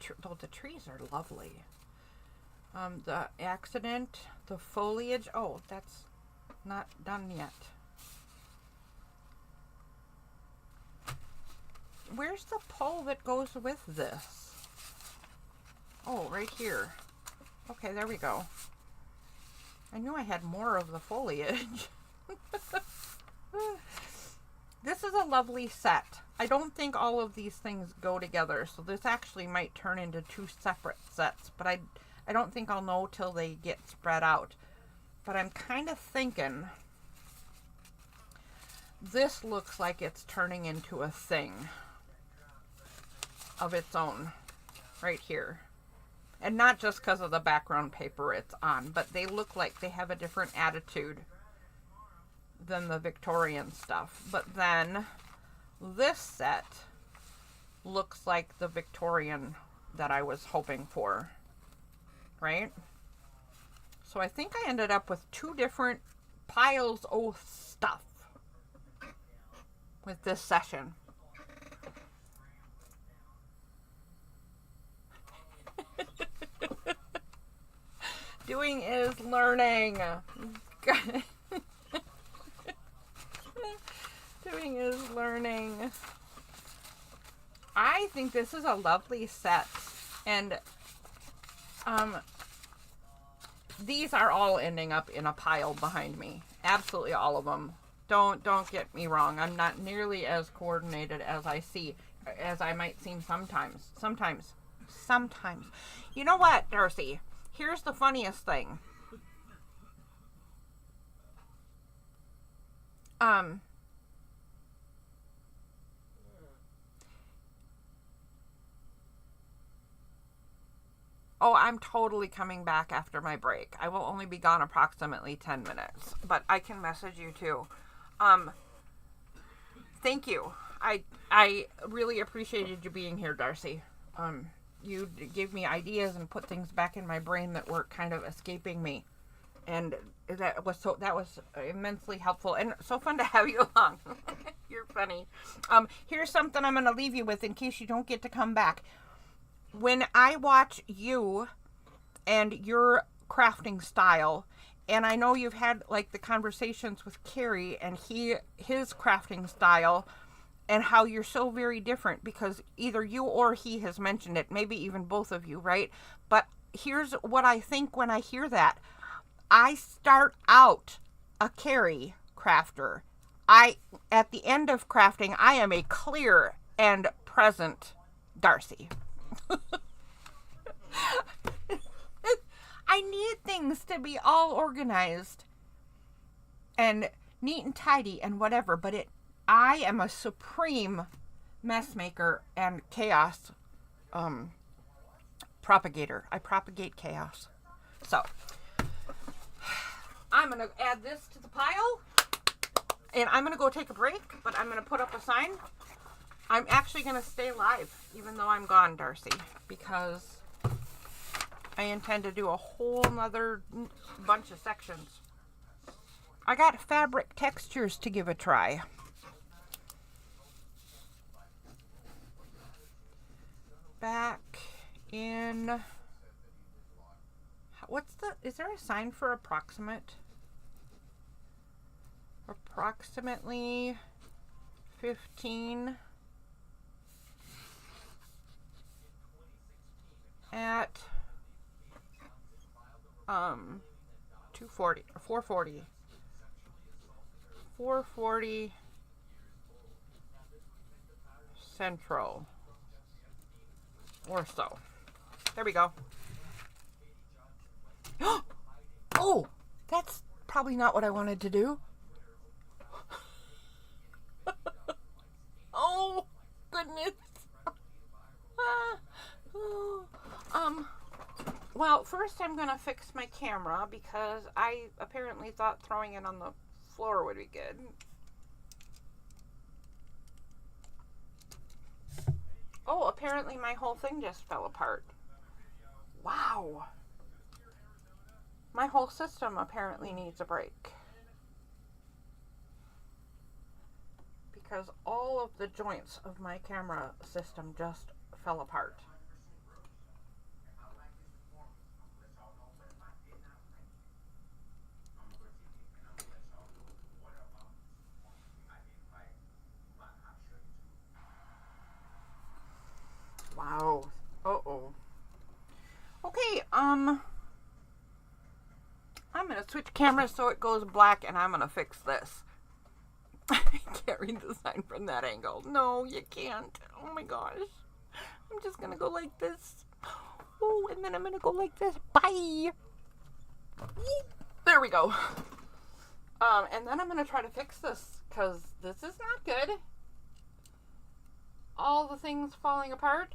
trees are lovely. The accident, the foliage. Oh, that's not done yet. Where's the pole that goes with this? Oh, right here. Okay, there we go. I knew I had more of the foliage. This is a lovely set. I don't think all of these things go together, so this actually might turn into 2 separate sets, but I don't think I'll know till they get spread out. But I'm kind of thinking this looks like it's turning into a thing of its own right here. And not just because of the background paper it's on, but they look like they have a different attitude than the Victorian stuff. But then this set looks like the Victorian that I was hoping for. right? So I think I ended up with 2 different piles of stuff with this session. Doing is learning. Doing is learning. I think this is a lovely set, and these are all ending up in a pile behind me. Absolutely all of them. Don't get me wrong. I'm not nearly as coordinated as I might seem sometimes. Sometimes. You know what, Darcy? Here's the funniest thing. Oh, I'm totally coming back after my break. I will only be gone approximately 10 minutes, but I can message you too. Thank you. I really appreciated you being here, Darcy. You gave me ideas and put things back in my brain that were kind of escaping me. And that was immensely helpful and so fun to have you along. You're funny. Here's something I'm going to leave you with in case you don't get to come back. When I watch you and your crafting style, and I know you've had like the conversations with Carrie and his crafting style, and how you're so very different because either you or he has mentioned it, maybe even both of you, right? But here's what I think when I hear that. I start out a Carrie crafter. At the end of crafting, I am a clear and present Darcy. I need things to be all organized and neat and tidy and whatever, but I am a supreme mess maker and chaos propagator. I propagate chaos. So I'm going to add this to the pile, and I'm going to go take a break, but I'm going to put up a sign. I'm actually going to stay live, even though I'm gone, Darcy, because I intend to do a whole nother bunch of sections. I got fabric textures to give a try. Back in... Is there a sign for approximate? Approximately 15 at 240 or 440. 440 Central or so. There we go. Oh, that's probably not what I wanted to do. Oh, goodness. Well, first I'm going to fix my camera because I apparently thought throwing it on the floor would be good. Oh, apparently my whole thing just fell apart. Wow. My whole system apparently needs a break. Because all of the joints of my camera system just fell apart. Wow. Uh-oh. Okay, I'm going to switch cameras so it goes black, and I'm going to fix this. I can't read the sign from that angle. No, you can't. Oh my gosh. I'm just going to go like this. Oh, and then I'm going to go like this. Bye. There we go. And then I'm going to try to fix this because this is not good. All the things falling apart.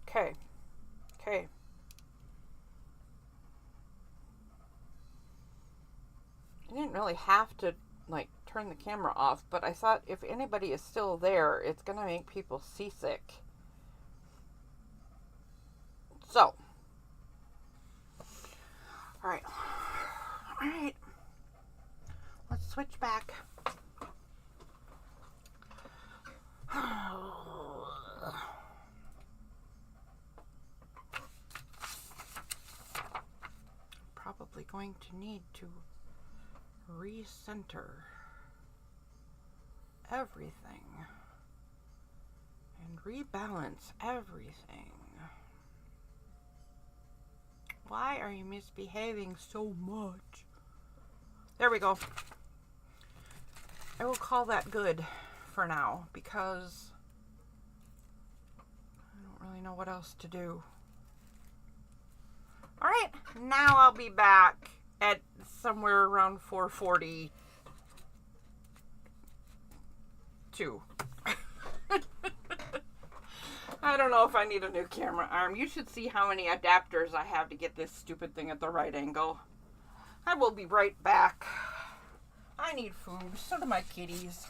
Okay. I didn't really have to, like, turn the camera off, but I thought if anybody is still there, it's going to make people seasick. So, all right. Let's switch back. Probably going to need to recenter everything and rebalance everything. Why are you misbehaving so much? There we go. I will call that good for now because I don't really know what else to do. All right, now I'll be back at somewhere around 4:42. I don't know if I need a new camera arm. You should see how many adapters I have to get this stupid thing at the right angle. I will be right back. I need food. So do my kitties.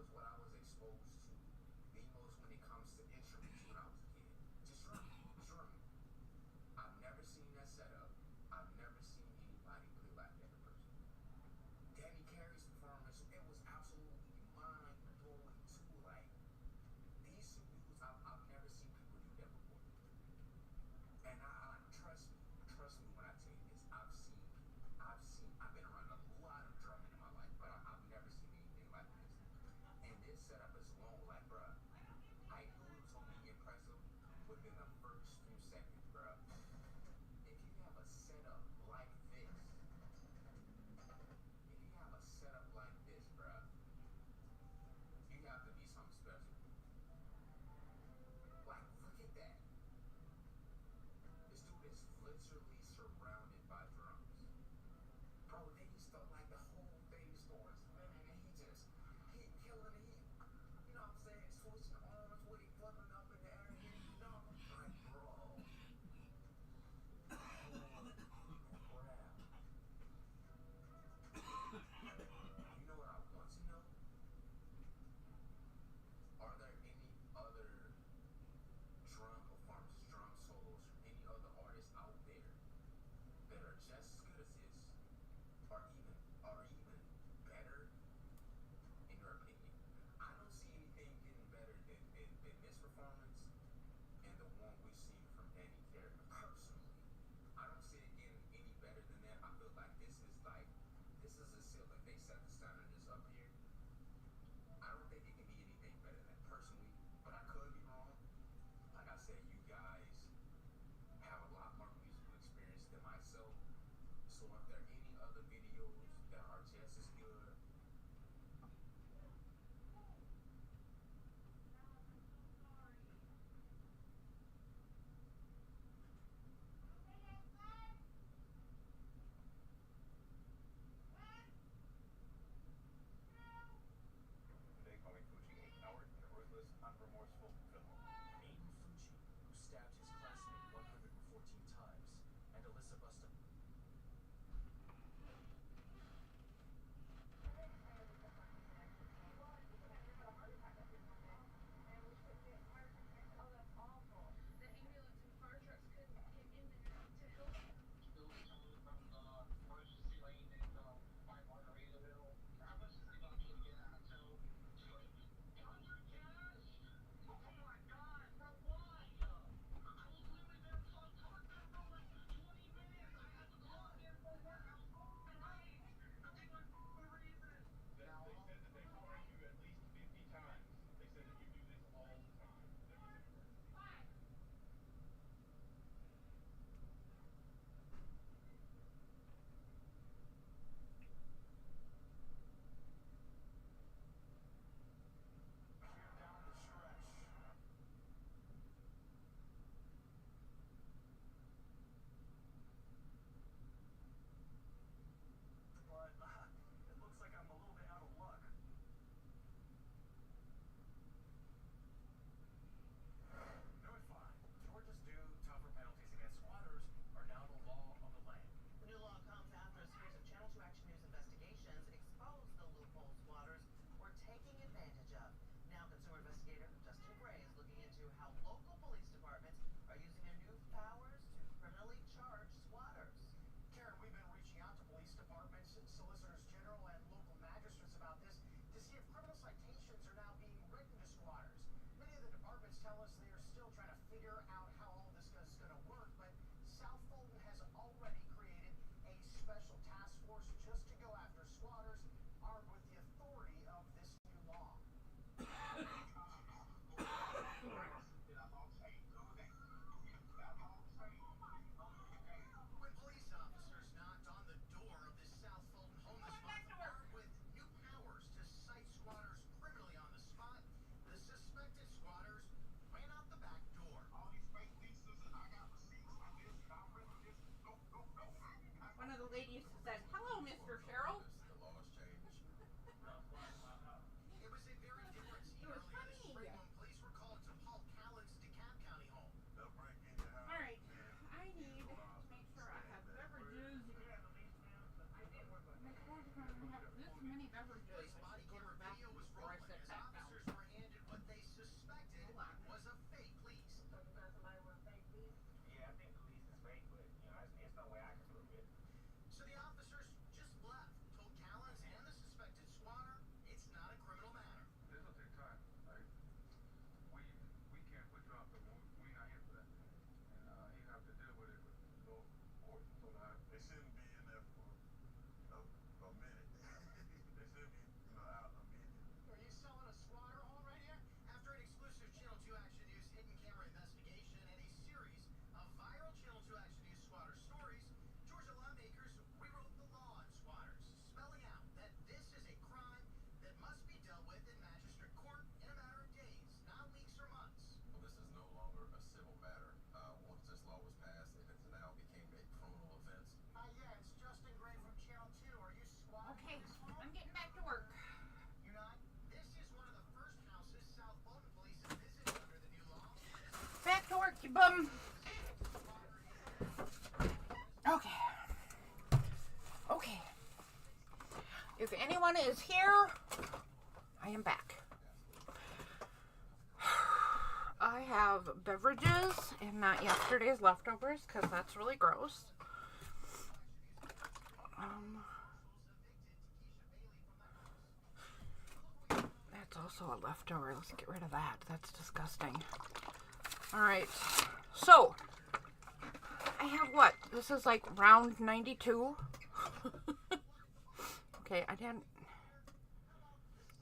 was what I was exposed to the most when it comes to injuries when I was a kid. Just drum. I've never seen that setup. I've never seen anybody play like that in person. Danny Carey's performance, it was absolutely mind-blowing too. Like, these two dudes, I've never seen people do that before. And I trust me when I tell you this. I've been around a lot of drumming in my life, but I've never seen anything like this. And this setup is long, like, bruh. I knew it was gonna be impressive within the first few seconds, bruh. If you have a setup like this, bruh, you have to be something special. Like, look at that. This dude is literally surrounded by drums. Bro, then he start like the whole thing starts, man, and he killing it. You know what I'm saying? Switching arms with it, flipping up in the air, you know? Like, bro. Holy crap. You know what I want to know? Are there any other drum performances, drum solos from any other artists out there that are just as good as this, or even better, in your opinion? I don't see anything getting better than this performance and the one we seen from Danny Carey. Personally, I don't see it getting any better than that. I feel like this is a ceiling. They set the standard is up here. I don't think it can be anything better than that personally, but I could be wrong. Like I said, you guys have a lot more musical experience than myself. So if there are any other videos that are just as good, they call me Fuji, a coward and a ruthless, unremorseful villain. Aiden Fuji, who stabbed his classmate 114 times, and Alyssa Busta. The ambulance and fire trucks couldn't get in there to help. They said that they find you at least 50 times. They said that you do this all the time. Here down the stretch. But it looks like I'm a little bit out of luck. Doing fine. Georgia's due tougher penalties against squatters are now the law of the land. The new law comes after a series of Channel 2 Action News investigations exposed the loophole squatters were taking advantage of. Now, consumer investigator Justin Gray is looking into how local police departments are using their new powers to criminally charge squatters. Karen, we've been reaching out to police departments, solicitors general, and local magistrates about this to see if criminal citations are now being written to squatters. Many of the departments tell us they are still trying to figure out how all this is going to work, but South Fulton has already created a special task force just to go after squatters armed with the authority of this new law. When police officers knocked on the door of this South Fulton home this month, armed with new powers to cite squatters criminally on the spot, the suspected squatters ran out the back door. All these fake leases and I got receipts on this and I'm ready this. Go. One of the ladies said, "Hello, Mr. Cheryl." the laws change. It was a very different scene It was earlier this funny. spring when police were called to Paul Callan's DeKalb County home. They'll break in your house. All right, I need to make sure I have beverages. My God, if I'm gonna have this many beverages, Police I body should go to camera the video bathroom was before I rolling sit as back. I think the lease is fake, but it's no way I can prove it. So the officers just left, told Callens and the suspected squatter it's not a criminal matter. This will take time. Like we can't withdraw, but we're not here for that. And he have to deal with it with the court. So they shouldn't be in there for a minute. They should be, out immediately. Are you selling a squatter home right here? After an exclusive Channel 2 Action News hidden camera investigation and a series of viral Channel 2 Action News squatter stories, Georgia lawmakers rewrote the law on squatters, spelling out that this is a crime that must be dealt with in magistrate court in a matter of days, not weeks or months. Well, this is no longer a civil matter. Once this law was passed, it has now became a criminal offense. Yeah, it's Justin Gray from Channel 2. Are you squatting Okay, in this home? I'm getting back to work. You're not? This is one of the first houses South Bowden police have visited under the new law. Back to work, you bum. Okay. Okay. If anyone is here, I am back. I have beverages and not yesterday's leftovers because that's really gross. That's also a leftover. Let's get rid of that. That's disgusting. All right. So, I have what? This is like round 92. Okay, I didn't.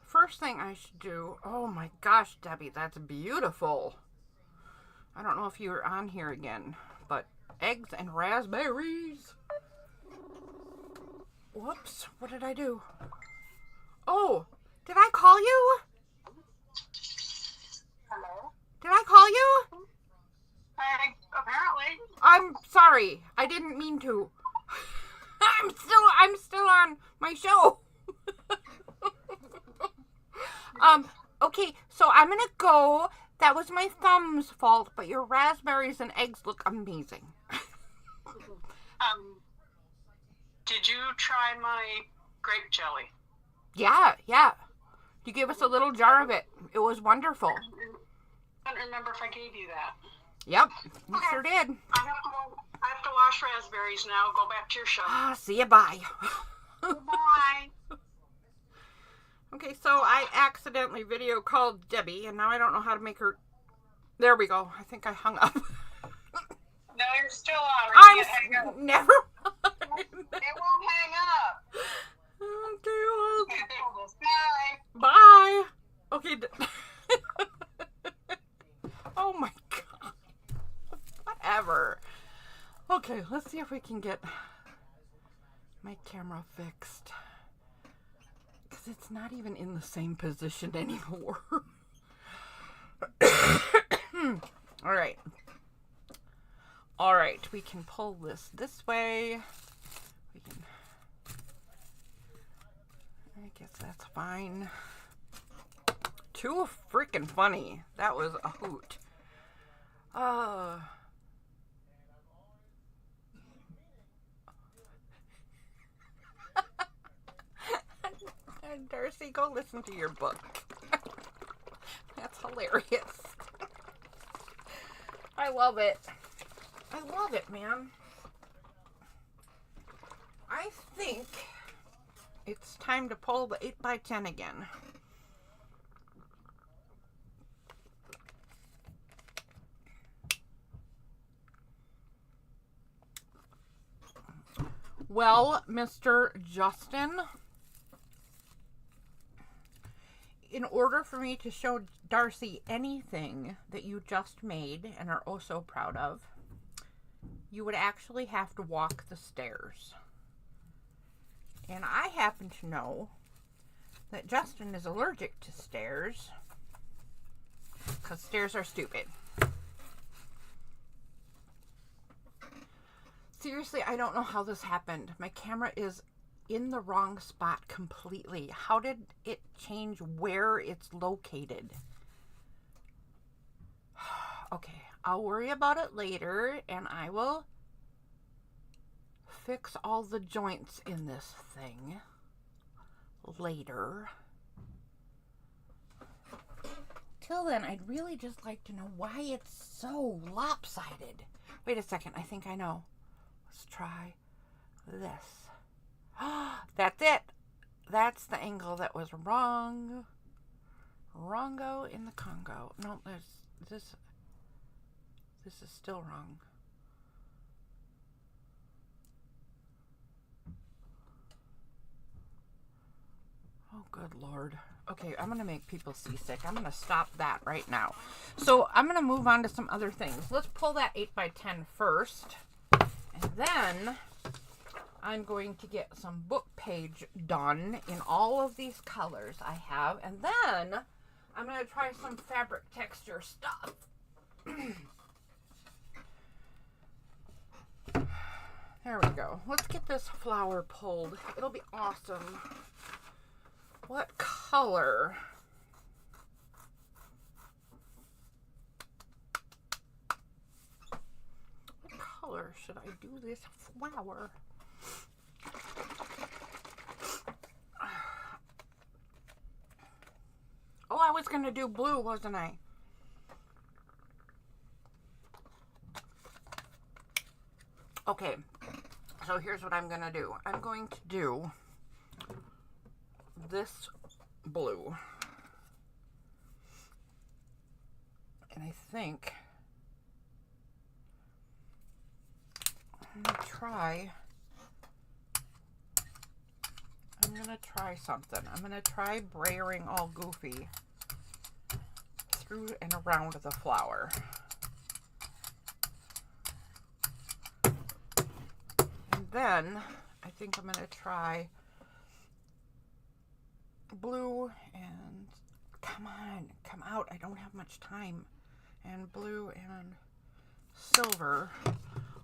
First thing I should do. Oh my gosh, Debbie, that's beautiful. I don't know if you were on here again, but eggs and raspberries. Whoops, what did I do? Oh, did I call you? Hello? Did I call you? Apparently. I'm sorry. I didn't mean to. I'm still on my show. Okay, so I'm gonna go. That was my thumb's fault, but your raspberries and eggs look amazing. Did you try my grape jelly? Yeah. You gave us a little jar of it. It was wonderful. I don't remember if I gave you that. Yep, you Okay. sure did. I have to wash raspberries now. Go back to your show. See ya, bye. Bye. Okay, so I accidentally video called Debbie, and now I don't know how to make her... There we go. I think I hung up. No, you're still on. Or you can't hang up. Never mind. It won't hang up. Okay, well... Bye. Bye. Okay. Oh my god. Whatever. Okay, let's see if we can get my camera fixed. Because it's not even in the same position anymore. Alright. Alright, we can pull this way. We can... I guess that's fine. Too freaking funny. That was a hoot. Darcy, go listen to your book. That's hilarious. I love it. I love it, man. I think it's time to pull the 8x10 again. Well, Mr. Justin, in order for me to show Darcy anything that you just made and are oh so proud of, you would actually have to walk the stairs. And I happen to know that Justin is allergic to stairs because stairs are stupid. Seriously, I don't know how this happened. My camera is in the wrong spot completely. How did it change where it's located? Okay, I'll worry about it later, and I will fix all the joints in this thing later. until then, I'd really just like to know why it's so lopsided. Wait a second, I think I know. Let's try this. That's it. That's the angle that was wrong. Wrongo in the Congo. No, this is still wrong. Oh, good Lord. Okay, I'm going to make people seasick. I'm going to stop that right now. So I'm going to move on to some other things. Let's pull that 8x10 first. And then I'm going to get some book page done in all of these colors I have. And then I'm going to try some fabric texture stuff. There we go. Let's get this flower pulled. It'll be awesome. What color? What color should I do this flower? Oh, I was going to do blue, wasn't I? Okay, so here's what I'm going to do. I'm going to do this blue. And I think I'm going to try something. I'm going to try brayering all goofy through and around the flower. And then I think I'm going to try blue and come on, come out. I don't have much time. And blue and silver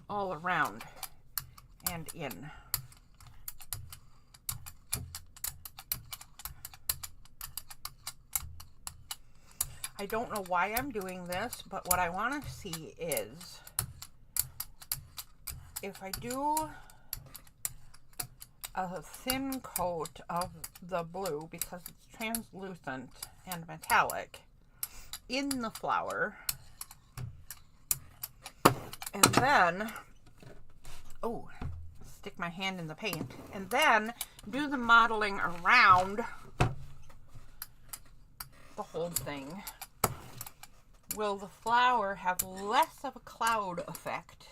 all around and in. I don't know why I'm doing this, but what I want to see is if I do a thin coat of the blue, because it's translucent and metallic, in the flower, and then stick my hand in the paint, and then do the modeling around the whole thing, will the flower have less of a cloud effect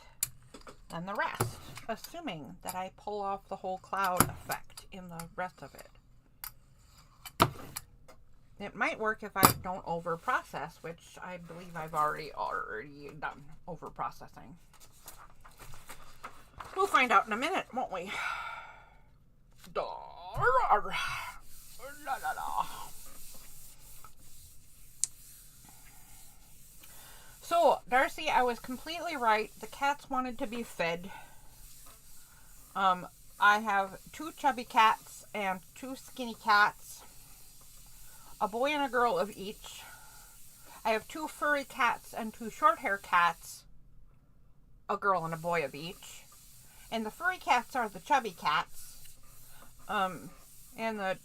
than the rest, assuming that I pull off the whole cloud effect in the rest of it. It might work if I don't over process, which I believe I've already done over processing. We'll find out in a minute, won't we? So, Darcy, I was completely right. The cats wanted to be fed. I have 2 chubby cats and 2 skinny cats. A boy and a girl of each. I have 2 furry cats and 2 short hair cats. A girl and a boy of each. And the furry cats are the chubby cats. And the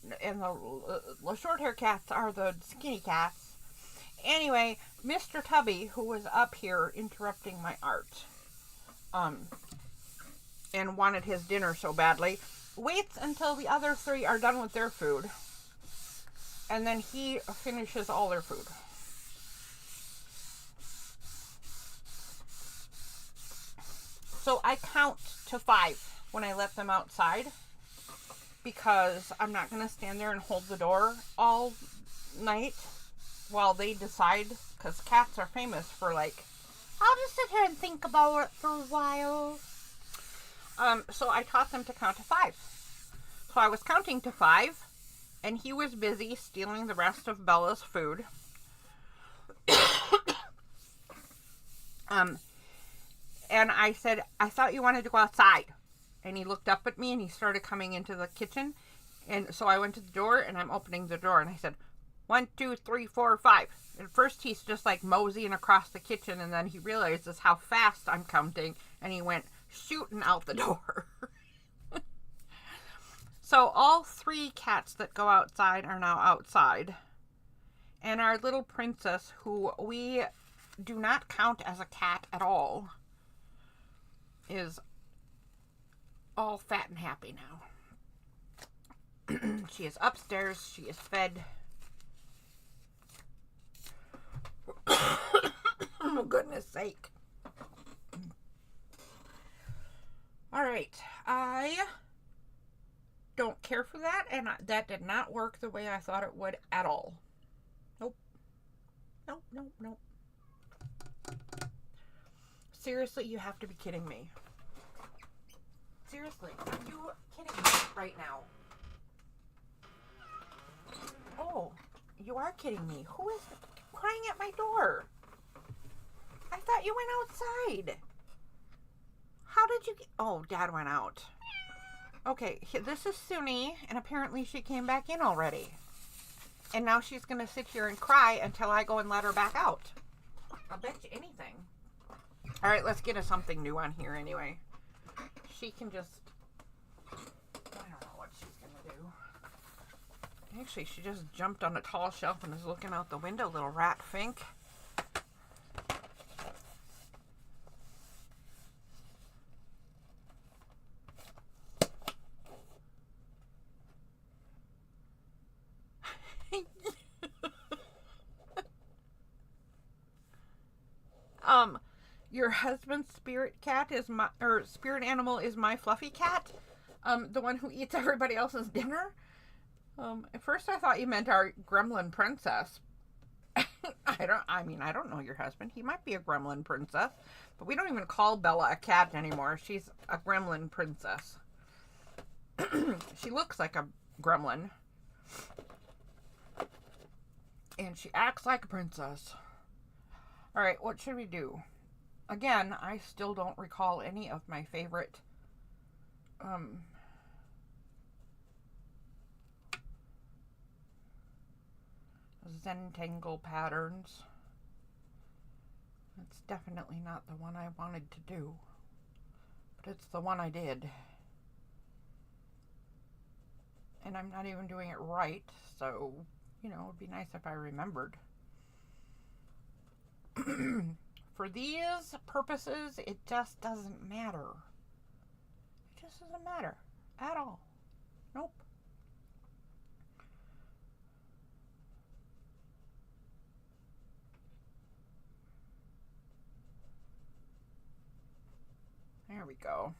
short hair cats are the skinny cats. Anyway, Mr. Tubby, who was up here interrupting my art, and wanted his dinner so badly, waits until the other 3 are done with their food, and then he finishes all their food. So I count to 5 when I let them outside, because I'm not going to stand there and hold the door all night while they decide, because cats are famous for like, I'll just sit here and think about it for a while. So I taught them to count to 5. So I was counting to 5, and he was busy stealing the rest of Bella's food. And I said, I thought you wanted to go outside. And he looked up at me and he started coming into the kitchen. And so I went to the door and I'm opening the door and I said, 1, 2, 3, 4, 5. At first he's just like moseying across the kitchen, and then he realizes how fast I'm counting and he went shooting out the door. So all 3 cats that go outside are now outside. And our little princess, who we do not count as a cat at all, is all fat and happy now. She is upstairs. She is fed. Oh, goodness sake. All right. I don't care for that, and that did not work the way I thought it would at all. Nope. Nope, nope, nope. Seriously, you have to be kidding me. Seriously, are you kidding me right now? Oh, you are kidding me. Who is crying at my door? I thought you went outside. How did you get... Oh, Dad went out. Okay, this is Suni, and apparently she came back in already. And now she's going to sit here and cry until I go and let her back out. I'll bet you anything. All right, let's get us something new on here anyway. She can just... I don't know what she's going to do. Actually, she just jumped on a tall shelf and is looking out the window, little rat fink. Your husband's spirit cat is my, or spirit animal is my fluffy cat. The one who eats everybody else's dinner. At first I thought you meant our gremlin princess. I don't know your husband. He might be a gremlin princess, but we don't even call Bella a cat anymore. She's a gremlin princess. She looks like a gremlin. And she acts like a princess. All right, what should we do? Again, I still don't recall any of my favorite Zentangle patterns. It's definitely not the one I wanted to do, but it's the one I did. And I'm not even doing it right, so, you know, it'd be nice if I remembered. For these purposes, it just doesn't matter. It just doesn't matter at all. Nope. There we go.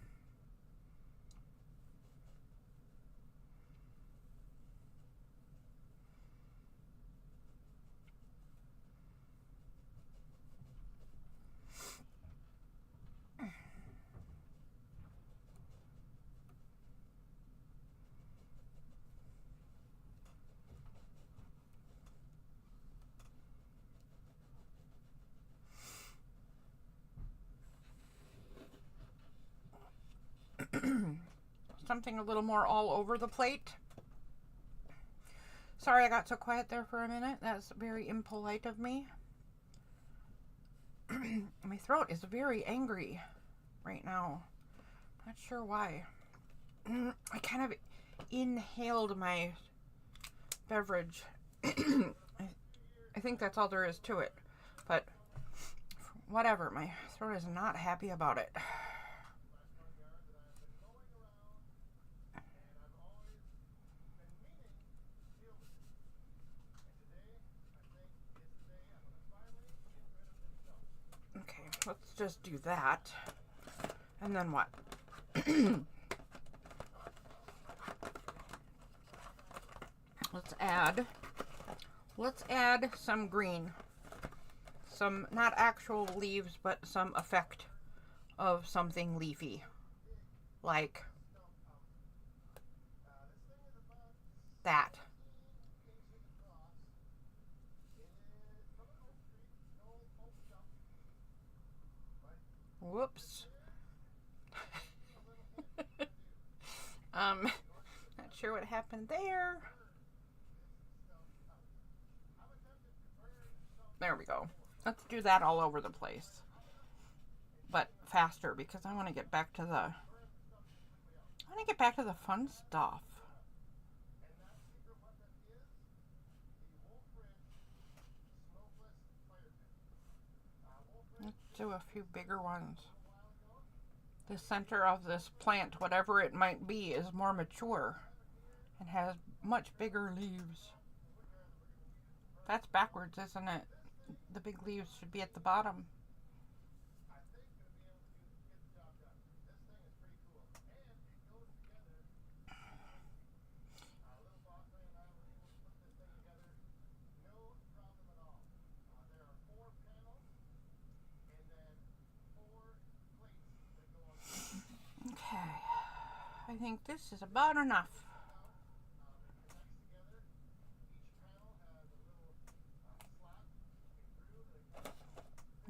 Something a little more all over the plate. Sorry I got so quiet there for a minute. That's very impolite of me. My throat is very angry right now. Not sure why. I kind of inhaled my beverage. I think that's all there is to it. But whatever, my throat is not happy about it. Okay, let's just do that. And then what? Let's add some green. Some, not actual leaves, but some effect of something leafy. Like that. Whoops. Not sure what happened there. There we go. Let's do that all over the place. But faster, because I want to get back to the fun stuff. do a few bigger ones. The center of this plant, whatever it might be, is more mature and has much bigger leaves. That's backwards, isn't it? The big leaves should be at the bottom. Okay, I think this is about enough.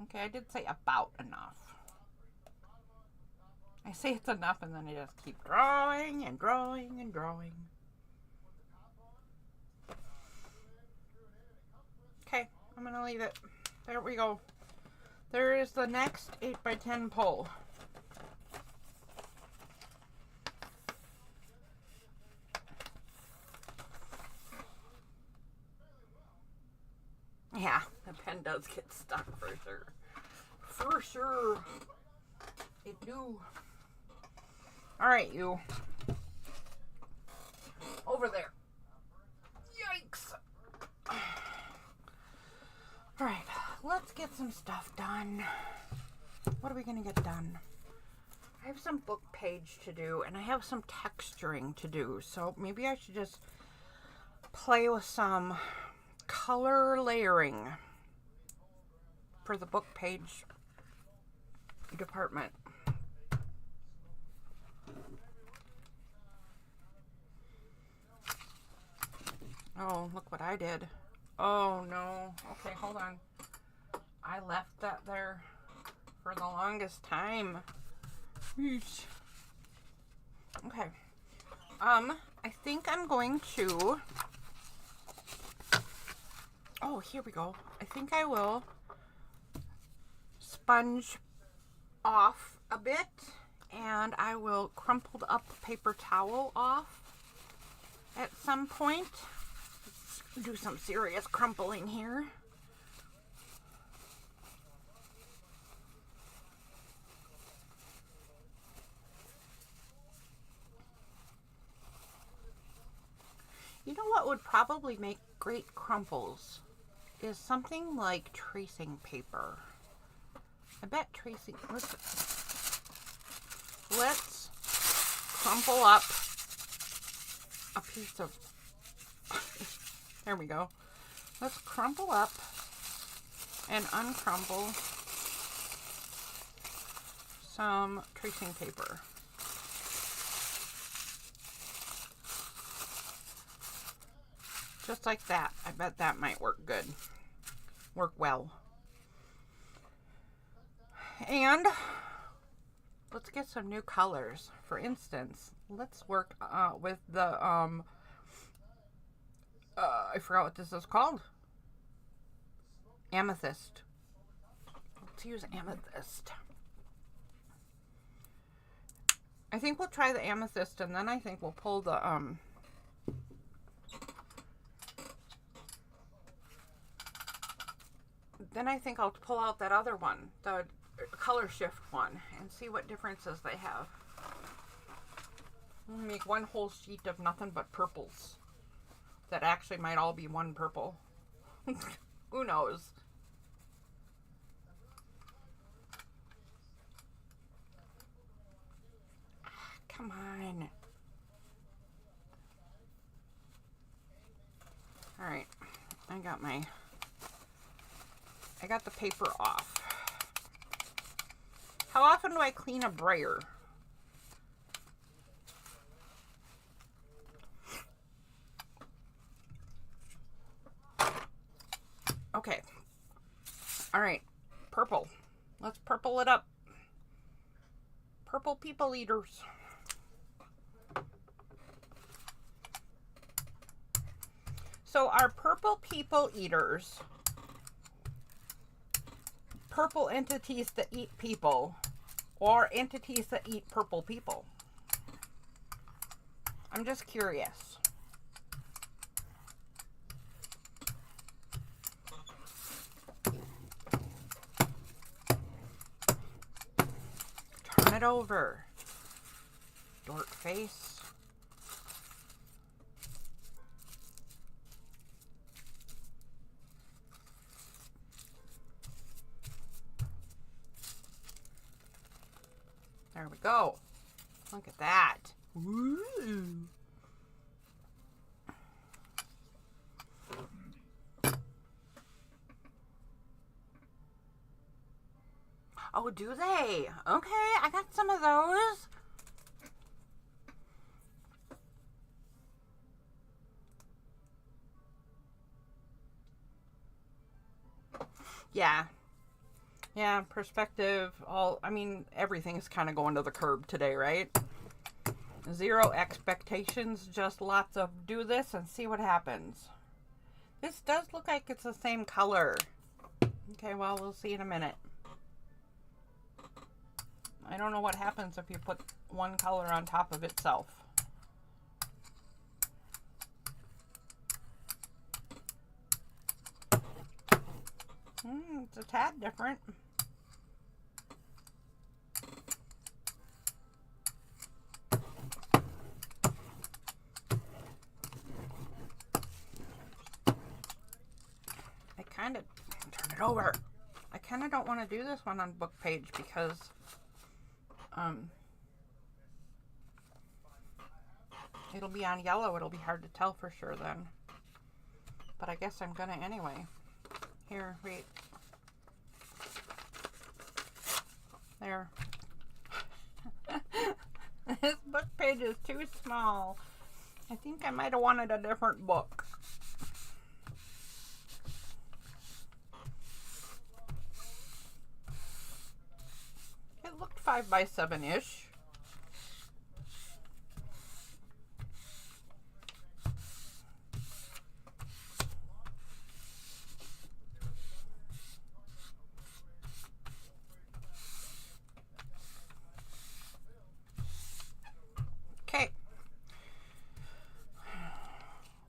Okay, I did say about enough. I say it's enough and then I just keep drawing and drawing and drawing. Okay, I'm gonna leave it. There we go. There is the next 8x10 pole. Yeah, the pen does get stuck for sure. For sure. It do. Alright, you. Over there. Yikes. Alright, let's get some stuff done. What are we going to get done? I have some book page to do, and I have some texturing to do, so maybe I should just play with some color layering for the book page department. Oh, look what I did. Oh no. Okay, hold on. I left that there for the longest time. Yeesh. Okay. I think I'm going to... Oh, here we go. I think I will sponge off a bit, and I will crumpled up paper towel off at some point. Let's do some serious crumpling here. You know what would probably make great crumples is something like tracing paper. I bet tracing, let's crumple up a piece of, there we go. Let's crumple up and uncrumple some tracing paper. Just like that. I bet that might work good. Work well. And let's get some new colors. For instance, let's work with the, I forgot what this is called. Amethyst. Let's use amethyst. I think we'll try the amethyst, and then I think we'll pull the, then I think I'll pull out that other one, the color shift one, and see what differences they have. We'll make one whole sheet of nothing but purples. That actually might all be one purple. Who knows? Come on. Alright. I got the paper off. How often do I clean a brayer? Okay. Alright. Purple. Let's purple it up. Purple people eaters. So our purple people eaters, purple entities that eat people, or entities that eat purple people? I'm just curious. it over. Dork face. There we go. Look at that. Woo. Oh, do they? Okay, I got some of those. Yeah. Yeah, perspective, I mean, everything's kind of going to the curb today, right? Zero expectations, just lots of do this and see what happens. This does look like it's the same color. Okay, well, we'll see in a minute. I don't know what happens if you put one color on top of itself. It's a tad different. Turn it over. I kind of don't want to do this one on book page because it'll be on yellow. It'll be hard to tell for sure then. But I guess I'm gonna anyway. Here, wait. There. This book page is too small. I think I might have wanted a different book. It looked 5 by 7-ish. Okay.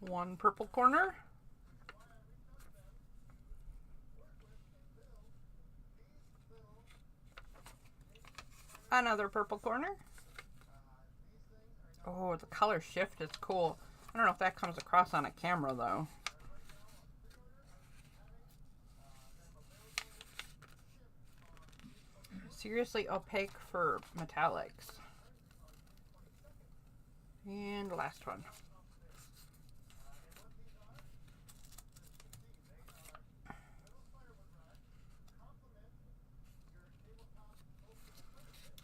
One purple corner. Another purple corner. Oh, the color shift is cool. I don't know if that comes across on a camera though. Seriously opaque for metallics. And the last one.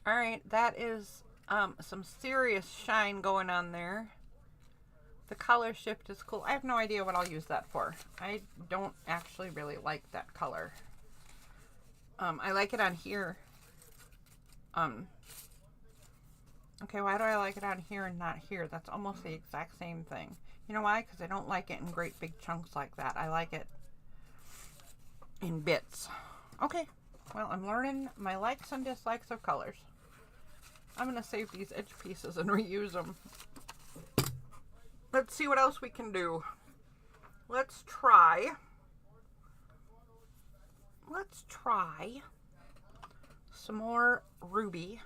All right, that is some serious shine going on there. The color shift is cool. I have no idea what I'll use that for. I don't actually really like that color. I like it on here. Okay, why do I like it on here and not here? That's almost the exact same thing. You know why? Because I don't like it in great big chunks like that. I like it in bits. Okay, well, I'm learning my likes and dislikes of colors. I'm going to save these edge pieces and reuse them. Let's see what else we can do. Let's try some more ruby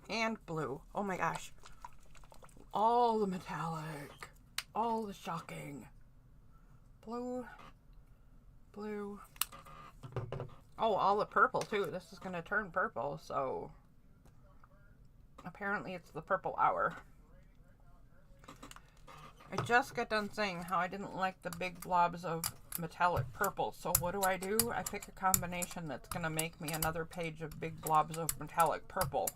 and blue. Oh my gosh. All the metallic. All the shocking. Blue. Blue. Oh, all the purple too. This is going to turn purple, so apparently it's the purple hour. I just got done saying how I didn't like the big blobs of metallic purple, so what do? I pick a combination that's going to make me another page of big blobs of metallic purple.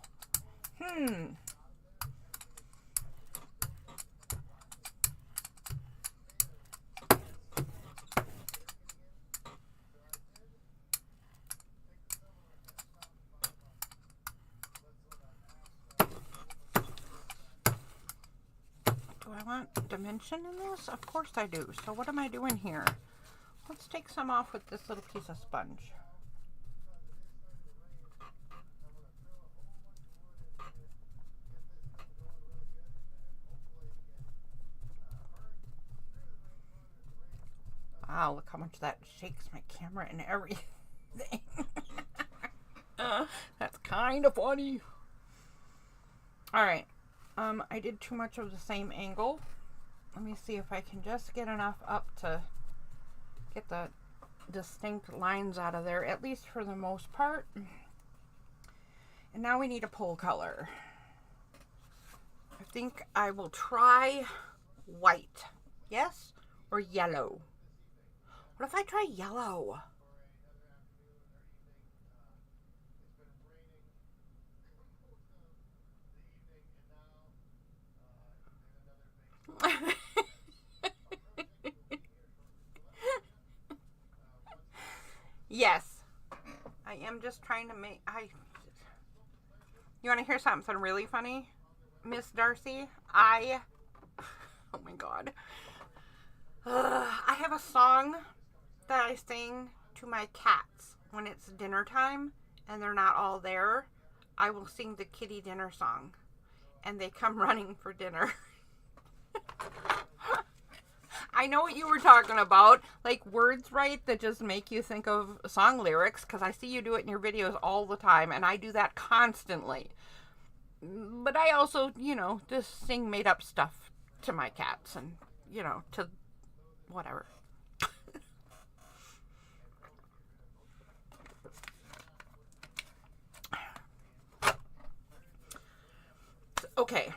Do I want dimension in this? Of course I do. So what am I doing here? Let's take some off with this little piece of sponge. Wow, look how much that shakes my camera and everything. That kind of funny. All right. I did too much of the same angle. Let me see if I can just get enough up to get the distinct lines out of there, at least for the most part. And now we need a pole color. I think I will try white. Yes? Or yellow. What if I try yellow? Yes. I am just trying to make... You want to hear something really funny? Miss Darcy, oh my God. I have a song that I sing to my cats when it's dinner time and they're not all there. I will sing the kitty dinner song and they come running for dinner. I know what you were talking about, like words right that just make you think of song lyrics, because I see you do it in your videos all the time, and I do that constantly. But I also, just sing made up stuff to my cats and, to whatever. Okay.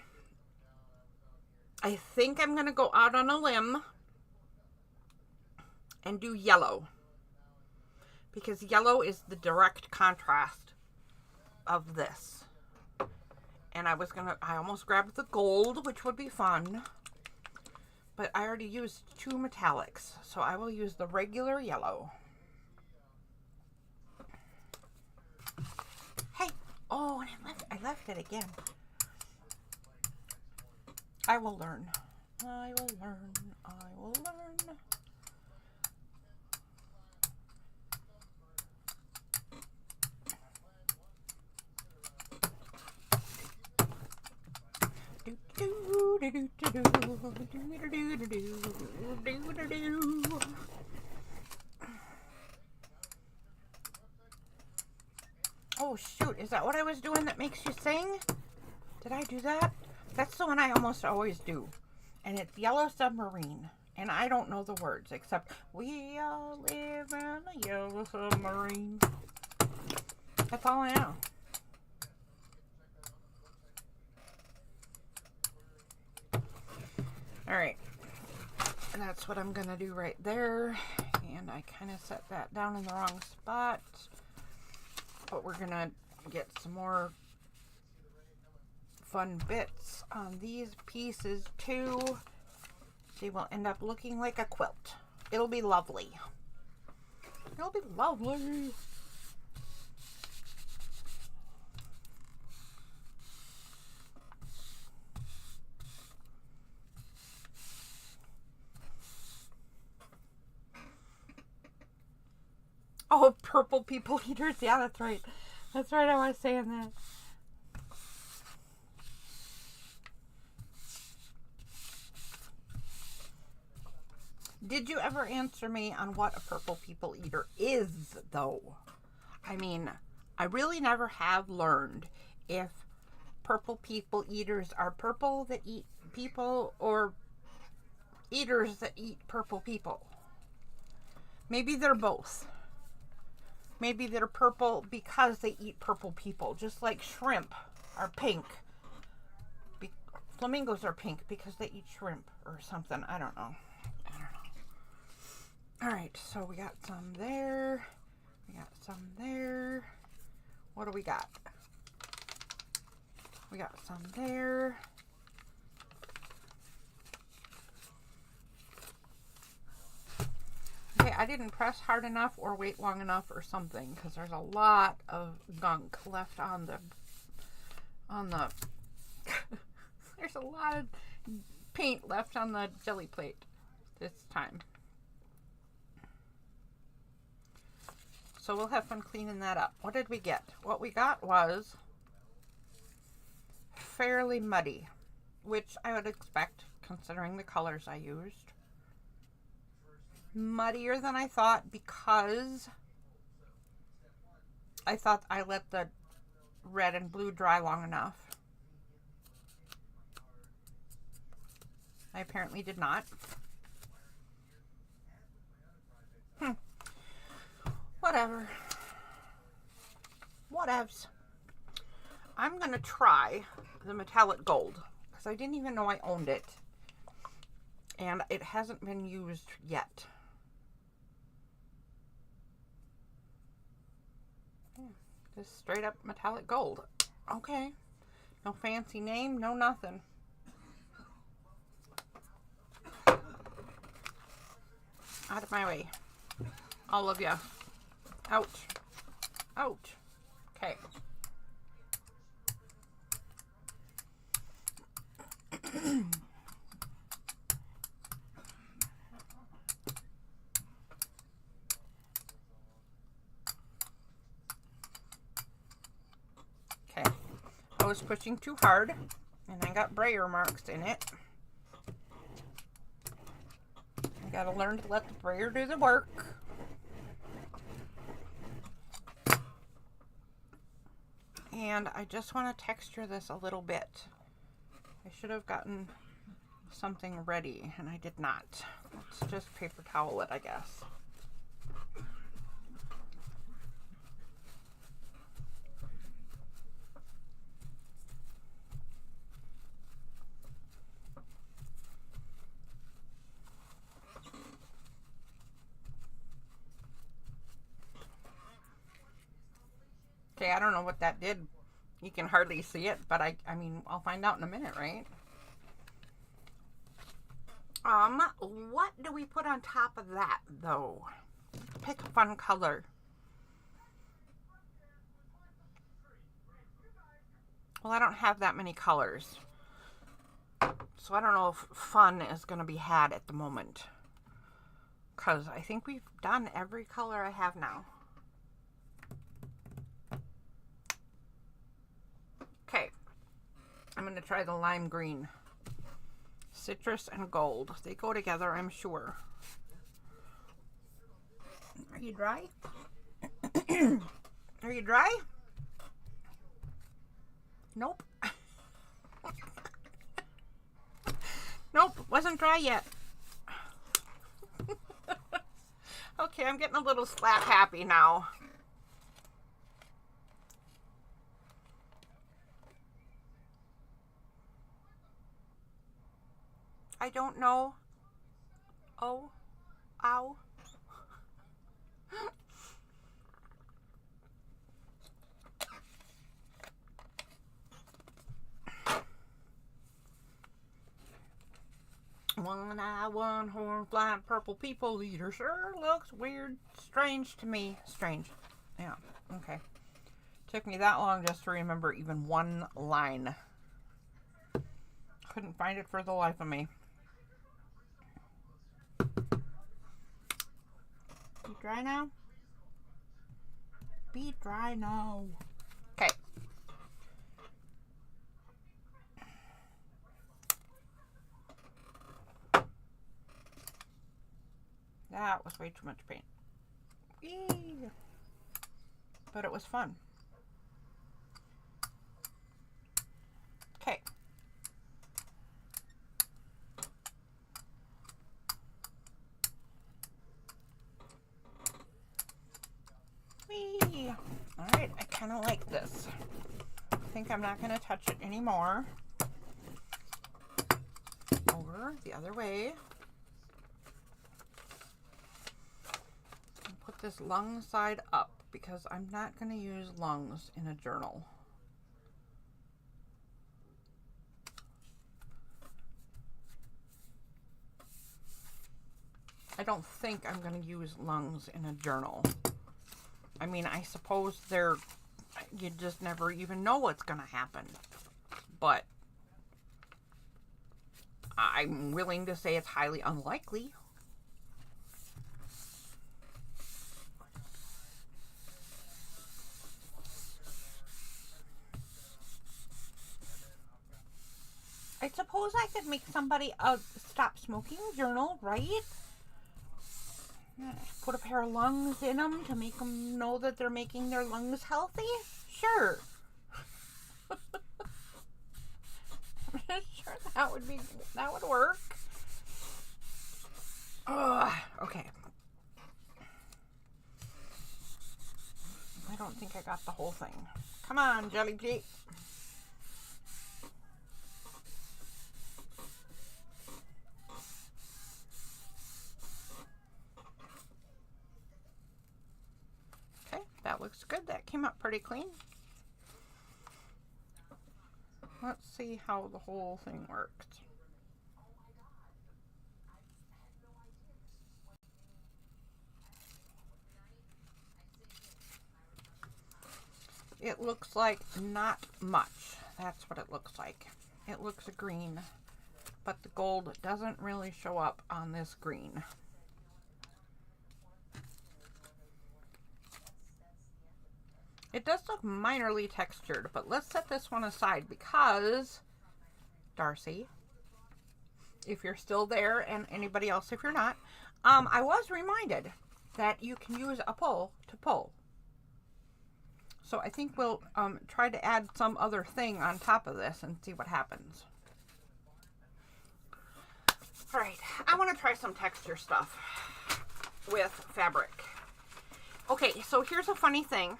I think I'm going to go out on a limb and do yellow, because yellow is the direct contrast of this. And I almost grabbed the gold, which would be fun, but I already used 2 metallics, so I will use the regular yellow. Hey, oh, and I left it again. I will learn. I will learn. I will learn. Oh shoot, is that what I was doing that makes you sing? Did I do that? That's the one I almost always do. And it's Yellow Submarine. And I don't know the words except we all live in a yellow submarine. That's all I know. Alright. That's what I'm going to do right there. And I kind of set that down in the wrong spot. But we're going to get some more fun bits on these pieces too. They will end up looking like a quilt. It'll be lovely. It'll be lovely. Oh, purple people eaters. Yeah, that's right. That's right. I was saying that. Did you ever answer me on what a purple people eater is, though? I mean, I really never have learned if purple people eaters are purple that eat people or eaters that eat purple people. Maybe they're both. Maybe they're purple because they eat purple people, just like shrimp are pink. Flamingos are pink because they eat shrimp or something. I don't know. Alright, so we got some there. We got some there. What do we got? We got some there. Okay, I didn't press hard enough or wait long enough or something, because there's a lot of gunk left on the there's a lot of paint left on the jelly plate this time. So we'll have fun cleaning that up. What did we get? What we got was fairly muddy, which I would expect considering the colors I used. Muddier than I thought because I thought I let the red and blue dry long enough. I apparently did not. Whatever. Whatevs. I'm going to try the metallic gold because I didn't even know I owned it. And it hasn't been used yet. Just straight up metallic gold. Okay. No fancy name, no nothing. Out of my way. All of ya. Ouch. Ouch. Okay. Okay. I was pushing too hard and I got brayer marks in it. I gotta learn to let the brayer do the work. And I just want to texture this a little bit. I should have gotten something ready and I did not. Let's just paper towel it, I guess. Okay, I don't know what that did. You can hardly see it, but I mean, I'll find out in a minute, right? What do we put on top of that, though? Pick a fun color. Well, I don't have that many colors. So I don't know if fun is going to be had at the moment. Because I think we've done every color I have now. Okay, I'm going to try the lime green. Citrus and gold. They go together, I'm sure. Are you dry? Are you dry? Nope. Nope, wasn't dry yet. Okay, I'm getting a little slap happy now. I don't know. Oh. Ow. One eye, one horn, flying purple people eater sure looks weird, strange to me. Strange. Yeah, okay. Took me that long just to remember even one line. Couldn't find it for the life of me. Be dry now? Be dry now. Okay. That was way too much paint. Yee. But it was fun. Okay. Whee! Alright, I kind of like this. I think I'm not going to touch it anymore. Over the other way. And put this lung side up because I'm not going to use lungs in a journal. I don't think I'm going to use lungs in a journal. I mean, I suppose you just never even know what's going to happen. But I'm willing to say it's highly unlikely. I suppose I could make somebody a stop smoking journal, right? Put a pair of lungs in them to make them know that they're making their lungs healthy? Sure. I'm sure that would work. Ugh, okay. I don't think I got the whole thing. Come on, Jelly Plate. Okay, that looks good. That came out pretty clean. Let's see how the whole thing worked. It looks like not much. That's what it looks like. It looks green, but the gold doesn't really show up on this green. It does look minorly textured, but let's set this one aside because, Darcy, if you're still there, and anybody else if you're not, I was reminded that you can use a pull to pull. So I think we'll try to add some other thing on top of this and see what happens. All right, I want to try some texture stuff with fabric. Okay, so here's a funny thing.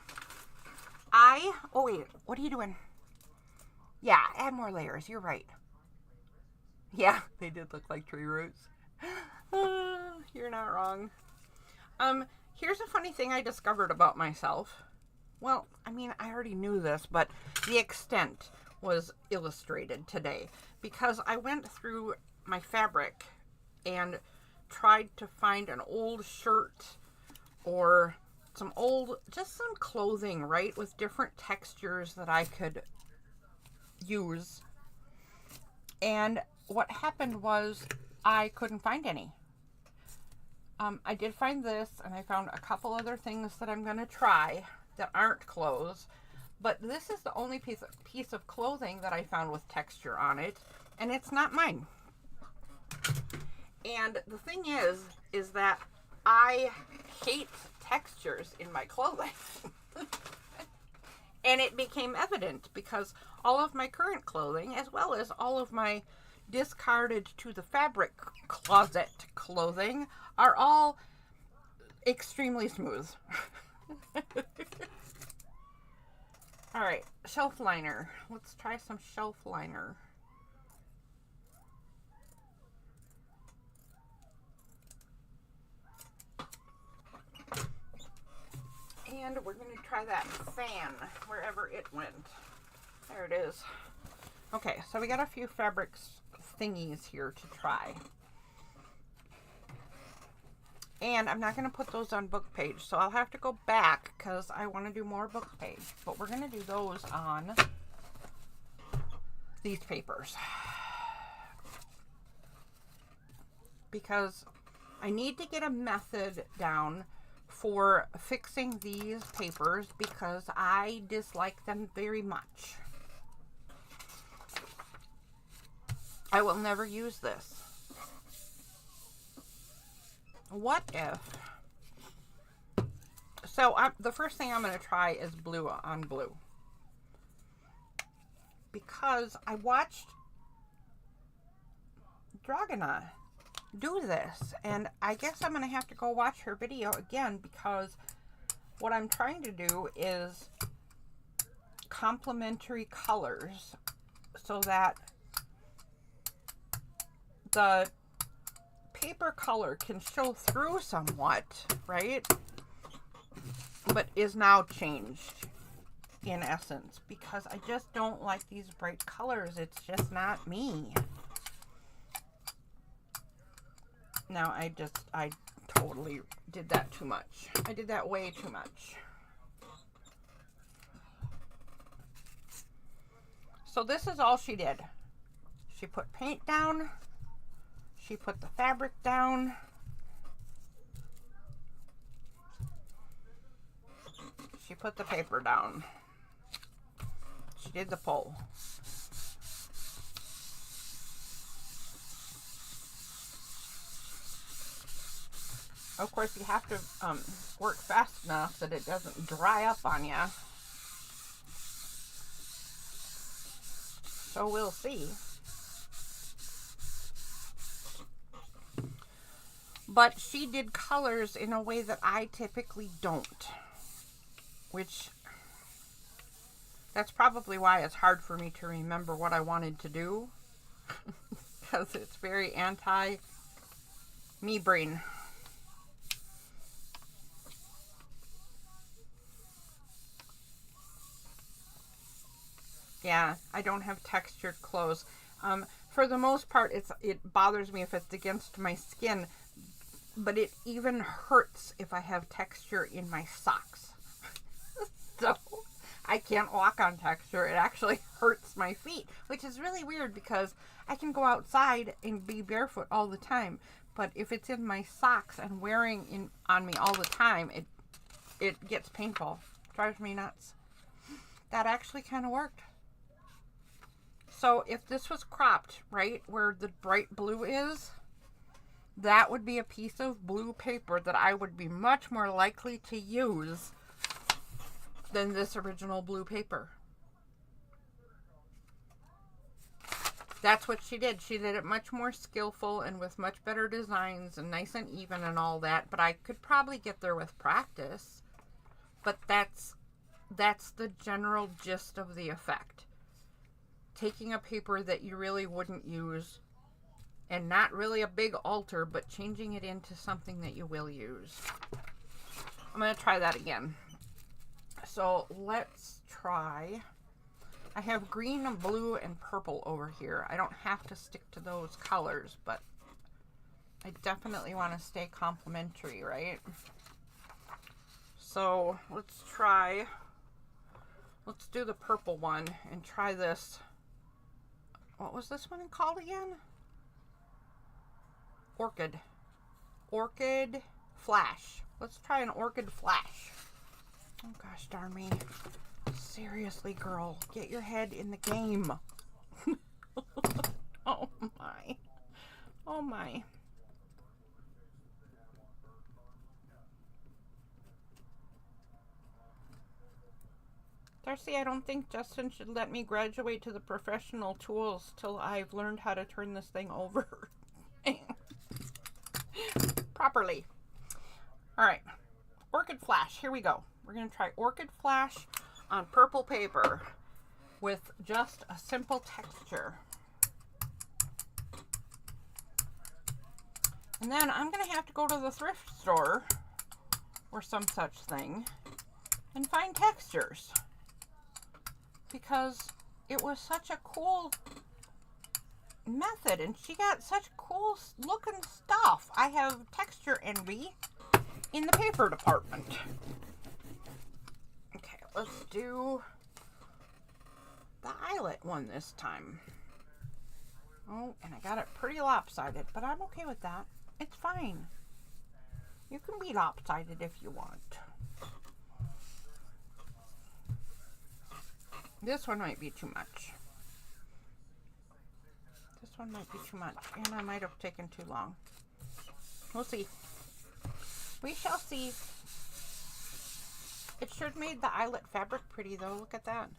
Oh wait, what are you doing? Yeah, add more layers, you're right. Yeah, they did look like tree roots. You're not wrong. Here's a funny thing I discovered about myself. Well, I mean, I already knew this, but the extent was illustrated today because I went through my fabric and tried to find an old shirt or just some clothing, right, with different textures that I could use. And what happened was I couldn't find any. I did find this, and I found a couple other things that I'm going to try that aren't clothes, but this is the only piece of clothing that I found with texture on it, and it's not mine. And the thing is that I hate textures in my clothing. And it became evident because all of my current clothing, as well as all of my discarded to the fabric closet clothing, are all extremely smooth. All right, shelf liner. Let's try some shelf liner. And we're going to try that fan wherever it went. There it is. Okay, so we got a few fabrics thingies here to try. And I'm not going to put those on book page, so I'll have to go back because I want to do more book page. But we're going to do those on these papers. Because I need to get a method down for fixing these papers because I dislike them very much. I will never use this. What if? So the first thing I'm going to try is blue on blue. Because I watched Dragana do this. And I guess I'm going to have to go watch her video again because what I'm trying to do is complementary colors so that the paper color can show through somewhat, right? But is now changed in essence because I just don't like these bright colors. It's just not me. Now I totally did that too much. I did that way too much. So this is all she did. She put paint down. She put the fabric down. She put the paper down. She did the pull. Of course, you have to work fast enough that it doesn't dry up on you. So we'll see. But she did colors in a way that I typically don't. Which, that's probably why it's hard for me to remember what I wanted to do. Because it's very anti-me brain. Yeah, I don't have textured clothes. For the most part, it bothers me if it's against my skin, but it even hurts if I have texture in my socks. So I can't walk on texture. It actually hurts my feet, which is really weird because I can go outside and be barefoot all the time, but if it's in my socks and wearing on me all the time, it gets painful. Drives me nuts. That actually kind of worked. So if this was cropped, right, where the bright blue is, that would be a piece of blue paper that I would be much more likely to use than this original blue paper. That's what she did. She did it much more skillful and with much better designs and nice and even and all that. But I could probably get there with practice. But that's the general gist of the effect. Taking a paper that you really wouldn't use and not really a big alter, but changing it into something that you will use. I'm going to try that again. So let's try. I have green and blue and purple over here. I don't have to stick to those colors, but I definitely want to stay complementary, right? So let's do the purple one and try this. What was this one called again? Orchid Flash. Let's try an Orchid Flash. Oh gosh darn me. Seriously, girl, get your head in the game. Oh my. Oh my. Darcy, I don't think Justin should let me graduate to the professional tools till I've learned how to turn this thing over properly. All right, Orchid Flash, here we go. We're going to try Orchid Flash on purple paper with just a simple texture. And then I'm going to have to go to the thrift store or some such thing and find textures, because it was such a cool method and she got such cool looking stuff. I have texture envy in the paper department. Okay, let's do the eyelet one this time. Oh, and I got it pretty lopsided, but I'm okay with that. It's fine. You can be lopsided if you want. This one might be too much. This one might be too much, and I might have taken too long. We'll see. We shall see. It sure made the eyelet fabric pretty, though. Look at that.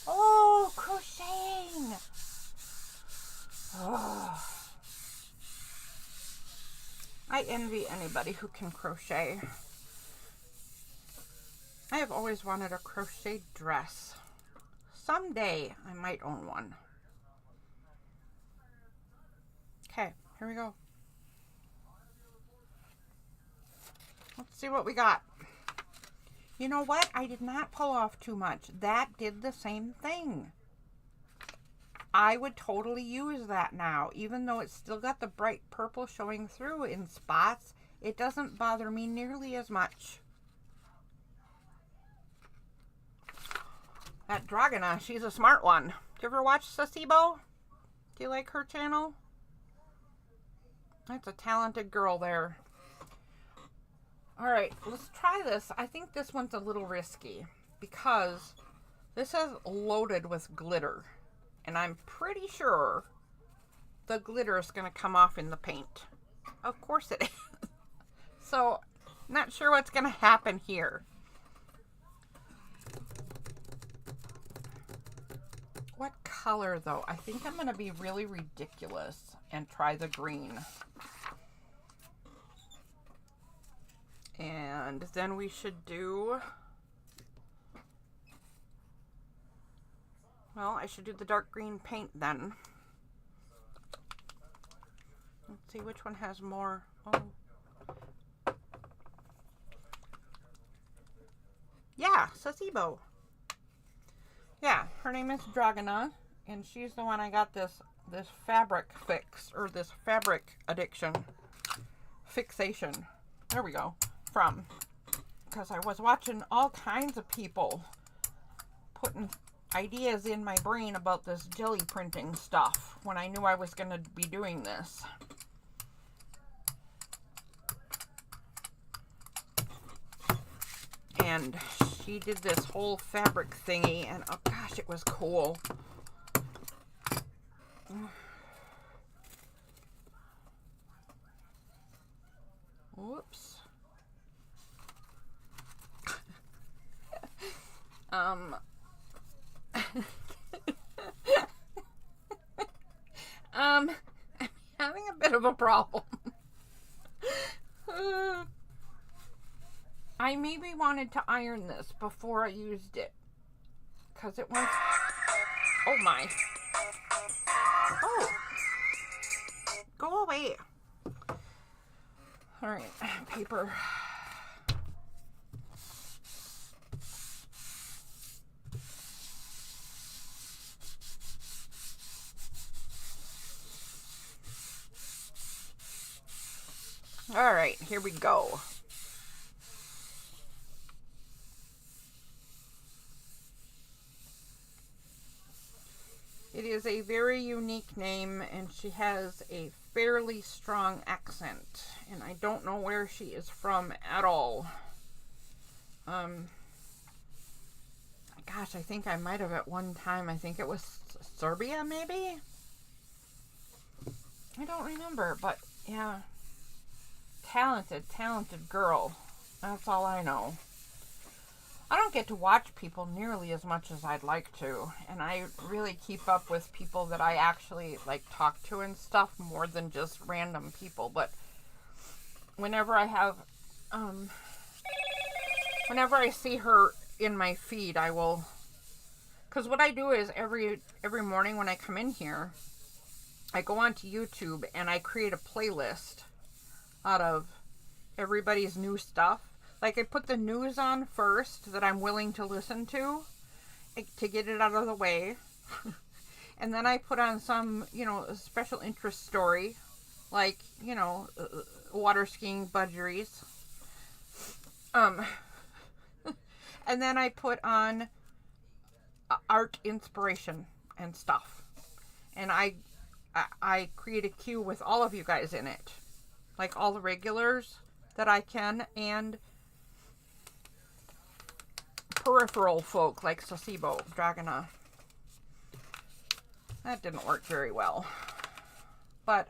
Oh, crocheting! Oh. I envy anybody who can crochet. I have always wanted a crochet dress. Someday I might own one. Okay, here we go. Let's see what we got. You know what? I did not pull off too much. That did the same thing. I would totally use that now. Even though it's still got the bright purple showing through in spots, it doesn't bother me nearly as much. That Dragona, she's a smart one. Do you ever watch Sasibo? Do you like her channel? That's a talented girl there. Alright, let's try this. I think this one's a little risky because this is loaded with glitter. And I'm pretty sure the glitter is going to come off in the paint. Of course it is. So, not sure what's going to happen here. What color, though? I think I'm going to be really ridiculous and try the green. And then we should do... Well, I should do the dark green paint then. Let's see which one has more. Oh. Yeah, Sasibo. Yeah, her name is Dragana, and she's the one I got this fabric fix, or this fabric addiction fixation. There we go. From. Because I was watching all kinds of people putting ideas in my brain about this jelly printing stuff when I knew I was going to be doing this. And she did this whole fabric thingy, and oh gosh, it was cool. Whoops. I'm having a bit of a problem. I maybe wanted to iron this before I used it, because it was... Oh my. Oh. Go away. Alright, paper. Alright, here we go. It is a very unique name, and she has a fairly strong accent, and I don't know where she is from at all. Gosh, I think I might have at one time, I think it was Serbia, maybe? I don't remember, but yeah. Talented girl. That's all I know. I don't get to watch people nearly as much as I'd like to, and I really keep up with people that I actually like talk to and stuff more than just random people. But whenever I have, whenever I see her in my feed, I will, because what I do is every morning when I come in here, I go onto YouTube and I create a playlist out of everybody's new stuff. Like, I put the news on first that I'm willing to listen to get it out of the way. And then I put on some, a special interest story, like, water skiing budgeries. And then I put on art inspiration and stuff. And I create a queue with all of you guys in it. Like, all the regulars that I can, and peripheral folk like Sasibo, Dragana. That didn't work very well. But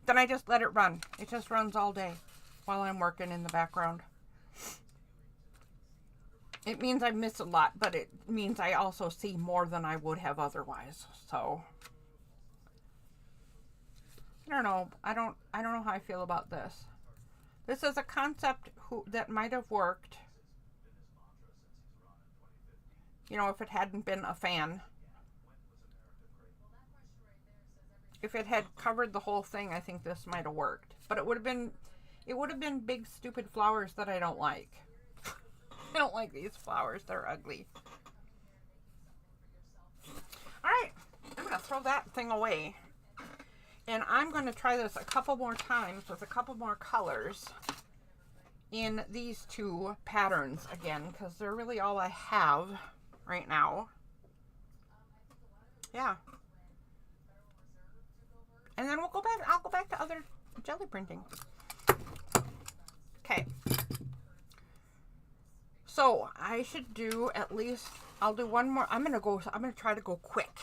then I just let it run. It just runs all day while I'm working in the background. It means I miss a lot, but it means I also see more than I would have otherwise. So I don't know. I don't know how I feel about this. This is a concept that might have worked, if it hadn't been a fan. If it had covered the whole thing, I think this might have worked. But it would have been big stupid flowers that I don't like. I don't like these flowers. They're ugly. Alright, I'm going to throw that thing away. And I'm going to try this a couple more times with a couple more colors in these two patterns again, because they're really all I have right now. Yeah. And then I'll go back to other jelly printing. Okay. So I should do at least, I'll do one more. I'm going to try to go quick.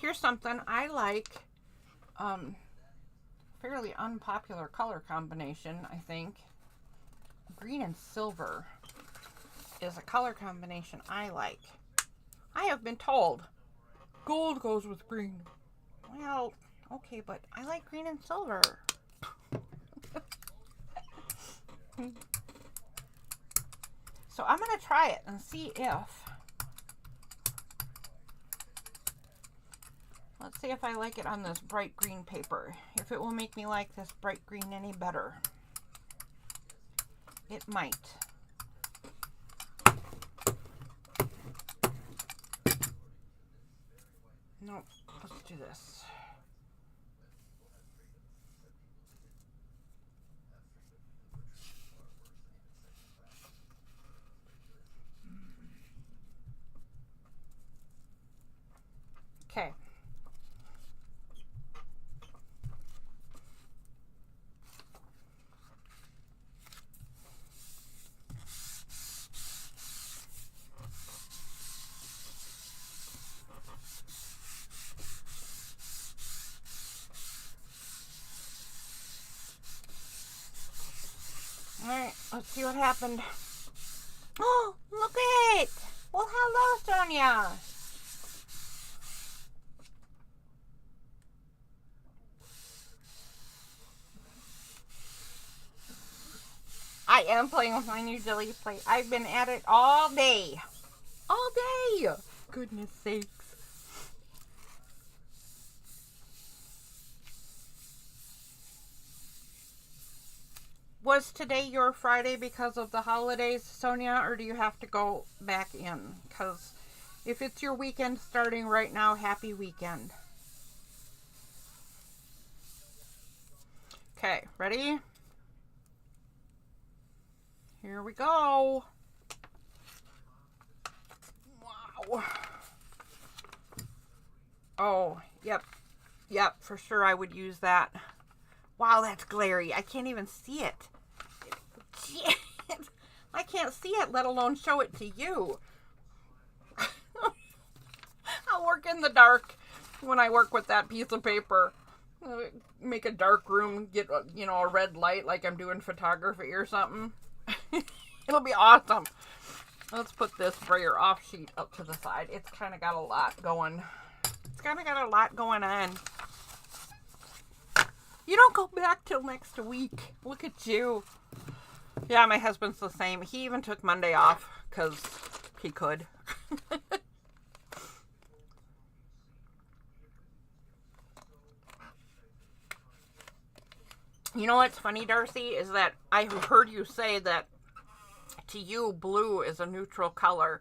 Here's something I like. Fairly unpopular color combination, I think. Green and silver is a color combination I like. I have been told gold goes with green. Well, okay, but I like green and silver. So I'm going to try it and see if, let's see if I like it on this bright green paper. If it will make me like this bright green any better. It might. Nope, let's do this. Okay. Alright, let's see what happened. Oh, look at it! Well, hello, Sonia! I am playing with my new jelly plate. I've been at it all day. All day! Goodness sakes. Was today your Friday because of the holidays, Sonia, or do you have to go back in? Because if it's your weekend starting right now, happy weekend. Okay, ready? Here we go. Wow. Oh, yep. Yep, for sure I would use that. Wow, that's glary. I can't even see it. I can't see it, let alone show it to you. I'll work in the dark when I work with that piece of paper. Make a dark room, get, a red light like I'm doing photography or something. It'll be awesome. Let's put this brayer off sheet up to the side. It's kind of got a lot going. It's kind of got a lot going on. You don't go back till next week. Look at you. Yeah, my husband's the same. He even took Monday off because he could. You know what's funny, Darcy, is that I heard you say that to you, blue is a neutral color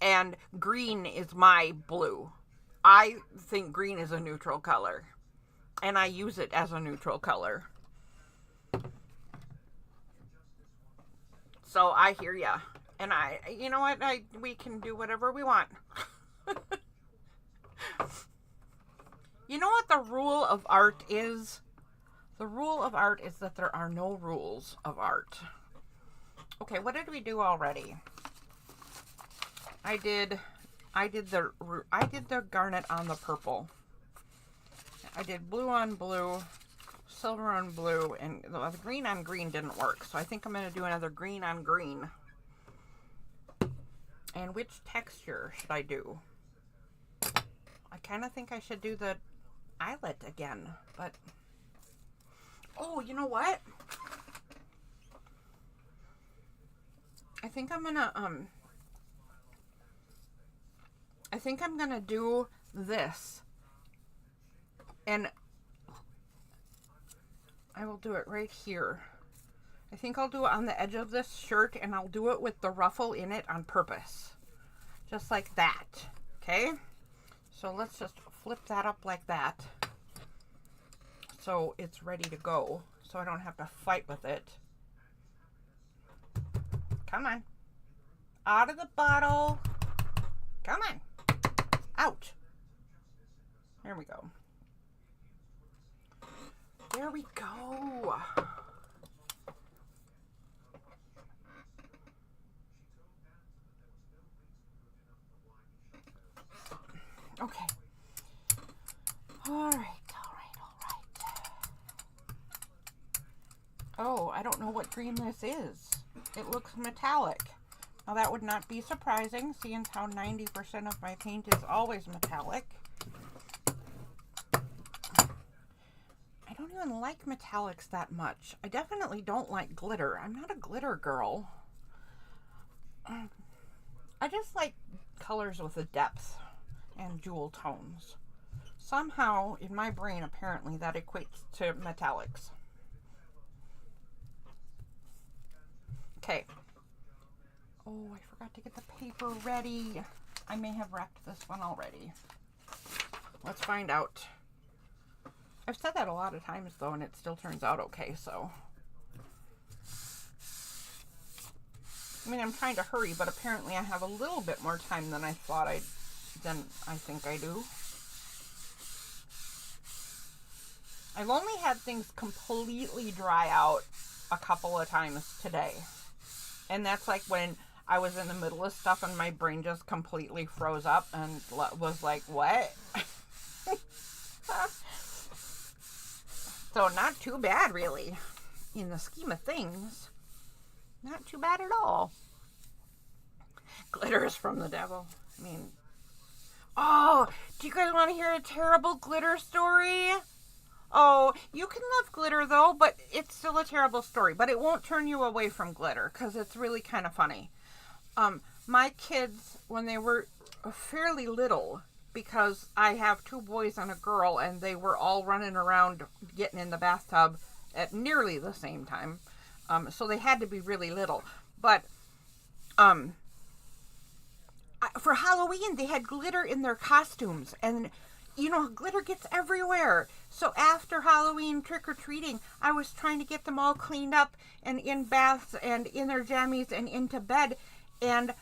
and green is my blue. I think green is a neutral color and I use it as a neutral color. So I hear ya. And you know what? We can do whatever we want. You know what the rule of art is? The rule of art is that there are no rules of art. Okay, what did we do already? I did the garnet on the purple. I did blue on blue, silver on blue, and the green on green didn't work. So I think I'm going to do another green on green. And which texture should I do? I kind of think I should do the eyelet again, but oh, you know what? I think I'm gonna do this, and I will do it right here. I think I'll do it on the edge of this shirt, and I'll do it with the ruffle in it on purpose, just like that. Okay, so let's just flip that up like that so it's ready to go, so I don't have to fight with it. Come on. Out of the bottle. Come on. Out. There we go. There we go. Okay. All right, all right, all right. Oh, I don't know what green this is. It looks metallic. Now that would not be surprising, seeing how 90% of my paint is always metallic. I don't even like metallics that much. I definitely don't like glitter. I'm not a glitter girl. I just like colors with a depth and jewel tones. Somehow, in my brain, apparently, that equates to metallics. Okay. Oh, I forgot to get the paper ready. I may have wrapped this one already. Let's find out. I've said that a lot of times, though, and it still turns out okay, so. I mean, I'm trying to hurry, but apparently I have a little bit more time than I think I do. I've only had things completely dry out a couple of times today. And that's like when I was in the middle of stuff and my brain just completely froze up and was like, what? So not too bad, really. In the scheme of things, not too bad at all. Glitter is from the devil. I mean, oh, do you guys want to hear a terrible glitter story? Oh, you can love glitter though, but it's still a terrible story. But it won't turn you away from glitter because it's really kind of funny. My kids, when they were fairly little, because I have 2 boys and a girl, and they were all running around getting in the bathtub at nearly the same time. So they had to be really little. But for Halloween, they had glitter in their costumes, and you know, glitter gets everywhere. So after Halloween trick-or-treating, I was trying to get them all cleaned up and in baths and in their jammies and into bed. And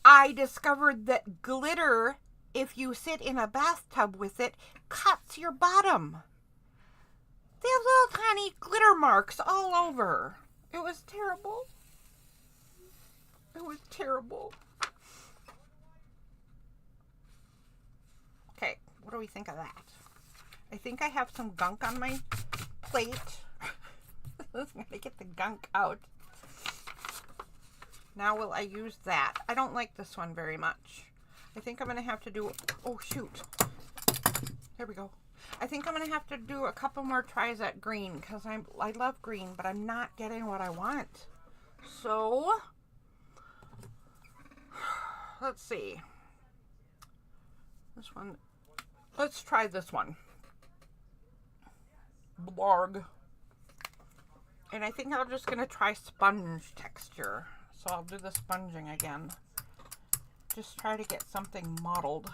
I discovered that glitter, if you sit in a bathtub with it, cuts your bottom. They have little tiny glitter marks all over. It was terrible. It was terrible. Okay, what do we think of that? I think I have some gunk on my plate. I'm going to get the gunk out. Now will I use that? I don't like this one very much. I think I'm going to have to do... Oh, shoot. There we go. I think I'm going to have to do a couple more tries at green because I love green, but I'm not getting what I want. So, let's see. This one... Let's try this one. Blarg. And I think I'm just going to try sponge texture. So I'll do the sponging again. Just try to get something mottled.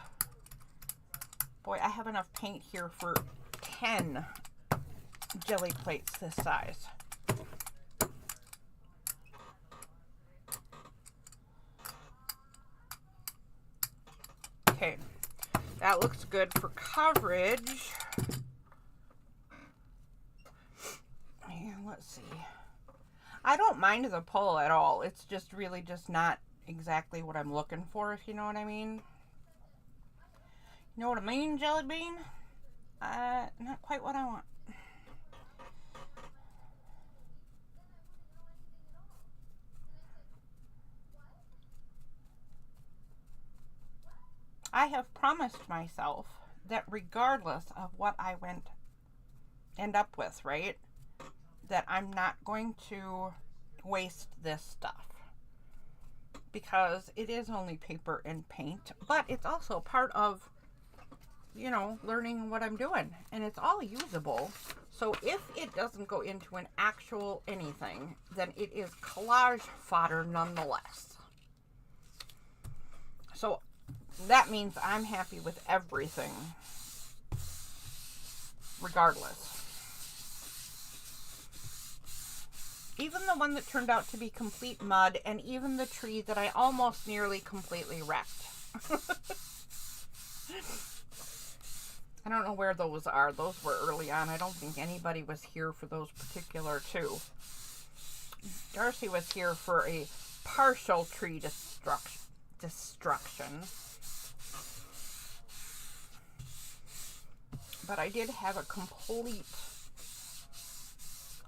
Boy, I have enough paint here for 10 jelly plates this size. Okay. That looks good for coverage. And let's see. I don't mind the pull at all. It's just really just not exactly what I'm looking for, if you know what I mean. You know what I mean, Jelly Bean? Not quite what I want. I have promised myself that regardless of what I end up with, right, that I'm not going to waste this stuff. Because it is only paper and paint, but it's also part of, you know, learning what I'm doing. And it's all usable. So if it doesn't go into an actual anything, then it is collage fodder nonetheless. So that means I'm happy with everything, regardless. Even the one that turned out to be complete mud, and even the tree that I almost nearly completely wrecked. I don't know where those are. Those were early on. I don't think anybody was here for those particular 2. Darcy was here for a partial tree destruction. but I did have a complete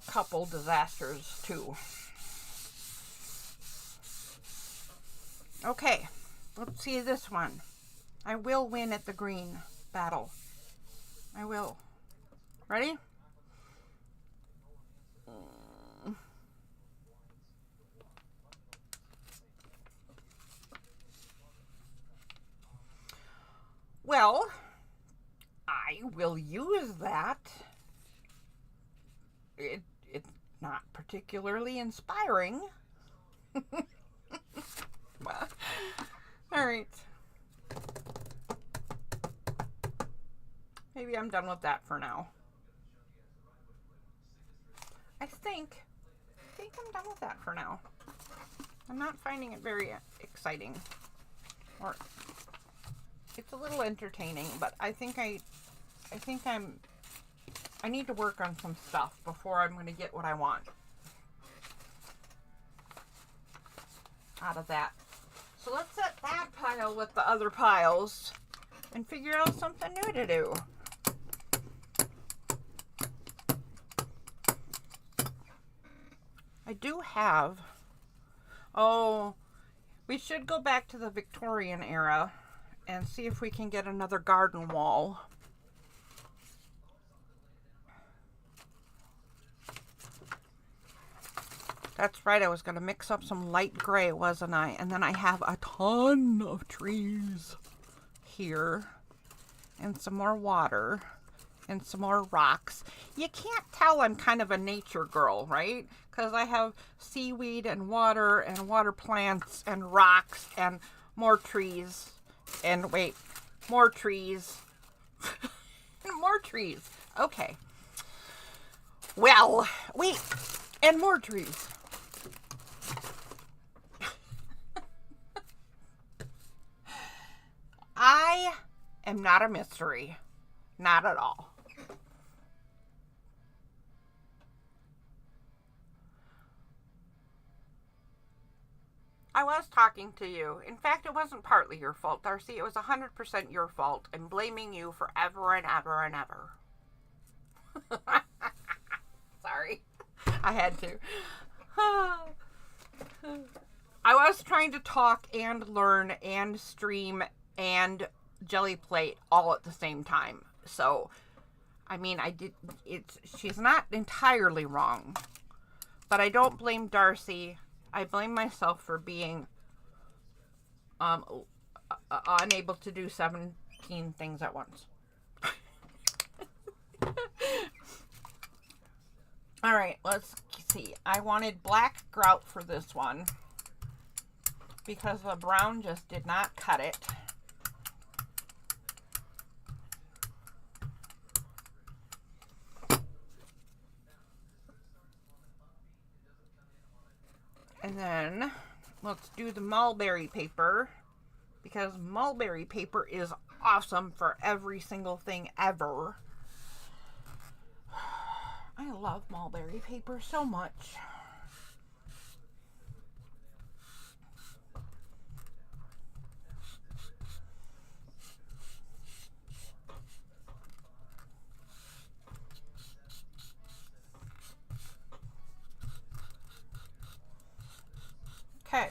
couple disasters too. Okay, let's see this one. I will win at the green battle. I will. Ready? Well, I will use that. It's not particularly inspiring. All right. Maybe I'm done with that for now. I think I'm done with that for now. I'm not finding it very exciting. Or it's a little entertaining, but I need to work on some stuff before I'm going to get what I want out of that. So let's set that pile with the other piles and figure out something new to do. I do have, we should go back to the Victorian era and see if we can get another garden wall. That's right, I was going to mix up some light gray, wasn't I? And then I have a ton of trees here and some more water and some more rocks. You can't tell I'm kind of a nature girl, right? Because I have seaweed and water plants and rocks and more trees. And wait, more trees. More trees. Okay. Well, wait, and more trees. I am not a mystery. Not at all. I was talking to you. In fact, it wasn't partly your fault, Darcy. It was 100% your fault. I'm blaming you forever and ever and ever. Sorry. I had to. I was trying to talk and learn and stream and jelly plate all at the same time. So, I mean, she's not entirely wrong. But I don't blame Darcy. I blame myself for being unable to do 17 things at once. All right, let's see. I wanted black grout for this one because the brown just did not cut it. And then let's do the mulberry paper because mulberry paper is awesome for every single thing ever. I love mulberry paper so much. Okay.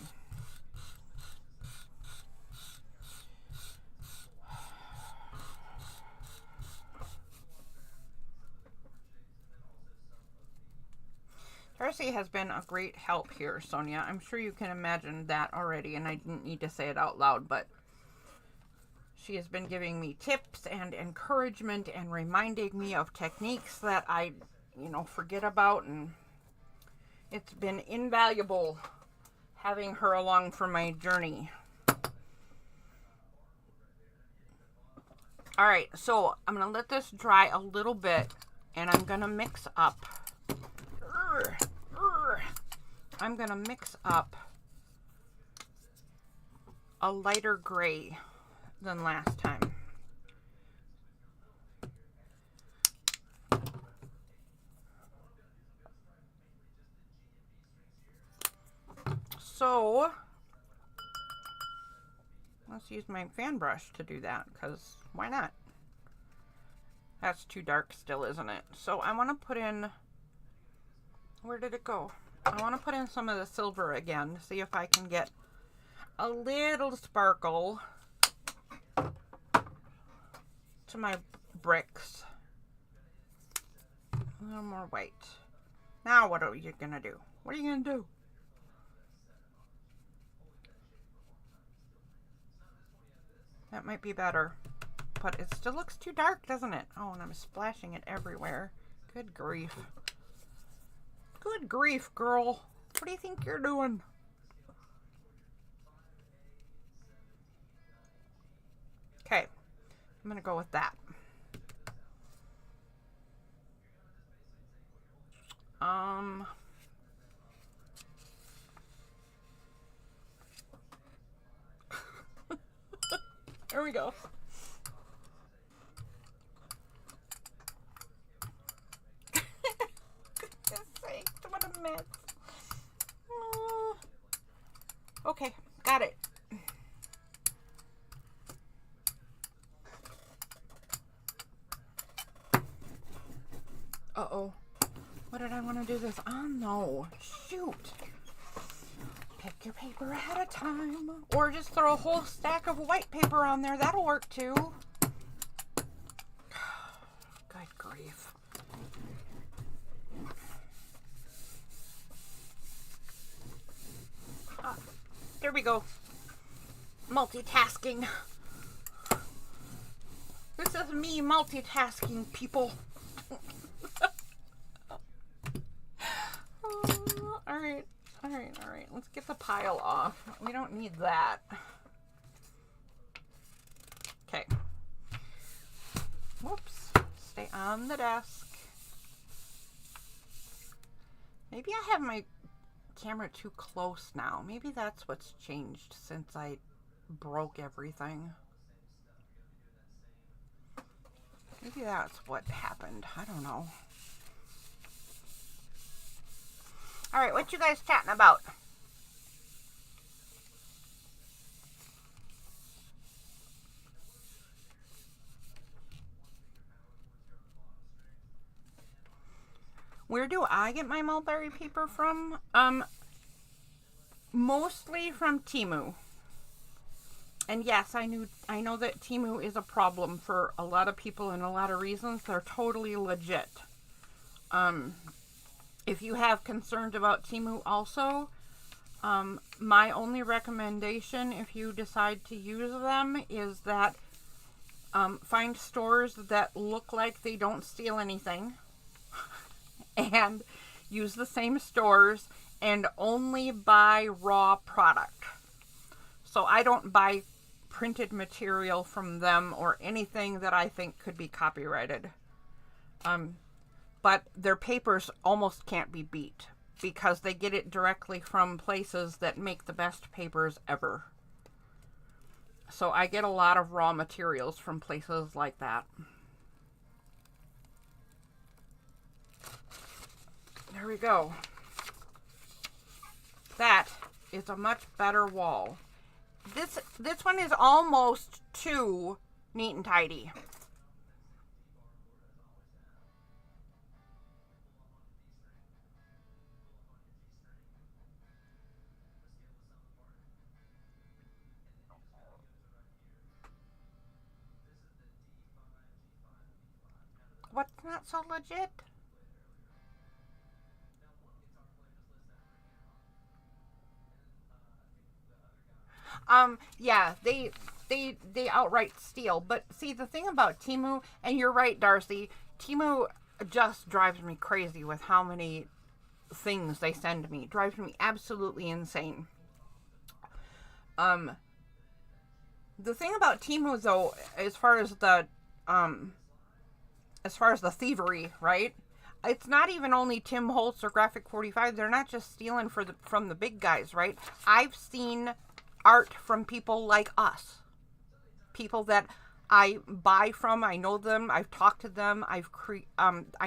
Darcy has been a great help here, Sonia. I'm sure you can imagine that already, and I didn't need to say it out loud, but she has been giving me tips and encouragement and reminding me of techniques that I, forget about, and it's been invaluable having her along for my journey. All right, so I'm going to let this dry a little bit, and I'm going to mix up. I'm going to mix up a lighter gray than last time. So, let's use my fan brush to do that, because why not? That's too dark still, isn't it? So I want to put in, where did it go? I want to put in some of the silver again, see if I can get a little sparkle to my bricks. A little more white. Now what are you gonna do? What are you gonna do? That might be better, but it still looks too dark, doesn't it? Oh, and I'm splashing it everywhere. Good grief. Good grief, girl. What do you think you're doing? Okay, I'm gonna go with that. There we go. Goodness sake, what a mess. Okay, got it. Uh-oh. What did I want to do this on? No. Shoot. Pick your paper ahead of time. Or just throw a whole stack of white paper on there. That'll work too. Good grief. There we go. Multitasking. This is me multitasking, people. All right. Let's get the pile off. We don't need that. Okay. Whoops. Stay on the desk. Maybe I have my camera too close now. Maybe that's what's changed since I broke everything. Maybe that's what happened. I don't know. All right, what you guys chatting about? Where do I get my mulberry paper from? Mostly from Temu. And yes, I know that Temu is a problem for a lot of people and a lot of reasons. They're totally legit. If you have concerns about Temu also, my only recommendation if you decide to use them is that find stores that look like they don't steal anything and use the same stores and only buy raw product. So I don't buy printed material from them or anything that I think could be copyrighted. But their papers almost can't be beat because they get it directly from places that make the best papers ever. So I get a lot of raw materials from places like that. There we go. That is a much better wall. This one is almost too neat and tidy. What's not so legit? Yeah, they outright steal. But see, the thing about Temu, and you're right, Darcy, Temu just drives me crazy with how many things they send me. It drives me absolutely insane. The thing about Temu though, as far as the thievery, right? It's not even only Tim Holtz or Graphic 45. They're not just stealing from the big guys, right? I've seen art from people like us. People that I buy from, I know them, I've talked to them, I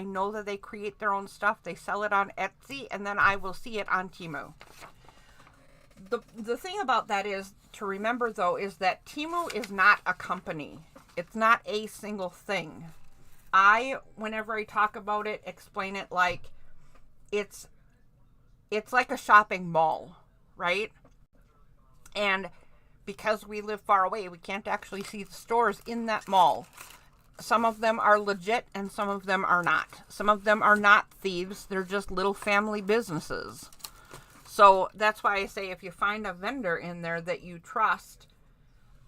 know that they create their own stuff, they sell it on Etsy, and then I will see it on Temu. The thing about that is, to remember though, is that Temu is not a company. It's not a single thing. whenever I talk about it, explain it like it's like a shopping mall, right? And because we live far away, we can't actually see the stores in that mall. Some of them are legit and some of them are not. Some of them are not thieves. They're just little family businesses. So that's why I say if you find a vendor in there that you trust,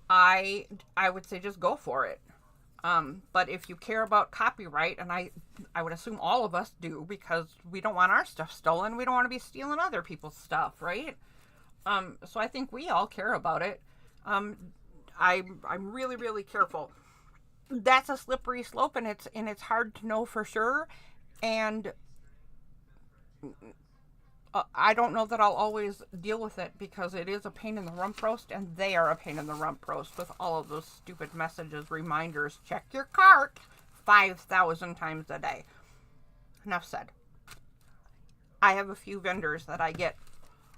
I would say just go for it. But if you care about copyright, and I would assume all of us do, because we don't want our stuff stolen. We don't want to be stealing other people's stuff, right? So I think we all care about it. I'm really, really careful. That's a slippery slope, and it's hard to know for sure. And I don't know that I'll always deal with it, because it is a pain in the rump roast, and they are a pain in the rump roast with all of those stupid messages, reminders, check your cart 5,000 times a day. Enough said. I have a few vendors that I get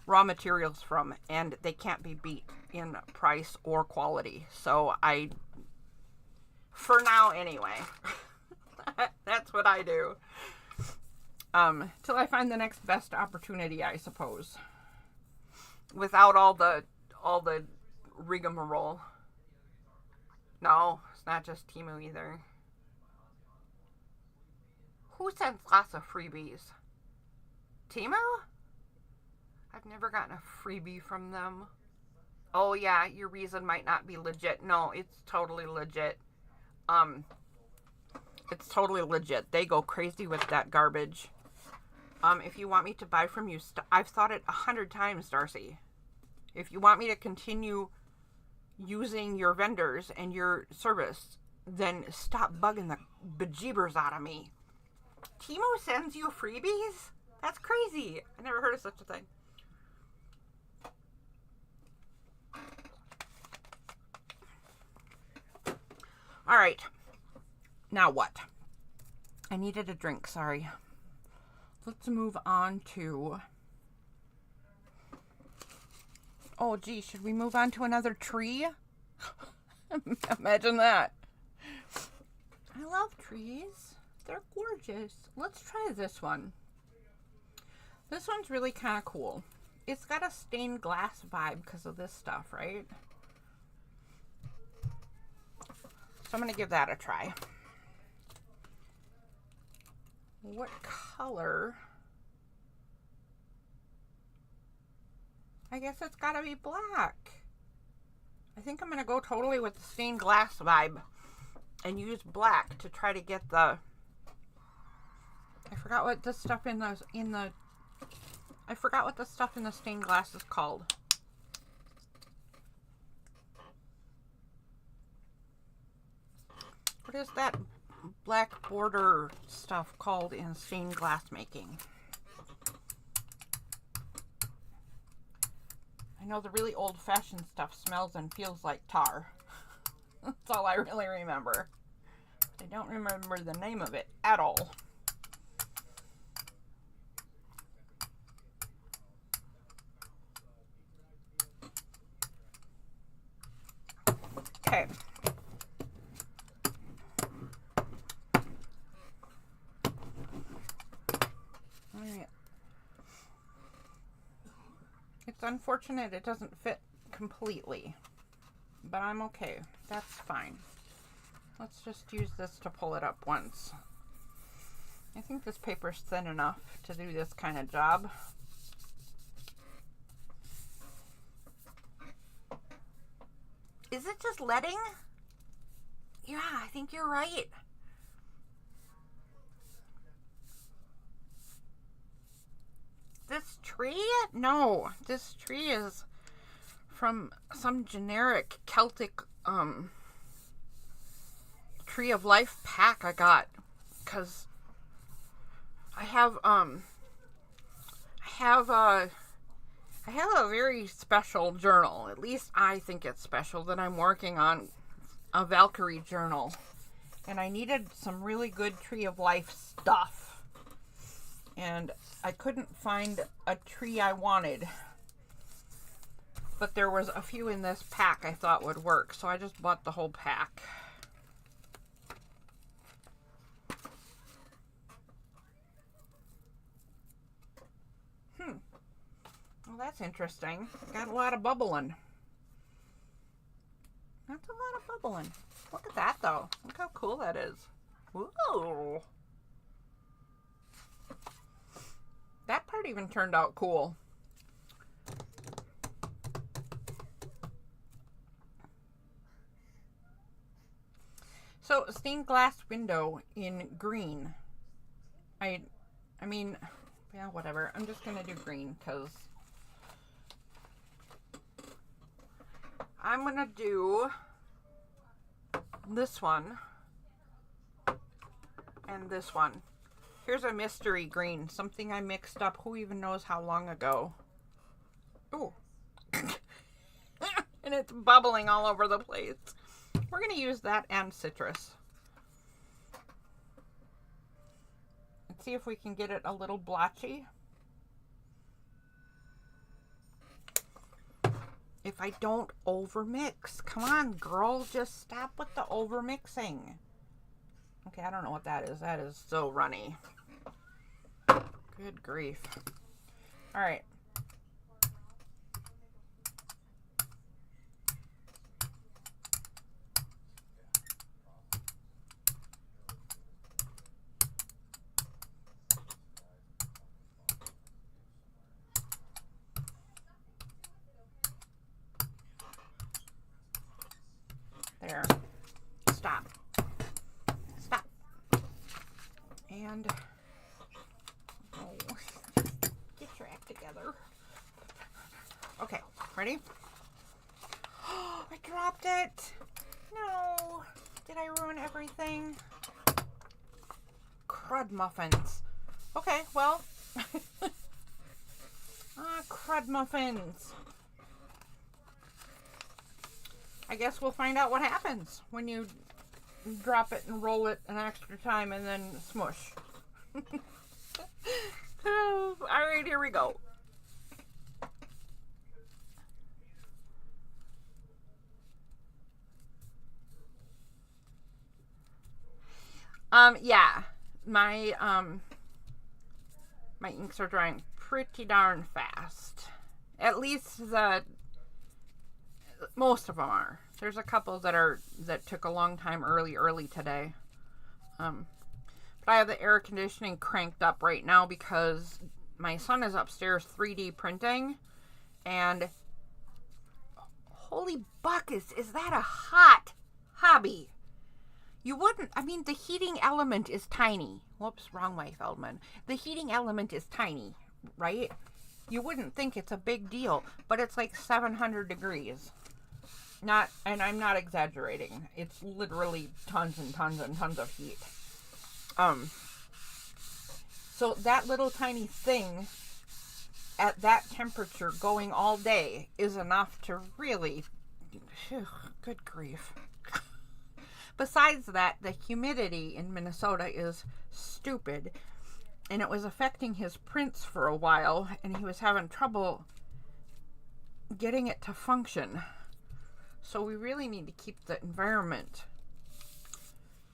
raw materials from, and they can't be beat in price or quality. So for now anyway, that's what I do. Till I find the next best opportunity, I suppose. Without all the rigmarole. No, it's not just Temu either. Who sends lots of freebies? Temu? I've never gotten a freebie from them. Oh yeah, your reason might not be legit. No, it's totally legit. It's totally legit. They go crazy with that garbage. If you want me to buy from you, I've thought it 100 times, Darcy. If you want me to continue using your vendors and your service, then stop bugging the bejeebers out of me. Temu sends you freebies? That's crazy. I never heard of such a thing. All right. Now what? I needed a drink, sorry. Let's move on to... Oh, gee, should we move on to another tree? Imagine that. I love trees. They're gorgeous. Let's try this one. This one's really kind of cool. It's got a stained glass vibe because of this stuff, right? So I'm going to give that a try. What color? I guess it's got to be black. I think I'm going to go totally with the stained glass vibe and use black to try to get the... I forgot what the stuff in the I forgot what the stuff in the stained glass is called. What is that black border stuff called in stained glass making? I know the really old-fashioned stuff smells and feels like tar. That's all I really remember. I don't remember the name of it at all. Okay. Alright. It's unfortunate it doesn't fit completely, but I'm okay. That's fine. Let's just use this to pull it up once. I think this paper's thin enough to do this kind of job. Is it just letting? Yeah, I think you're right. This tree? No, this tree is from some generic Celtic Tree of Life pack I got, because I have a very special journal. At least I think it's special, that I'm working on a Valkyrie journal. And I needed some really good Tree of Life stuff. And I couldn't find a tree I wanted. But there was a few in this pack I thought would work. So I just bought the whole pack. that's interesting. Got a lot of bubbling. That's a lot of bubbling. Look at that, though. Look how cool that is. Whoa. That part even turned out cool. So, stained glass window in green. I mean, yeah, whatever. I'm just going to do green because I'm going to do this one and this one. Here's a mystery green, something I mixed up who even knows how long ago. Ooh. And it's bubbling all over the place. We're going to use that and citrus. Let's see if we can get it a little blotchy. If I don't overmix. Come on, girl. Just stop with the overmixing. Okay, I don't know what that is. That is so runny. Good grief. All right. There. Stop. Stop. And oh, get your act together. Okay, ready? Oh, I dropped it. No. Did I ruin everything? Crud muffins. Okay, well. Crud muffins. I guess we'll find out what happens when you drop it and roll it an extra time and then smush. All right, here we go. Yeah, my inks are drying pretty darn fast. At least most of them are. There's a couple that took a long time early today. But I have the air conditioning cranked up right now because my son is upstairs 3D printing, and holy buckets, is that a hot hobby? You wouldn't, I mean, the heating element is tiny. Whoops, wrong way, Feldman. The heating element is tiny, right? You wouldn't think it's a big deal, but it's like 700 degrees. And I'm not exaggerating. It's literally tons and tons and tons of heat. So that little tiny thing at that temperature going all day is enough to really, good grief. Besides that, the humidity in Minnesota is stupid, and it was affecting his prints for a while, and he was having trouble getting it to function. So we really need to keep the environment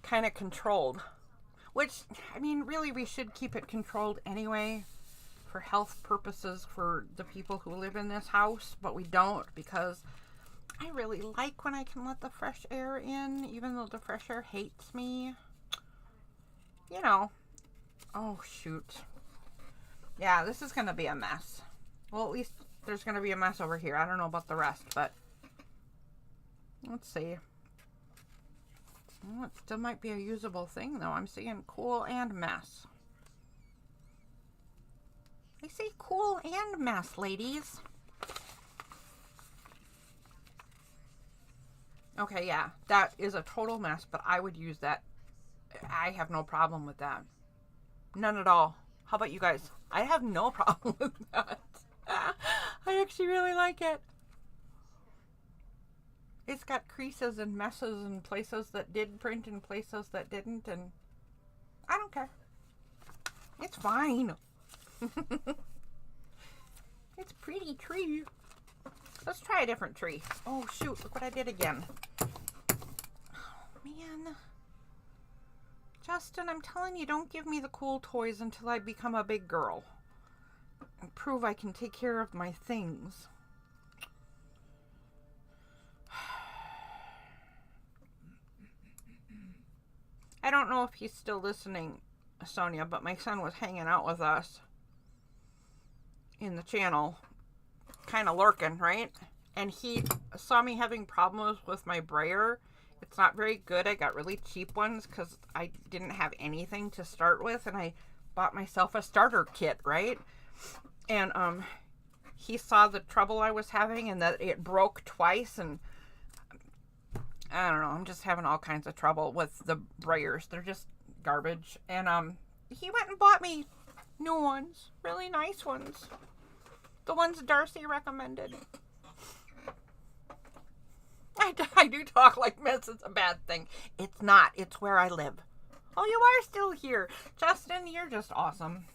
kind of controlled, which, I mean, really we should keep it controlled anyway for health purposes for the people who live in this house, but we don't, because I really like when I can let the fresh air in, even though the fresh air hates me. You know. Oh, shoot. Yeah, this is going to be a mess. Well, at least there's going to be a mess over here. I don't know about the rest, but let's see. Well, it still might be a usable thing, though. I'm seeing cool and mess. I say cool and mess, ladies. Okay, yeah, that is a total mess, but I would use that. I have no problem with that. None at all. How about you guys? I have no problem with that. I actually really like it. It's got creases and messes and places that did print and places that didn't, and I don't care. It's fine. It's a pretty tree. Let's try a different tree. Oh, shoot. Look what I did again. Oh, man. Justin, I'm telling you, don't give me the cool toys until I become a big girl. prove I can take care of my things. I don't know if he's still listening, Sonia, but my son was hanging out with us in the channel, kind of lurking, right? And he saw me having problems with my brayer. It's not very good. I got really cheap ones because I didn't have anything to start with, and I bought myself a starter kit, right? And he saw the trouble I was having and that it broke twice, and I don't know, I'm just having all kinds of trouble with the brayers. They're just garbage. And he went and bought me new ones, really nice ones. The ones Darcy recommended. I do talk like this is a bad thing. It's not. It's where I live. Oh, you are still here. Justin, you're just awesome.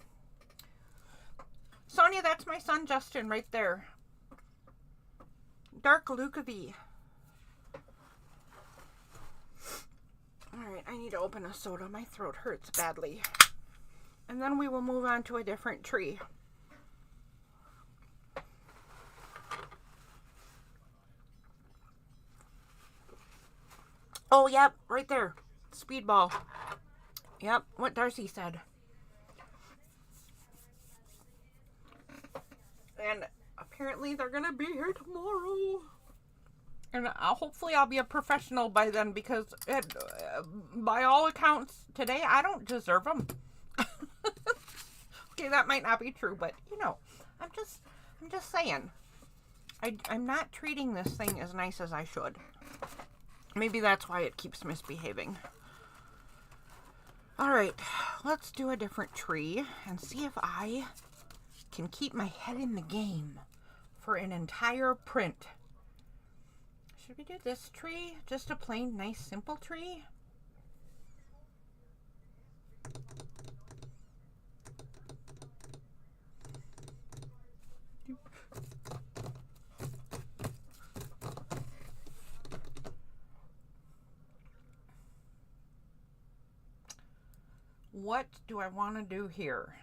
Sonia, that's my son Justin right there. Dark Lukavi. Alright, I need to open a soda. My throat hurts badly. And then we will move on to a different tree. Oh, yep, right there. Speedball. Yep, what Darcy said. And apparently they're going to be here tomorrow. And hopefully I'll be a professional by then, because by all accounts today, I don't deserve them. Okay, that might not be true, but you know, I'm just saying. I'm not treating this thing as nice as I should. Maybe that's why it keeps misbehaving. All right, let's do a different tree and see if I can keep my head in the game for an entire print. Should we do this tree? Just a plain, nice, simple tree? What do I want to do here?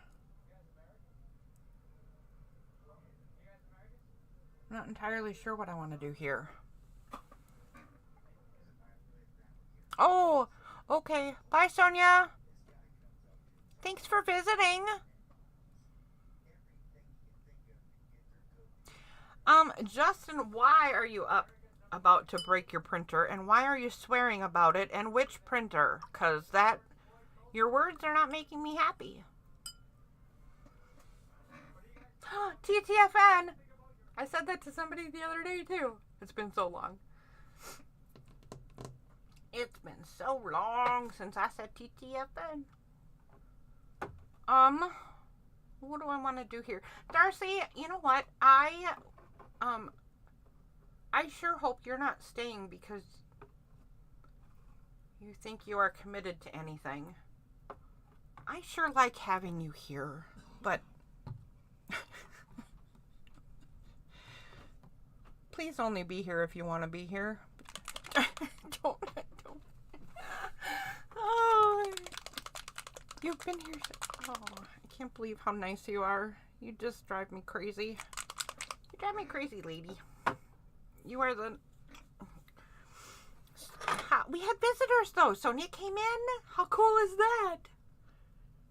I'm not entirely sure what I want to do here. Oh, okay. Bye, Sonia. Thanks for visiting. Justin, why are you about to break your printer? And why are you swearing about it? And which printer? 'Cause your words are not making me happy. TTFN! I said that to somebody the other day, too. It's been so long. It's been so long since I said TTFN. What do I want to do here? Darcy, you know what? I sure hope you're not staying because you think you are committed to anything. I sure like having you here, but please only be here if you want to be here. Don't. Oh, you've been here. Oh, I can't believe how nice you are. You just drive me crazy. You drive me crazy, lady. You are the... We had visitors, though. Sonia came in. How cool is that?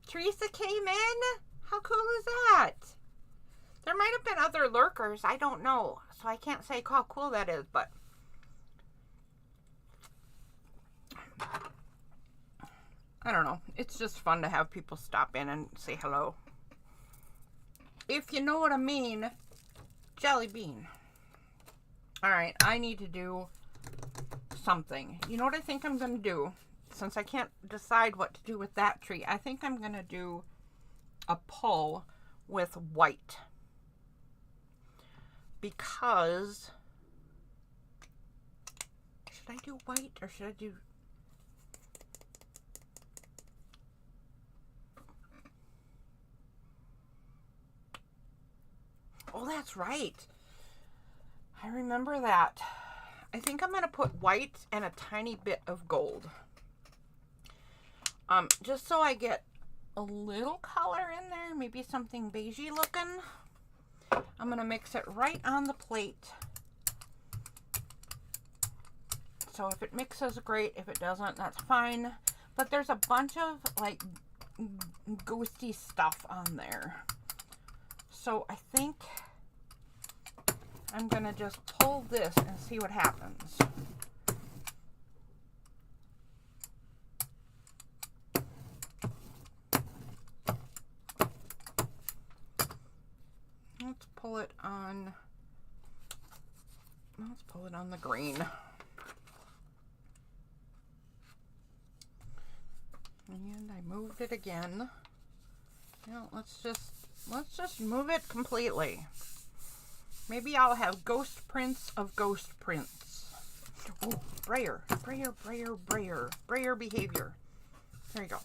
Teresa came in. How cool is that? There might have been other lurkers. I don't know. So I can't say how cool that is, but... I don't know. It's just fun to have people stop in and say hello. If you know what I mean, jelly bean. Alright, I need to do something. You know what I think I'm going to do? Since I can't decide what to do with that tree, I think I'm going to do a pull with white. Because... should I do white or should I do... Oh, that's right. I remember that. I think I'm going to put white and a tiny bit of gold. Just so I get a little color in there. Maybe something beigey looking. I'm gonna mix it right on the plate. So if it mixes, great. If it doesn't, that's fine. But there's a bunch of like ghosty stuff on there. So I think I'm gonna just pull this and see what happens. Let's pull it on the green. And I moved it again. Now let's just move it completely. Maybe I'll have ghost prints of ghost prints. Oh, brayer behavior. There you go.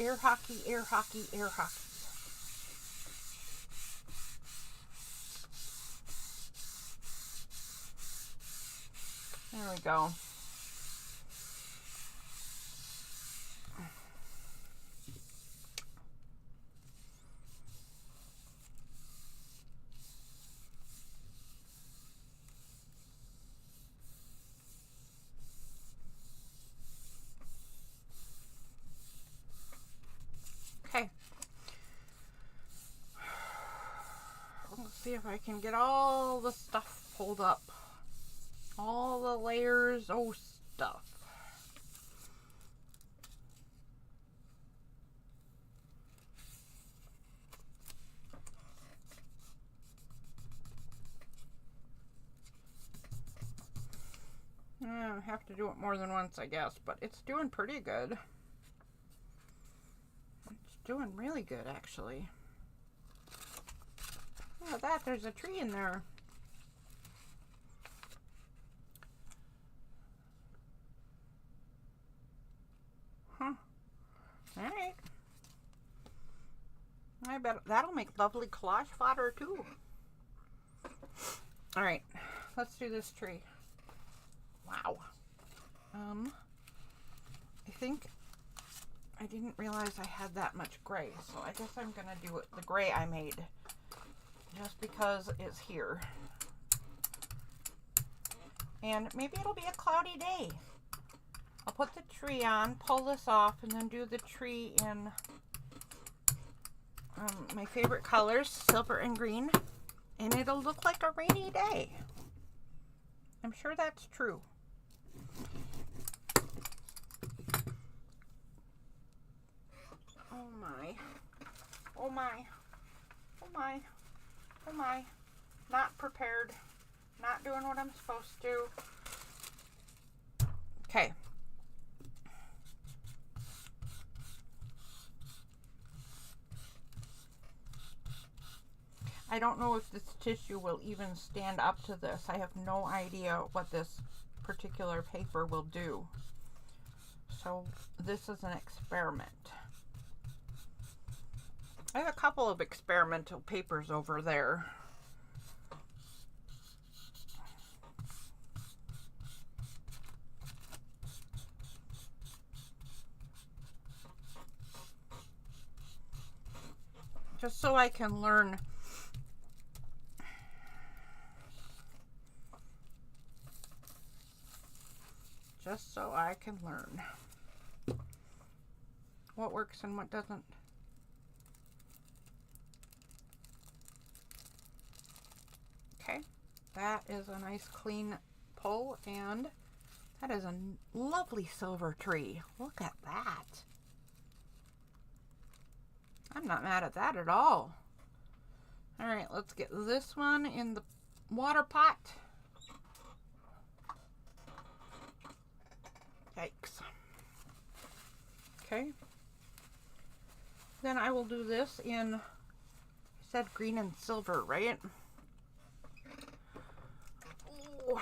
Air hockey, air hockey, air hockey. There we go. Okay. Let's see if I can get all the stuff pulled up. All the layers, oh stuff. I have to do it more than once, I guess, but it's doing pretty good. It's doing really good, actually. Look at that, there's a tree in there. Huh. Alright. I bet that'll make lovely collage fodder, too. Alright, let's do this tree. Wow. I think I didn't realize I had that much gray, so I guess I'm gonna do it the gray I made just because it's here. And maybe it'll be a cloudy day. I'll put the tree on, pull this off, and then do the tree in my favorite colors, silver and green, and it'll look like a rainy day. I'm sure that's true. Oh my. Oh my. Oh my. Oh my. Not prepared. Not doing what I'm supposed to. Okay. I don't know if this tissue will even stand up to this. I have no idea what this particular paper will do. So this is an experiment. I have a couple of experimental papers over there. Just so I can learn what works and what doesn't. Okay, that is a nice clean pull, and that is a lovely silver tree. Look at that. I'm not mad at that at all. All right, let's get this one in the water pot. Yikes. Okay. Then I will do this in, I said green and silver, right? Ooh.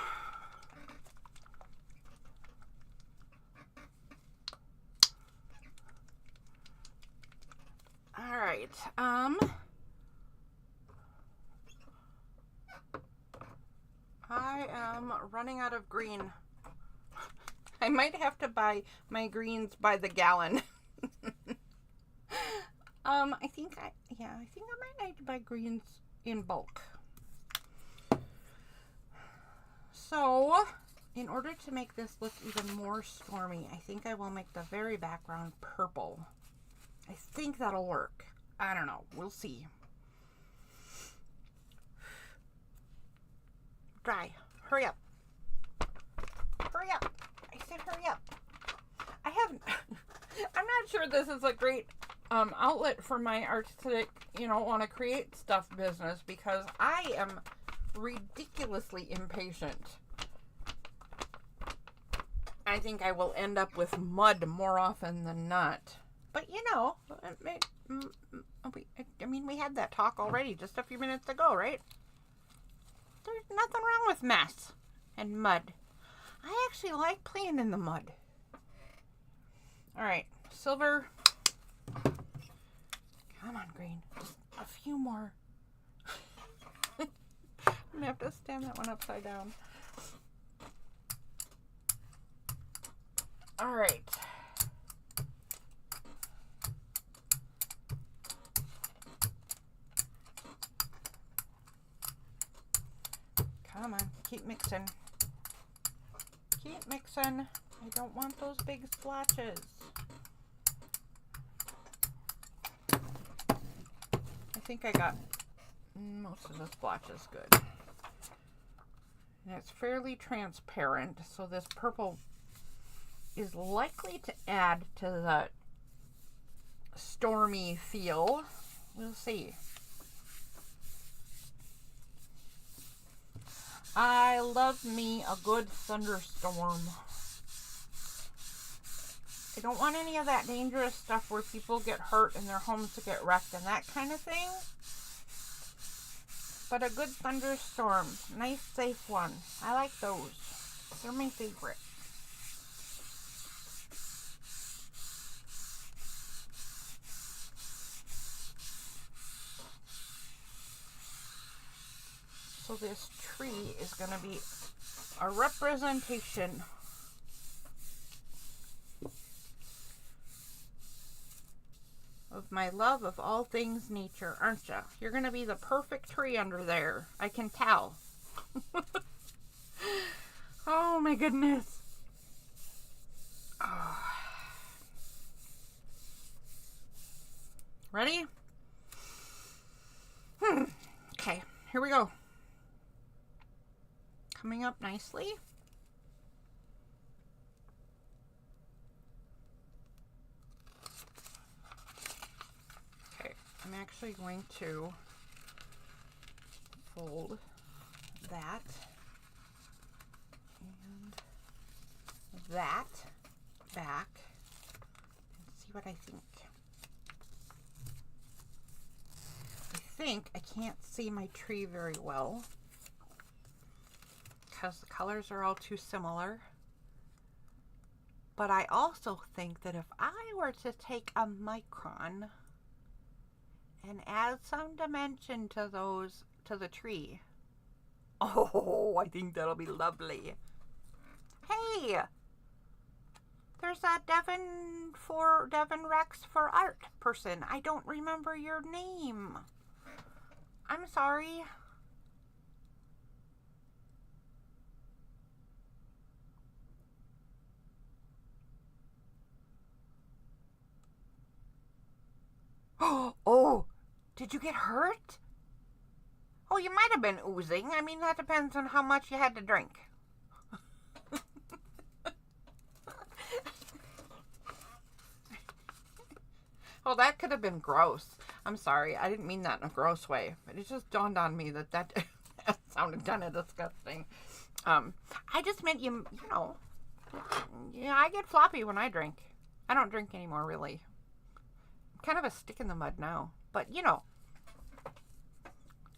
All right. I am running out of green. I might have to buy my greens by the gallon. I think I might need to buy greens in bulk. So, in order to make this look even more stormy, I think I will make the very background purple. I think that'll work. I don't know. We'll see. Dry. Hurry up. Hurry up. I said hurry up. I'm not sure this is a great outlet for my artistic, want to create stuff business, because I am ridiculously impatient. I think I will end up with mud more often than not. But we had that talk already just a few minutes ago, right? There's nothing wrong with mess and mud. I actually like playing in the mud. All right, silver. Come on, green. Just a few more. I'm gonna have to stand that one upside down. All right. Come on, keep mixing. Keep mixing. I don't want those big splotches. I think I got most of the splotches good. And it's fairly transparent, so this purple is likely to add to the stormy feel. We'll see. I love me a good thunderstorm. I don't want any of that dangerous stuff where people get hurt and their homes get wrecked and that kind of thing. But a good thunderstorm, nice safe one. I like those. They're my favorite. So this tree is going to be a representation of my love of all things nature, aren't you? You're going to be the perfect tree under there. I can tell. Oh my goodness. Oh. Ready? Okay, here we go. Coming up nicely. Okay, I'm actually going to fold that and that back and see what I think. I can't see my tree very well because the colors are all too similar. But I also think that if I were to take a micron and add some dimension to those, to the tree, oh, I think that'll be lovely. Hey, there's that Devin Rex for Art person. I don't remember your name. I'm sorry. Oh, did you get hurt? Oh, you might have been oozing. I mean, that depends on how much you had to drink. Oh, that could have been gross. I'm sorry. I didn't mean that in a gross way. But it just dawned on me that that sounded kind of disgusting. I just meant, you know, I get floppy when I drink. I don't drink anymore, really. I'm kind of a stick in the mud now. But, you know.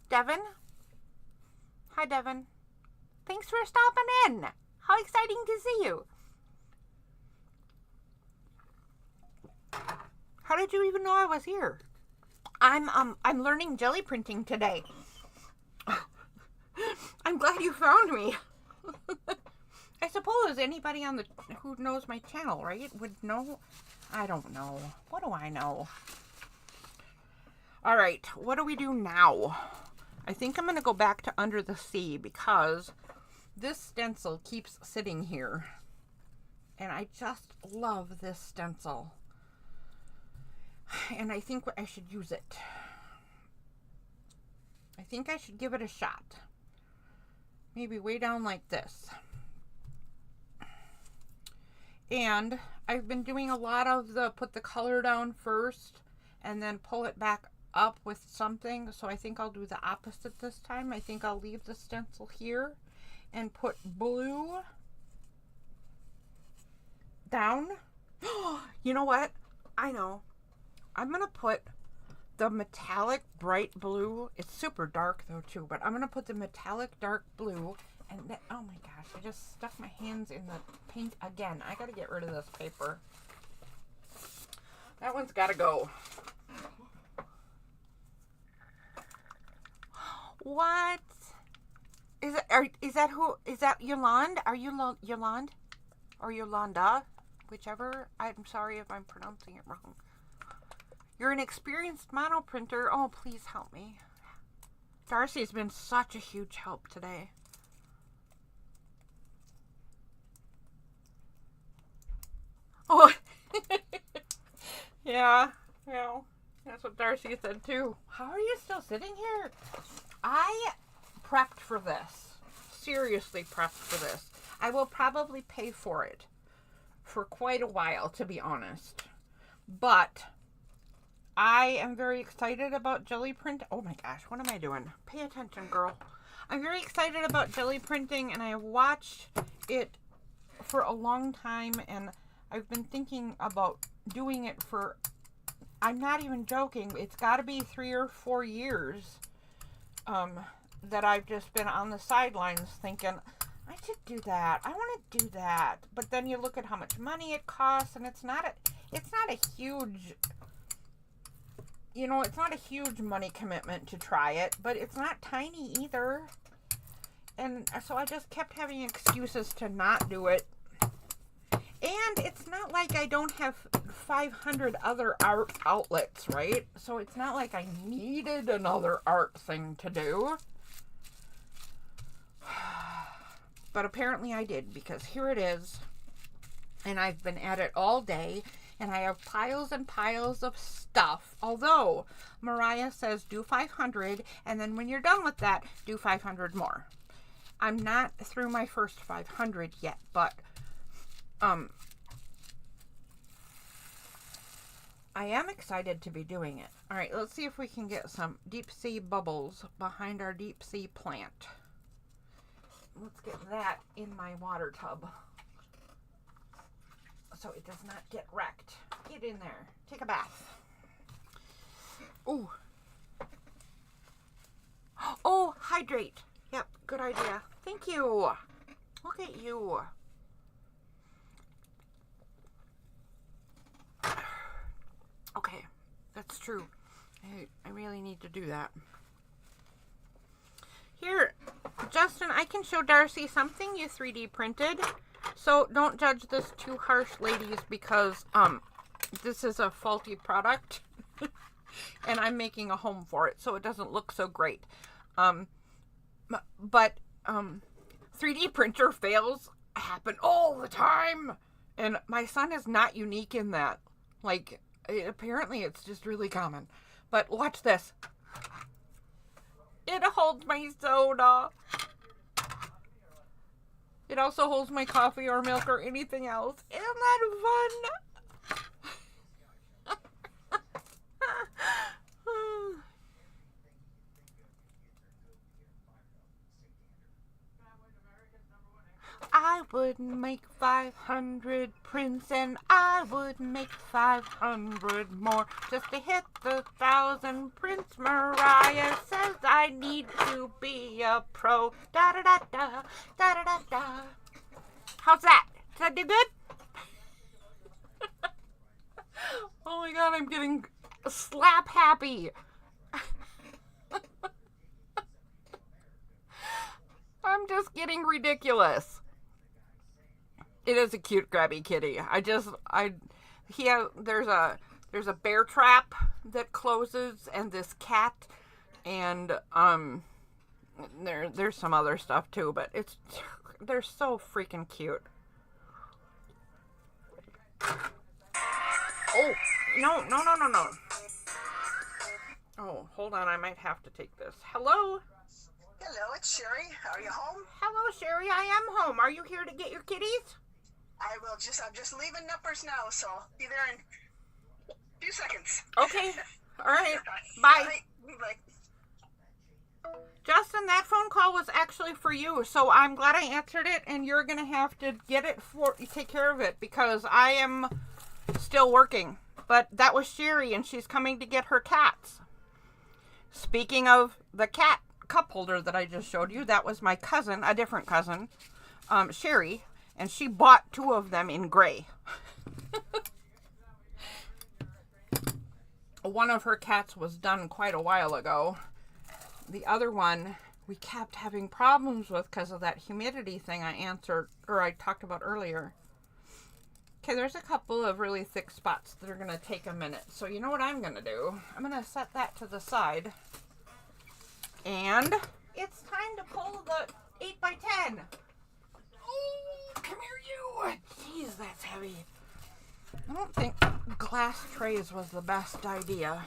Devin? Hi, Devin. Thanks for stopping in. How exciting to see you. How did you even know I was here? I'm learning jelly printing today. I'm glad you found me. I suppose anybody on the who knows my channel, right, would know. I don't know. What do I know? All right, what do we do now? I think I'm going to go back to Under the Sea because this stencil keeps sitting here. And I just love this stencil. And I think I should use it. I think I should give it a shot. Maybe way down like this. And I've been doing a lot of the put the color down first and then pull it back up with something. So I think I'll do the opposite this time. I think I'll leave the stencil here and put blue down. You know what? I know. I'm going to put the metallic bright blue. It's super dark though too, but I'm going to put the metallic dark blue. And then, oh my gosh, I just stuck my hands in the paint again. I got to get rid of this paper. That one's got to go. What? Is that Yolande? Are you Yolande? Or Yolanda? Whichever. I'm sorry if I'm pronouncing it wrong. You're an experienced mono printer. Oh, please help me. Darcy's been such a huge help today. Oh, yeah, that's what Darcy said too. How are you still sitting here? I prepped for this. Seriously prepped for this. I will probably pay for it for quite a while, to be honest. But I am very excited about jelly print. Oh my gosh, what am I doing? Pay attention, girl. I'm very excited about jelly printing, and I watched it for a long time, and I've been thinking about doing it for, I'm not even joking, it's got to be 3 or 4 years that I've just been on the sidelines thinking, I should do that. I want to do that. But then you look at how much money it costs, and it's not a huge, you know, it's not a huge money commitment to try it, but it's not tiny either. And so I just kept having excuses to not do it. And it's not like I don't have 500 other art outlets, right? So it's not like I needed another art thing to do. But apparently I did, because here it is. And I've been at it all day. And I have piles and piles of stuff. Although Mariah says do 500. And then when you're done with that, do 500 more. I'm not through my first 500 yet, but I am excited to be doing it. All right, let's see if we can get some deep sea bubbles behind our deep sea plant. Let's get that in my water tub so it does not get wrecked. Get in there. Take a bath. Ooh. Oh, hydrate. Yep, good idea. Thank you. Look at you. Okay, that's true. I really need to do that. Here, Justin, I can show Darcy something you 3D printed. So don't judge this too harsh, ladies, because this is a faulty product. And I'm making a home for it, so it doesn't look so great. But 3D printer fails happen all the time. And my son is not unique in that. Like, apparently it's just really common. But watch this. It holds my soda. It also holds my coffee or milk or anything else. Isn't that fun? I would make 500 prints, and I would make 500 more just to hit the 1,000 prints. Mariah says I need to be a pro. Da da da da da da da da. How's that? Did I do good? Oh my god, I'm getting slap happy. I'm just getting ridiculous. It is a cute grabby kitty. There's a bear trap that closes, and this cat, and there's some other stuff too, but they're so freaking cute. Oh, no. Oh, hold on, I might have to take this. Hello? Hello, it's Sherry. Are you home? Hello, Sherry, I am home. Are you here to get your kitties? I'm just leaving Nuppers now, so be there in a few seconds. Okay. All right. Bye. Bye. Justin, that phone call was actually for you, so I'm glad I answered it, and you're going to have to take care of it, because I am still working. But that was Sherry, and she's coming to get her cats. Speaking of the cat cup holder that I just showed you, that was my cousin, a different cousin, Sherry, and she bought 2 of them in gray. One of her cats was done quite a while ago. The other one we kept having problems with because of that humidity thing I talked about earlier. Okay, there's a couple of really thick spots that are going to take a minute. So you know what I'm going to do? I'm going to set that to the side. And it's time to pull the 8x10. Oh, come here, you. Jeez, that's heavy. I don't think glass trays was the best idea.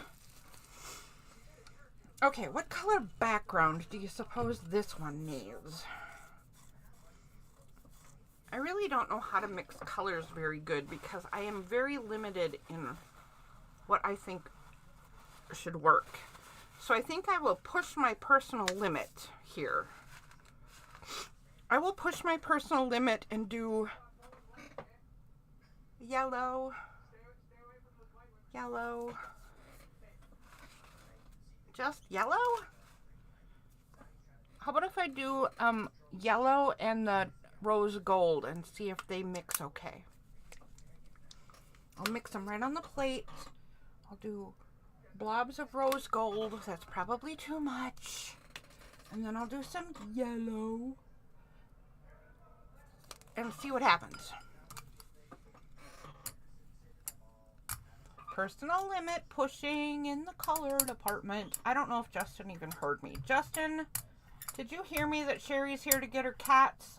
Okay, what color background do you suppose this one needs? I really don't know how to mix colors very good because I am very limited in what I think should work. So I think I will push my personal limit here. I will push my personal limit and do yellow, just yellow? How about if I do yellow and the rose gold and see if they mix okay? I'll mix them right on the plate. I'll do blobs of rose gold. That's probably too much. And then I'll do some yellow and see what happens. Personal limit, pushing in the color department. I don't know if Justin even heard me. Justin, did you hear me that Sherry's here to get her cats?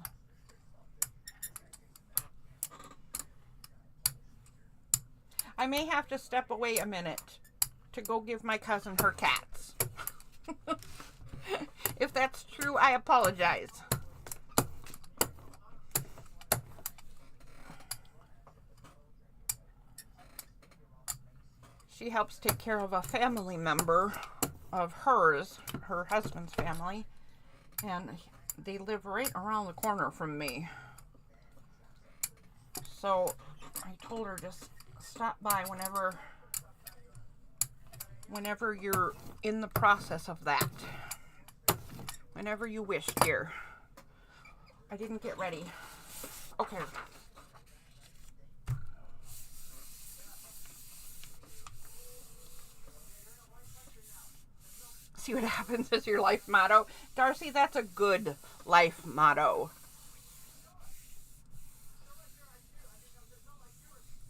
I may have to step away a minute to go give my cousin her cats. If that's true, I apologize. She helps take care of a family member of hers, her husband's family, and they live right around the corner from me. So I told her just stop by whenever you're in the process of that. Whenever you wish, dear. I didn't get ready. Okay. See what happens is your life motto. Darcy, that's a good life motto.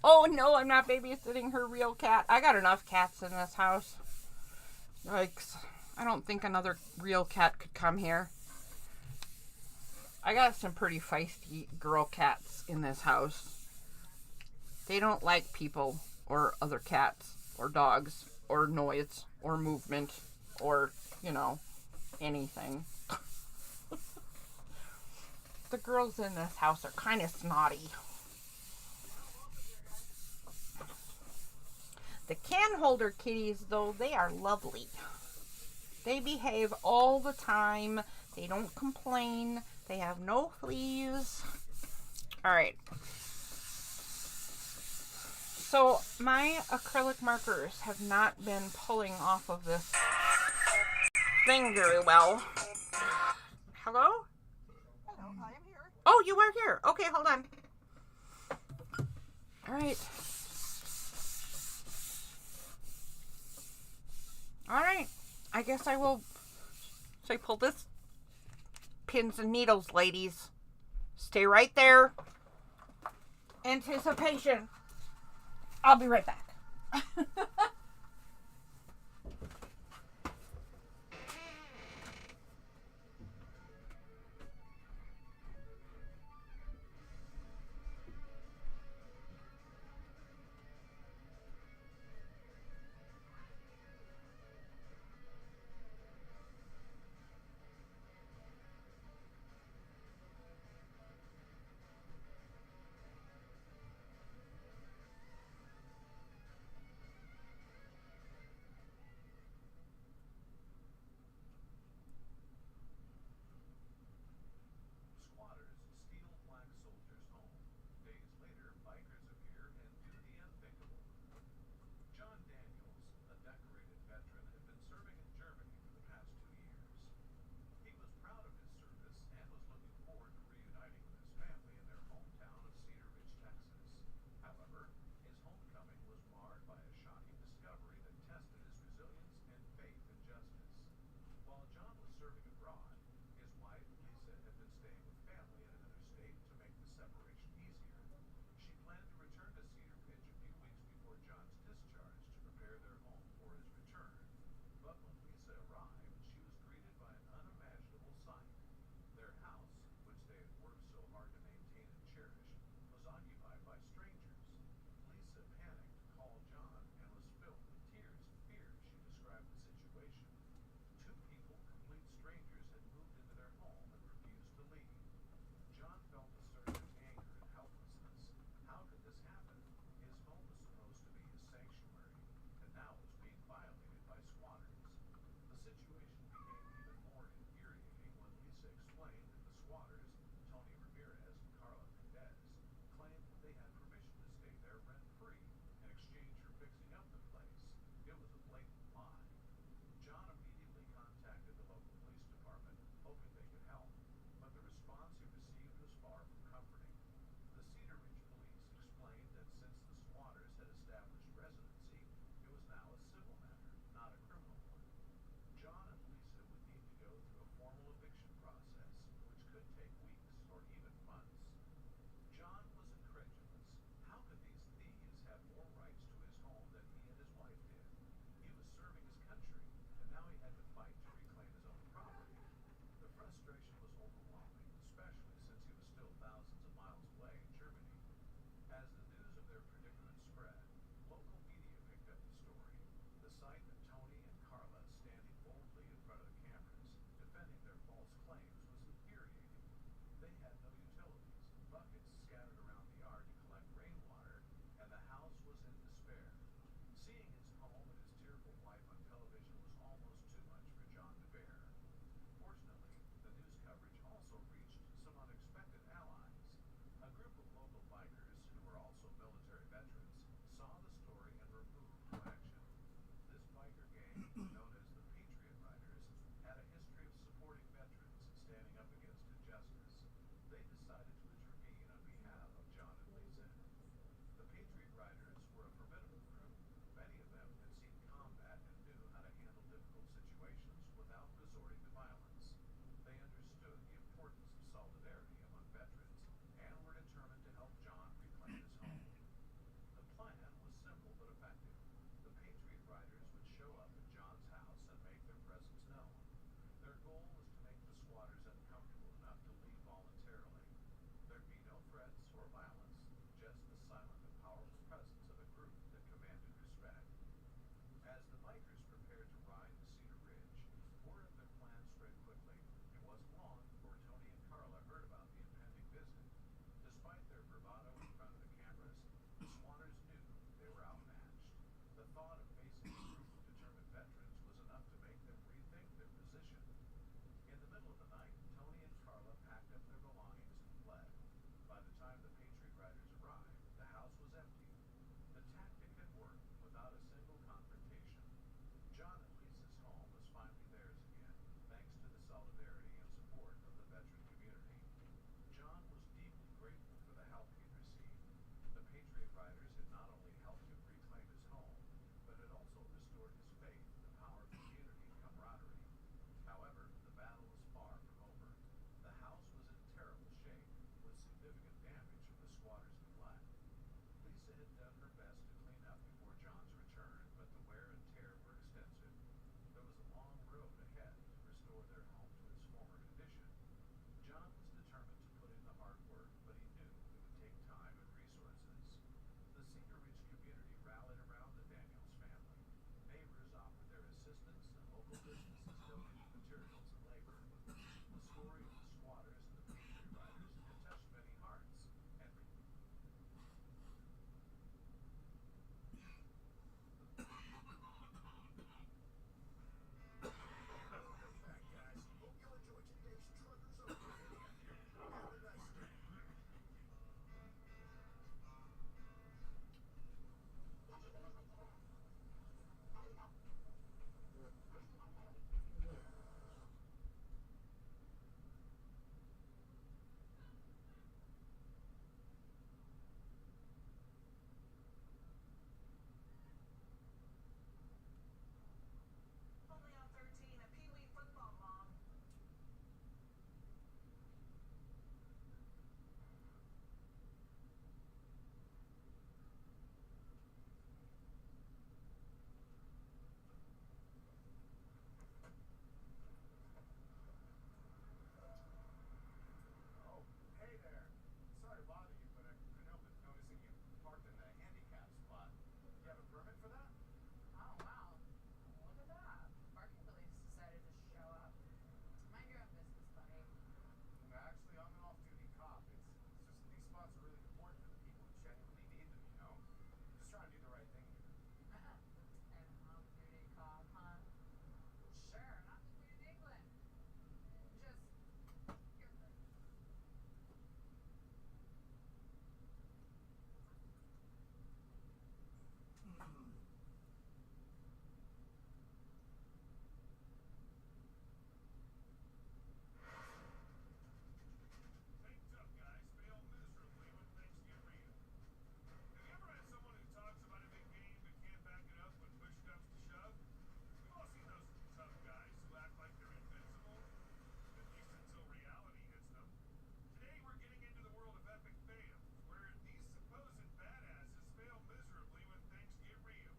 Oh no, I'm not babysitting her real cat. I got enough cats in this house. Yikes. I don't think another real cat could come here. I got some pretty feisty girl cats in this house. They don't like people or other cats or dogs or noise or movement or, anything. The girls in this house are kind of snotty. The can holder kitties, though, they are lovely. They behave all the time. They don't complain. They have no fleas. All right. So my acrylic markers have not been pulling off of this thing very well. Hello? Hello, I am here. Oh, you are here. Okay, hold on. All right. All right. I guess I will. So I pull this. Pins and needles, ladies. Stay right there. anticipation. I'll be right back. Squatters steal black soldiers' home. Days later, bikers appear and do the unthinkable. John Daniels, a decorated veteran, had been serving in Germany for the past 2 years. He was proud of his service and was looking forward to reuniting with his family in their hometown of Cedar Ridge, Texas. However, his homecoming was marred by a shocking discovery that tested his resilience and faith in justice. While John was serving abroad, his wife, Lisa, had been staying with family in another state to make the separation easier. She planned to return to Cedar Ridge a few weeks before John's discharge to prepare their home for his return. But when Lisa arrived, she was greeted by an unimaginable sight. Their house, which they had worked so hard to maintain and cherish, was occupied by strangers. Lisa panicked, called John, and was filled with tears of fear as she described the situation. Two people, complete strangers, had moved into their home and refused to leave. John felt a surge of anger and helplessness. How could this happen? His home was supposed to be his sanctuary, and now it was being violated by squatters. The situation became even more infuriating when Lisa explained that the squatters, Tony Ramirez and Carla Mendez, claimed they had permission to stay there rent-free in exchange for fixing up the place. It was a blatant lie. John immediately contacted the local police department, hoping they could help, but the response he received was far from comforting. The Cedar Ridge police explained that since the squatters had established residency, it was now a civil matter, not a criminal one. John and Lisa would need to go through a formal eviction process, which could take weeks or even months. John was incredulous. How could these thieves have more rights to his home than he and his wife did? He was serving his country, and now he had to fight to reclaim his own property. The frustration was overwhelming, especially since he was still thousands of miles away in Germany. As the news of their predicament spread, local media picked up the story. The sight of Tony and Carla standing boldly in front of the cameras, defending their false claims, was infuriating. They had no utilities, buckets scattered around the yard to collect rainwater, and the house was in despair. Seeing his home and his tearful wife on television was almost too much for John to bear. Fortunately, the news coverage also reached some unexpected allies. A group of local bikers, who were also military veterans, saw the story and were moved to action. This bike trying to do the right thing here. And an opportunity cop, huh? Sure, not just in England. Just your first. Think tough, guys. Fail miserably when things get real. Have you ever had someone who talks about a big game but can't back it up when push comes to shove? We've all seen those tough guys who act like they're invincible, at least until reality hits them. Today we're getting into the world of epic fails, where these supposed badasses fail miserably when things get real.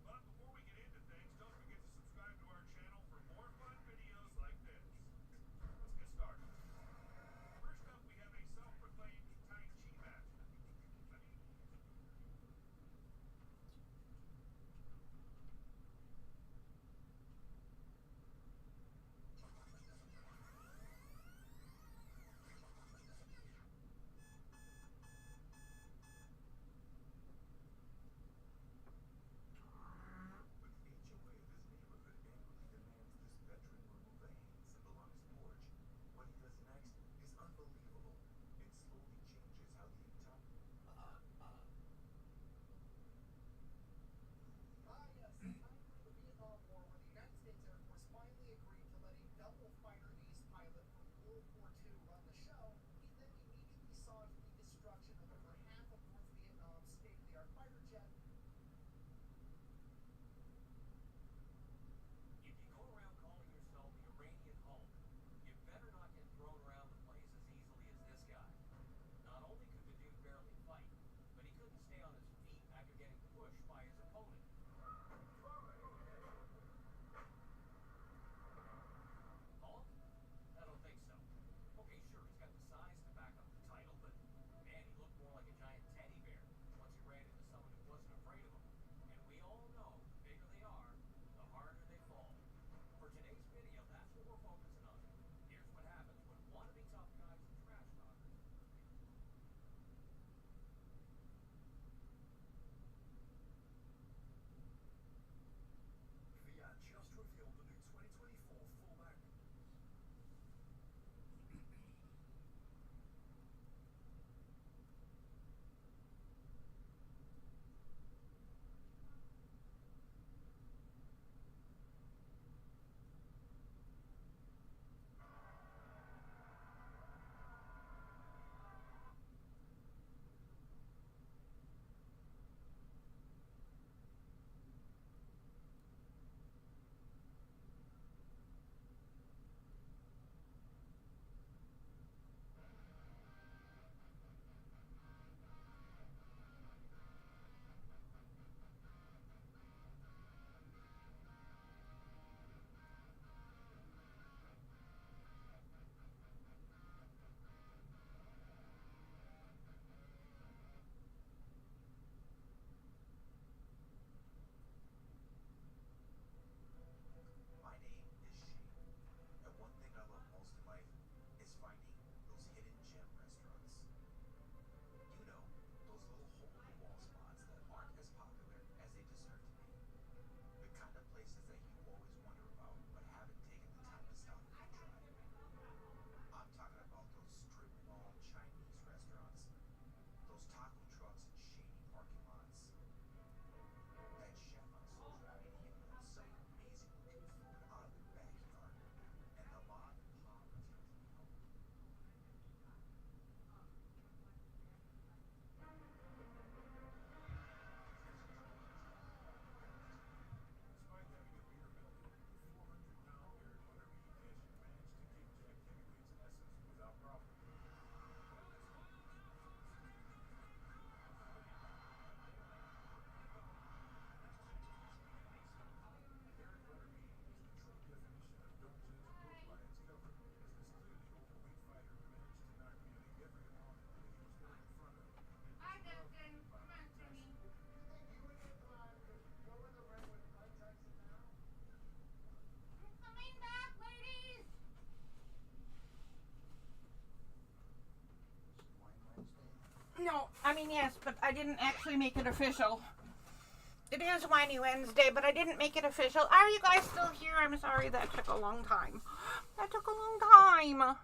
But before we get into things, don't forget to subscribe to our channel for more fun videos like this. Let's get started. First up, we have a self-proclaimed Tai Chi master. But the HOA of his neighborhood angrily demands this veteran remove a hand symbol on his porch. What he does next is unbelievable. It slowly changes how the entire... Yes, it's time for the Vietnam War, where the United States Air Force finally agreed to let a double fighter ace pilot from World War II run the show. He then immediately saw the destruction of over half of North Vietnam's state-of-the-art fighter jet. If you go around calling yourself the Iranian Hulk, you better not get thrown around the place as easily as this guy. Not only could the dude barely fight, but he couldn't stay on his feet after getting pushed by his opponent. Hulk? I don't think so. Okay, sure, he's got the size to back up the title, but man, he looked more like a giant teddy bear once he ran into some of I mean, yes, but I didn't actually make it official. It is Whiny Wednesday, but I didn't make it official. Are you guys still here? I'm sorry that took a long time. That took a long time. Are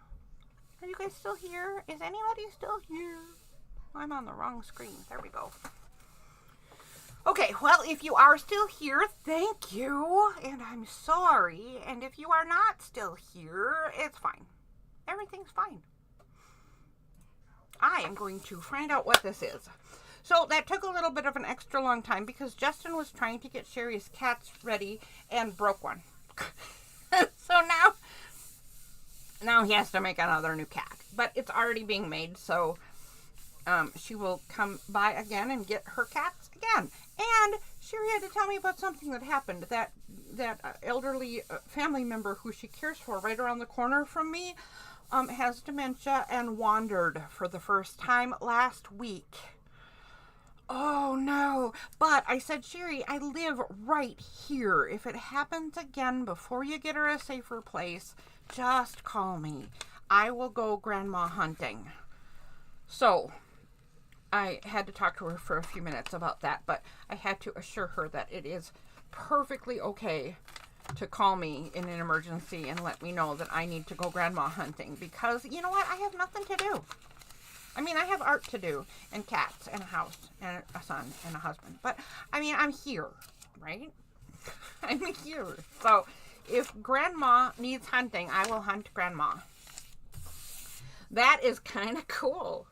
you guys still here? Is anybody still here? I'm on the wrong screen. There we go. Okay, well, if you are still here, thank you. And I'm sorry. And if you are not still here, it's fine. Everything's fine. I am going to find out what this is. So that took a little bit of an extra long time because Justin was trying to get Sherry's cats ready and broke one. So now he has to make another new cat. But it's already being made, so she will come by again and get her cats again. And Sherry had to tell me about something that happened. That elderly family member who she cares for right around the corner from me has dementia and wandered for the first time last week. Oh no. But I said, Sherry, I live right here. If it happens again before you get her a safer place, just call me. I will go grandma hunting. So I had to talk to her for a few minutes about that, but I had to assure her that it is perfectly okay to call me in an emergency and let me know that I need to go grandma hunting, because you know what? I have nothing to do. I mean, I have art to do and cats and a house and a son and a husband, but I mean, I'm here, right? I'm here. So if grandma needs hunting, I will hunt grandma. That is kind of cool.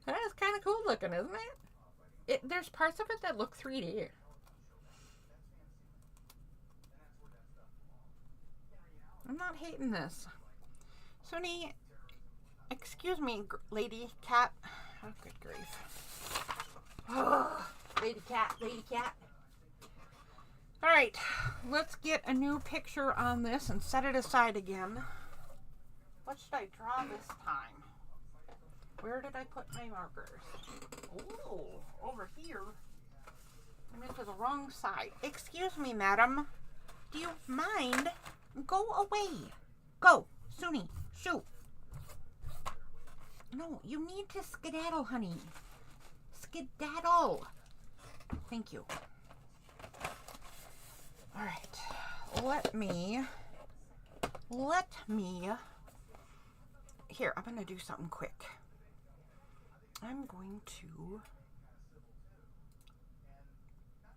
That is kind of cool looking, isn't it? There's parts of it that look 3D. I'm not hating this. Suni, excuse me, lady cat. Oh, good grief. Oh, lady cat, lady cat. All right, let's get a new picture on this and set it aside again. What should I draw this time? Where did I put my markers? Oh, over here. I went to the wrong side. Excuse me, madam. Do you mind? Go away. Go, Suni, shoot. No, you need to skedaddle, honey. Skedaddle. Thank you. All right. Let me. Here, I'm going to do something quick. I'm going to.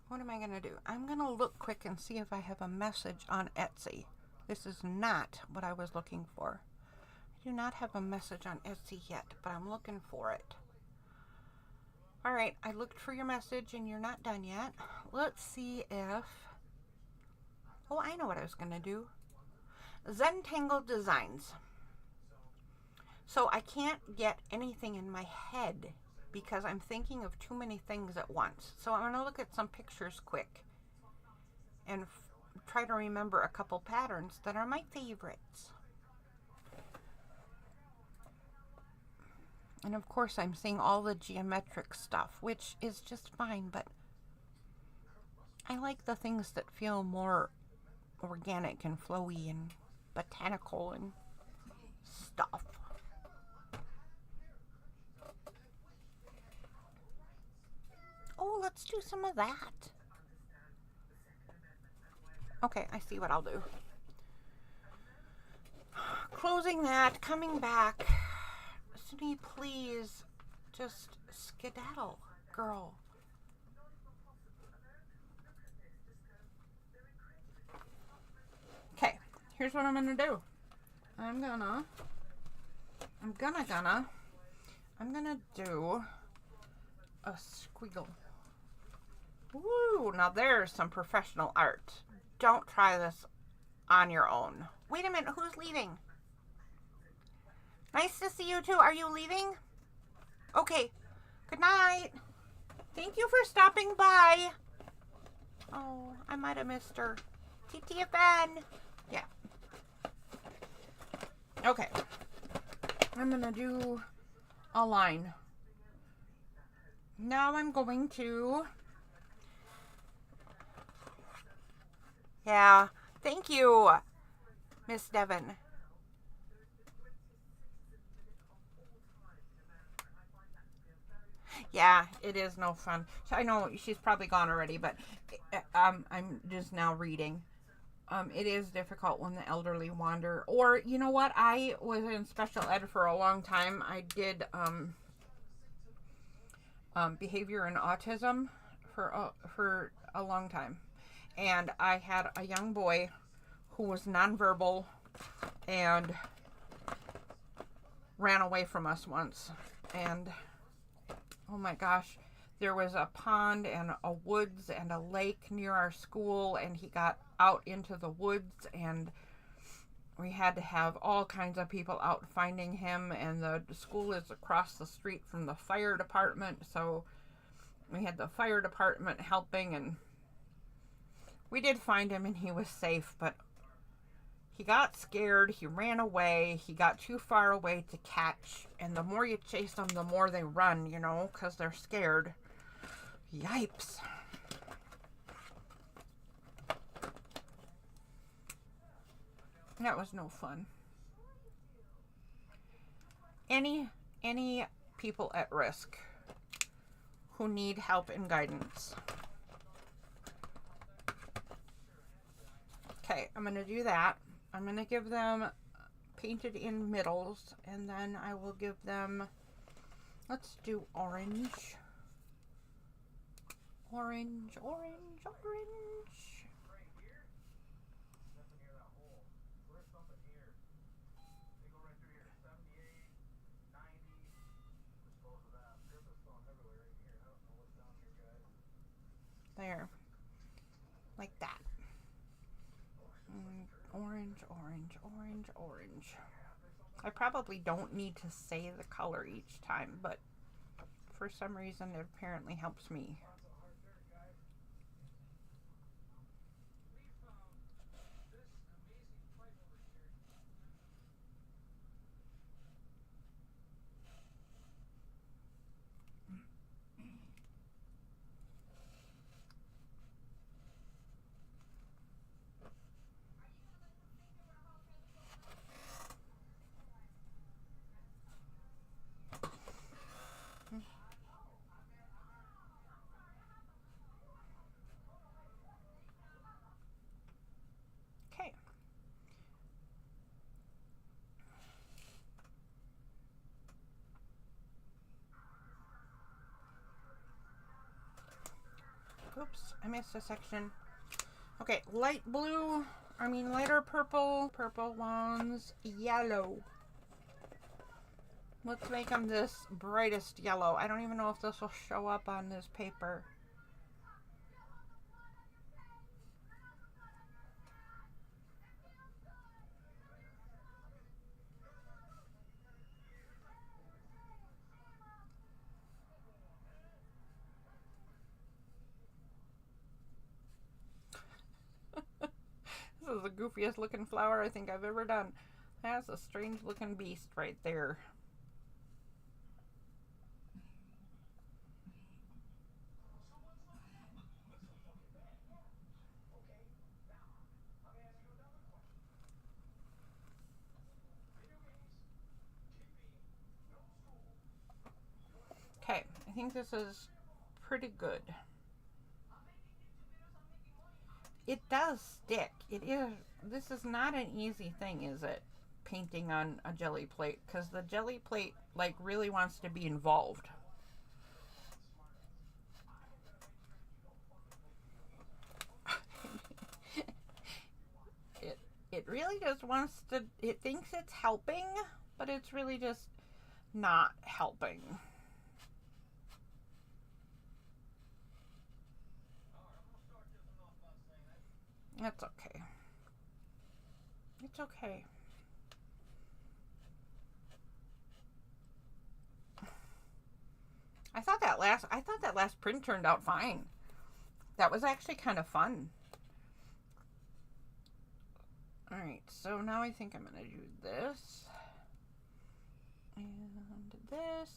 What am I going to do? I'm going to look quick and see if I have a message on Etsy. This is not what I was looking for. I do not have a message on Etsy yet, but I'm looking for it. All right, I looked for your message and you're not done yet. Let's see if... Oh, I know what I was going to do. Zentangle Designs. So I can't get anything in my head because I'm thinking of too many things at once. So I'm going to look at some pictures quick and try to remember a couple patterns that are my favorites. And of course I'm seeing all the geometric stuff, which is just fine, but I like the things that feel more organic and flowy and botanical and stuff. Oh, let's do some of that. Okay, I see what I'll do. Closing that, coming back. Suni, please, just skedaddle, girl. Okay, here's what I'm gonna do. I'm gonna do a squiggle. Woo! Now there's some professional art. Don't try this on your own. Wait a minute, who's leaving? Nice to see you too. Are you leaving? Okay. Good night. Thank you for stopping by. Oh, I might have missed her. TTFN. Yeah. Okay. I'm gonna do a line. Now I'm going to... Yeah. Thank you, Miss Devon. Yeah, it is no fun. So I know she's probably gone already, but I'm just now reading. It is difficult when the elderly wander. Or, you know what? I was in special ed for a long time. I did behavior and autism for a long time. And I had a young boy who was nonverbal and ran away from us once. And oh my gosh, there was a pond and a woods and a lake near our school, and he got out into the woods, and we had to have all kinds of people out finding him, and the school is across the street from the fire department, so we had the fire department helping, and we did find him and he was safe, but he got scared, he ran away, he got too far away to catch, and the more you chase them, the more they run, you know, because they're scared. Yipes. That was no fun. Any people at risk who need help and guidance. Okay, I'm going to do that. I'm going to give them painted in middles, and then I will give them, let's do orange. Orange, orange, orange. There. Like that. Orange, orange, orange, orange. I probably don't need to say the color each time, but for some reason it apparently helps me. Okay. Oops, I missed a section. Okay, light blue, lighter purple, purple ones, yellow. Let's make them this brightest yellow. I don't even know if this will show up on this paper. This is the goofiest looking flower I think I've ever done. That's a strange looking beast right there. Okay, I think this is pretty good. It does stick. It is. This is not an easy thing, is it? Painting on a jelly plate, because the jelly plate like really wants to be involved. It really just wants to. It thinks it's helping, but it's really just not helping. That's okay. It's okay. I thought that last print turned out fine. That was actually kind of fun. Alright, so now I think I'm going to do this. And this.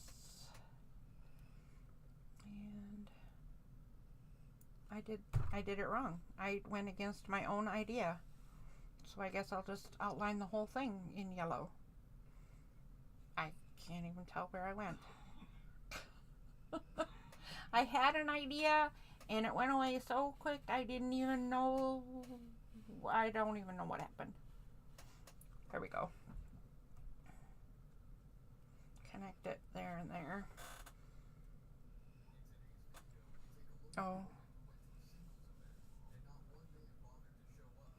And I did it wrong. I went against my own idea. So I guess I'll just outline the whole thing in yellow. I can't even tell where I went. I had an idea and it went away so quick I didn't even know. I don't even know what happened. There we go. Connect it there and there. Oh.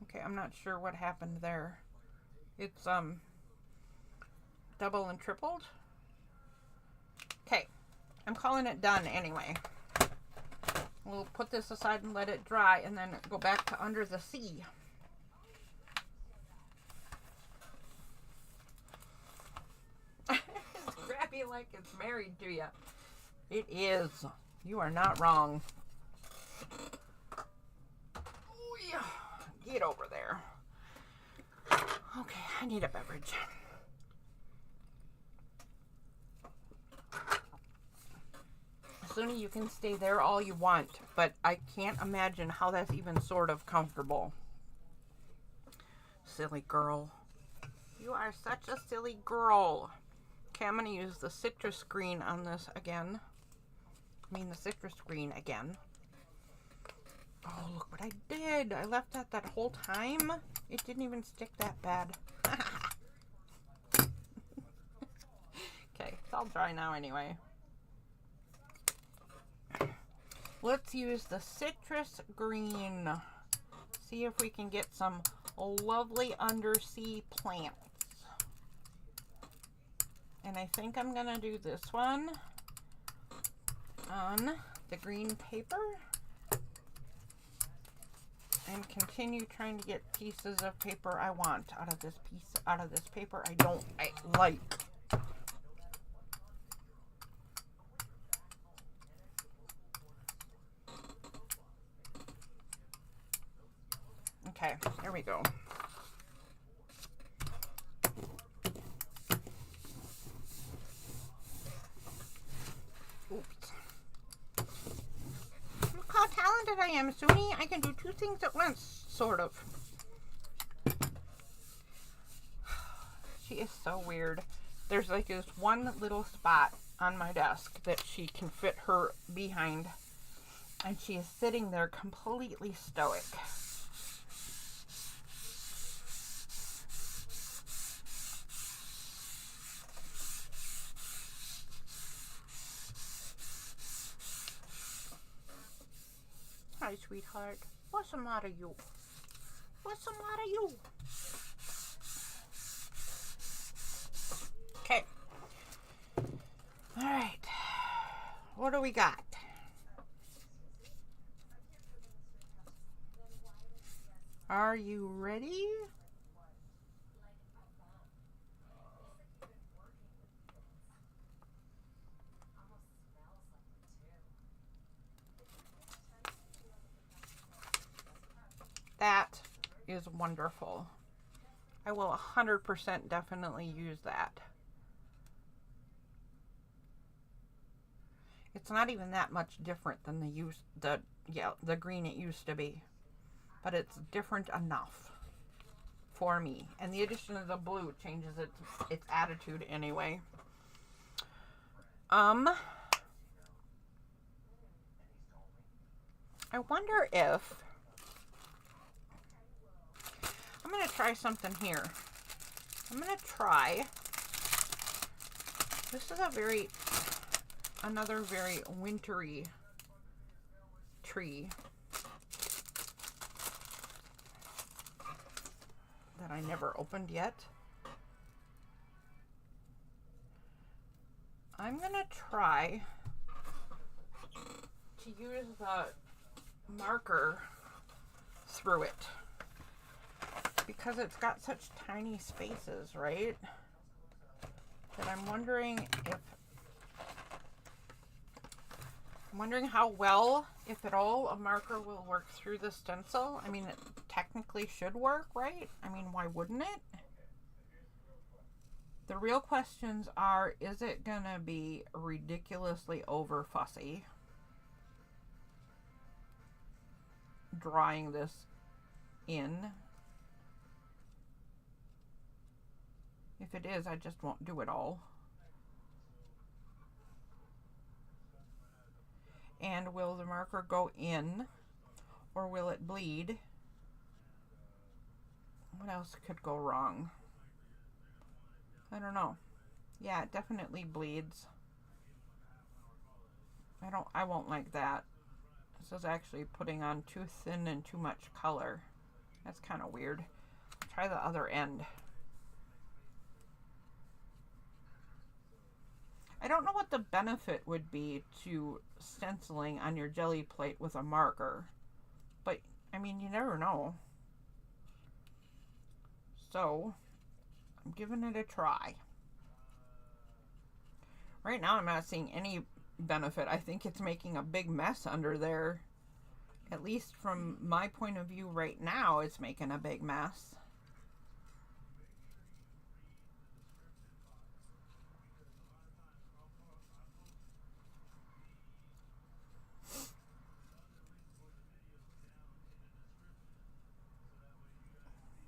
Okay, I'm not sure what happened there. It's double and tripled. Okay, I'm calling it done anyway. We'll put this aside and let it dry and then go back to under the sea. It's grabby like it's married to you. It is. You are not wrong. Oh, yeah. Get over there. Okay, I need a beverage. Suni, you can stay there all you want, but I can't imagine how that's even sort of comfortable. Silly girl. You are such a silly girl. Okay, I'm going to use the citrus green on this again. I mean the citrus green again. Oh, look what I did. I left that whole time. It didn't even stick that bad. Okay, it's all dry now anyway. Let's use the citrus green. See if we can get some lovely undersea plants. And I think I'm going to do this one on the green paper. And continue trying to get pieces of paper I want out of this paper I don't like. Okay, there we go. Oops. Look how talented I am, Suni. I can do two things at once, sort of. She is so weird. There's like this one little spot on my desk that she can fit her behind. And she is sitting there completely stoic. Hi, sweetheart. What's the matter, you? What's the matter, you? Okay. All right. What do we got? Are you ready? That is wonderful. I will 100% definitely use that. It's not even that much different than the green it used to be, but it's different enough for me. And the addition of the blue changes its attitude anyway. I wonder if I'm going to try something here. I'm going to try, this is another very wintry tree that I never opened yet. I'm going to try to use the marker through it because it's got such tiny spaces, right? That I'm wondering how well, if at all, a marker will work through the stencil. I mean, it technically should work, right? I mean, why wouldn't it? The real questions are, is it gonna be ridiculously over fussy drawing this in? If it is, I just won't do it all. And will the marker go in or will it bleed? What else could go wrong? I don't know. Yeah, it definitely bleeds. I won't like that. This is actually putting on too thin and too much color. That's kind of weird. Try the other end. I don't know what the benefit would be to stenciling on your jelly plate with a marker, but I mean, you never know. So I'm giving it a try. Right now I'm not seeing any benefit. I think it's making a big mess under there. At least from my point of view right now, it's making a big mess.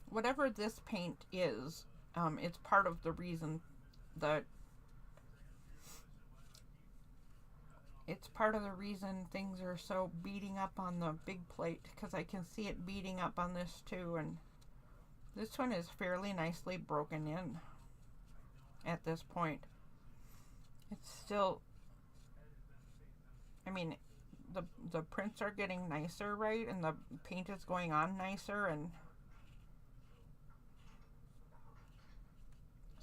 Whatever this paint is, it's part of the reason that things are so beating up on the big plate, because I can see it beating up on this too, and this one is fairly nicely broken in at this point. It's still, I mean, the prints are getting nicer, right? And the paint is going on nicer, and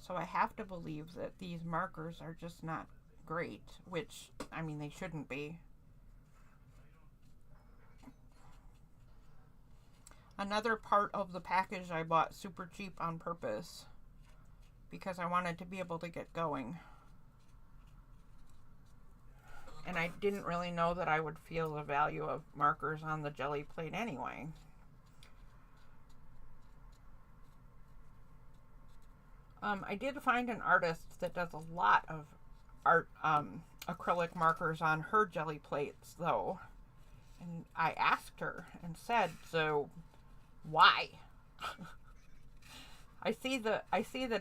so I have to believe that these markers are just not great, which, I mean, they shouldn't be. Another part of the package I bought super cheap on purpose because I wanted to be able to get going. And I didn't really know that I would feel the value of markers on the jelly plate anyway. I did find an artist that does a lot of art acrylic markers on her jelly plates though, and I asked her and said, so why? I see that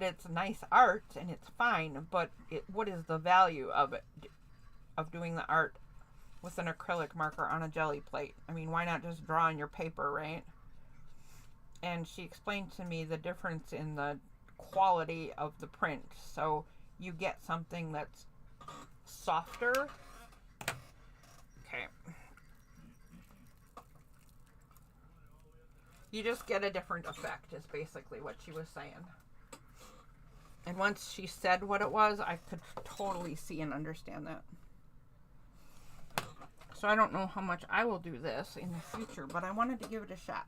it's nice art and it's fine, but what is the value of it, of doing the art with an acrylic marker on a jelly plate? I mean, why not just draw on your paper, right? And she explained to me the difference in the quality of the print. So you get something that's softer. Okay. You just get a different effect is basically what she was saying. And once she said what it was, I could totally see and understand that. So I don't know how much I will do this in the future, but I wanted to give it a shot.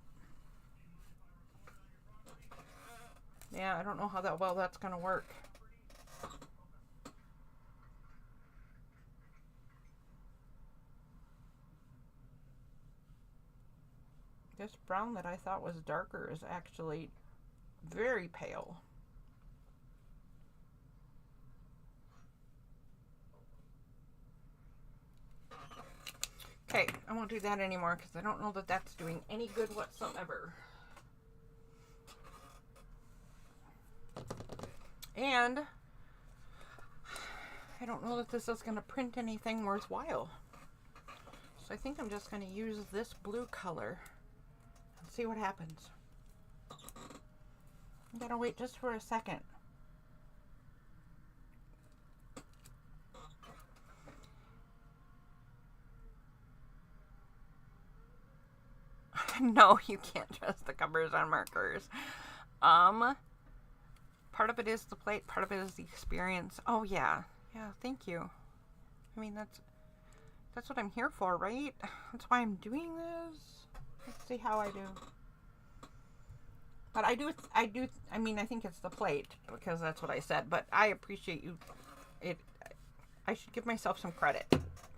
Yeah, I don't know how well that's going to work. This brown that I thought was darker is actually very pale. Okay, I won't do that anymore because I don't know that that's doing any good whatsoever. And I don't know that this is going to print anything worthwhile. So I think I'm just going to use this blue color and see what happens. I'm going to wait just for a second. No, you can't trust the covers on markers. Part of it is the plate, part of it is the experience. Oh yeah, thank you. I mean, that's what I'm here for, right? That's why I'm doing this. Let's see how I do. But I mean, I think it's the plate because that's what I said, but I appreciate you. I should give myself some credit,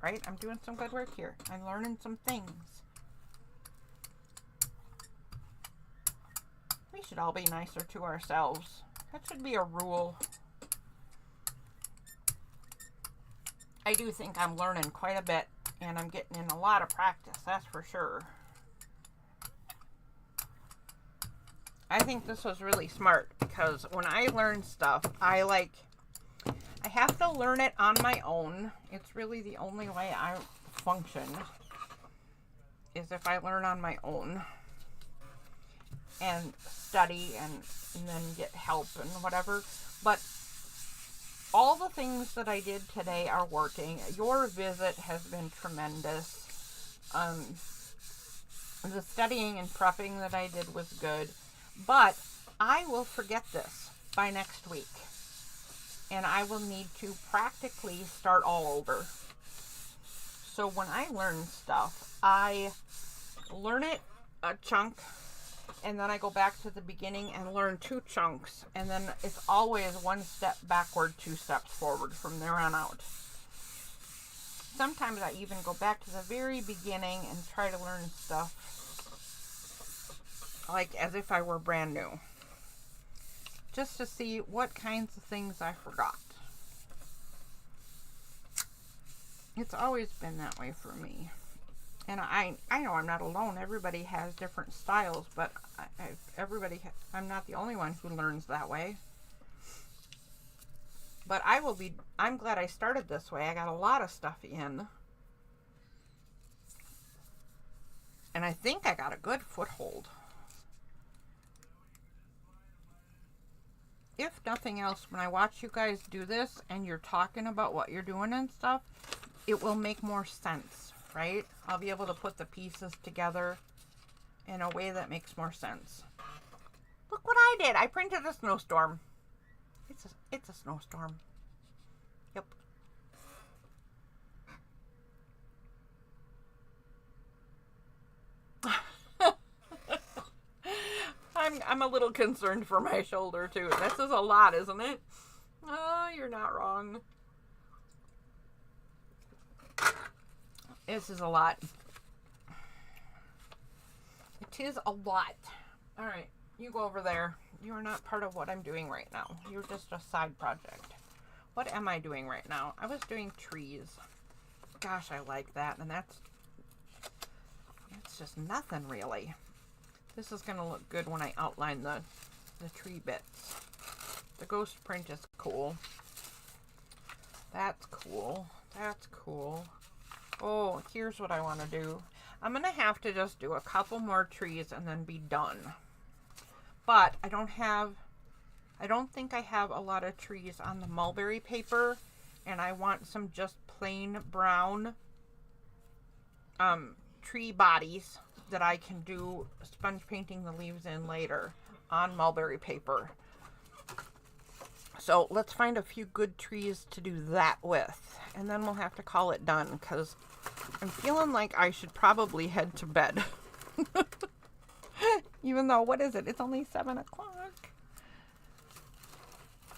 right? I'm doing some good work here. I'm learning some things. We should all be nicer to ourselves. That should be a rule. I do think I'm learning quite a bit, and I'm getting in a lot of practice, that's for sure. I think this was really smart, because when I learn stuff, I have to learn it on my own. It's really the only way I function is if I learn on my own and study and then get help and whatever. But all the things that I did today are working. Your visit has been tremendous. The studying and prepping that I did was good. But I will forget this by next week. And I will need to practically start all over. So when I learn stuff, I learn it a chunk, and then I go back to the beginning and learn 2 chunks, and then it's always 1 step backward, 2 steps forward from there on out. Sometimes I even go back to the very beginning and try to learn stuff like as if I were brand new, just to see what kinds of things I forgot. It's always been that way for me. And I know I'm not alone. Everybody has different styles, but I'm not the only one who learns that way. But I'm glad I started this way. I got a lot of stuff in. And I think I got a good foothold. If nothing else, when I watch you guys do this and you're talking about what you're doing and stuff, it will make more sense, right? I'll be able to put the pieces together in a way that makes more sense. Look what I did. I printed a snowstorm. It's a snowstorm. Yep. I'm a little concerned for my shoulder too. This is a lot, isn't it? Oh, you're not wrong. This is a lot. It is a lot. All right, you go over there. You are not part of what I'm doing right now. You're just a side project. What am I doing right now? I was doing trees. Gosh, I like that. And that's just nothing really. This is going to look good when I outline the tree bits. The ghost print is cool. That's cool. That's cool. Oh, here's what I want to do. I'm going to have to just do a couple more trees and then be done. But I don't think I have a lot of trees on the mulberry paper, and I want some just plain brown tree bodies that I can do sponge painting the leaves in later on mulberry paper. So let's find a few good trees to do that with, and then we'll have to call it done, because I'm feeling like I should probably head to bed. Even though, what is it? It's only 7 o'clock.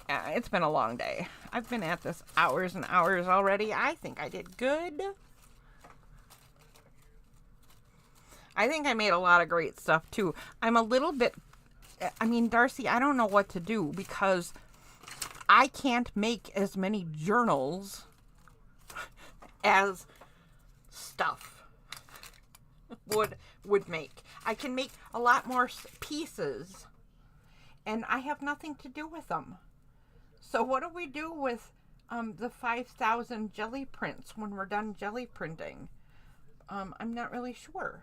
Yeah, it's been a long day. I've been at this hours and hours already. I think I did good. I think I made a lot of great stuff too. I'm a little bit, Darcy, I don't know what to do because I can't make as many journals as stuff would make. I can make a lot more pieces and I have nothing to do with them. So what do we do with the 5,000 jelly prints when we're done jelly printing? I'm not really sure.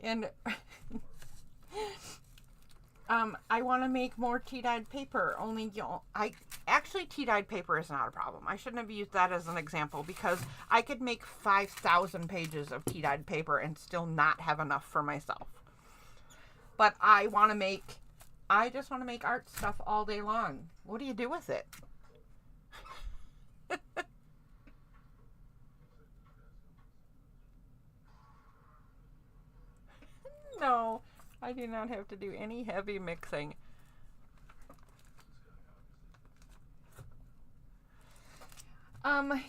And I want to make more tea-dyed paper. Actually, tea-dyed paper is not a problem. I shouldn't have used that as an example because I could make 5,000 pages of tea-dyed paper and still not have enough for myself. But I just want to make art stuff all day long. What do you do with it? No, I do not have to do any heavy mixing.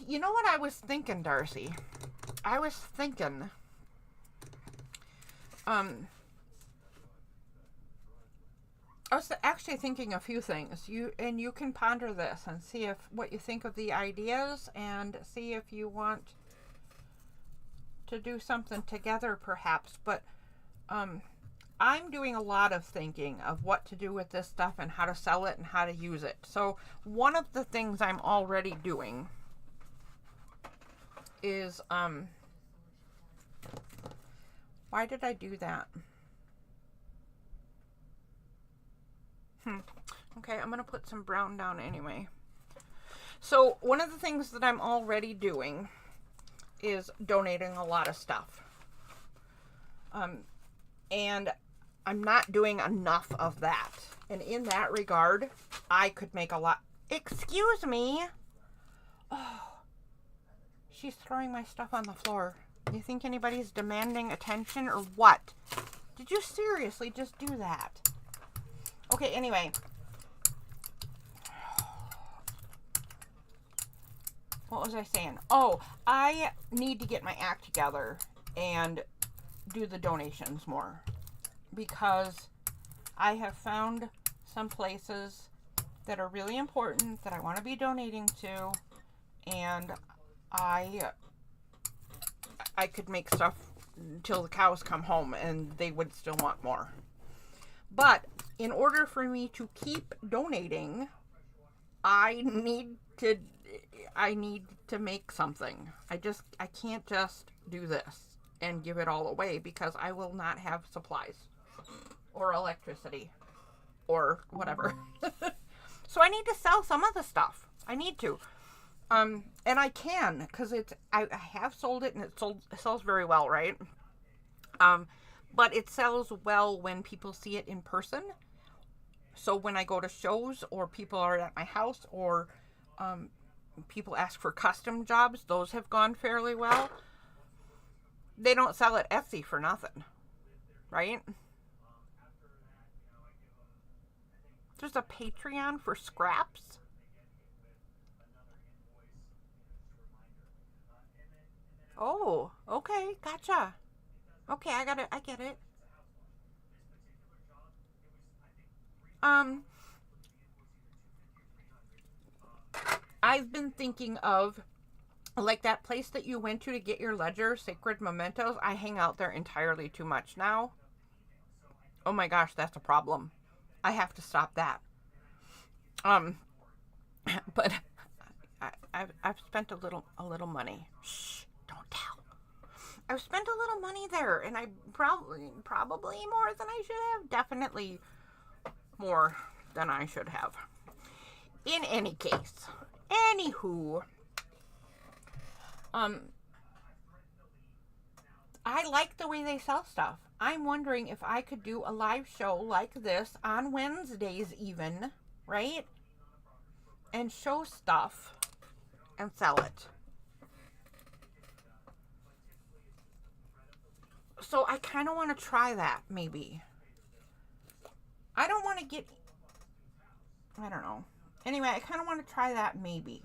You know what I was thinking, Darcy? I was thinking, I was actually thinking a few things. You can ponder this and see what you think of the ideas and see if you want to do something together perhaps, but I'm doing a lot of thinking of what to do with this stuff and how to sell it and how to use it. So one of the things I'm already doing is Why did I do that? Okay, I'm going to put some brown down anyway. So one of the things that I'm already doing is donating a lot of stuff. And I'm not doing enough of that. And in that regard, I could make a lot. Excuse me. Oh, she's throwing my stuff on the floor. You think anybody's demanding attention or what? Did you seriously just do that? Okay, anyway. What was I saying? Oh, I need to get my act together and do the donations more, because I have found some places that are really important that I want to be donating to, and I could make stuff until the cows come home and they would still want more. But in order for me to keep donating, I need to make something. I can't just do this and give it all away, because I will not have supplies or electricity or whatever. So I need to sell some of the stuff. I need to. And I can, because I have sold it, and it sells very well, right? But it sells well when people see it in person. So when I go to shows, or people are at my house, or people ask for custom jobs, those have gone fairly well. They don't sell at Etsy for nothing, right? There's a Patreon for scraps. Oh, okay, gotcha. Okay, I get it. I've been thinking of, like, that place that you went to get your ledger, Sacred Mementos. I hang out there entirely too much now. Oh my gosh, that's a problem. I have to stop that. But I've spent a little money. Shh, don't tell. I've spent a little money there, and I probably more than I should have. Definitely more than I should have. In any case, anywho, I like the way they sell stuff. I'm wondering if I could do a live show like this on Wednesdays even, right? And show stuff and sell it. So I kind of want to try that, maybe. I don't want to get... I don't know. Anyway, I kind of want to try that, maybe.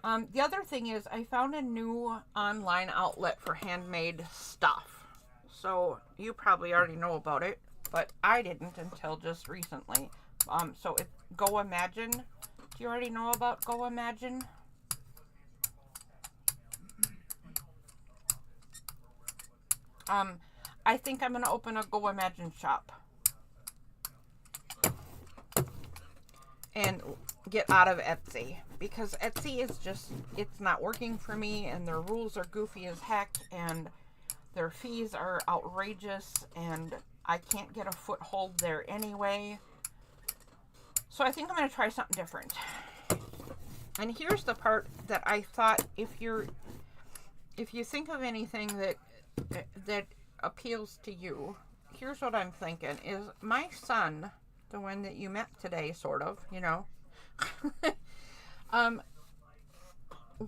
The other thing is, I found a new online outlet for handmade stuff. So you probably already know about it, but I didn't until just recently. So it's Go Imagine. Do you already know about Go Imagine? I think I'm going to open a Go Imagine shop and get out of Etsy, because Etsy is just, it's not working for me, and their rules are goofy as heck, and their fees are outrageous, and I can't get a foothold there anyway. So I think I'm going to try something different. And here's the part that I thought, if you think of anything that appeals to you, here's what I'm thinking is, my son, the one that you met today, sort of, you know,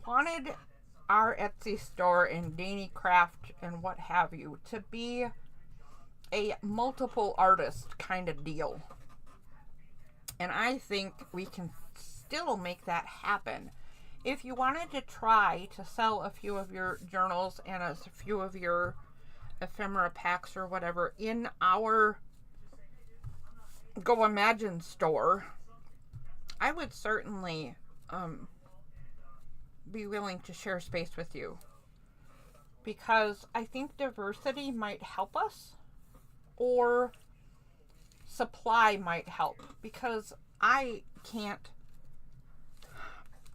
wanted our Etsy store and Danny Craft and what have you to be a multiple artist kind of deal. And I think we can still make that happen. If you wanted to try to sell a few of your journals and a few of your ephemera packs or whatever in our Go Imagine store, I would certainly be willing to share space with you, because I think diversity might help us, or supply might help, because I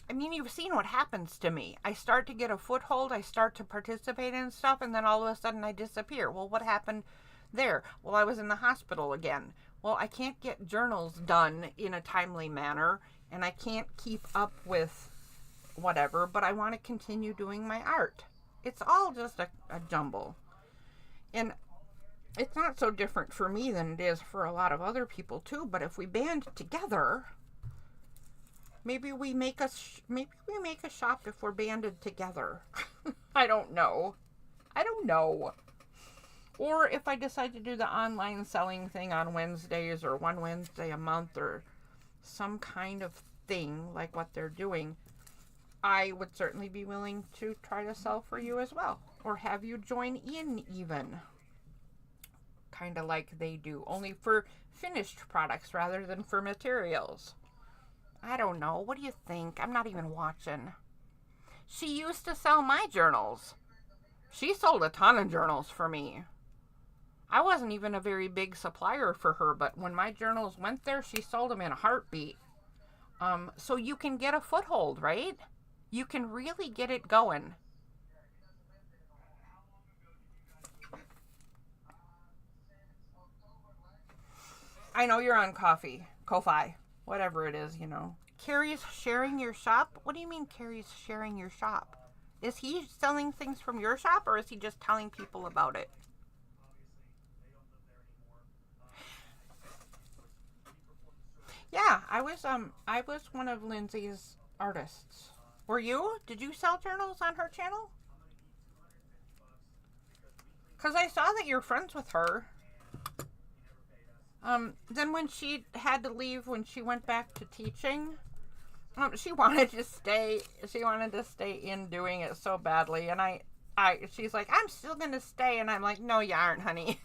I mean, you've seen what happens to me. I start to get a foothold, I start to participate in stuff, and then all of a sudden I disappear. Well, what happened there? Well, I was in the hospital again. Well, I can't get journals done in a timely manner, and I can't keep up with whatever, but I want to continue doing my art. It's all just a jumble. And it's not so different for me than it is for a lot of other people too, but if we band together, maybe we make a shop if we're banded together. I don't know. Or if I decide to do the online selling thing on Wednesdays or one Wednesday a month or some kind of thing like what they're doing, I would certainly be willing to try to sell for you as well. Or have you join in even. Kind of like they do, only for finished products rather than for materials. I don't know. What do you think? I'm not even watching. She used to sell my journals. She sold a ton of journals for me. I wasn't even a very big supplier for her, but when my journals went there, she sold them in a heartbeat. So you can get a foothold, right? You can really get it going. I know you're on Ko-Fi, whatever it is, you know. Carrie's sharing your shop? What do you mean Carrie's sharing your shop? Is he selling things from your shop, or is he just telling people about it? Yeah, I was one of Lindsay's artists. Were you? Did you sell journals on her channel? Because I saw that you're friends with her. Then when she had to leave, when she went back to teaching, she wanted to stay in doing it so badly. And she's like, I'm still going to stay. And I'm like, no, you aren't, honey.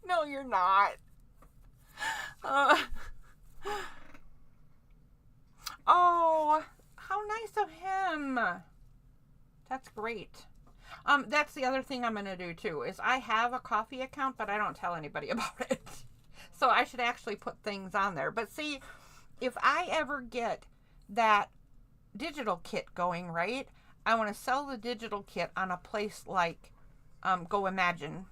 No, you're not. Oh, how nice of him. That's great. That's the other thing I'm going to do too, is I have a coffee account, but I don't tell anybody about it. So I should actually put things on there. But see, if I ever get that digital kit going, right, I want to sell the digital kit on a place like Go Imagine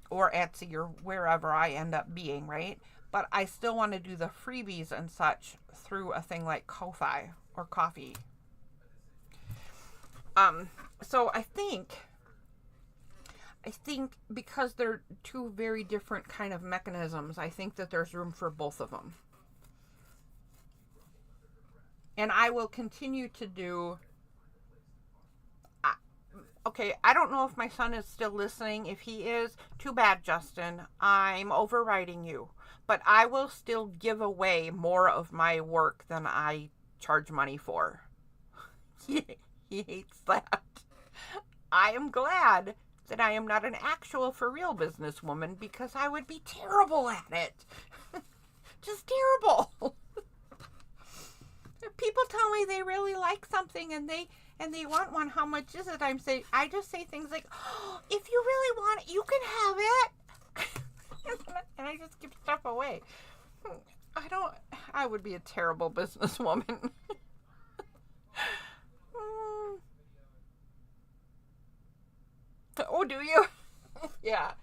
or Etsy or wherever I end up being, right? But I still want to do the freebies and such through a thing like Ko-Fi or Coffee. So I think because they're two very different kind of mechanisms, I think that there's room for both of them. And I will continue to do... Okay, I don't know if my son is still listening. If he is, too bad, Justin. I'm overriding you. But I will still give away more of my work than I charge money for. He hates that. I am glad that I am not an actual for real businesswoman, because I would be terrible at it. Just terrible. People tell me they really like something and they want one. How much is it? I just say things like, oh, if you really want it, you can have it. And I just give stuff away. I would be a terrible businesswoman. Oh, do you? Yeah,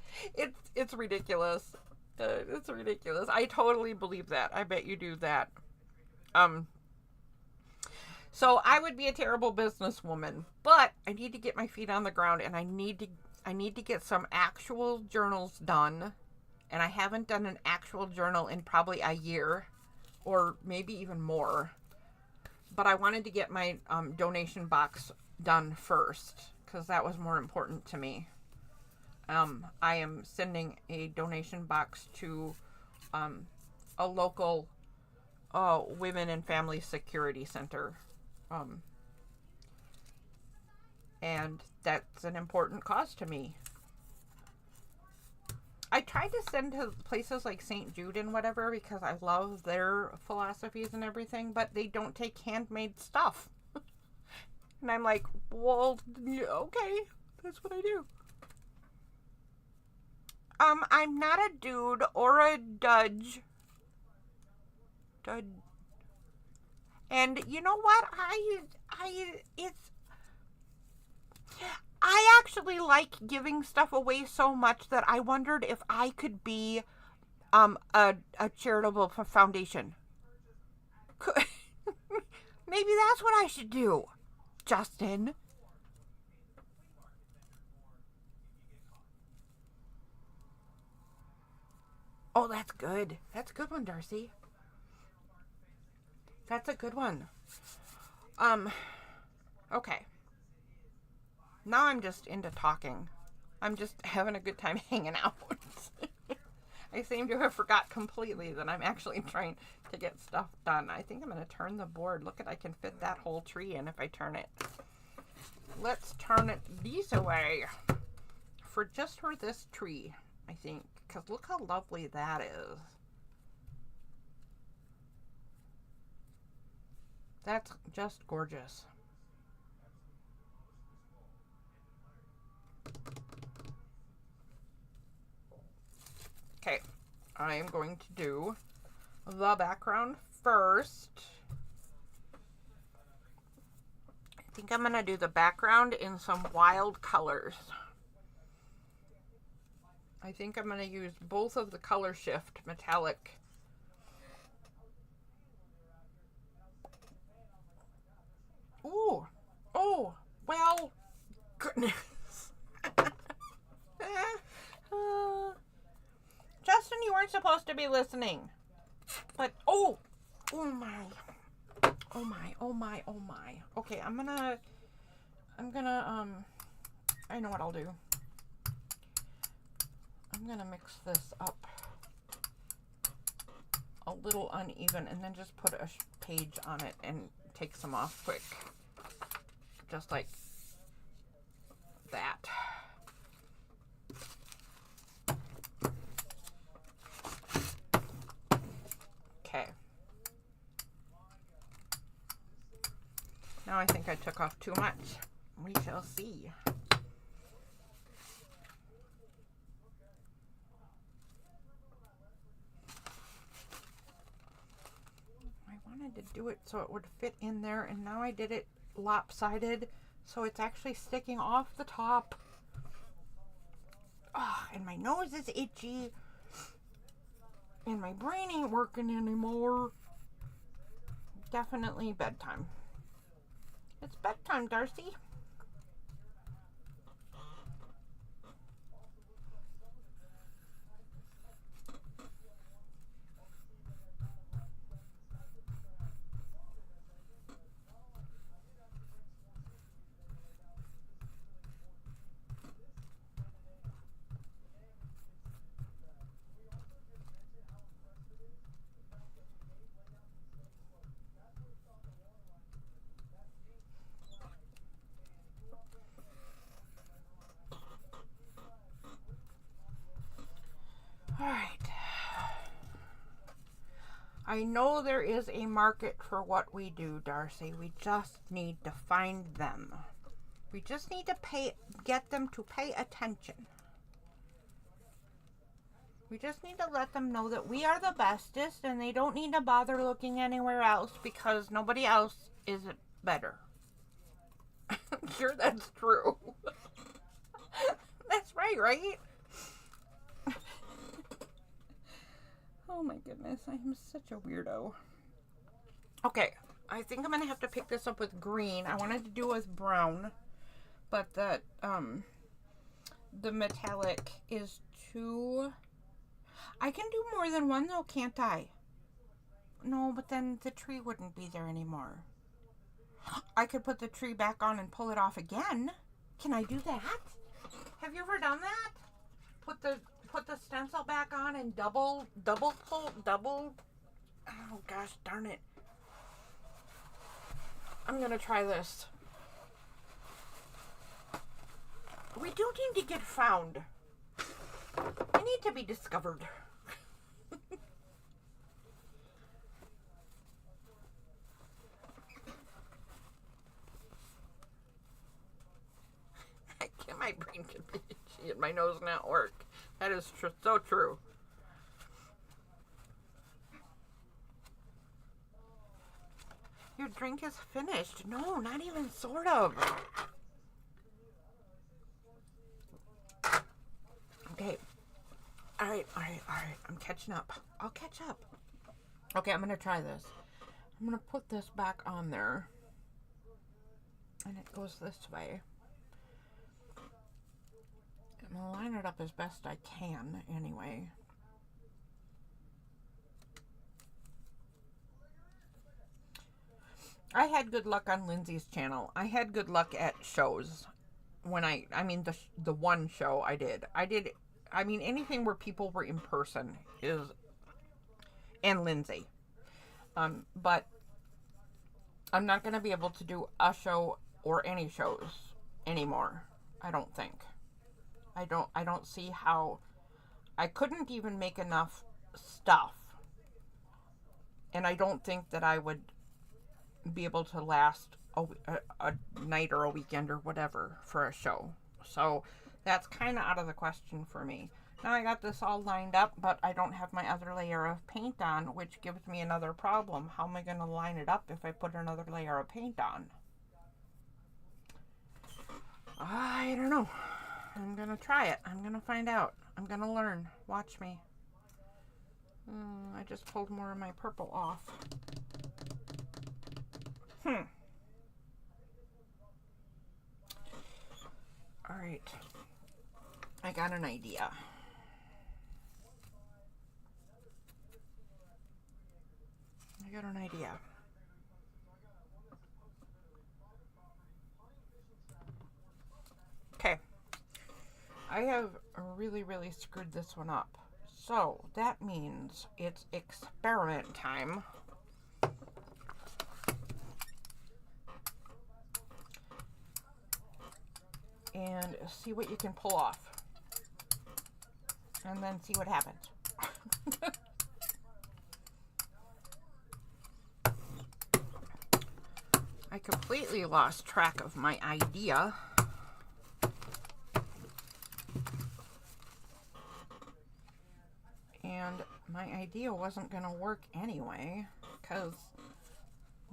it's ridiculous. It's ridiculous. I totally believe that. I bet you do that. So I would be a terrible businesswoman, but I need to get my feet on the ground, and I need to get some actual journals done. And I haven't done an actual journal in probably a year, or maybe even more. But I wanted to get my donation box done first, because that was more important to me. I am sending a donation box to a local women and family security center. And that's an important cause to me. I tried to send to places like St. Jude and whatever, because I love their philosophies and everything, but they don't take handmade stuff. And I'm like, well, okay, that's what I do. I'm not a dude or a dudge. And you know what? I actually like giving stuff away so much that I wondered if I could be a charitable foundation. Maybe that's what I should do, Justin. Oh, that's good. That's a good one, Darcy. That's a good one. Okay. Now I'm just into talking. I'm just having a good time hanging out. I seem to have forgot completely that I'm actually trying to get stuff done. I think I'm going to turn the board. Look at, I can fit that whole tree in if I turn it. Let's turn it these away for this tree, I think. Because look how lovely that is. That's just gorgeous. Okay, I am going to do the background first. I think I'm going to do the background in some wild colors. I think I'm going to use both of the color shift metallic. Ooh, oh, well, goodness. Justin, you weren't supposed to be listening. But, oh my. Okay, I know what I'll do. I'm gonna mix this up a little uneven and then just put a page on it and take some off quick. Just like that. Okay. Now I think I took off too much. We shall see. I wanted to do it so it would fit in there, and now I did it lopsided, so it's actually sticking off the top. Oh, and my nose is itchy. And my brain ain't working anymore. Definitely bedtime. It's bedtime, Darcy. All right. I know there is a market for what we do, Darcy. We just need to find them. We just need to get them to pay attention. We just need to let them know that we are the bestest and they don't need to bother looking anywhere else because nobody else is better. I'm sure that's true. That's right? Oh my goodness, I am such a weirdo. Okay, I think I'm going to have to pick this up with green. I wanted to do it with brown, but the metallic is too... I can do more than one though, can't I? No, but then the tree wouldn't be there anymore. I could put the tree back on and pull it off again. Can I do that? Have you ever done that? Put the stencil back on and double. Oh gosh, darn it. I'm gonna try this. We do need to get found. We need to be discovered. My brain can be itchy and my nose not work. That is so true. drink is finished. No, not even sort of. Okay. All right. I'm catching up. I'll catch up. Okay, I'm going to try this. I'm going to put this back on there. And it goes this way. I'm going to line it up as best I can anyway. I had good luck on Lindsay's channel. I had good luck at shows. When I mean the one show I did. I mean anything where people were in person is, and Lindsay. But I'm not going to be able to do a show or any shows anymore. I don't think. I don't see how. I couldn't even make enough stuff. And I don't think that I would be able to last a night or a weekend or whatever for a show. So that's kind of out of the question for me. Now I got this all lined up, but I don't have my other layer of paint on, which gives me another problem. How am I going to line it up if I put another layer of paint on? I don't know. I'm going to try it. I'm going to find out. I'm going to learn. Watch me. I just pulled more of my purple off. All right. I got an idea. Okay. I have really screwed this one up. So that means it's experiment time. And see what you can pull off. And then see what happens. I completely lost track of my idea. And my idea wasn't going to work anyway, because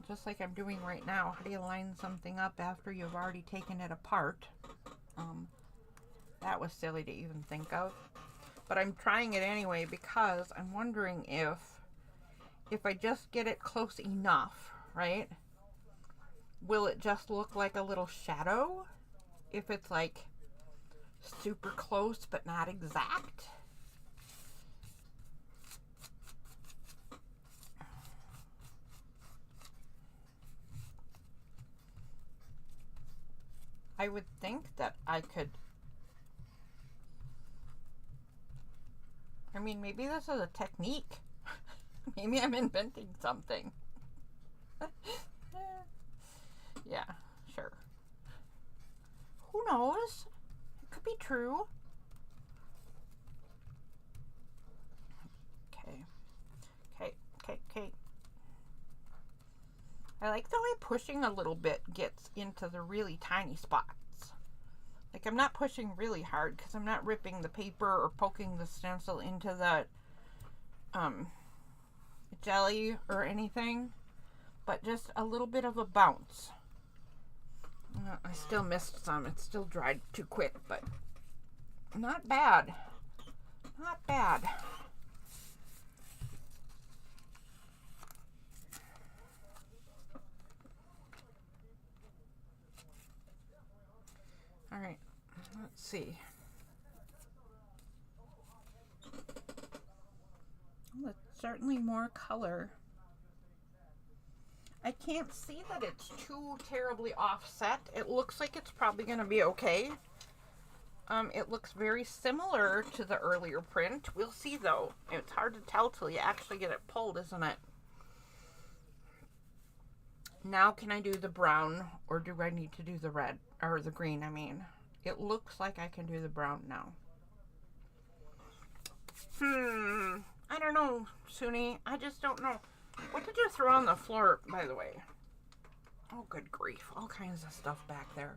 just like I'm doing right now, how do you line something up after you've already taken it apart? That was silly to even think of. But I'm trying it anyway because I'm wondering if I just get it close enough, right? Will it just look like a little shadow? If it's like super close but not exact? I would think that I could. I mean, maybe this is a technique. Maybe I'm inventing something. Yeah, sure. Who knows? It could be true. Okay. I like the way pushing a little bit gets into the really tiny spots. Like, I'm not pushing really hard because I'm not ripping the paper or poking the stencil into the jelly or anything, but just a little bit of a bounce. I still missed some. It still dried too quick, but not bad. Not bad. All right, let's see. Well, it's certainly more color. I can't see that it's too terribly offset. It looks like it's probably going to be okay. It looks very similar to the earlier print. We'll see, though. It's hard to tell till you actually get it pulled, isn't it? Now can I do the brown, or do I need to do the red, or the green, I mean. It looks like I can do the brown now. I don't know, Suni. I just don't know. What did you throw on the floor, by the way? Oh, good grief. All kinds of stuff back there.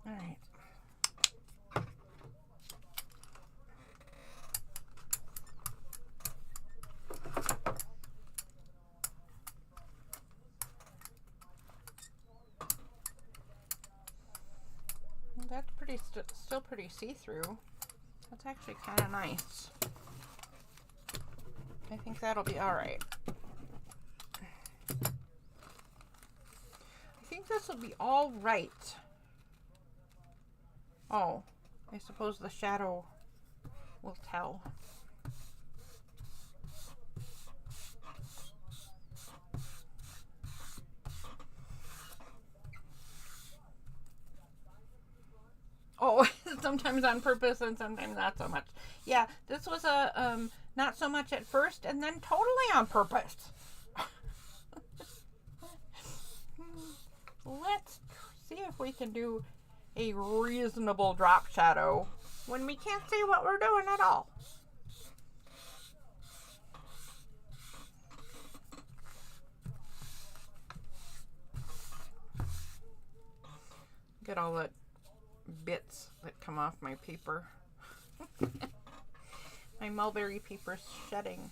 All right. still pretty see-through. That's actually kind of nice. I think that'll be all right. I think this will be all right. Oh, I suppose the shadow will tell. Oh, sometimes on purpose and sometimes not so much. Yeah, this was a not so much at first and then totally on purpose. Let's see if we can do a reasonable drop shadow when we can't see what we're doing at all. Get all the bits that come off my paper. My mulberry paper's shedding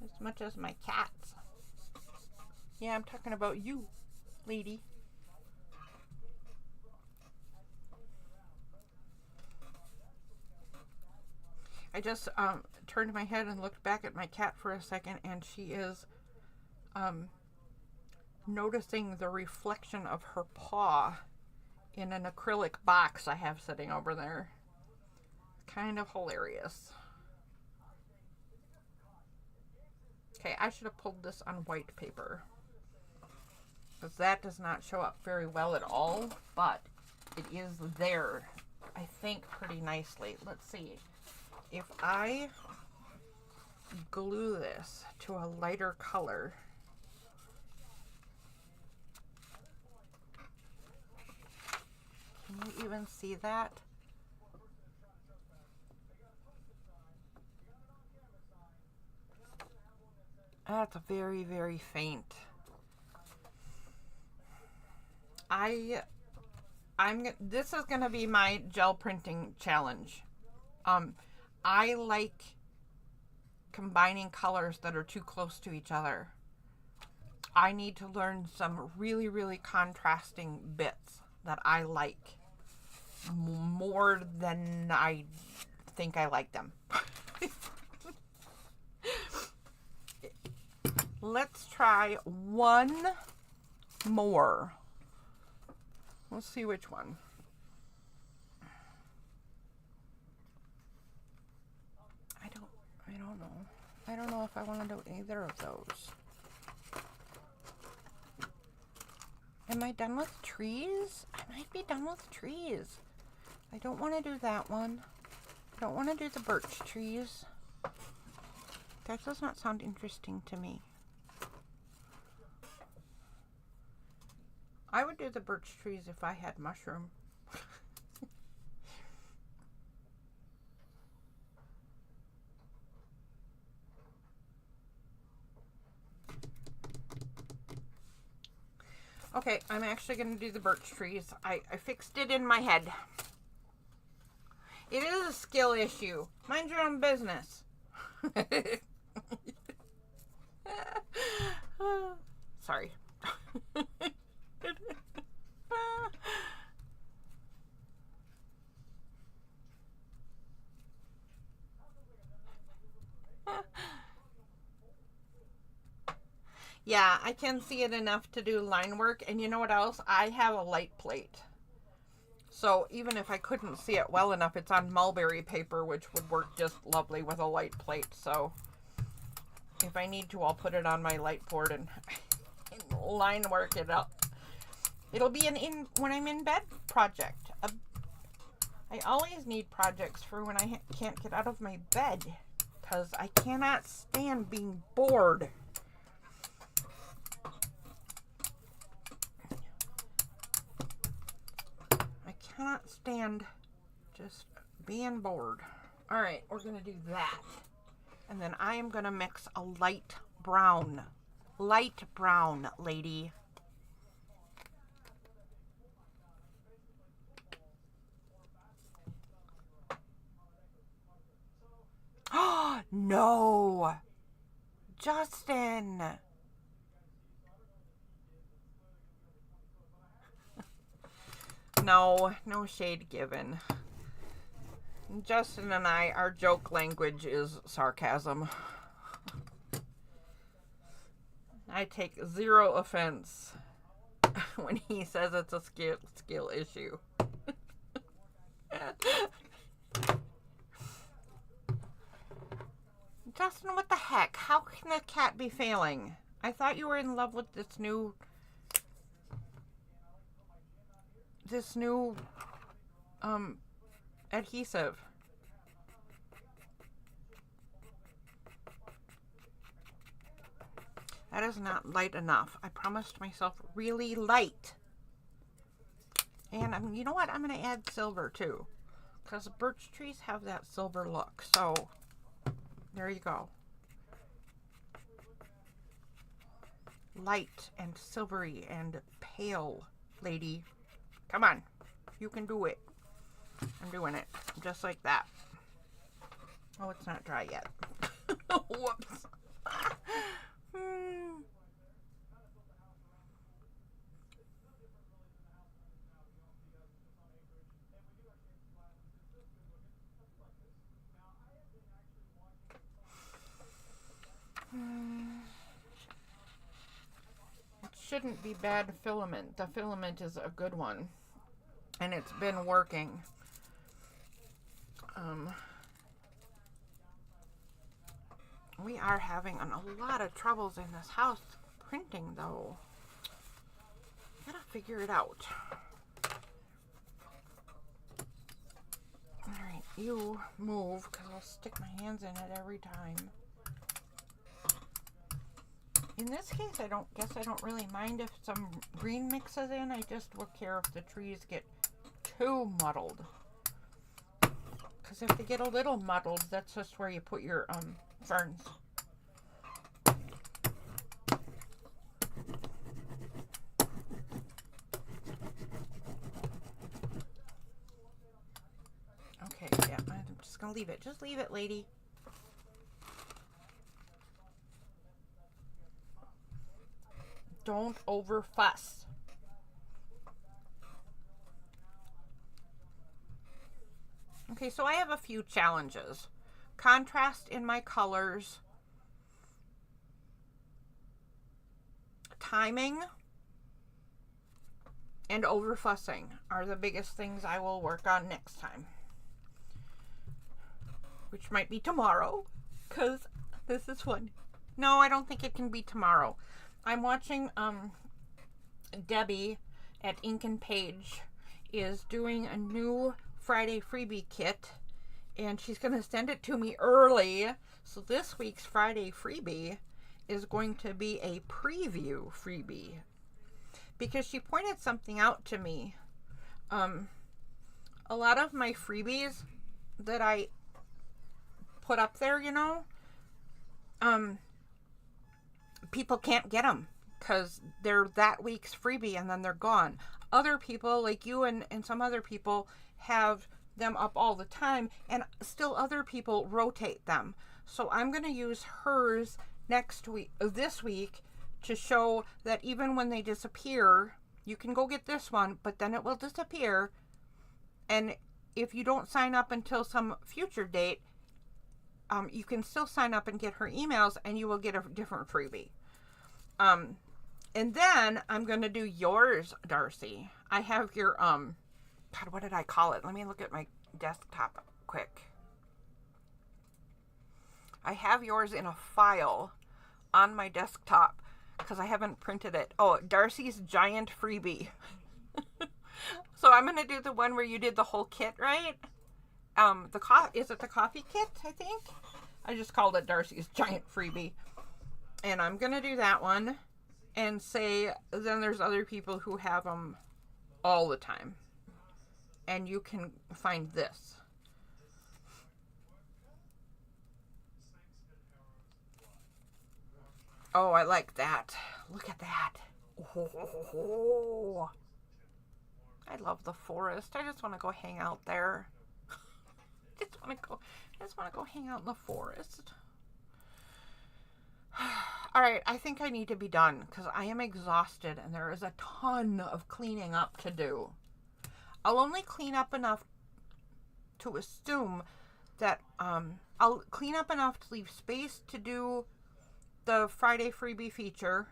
as much as my cat's. Yeah, I'm talking about you, lady. I just turned my head and looked back at my cat for a second, and she is noticing the reflection of her paw in an acrylic box I have sitting over there. Kind of hilarious. Okay, I should have pulled this on white paper, because that does not show up very well at all, but it is there, I think, pretty nicely. Let's see. If I glue this to a lighter color, can you even see that? That's very, very faint. This is going to be my gel printing challenge. I like combining colors that are too close to each other. I need to learn some really, really contrasting bits that I like more than I think I like them. Let's try one more. Let's see which one. I don't know. I don't know if I want to do either of those. Am I done with trees? I might be done with trees. I don't want to do that one. I don't want to do the birch trees. That does not sound interesting to me. I would do the birch trees if I had mushroom. Okay, I'm actually going to do the birch trees. I fixed it in my head. It is a skill issue. Mind your own business. Sorry. Yeah, I can see it enough to do line work. And you know what else? I have a light plate. So even if I couldn't see it well enough, it's on mulberry paper, which would work just lovely with a light plate. So if I need to, I'll put it on my light board and line work it up. It'll be an when I'm in bed project. I always need projects for when I can't get out of my bed, because I cannot stand being bored. I cannot stand just being bored. All right, we're going to do that. And then I am going to mix a light brown. Light brown, lady. Oh, no. Justin. No shade given. Justin and I, our joke language is sarcasm. I take zero offense when he says it's a skill issue. Justin, what the heck? How can the cat be failing? I thought you were in love with this new adhesive. That is not light enough. I promised myself really light. And you know what? I'm going to add silver too, because birch trees have that silver look. So there you go. Light and silvery and pale, lady. Come on. You can do it. I'm doing it. Just like that. Oh, it's not dry yet. Whoops. It shouldn't be bad filament. The filament is a good one. And it's been working. We are having a lot of troubles in this house printing, though. Gotta figure it out. Alright, you move, because I'll stick my hands in it every time. In this case, I don't really mind if some green mixes in. I just will care if the trees get too muddled. Because if they get a little muddled, that's just where you put your ferns. Okay, yeah, I'm just gonna leave it. Just leave it, lady. Don't over fuss. Okay, so I have a few challenges. Contrast in my colors, timing, and over fussing are the biggest things I will work on next time. Which might be tomorrow, because this is fun. No, I don't think it can be tomorrow. I'm watching Debbie at Ink and Page is doing a new Friday freebie kit, and she's going to send it to me early. So this week's Friday freebie is going to be a preview freebie, because she pointed something out to me. A lot of my freebies that I put up there, people can't get them because they're that week's freebie and then they're gone. Other people like you and some other people have them up all the time, and still other people rotate them. So I'm going to use hers this week to show that even when they disappear, you can go get this one, but then it will disappear. And if you don't sign up until some future date, you can still sign up and get her emails, and you will get a different freebie. And then I'm going to do yours, Darcy. I have your, God, what did I call it? Let me look at my desktop quick. I have yours in a file on my desktop because I haven't printed it. Oh, Darcy's giant freebie. So I'm going to do the one where you did the whole kit, right? Is it the coffee kit, I think? I just called it Darcy's giant freebie. And I'm going to do that one and say, then there's other people who have them all the time. And you can find this. Oh, I like that. Look at that. Oh, I love the forest. I just want to go hang out there. I just want to go hang out in the forest. All right, I think I need to be done because I am exhausted and there is a ton of cleaning up to do. I'll only clean up enough to assume that I'll clean up enough to leave space to do the Friday freebie feature.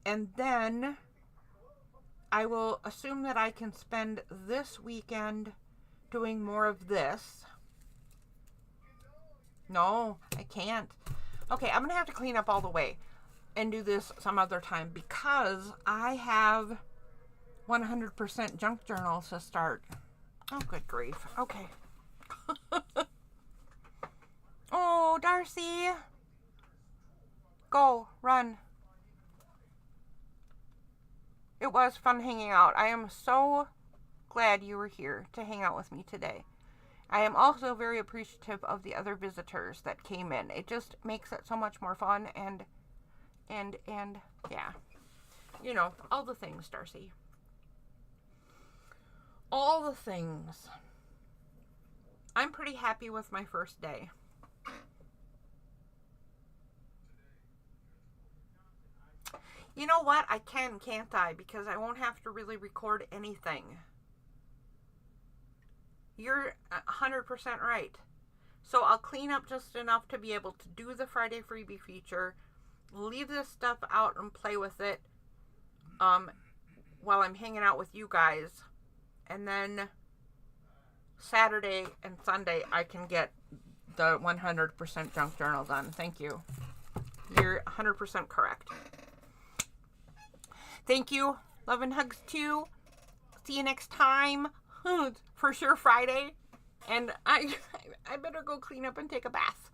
And then I will assume that I can spend this weekend doing more of this. No, I can't. Okay, I'm going to have to clean up all the way and do this some other time because I have 100% junk journals to start. Oh, good grief. Okay. Oh, Darcy. Go, run. It was fun hanging out. I am so glad you were here to hang out with me today. I am also very appreciative of the other visitors that came in. It just makes it so much more fun and yeah. You know, all the things, Darcy. All the things. I'm pretty happy with my first day. You know what? I can, can't I? Because I won't have to really record anything. You're 100% right. So I'll clean up just enough to be able to do the Friday freebie feature, leave this stuff out and play with it while I'm hanging out with you guys. And then Saturday and Sunday I can get the 100% junk journal done. Thank you. You're 100% correct. Thank you. Love and hugs too. See you next time. For sure Friday. And I better go clean up and take a bath.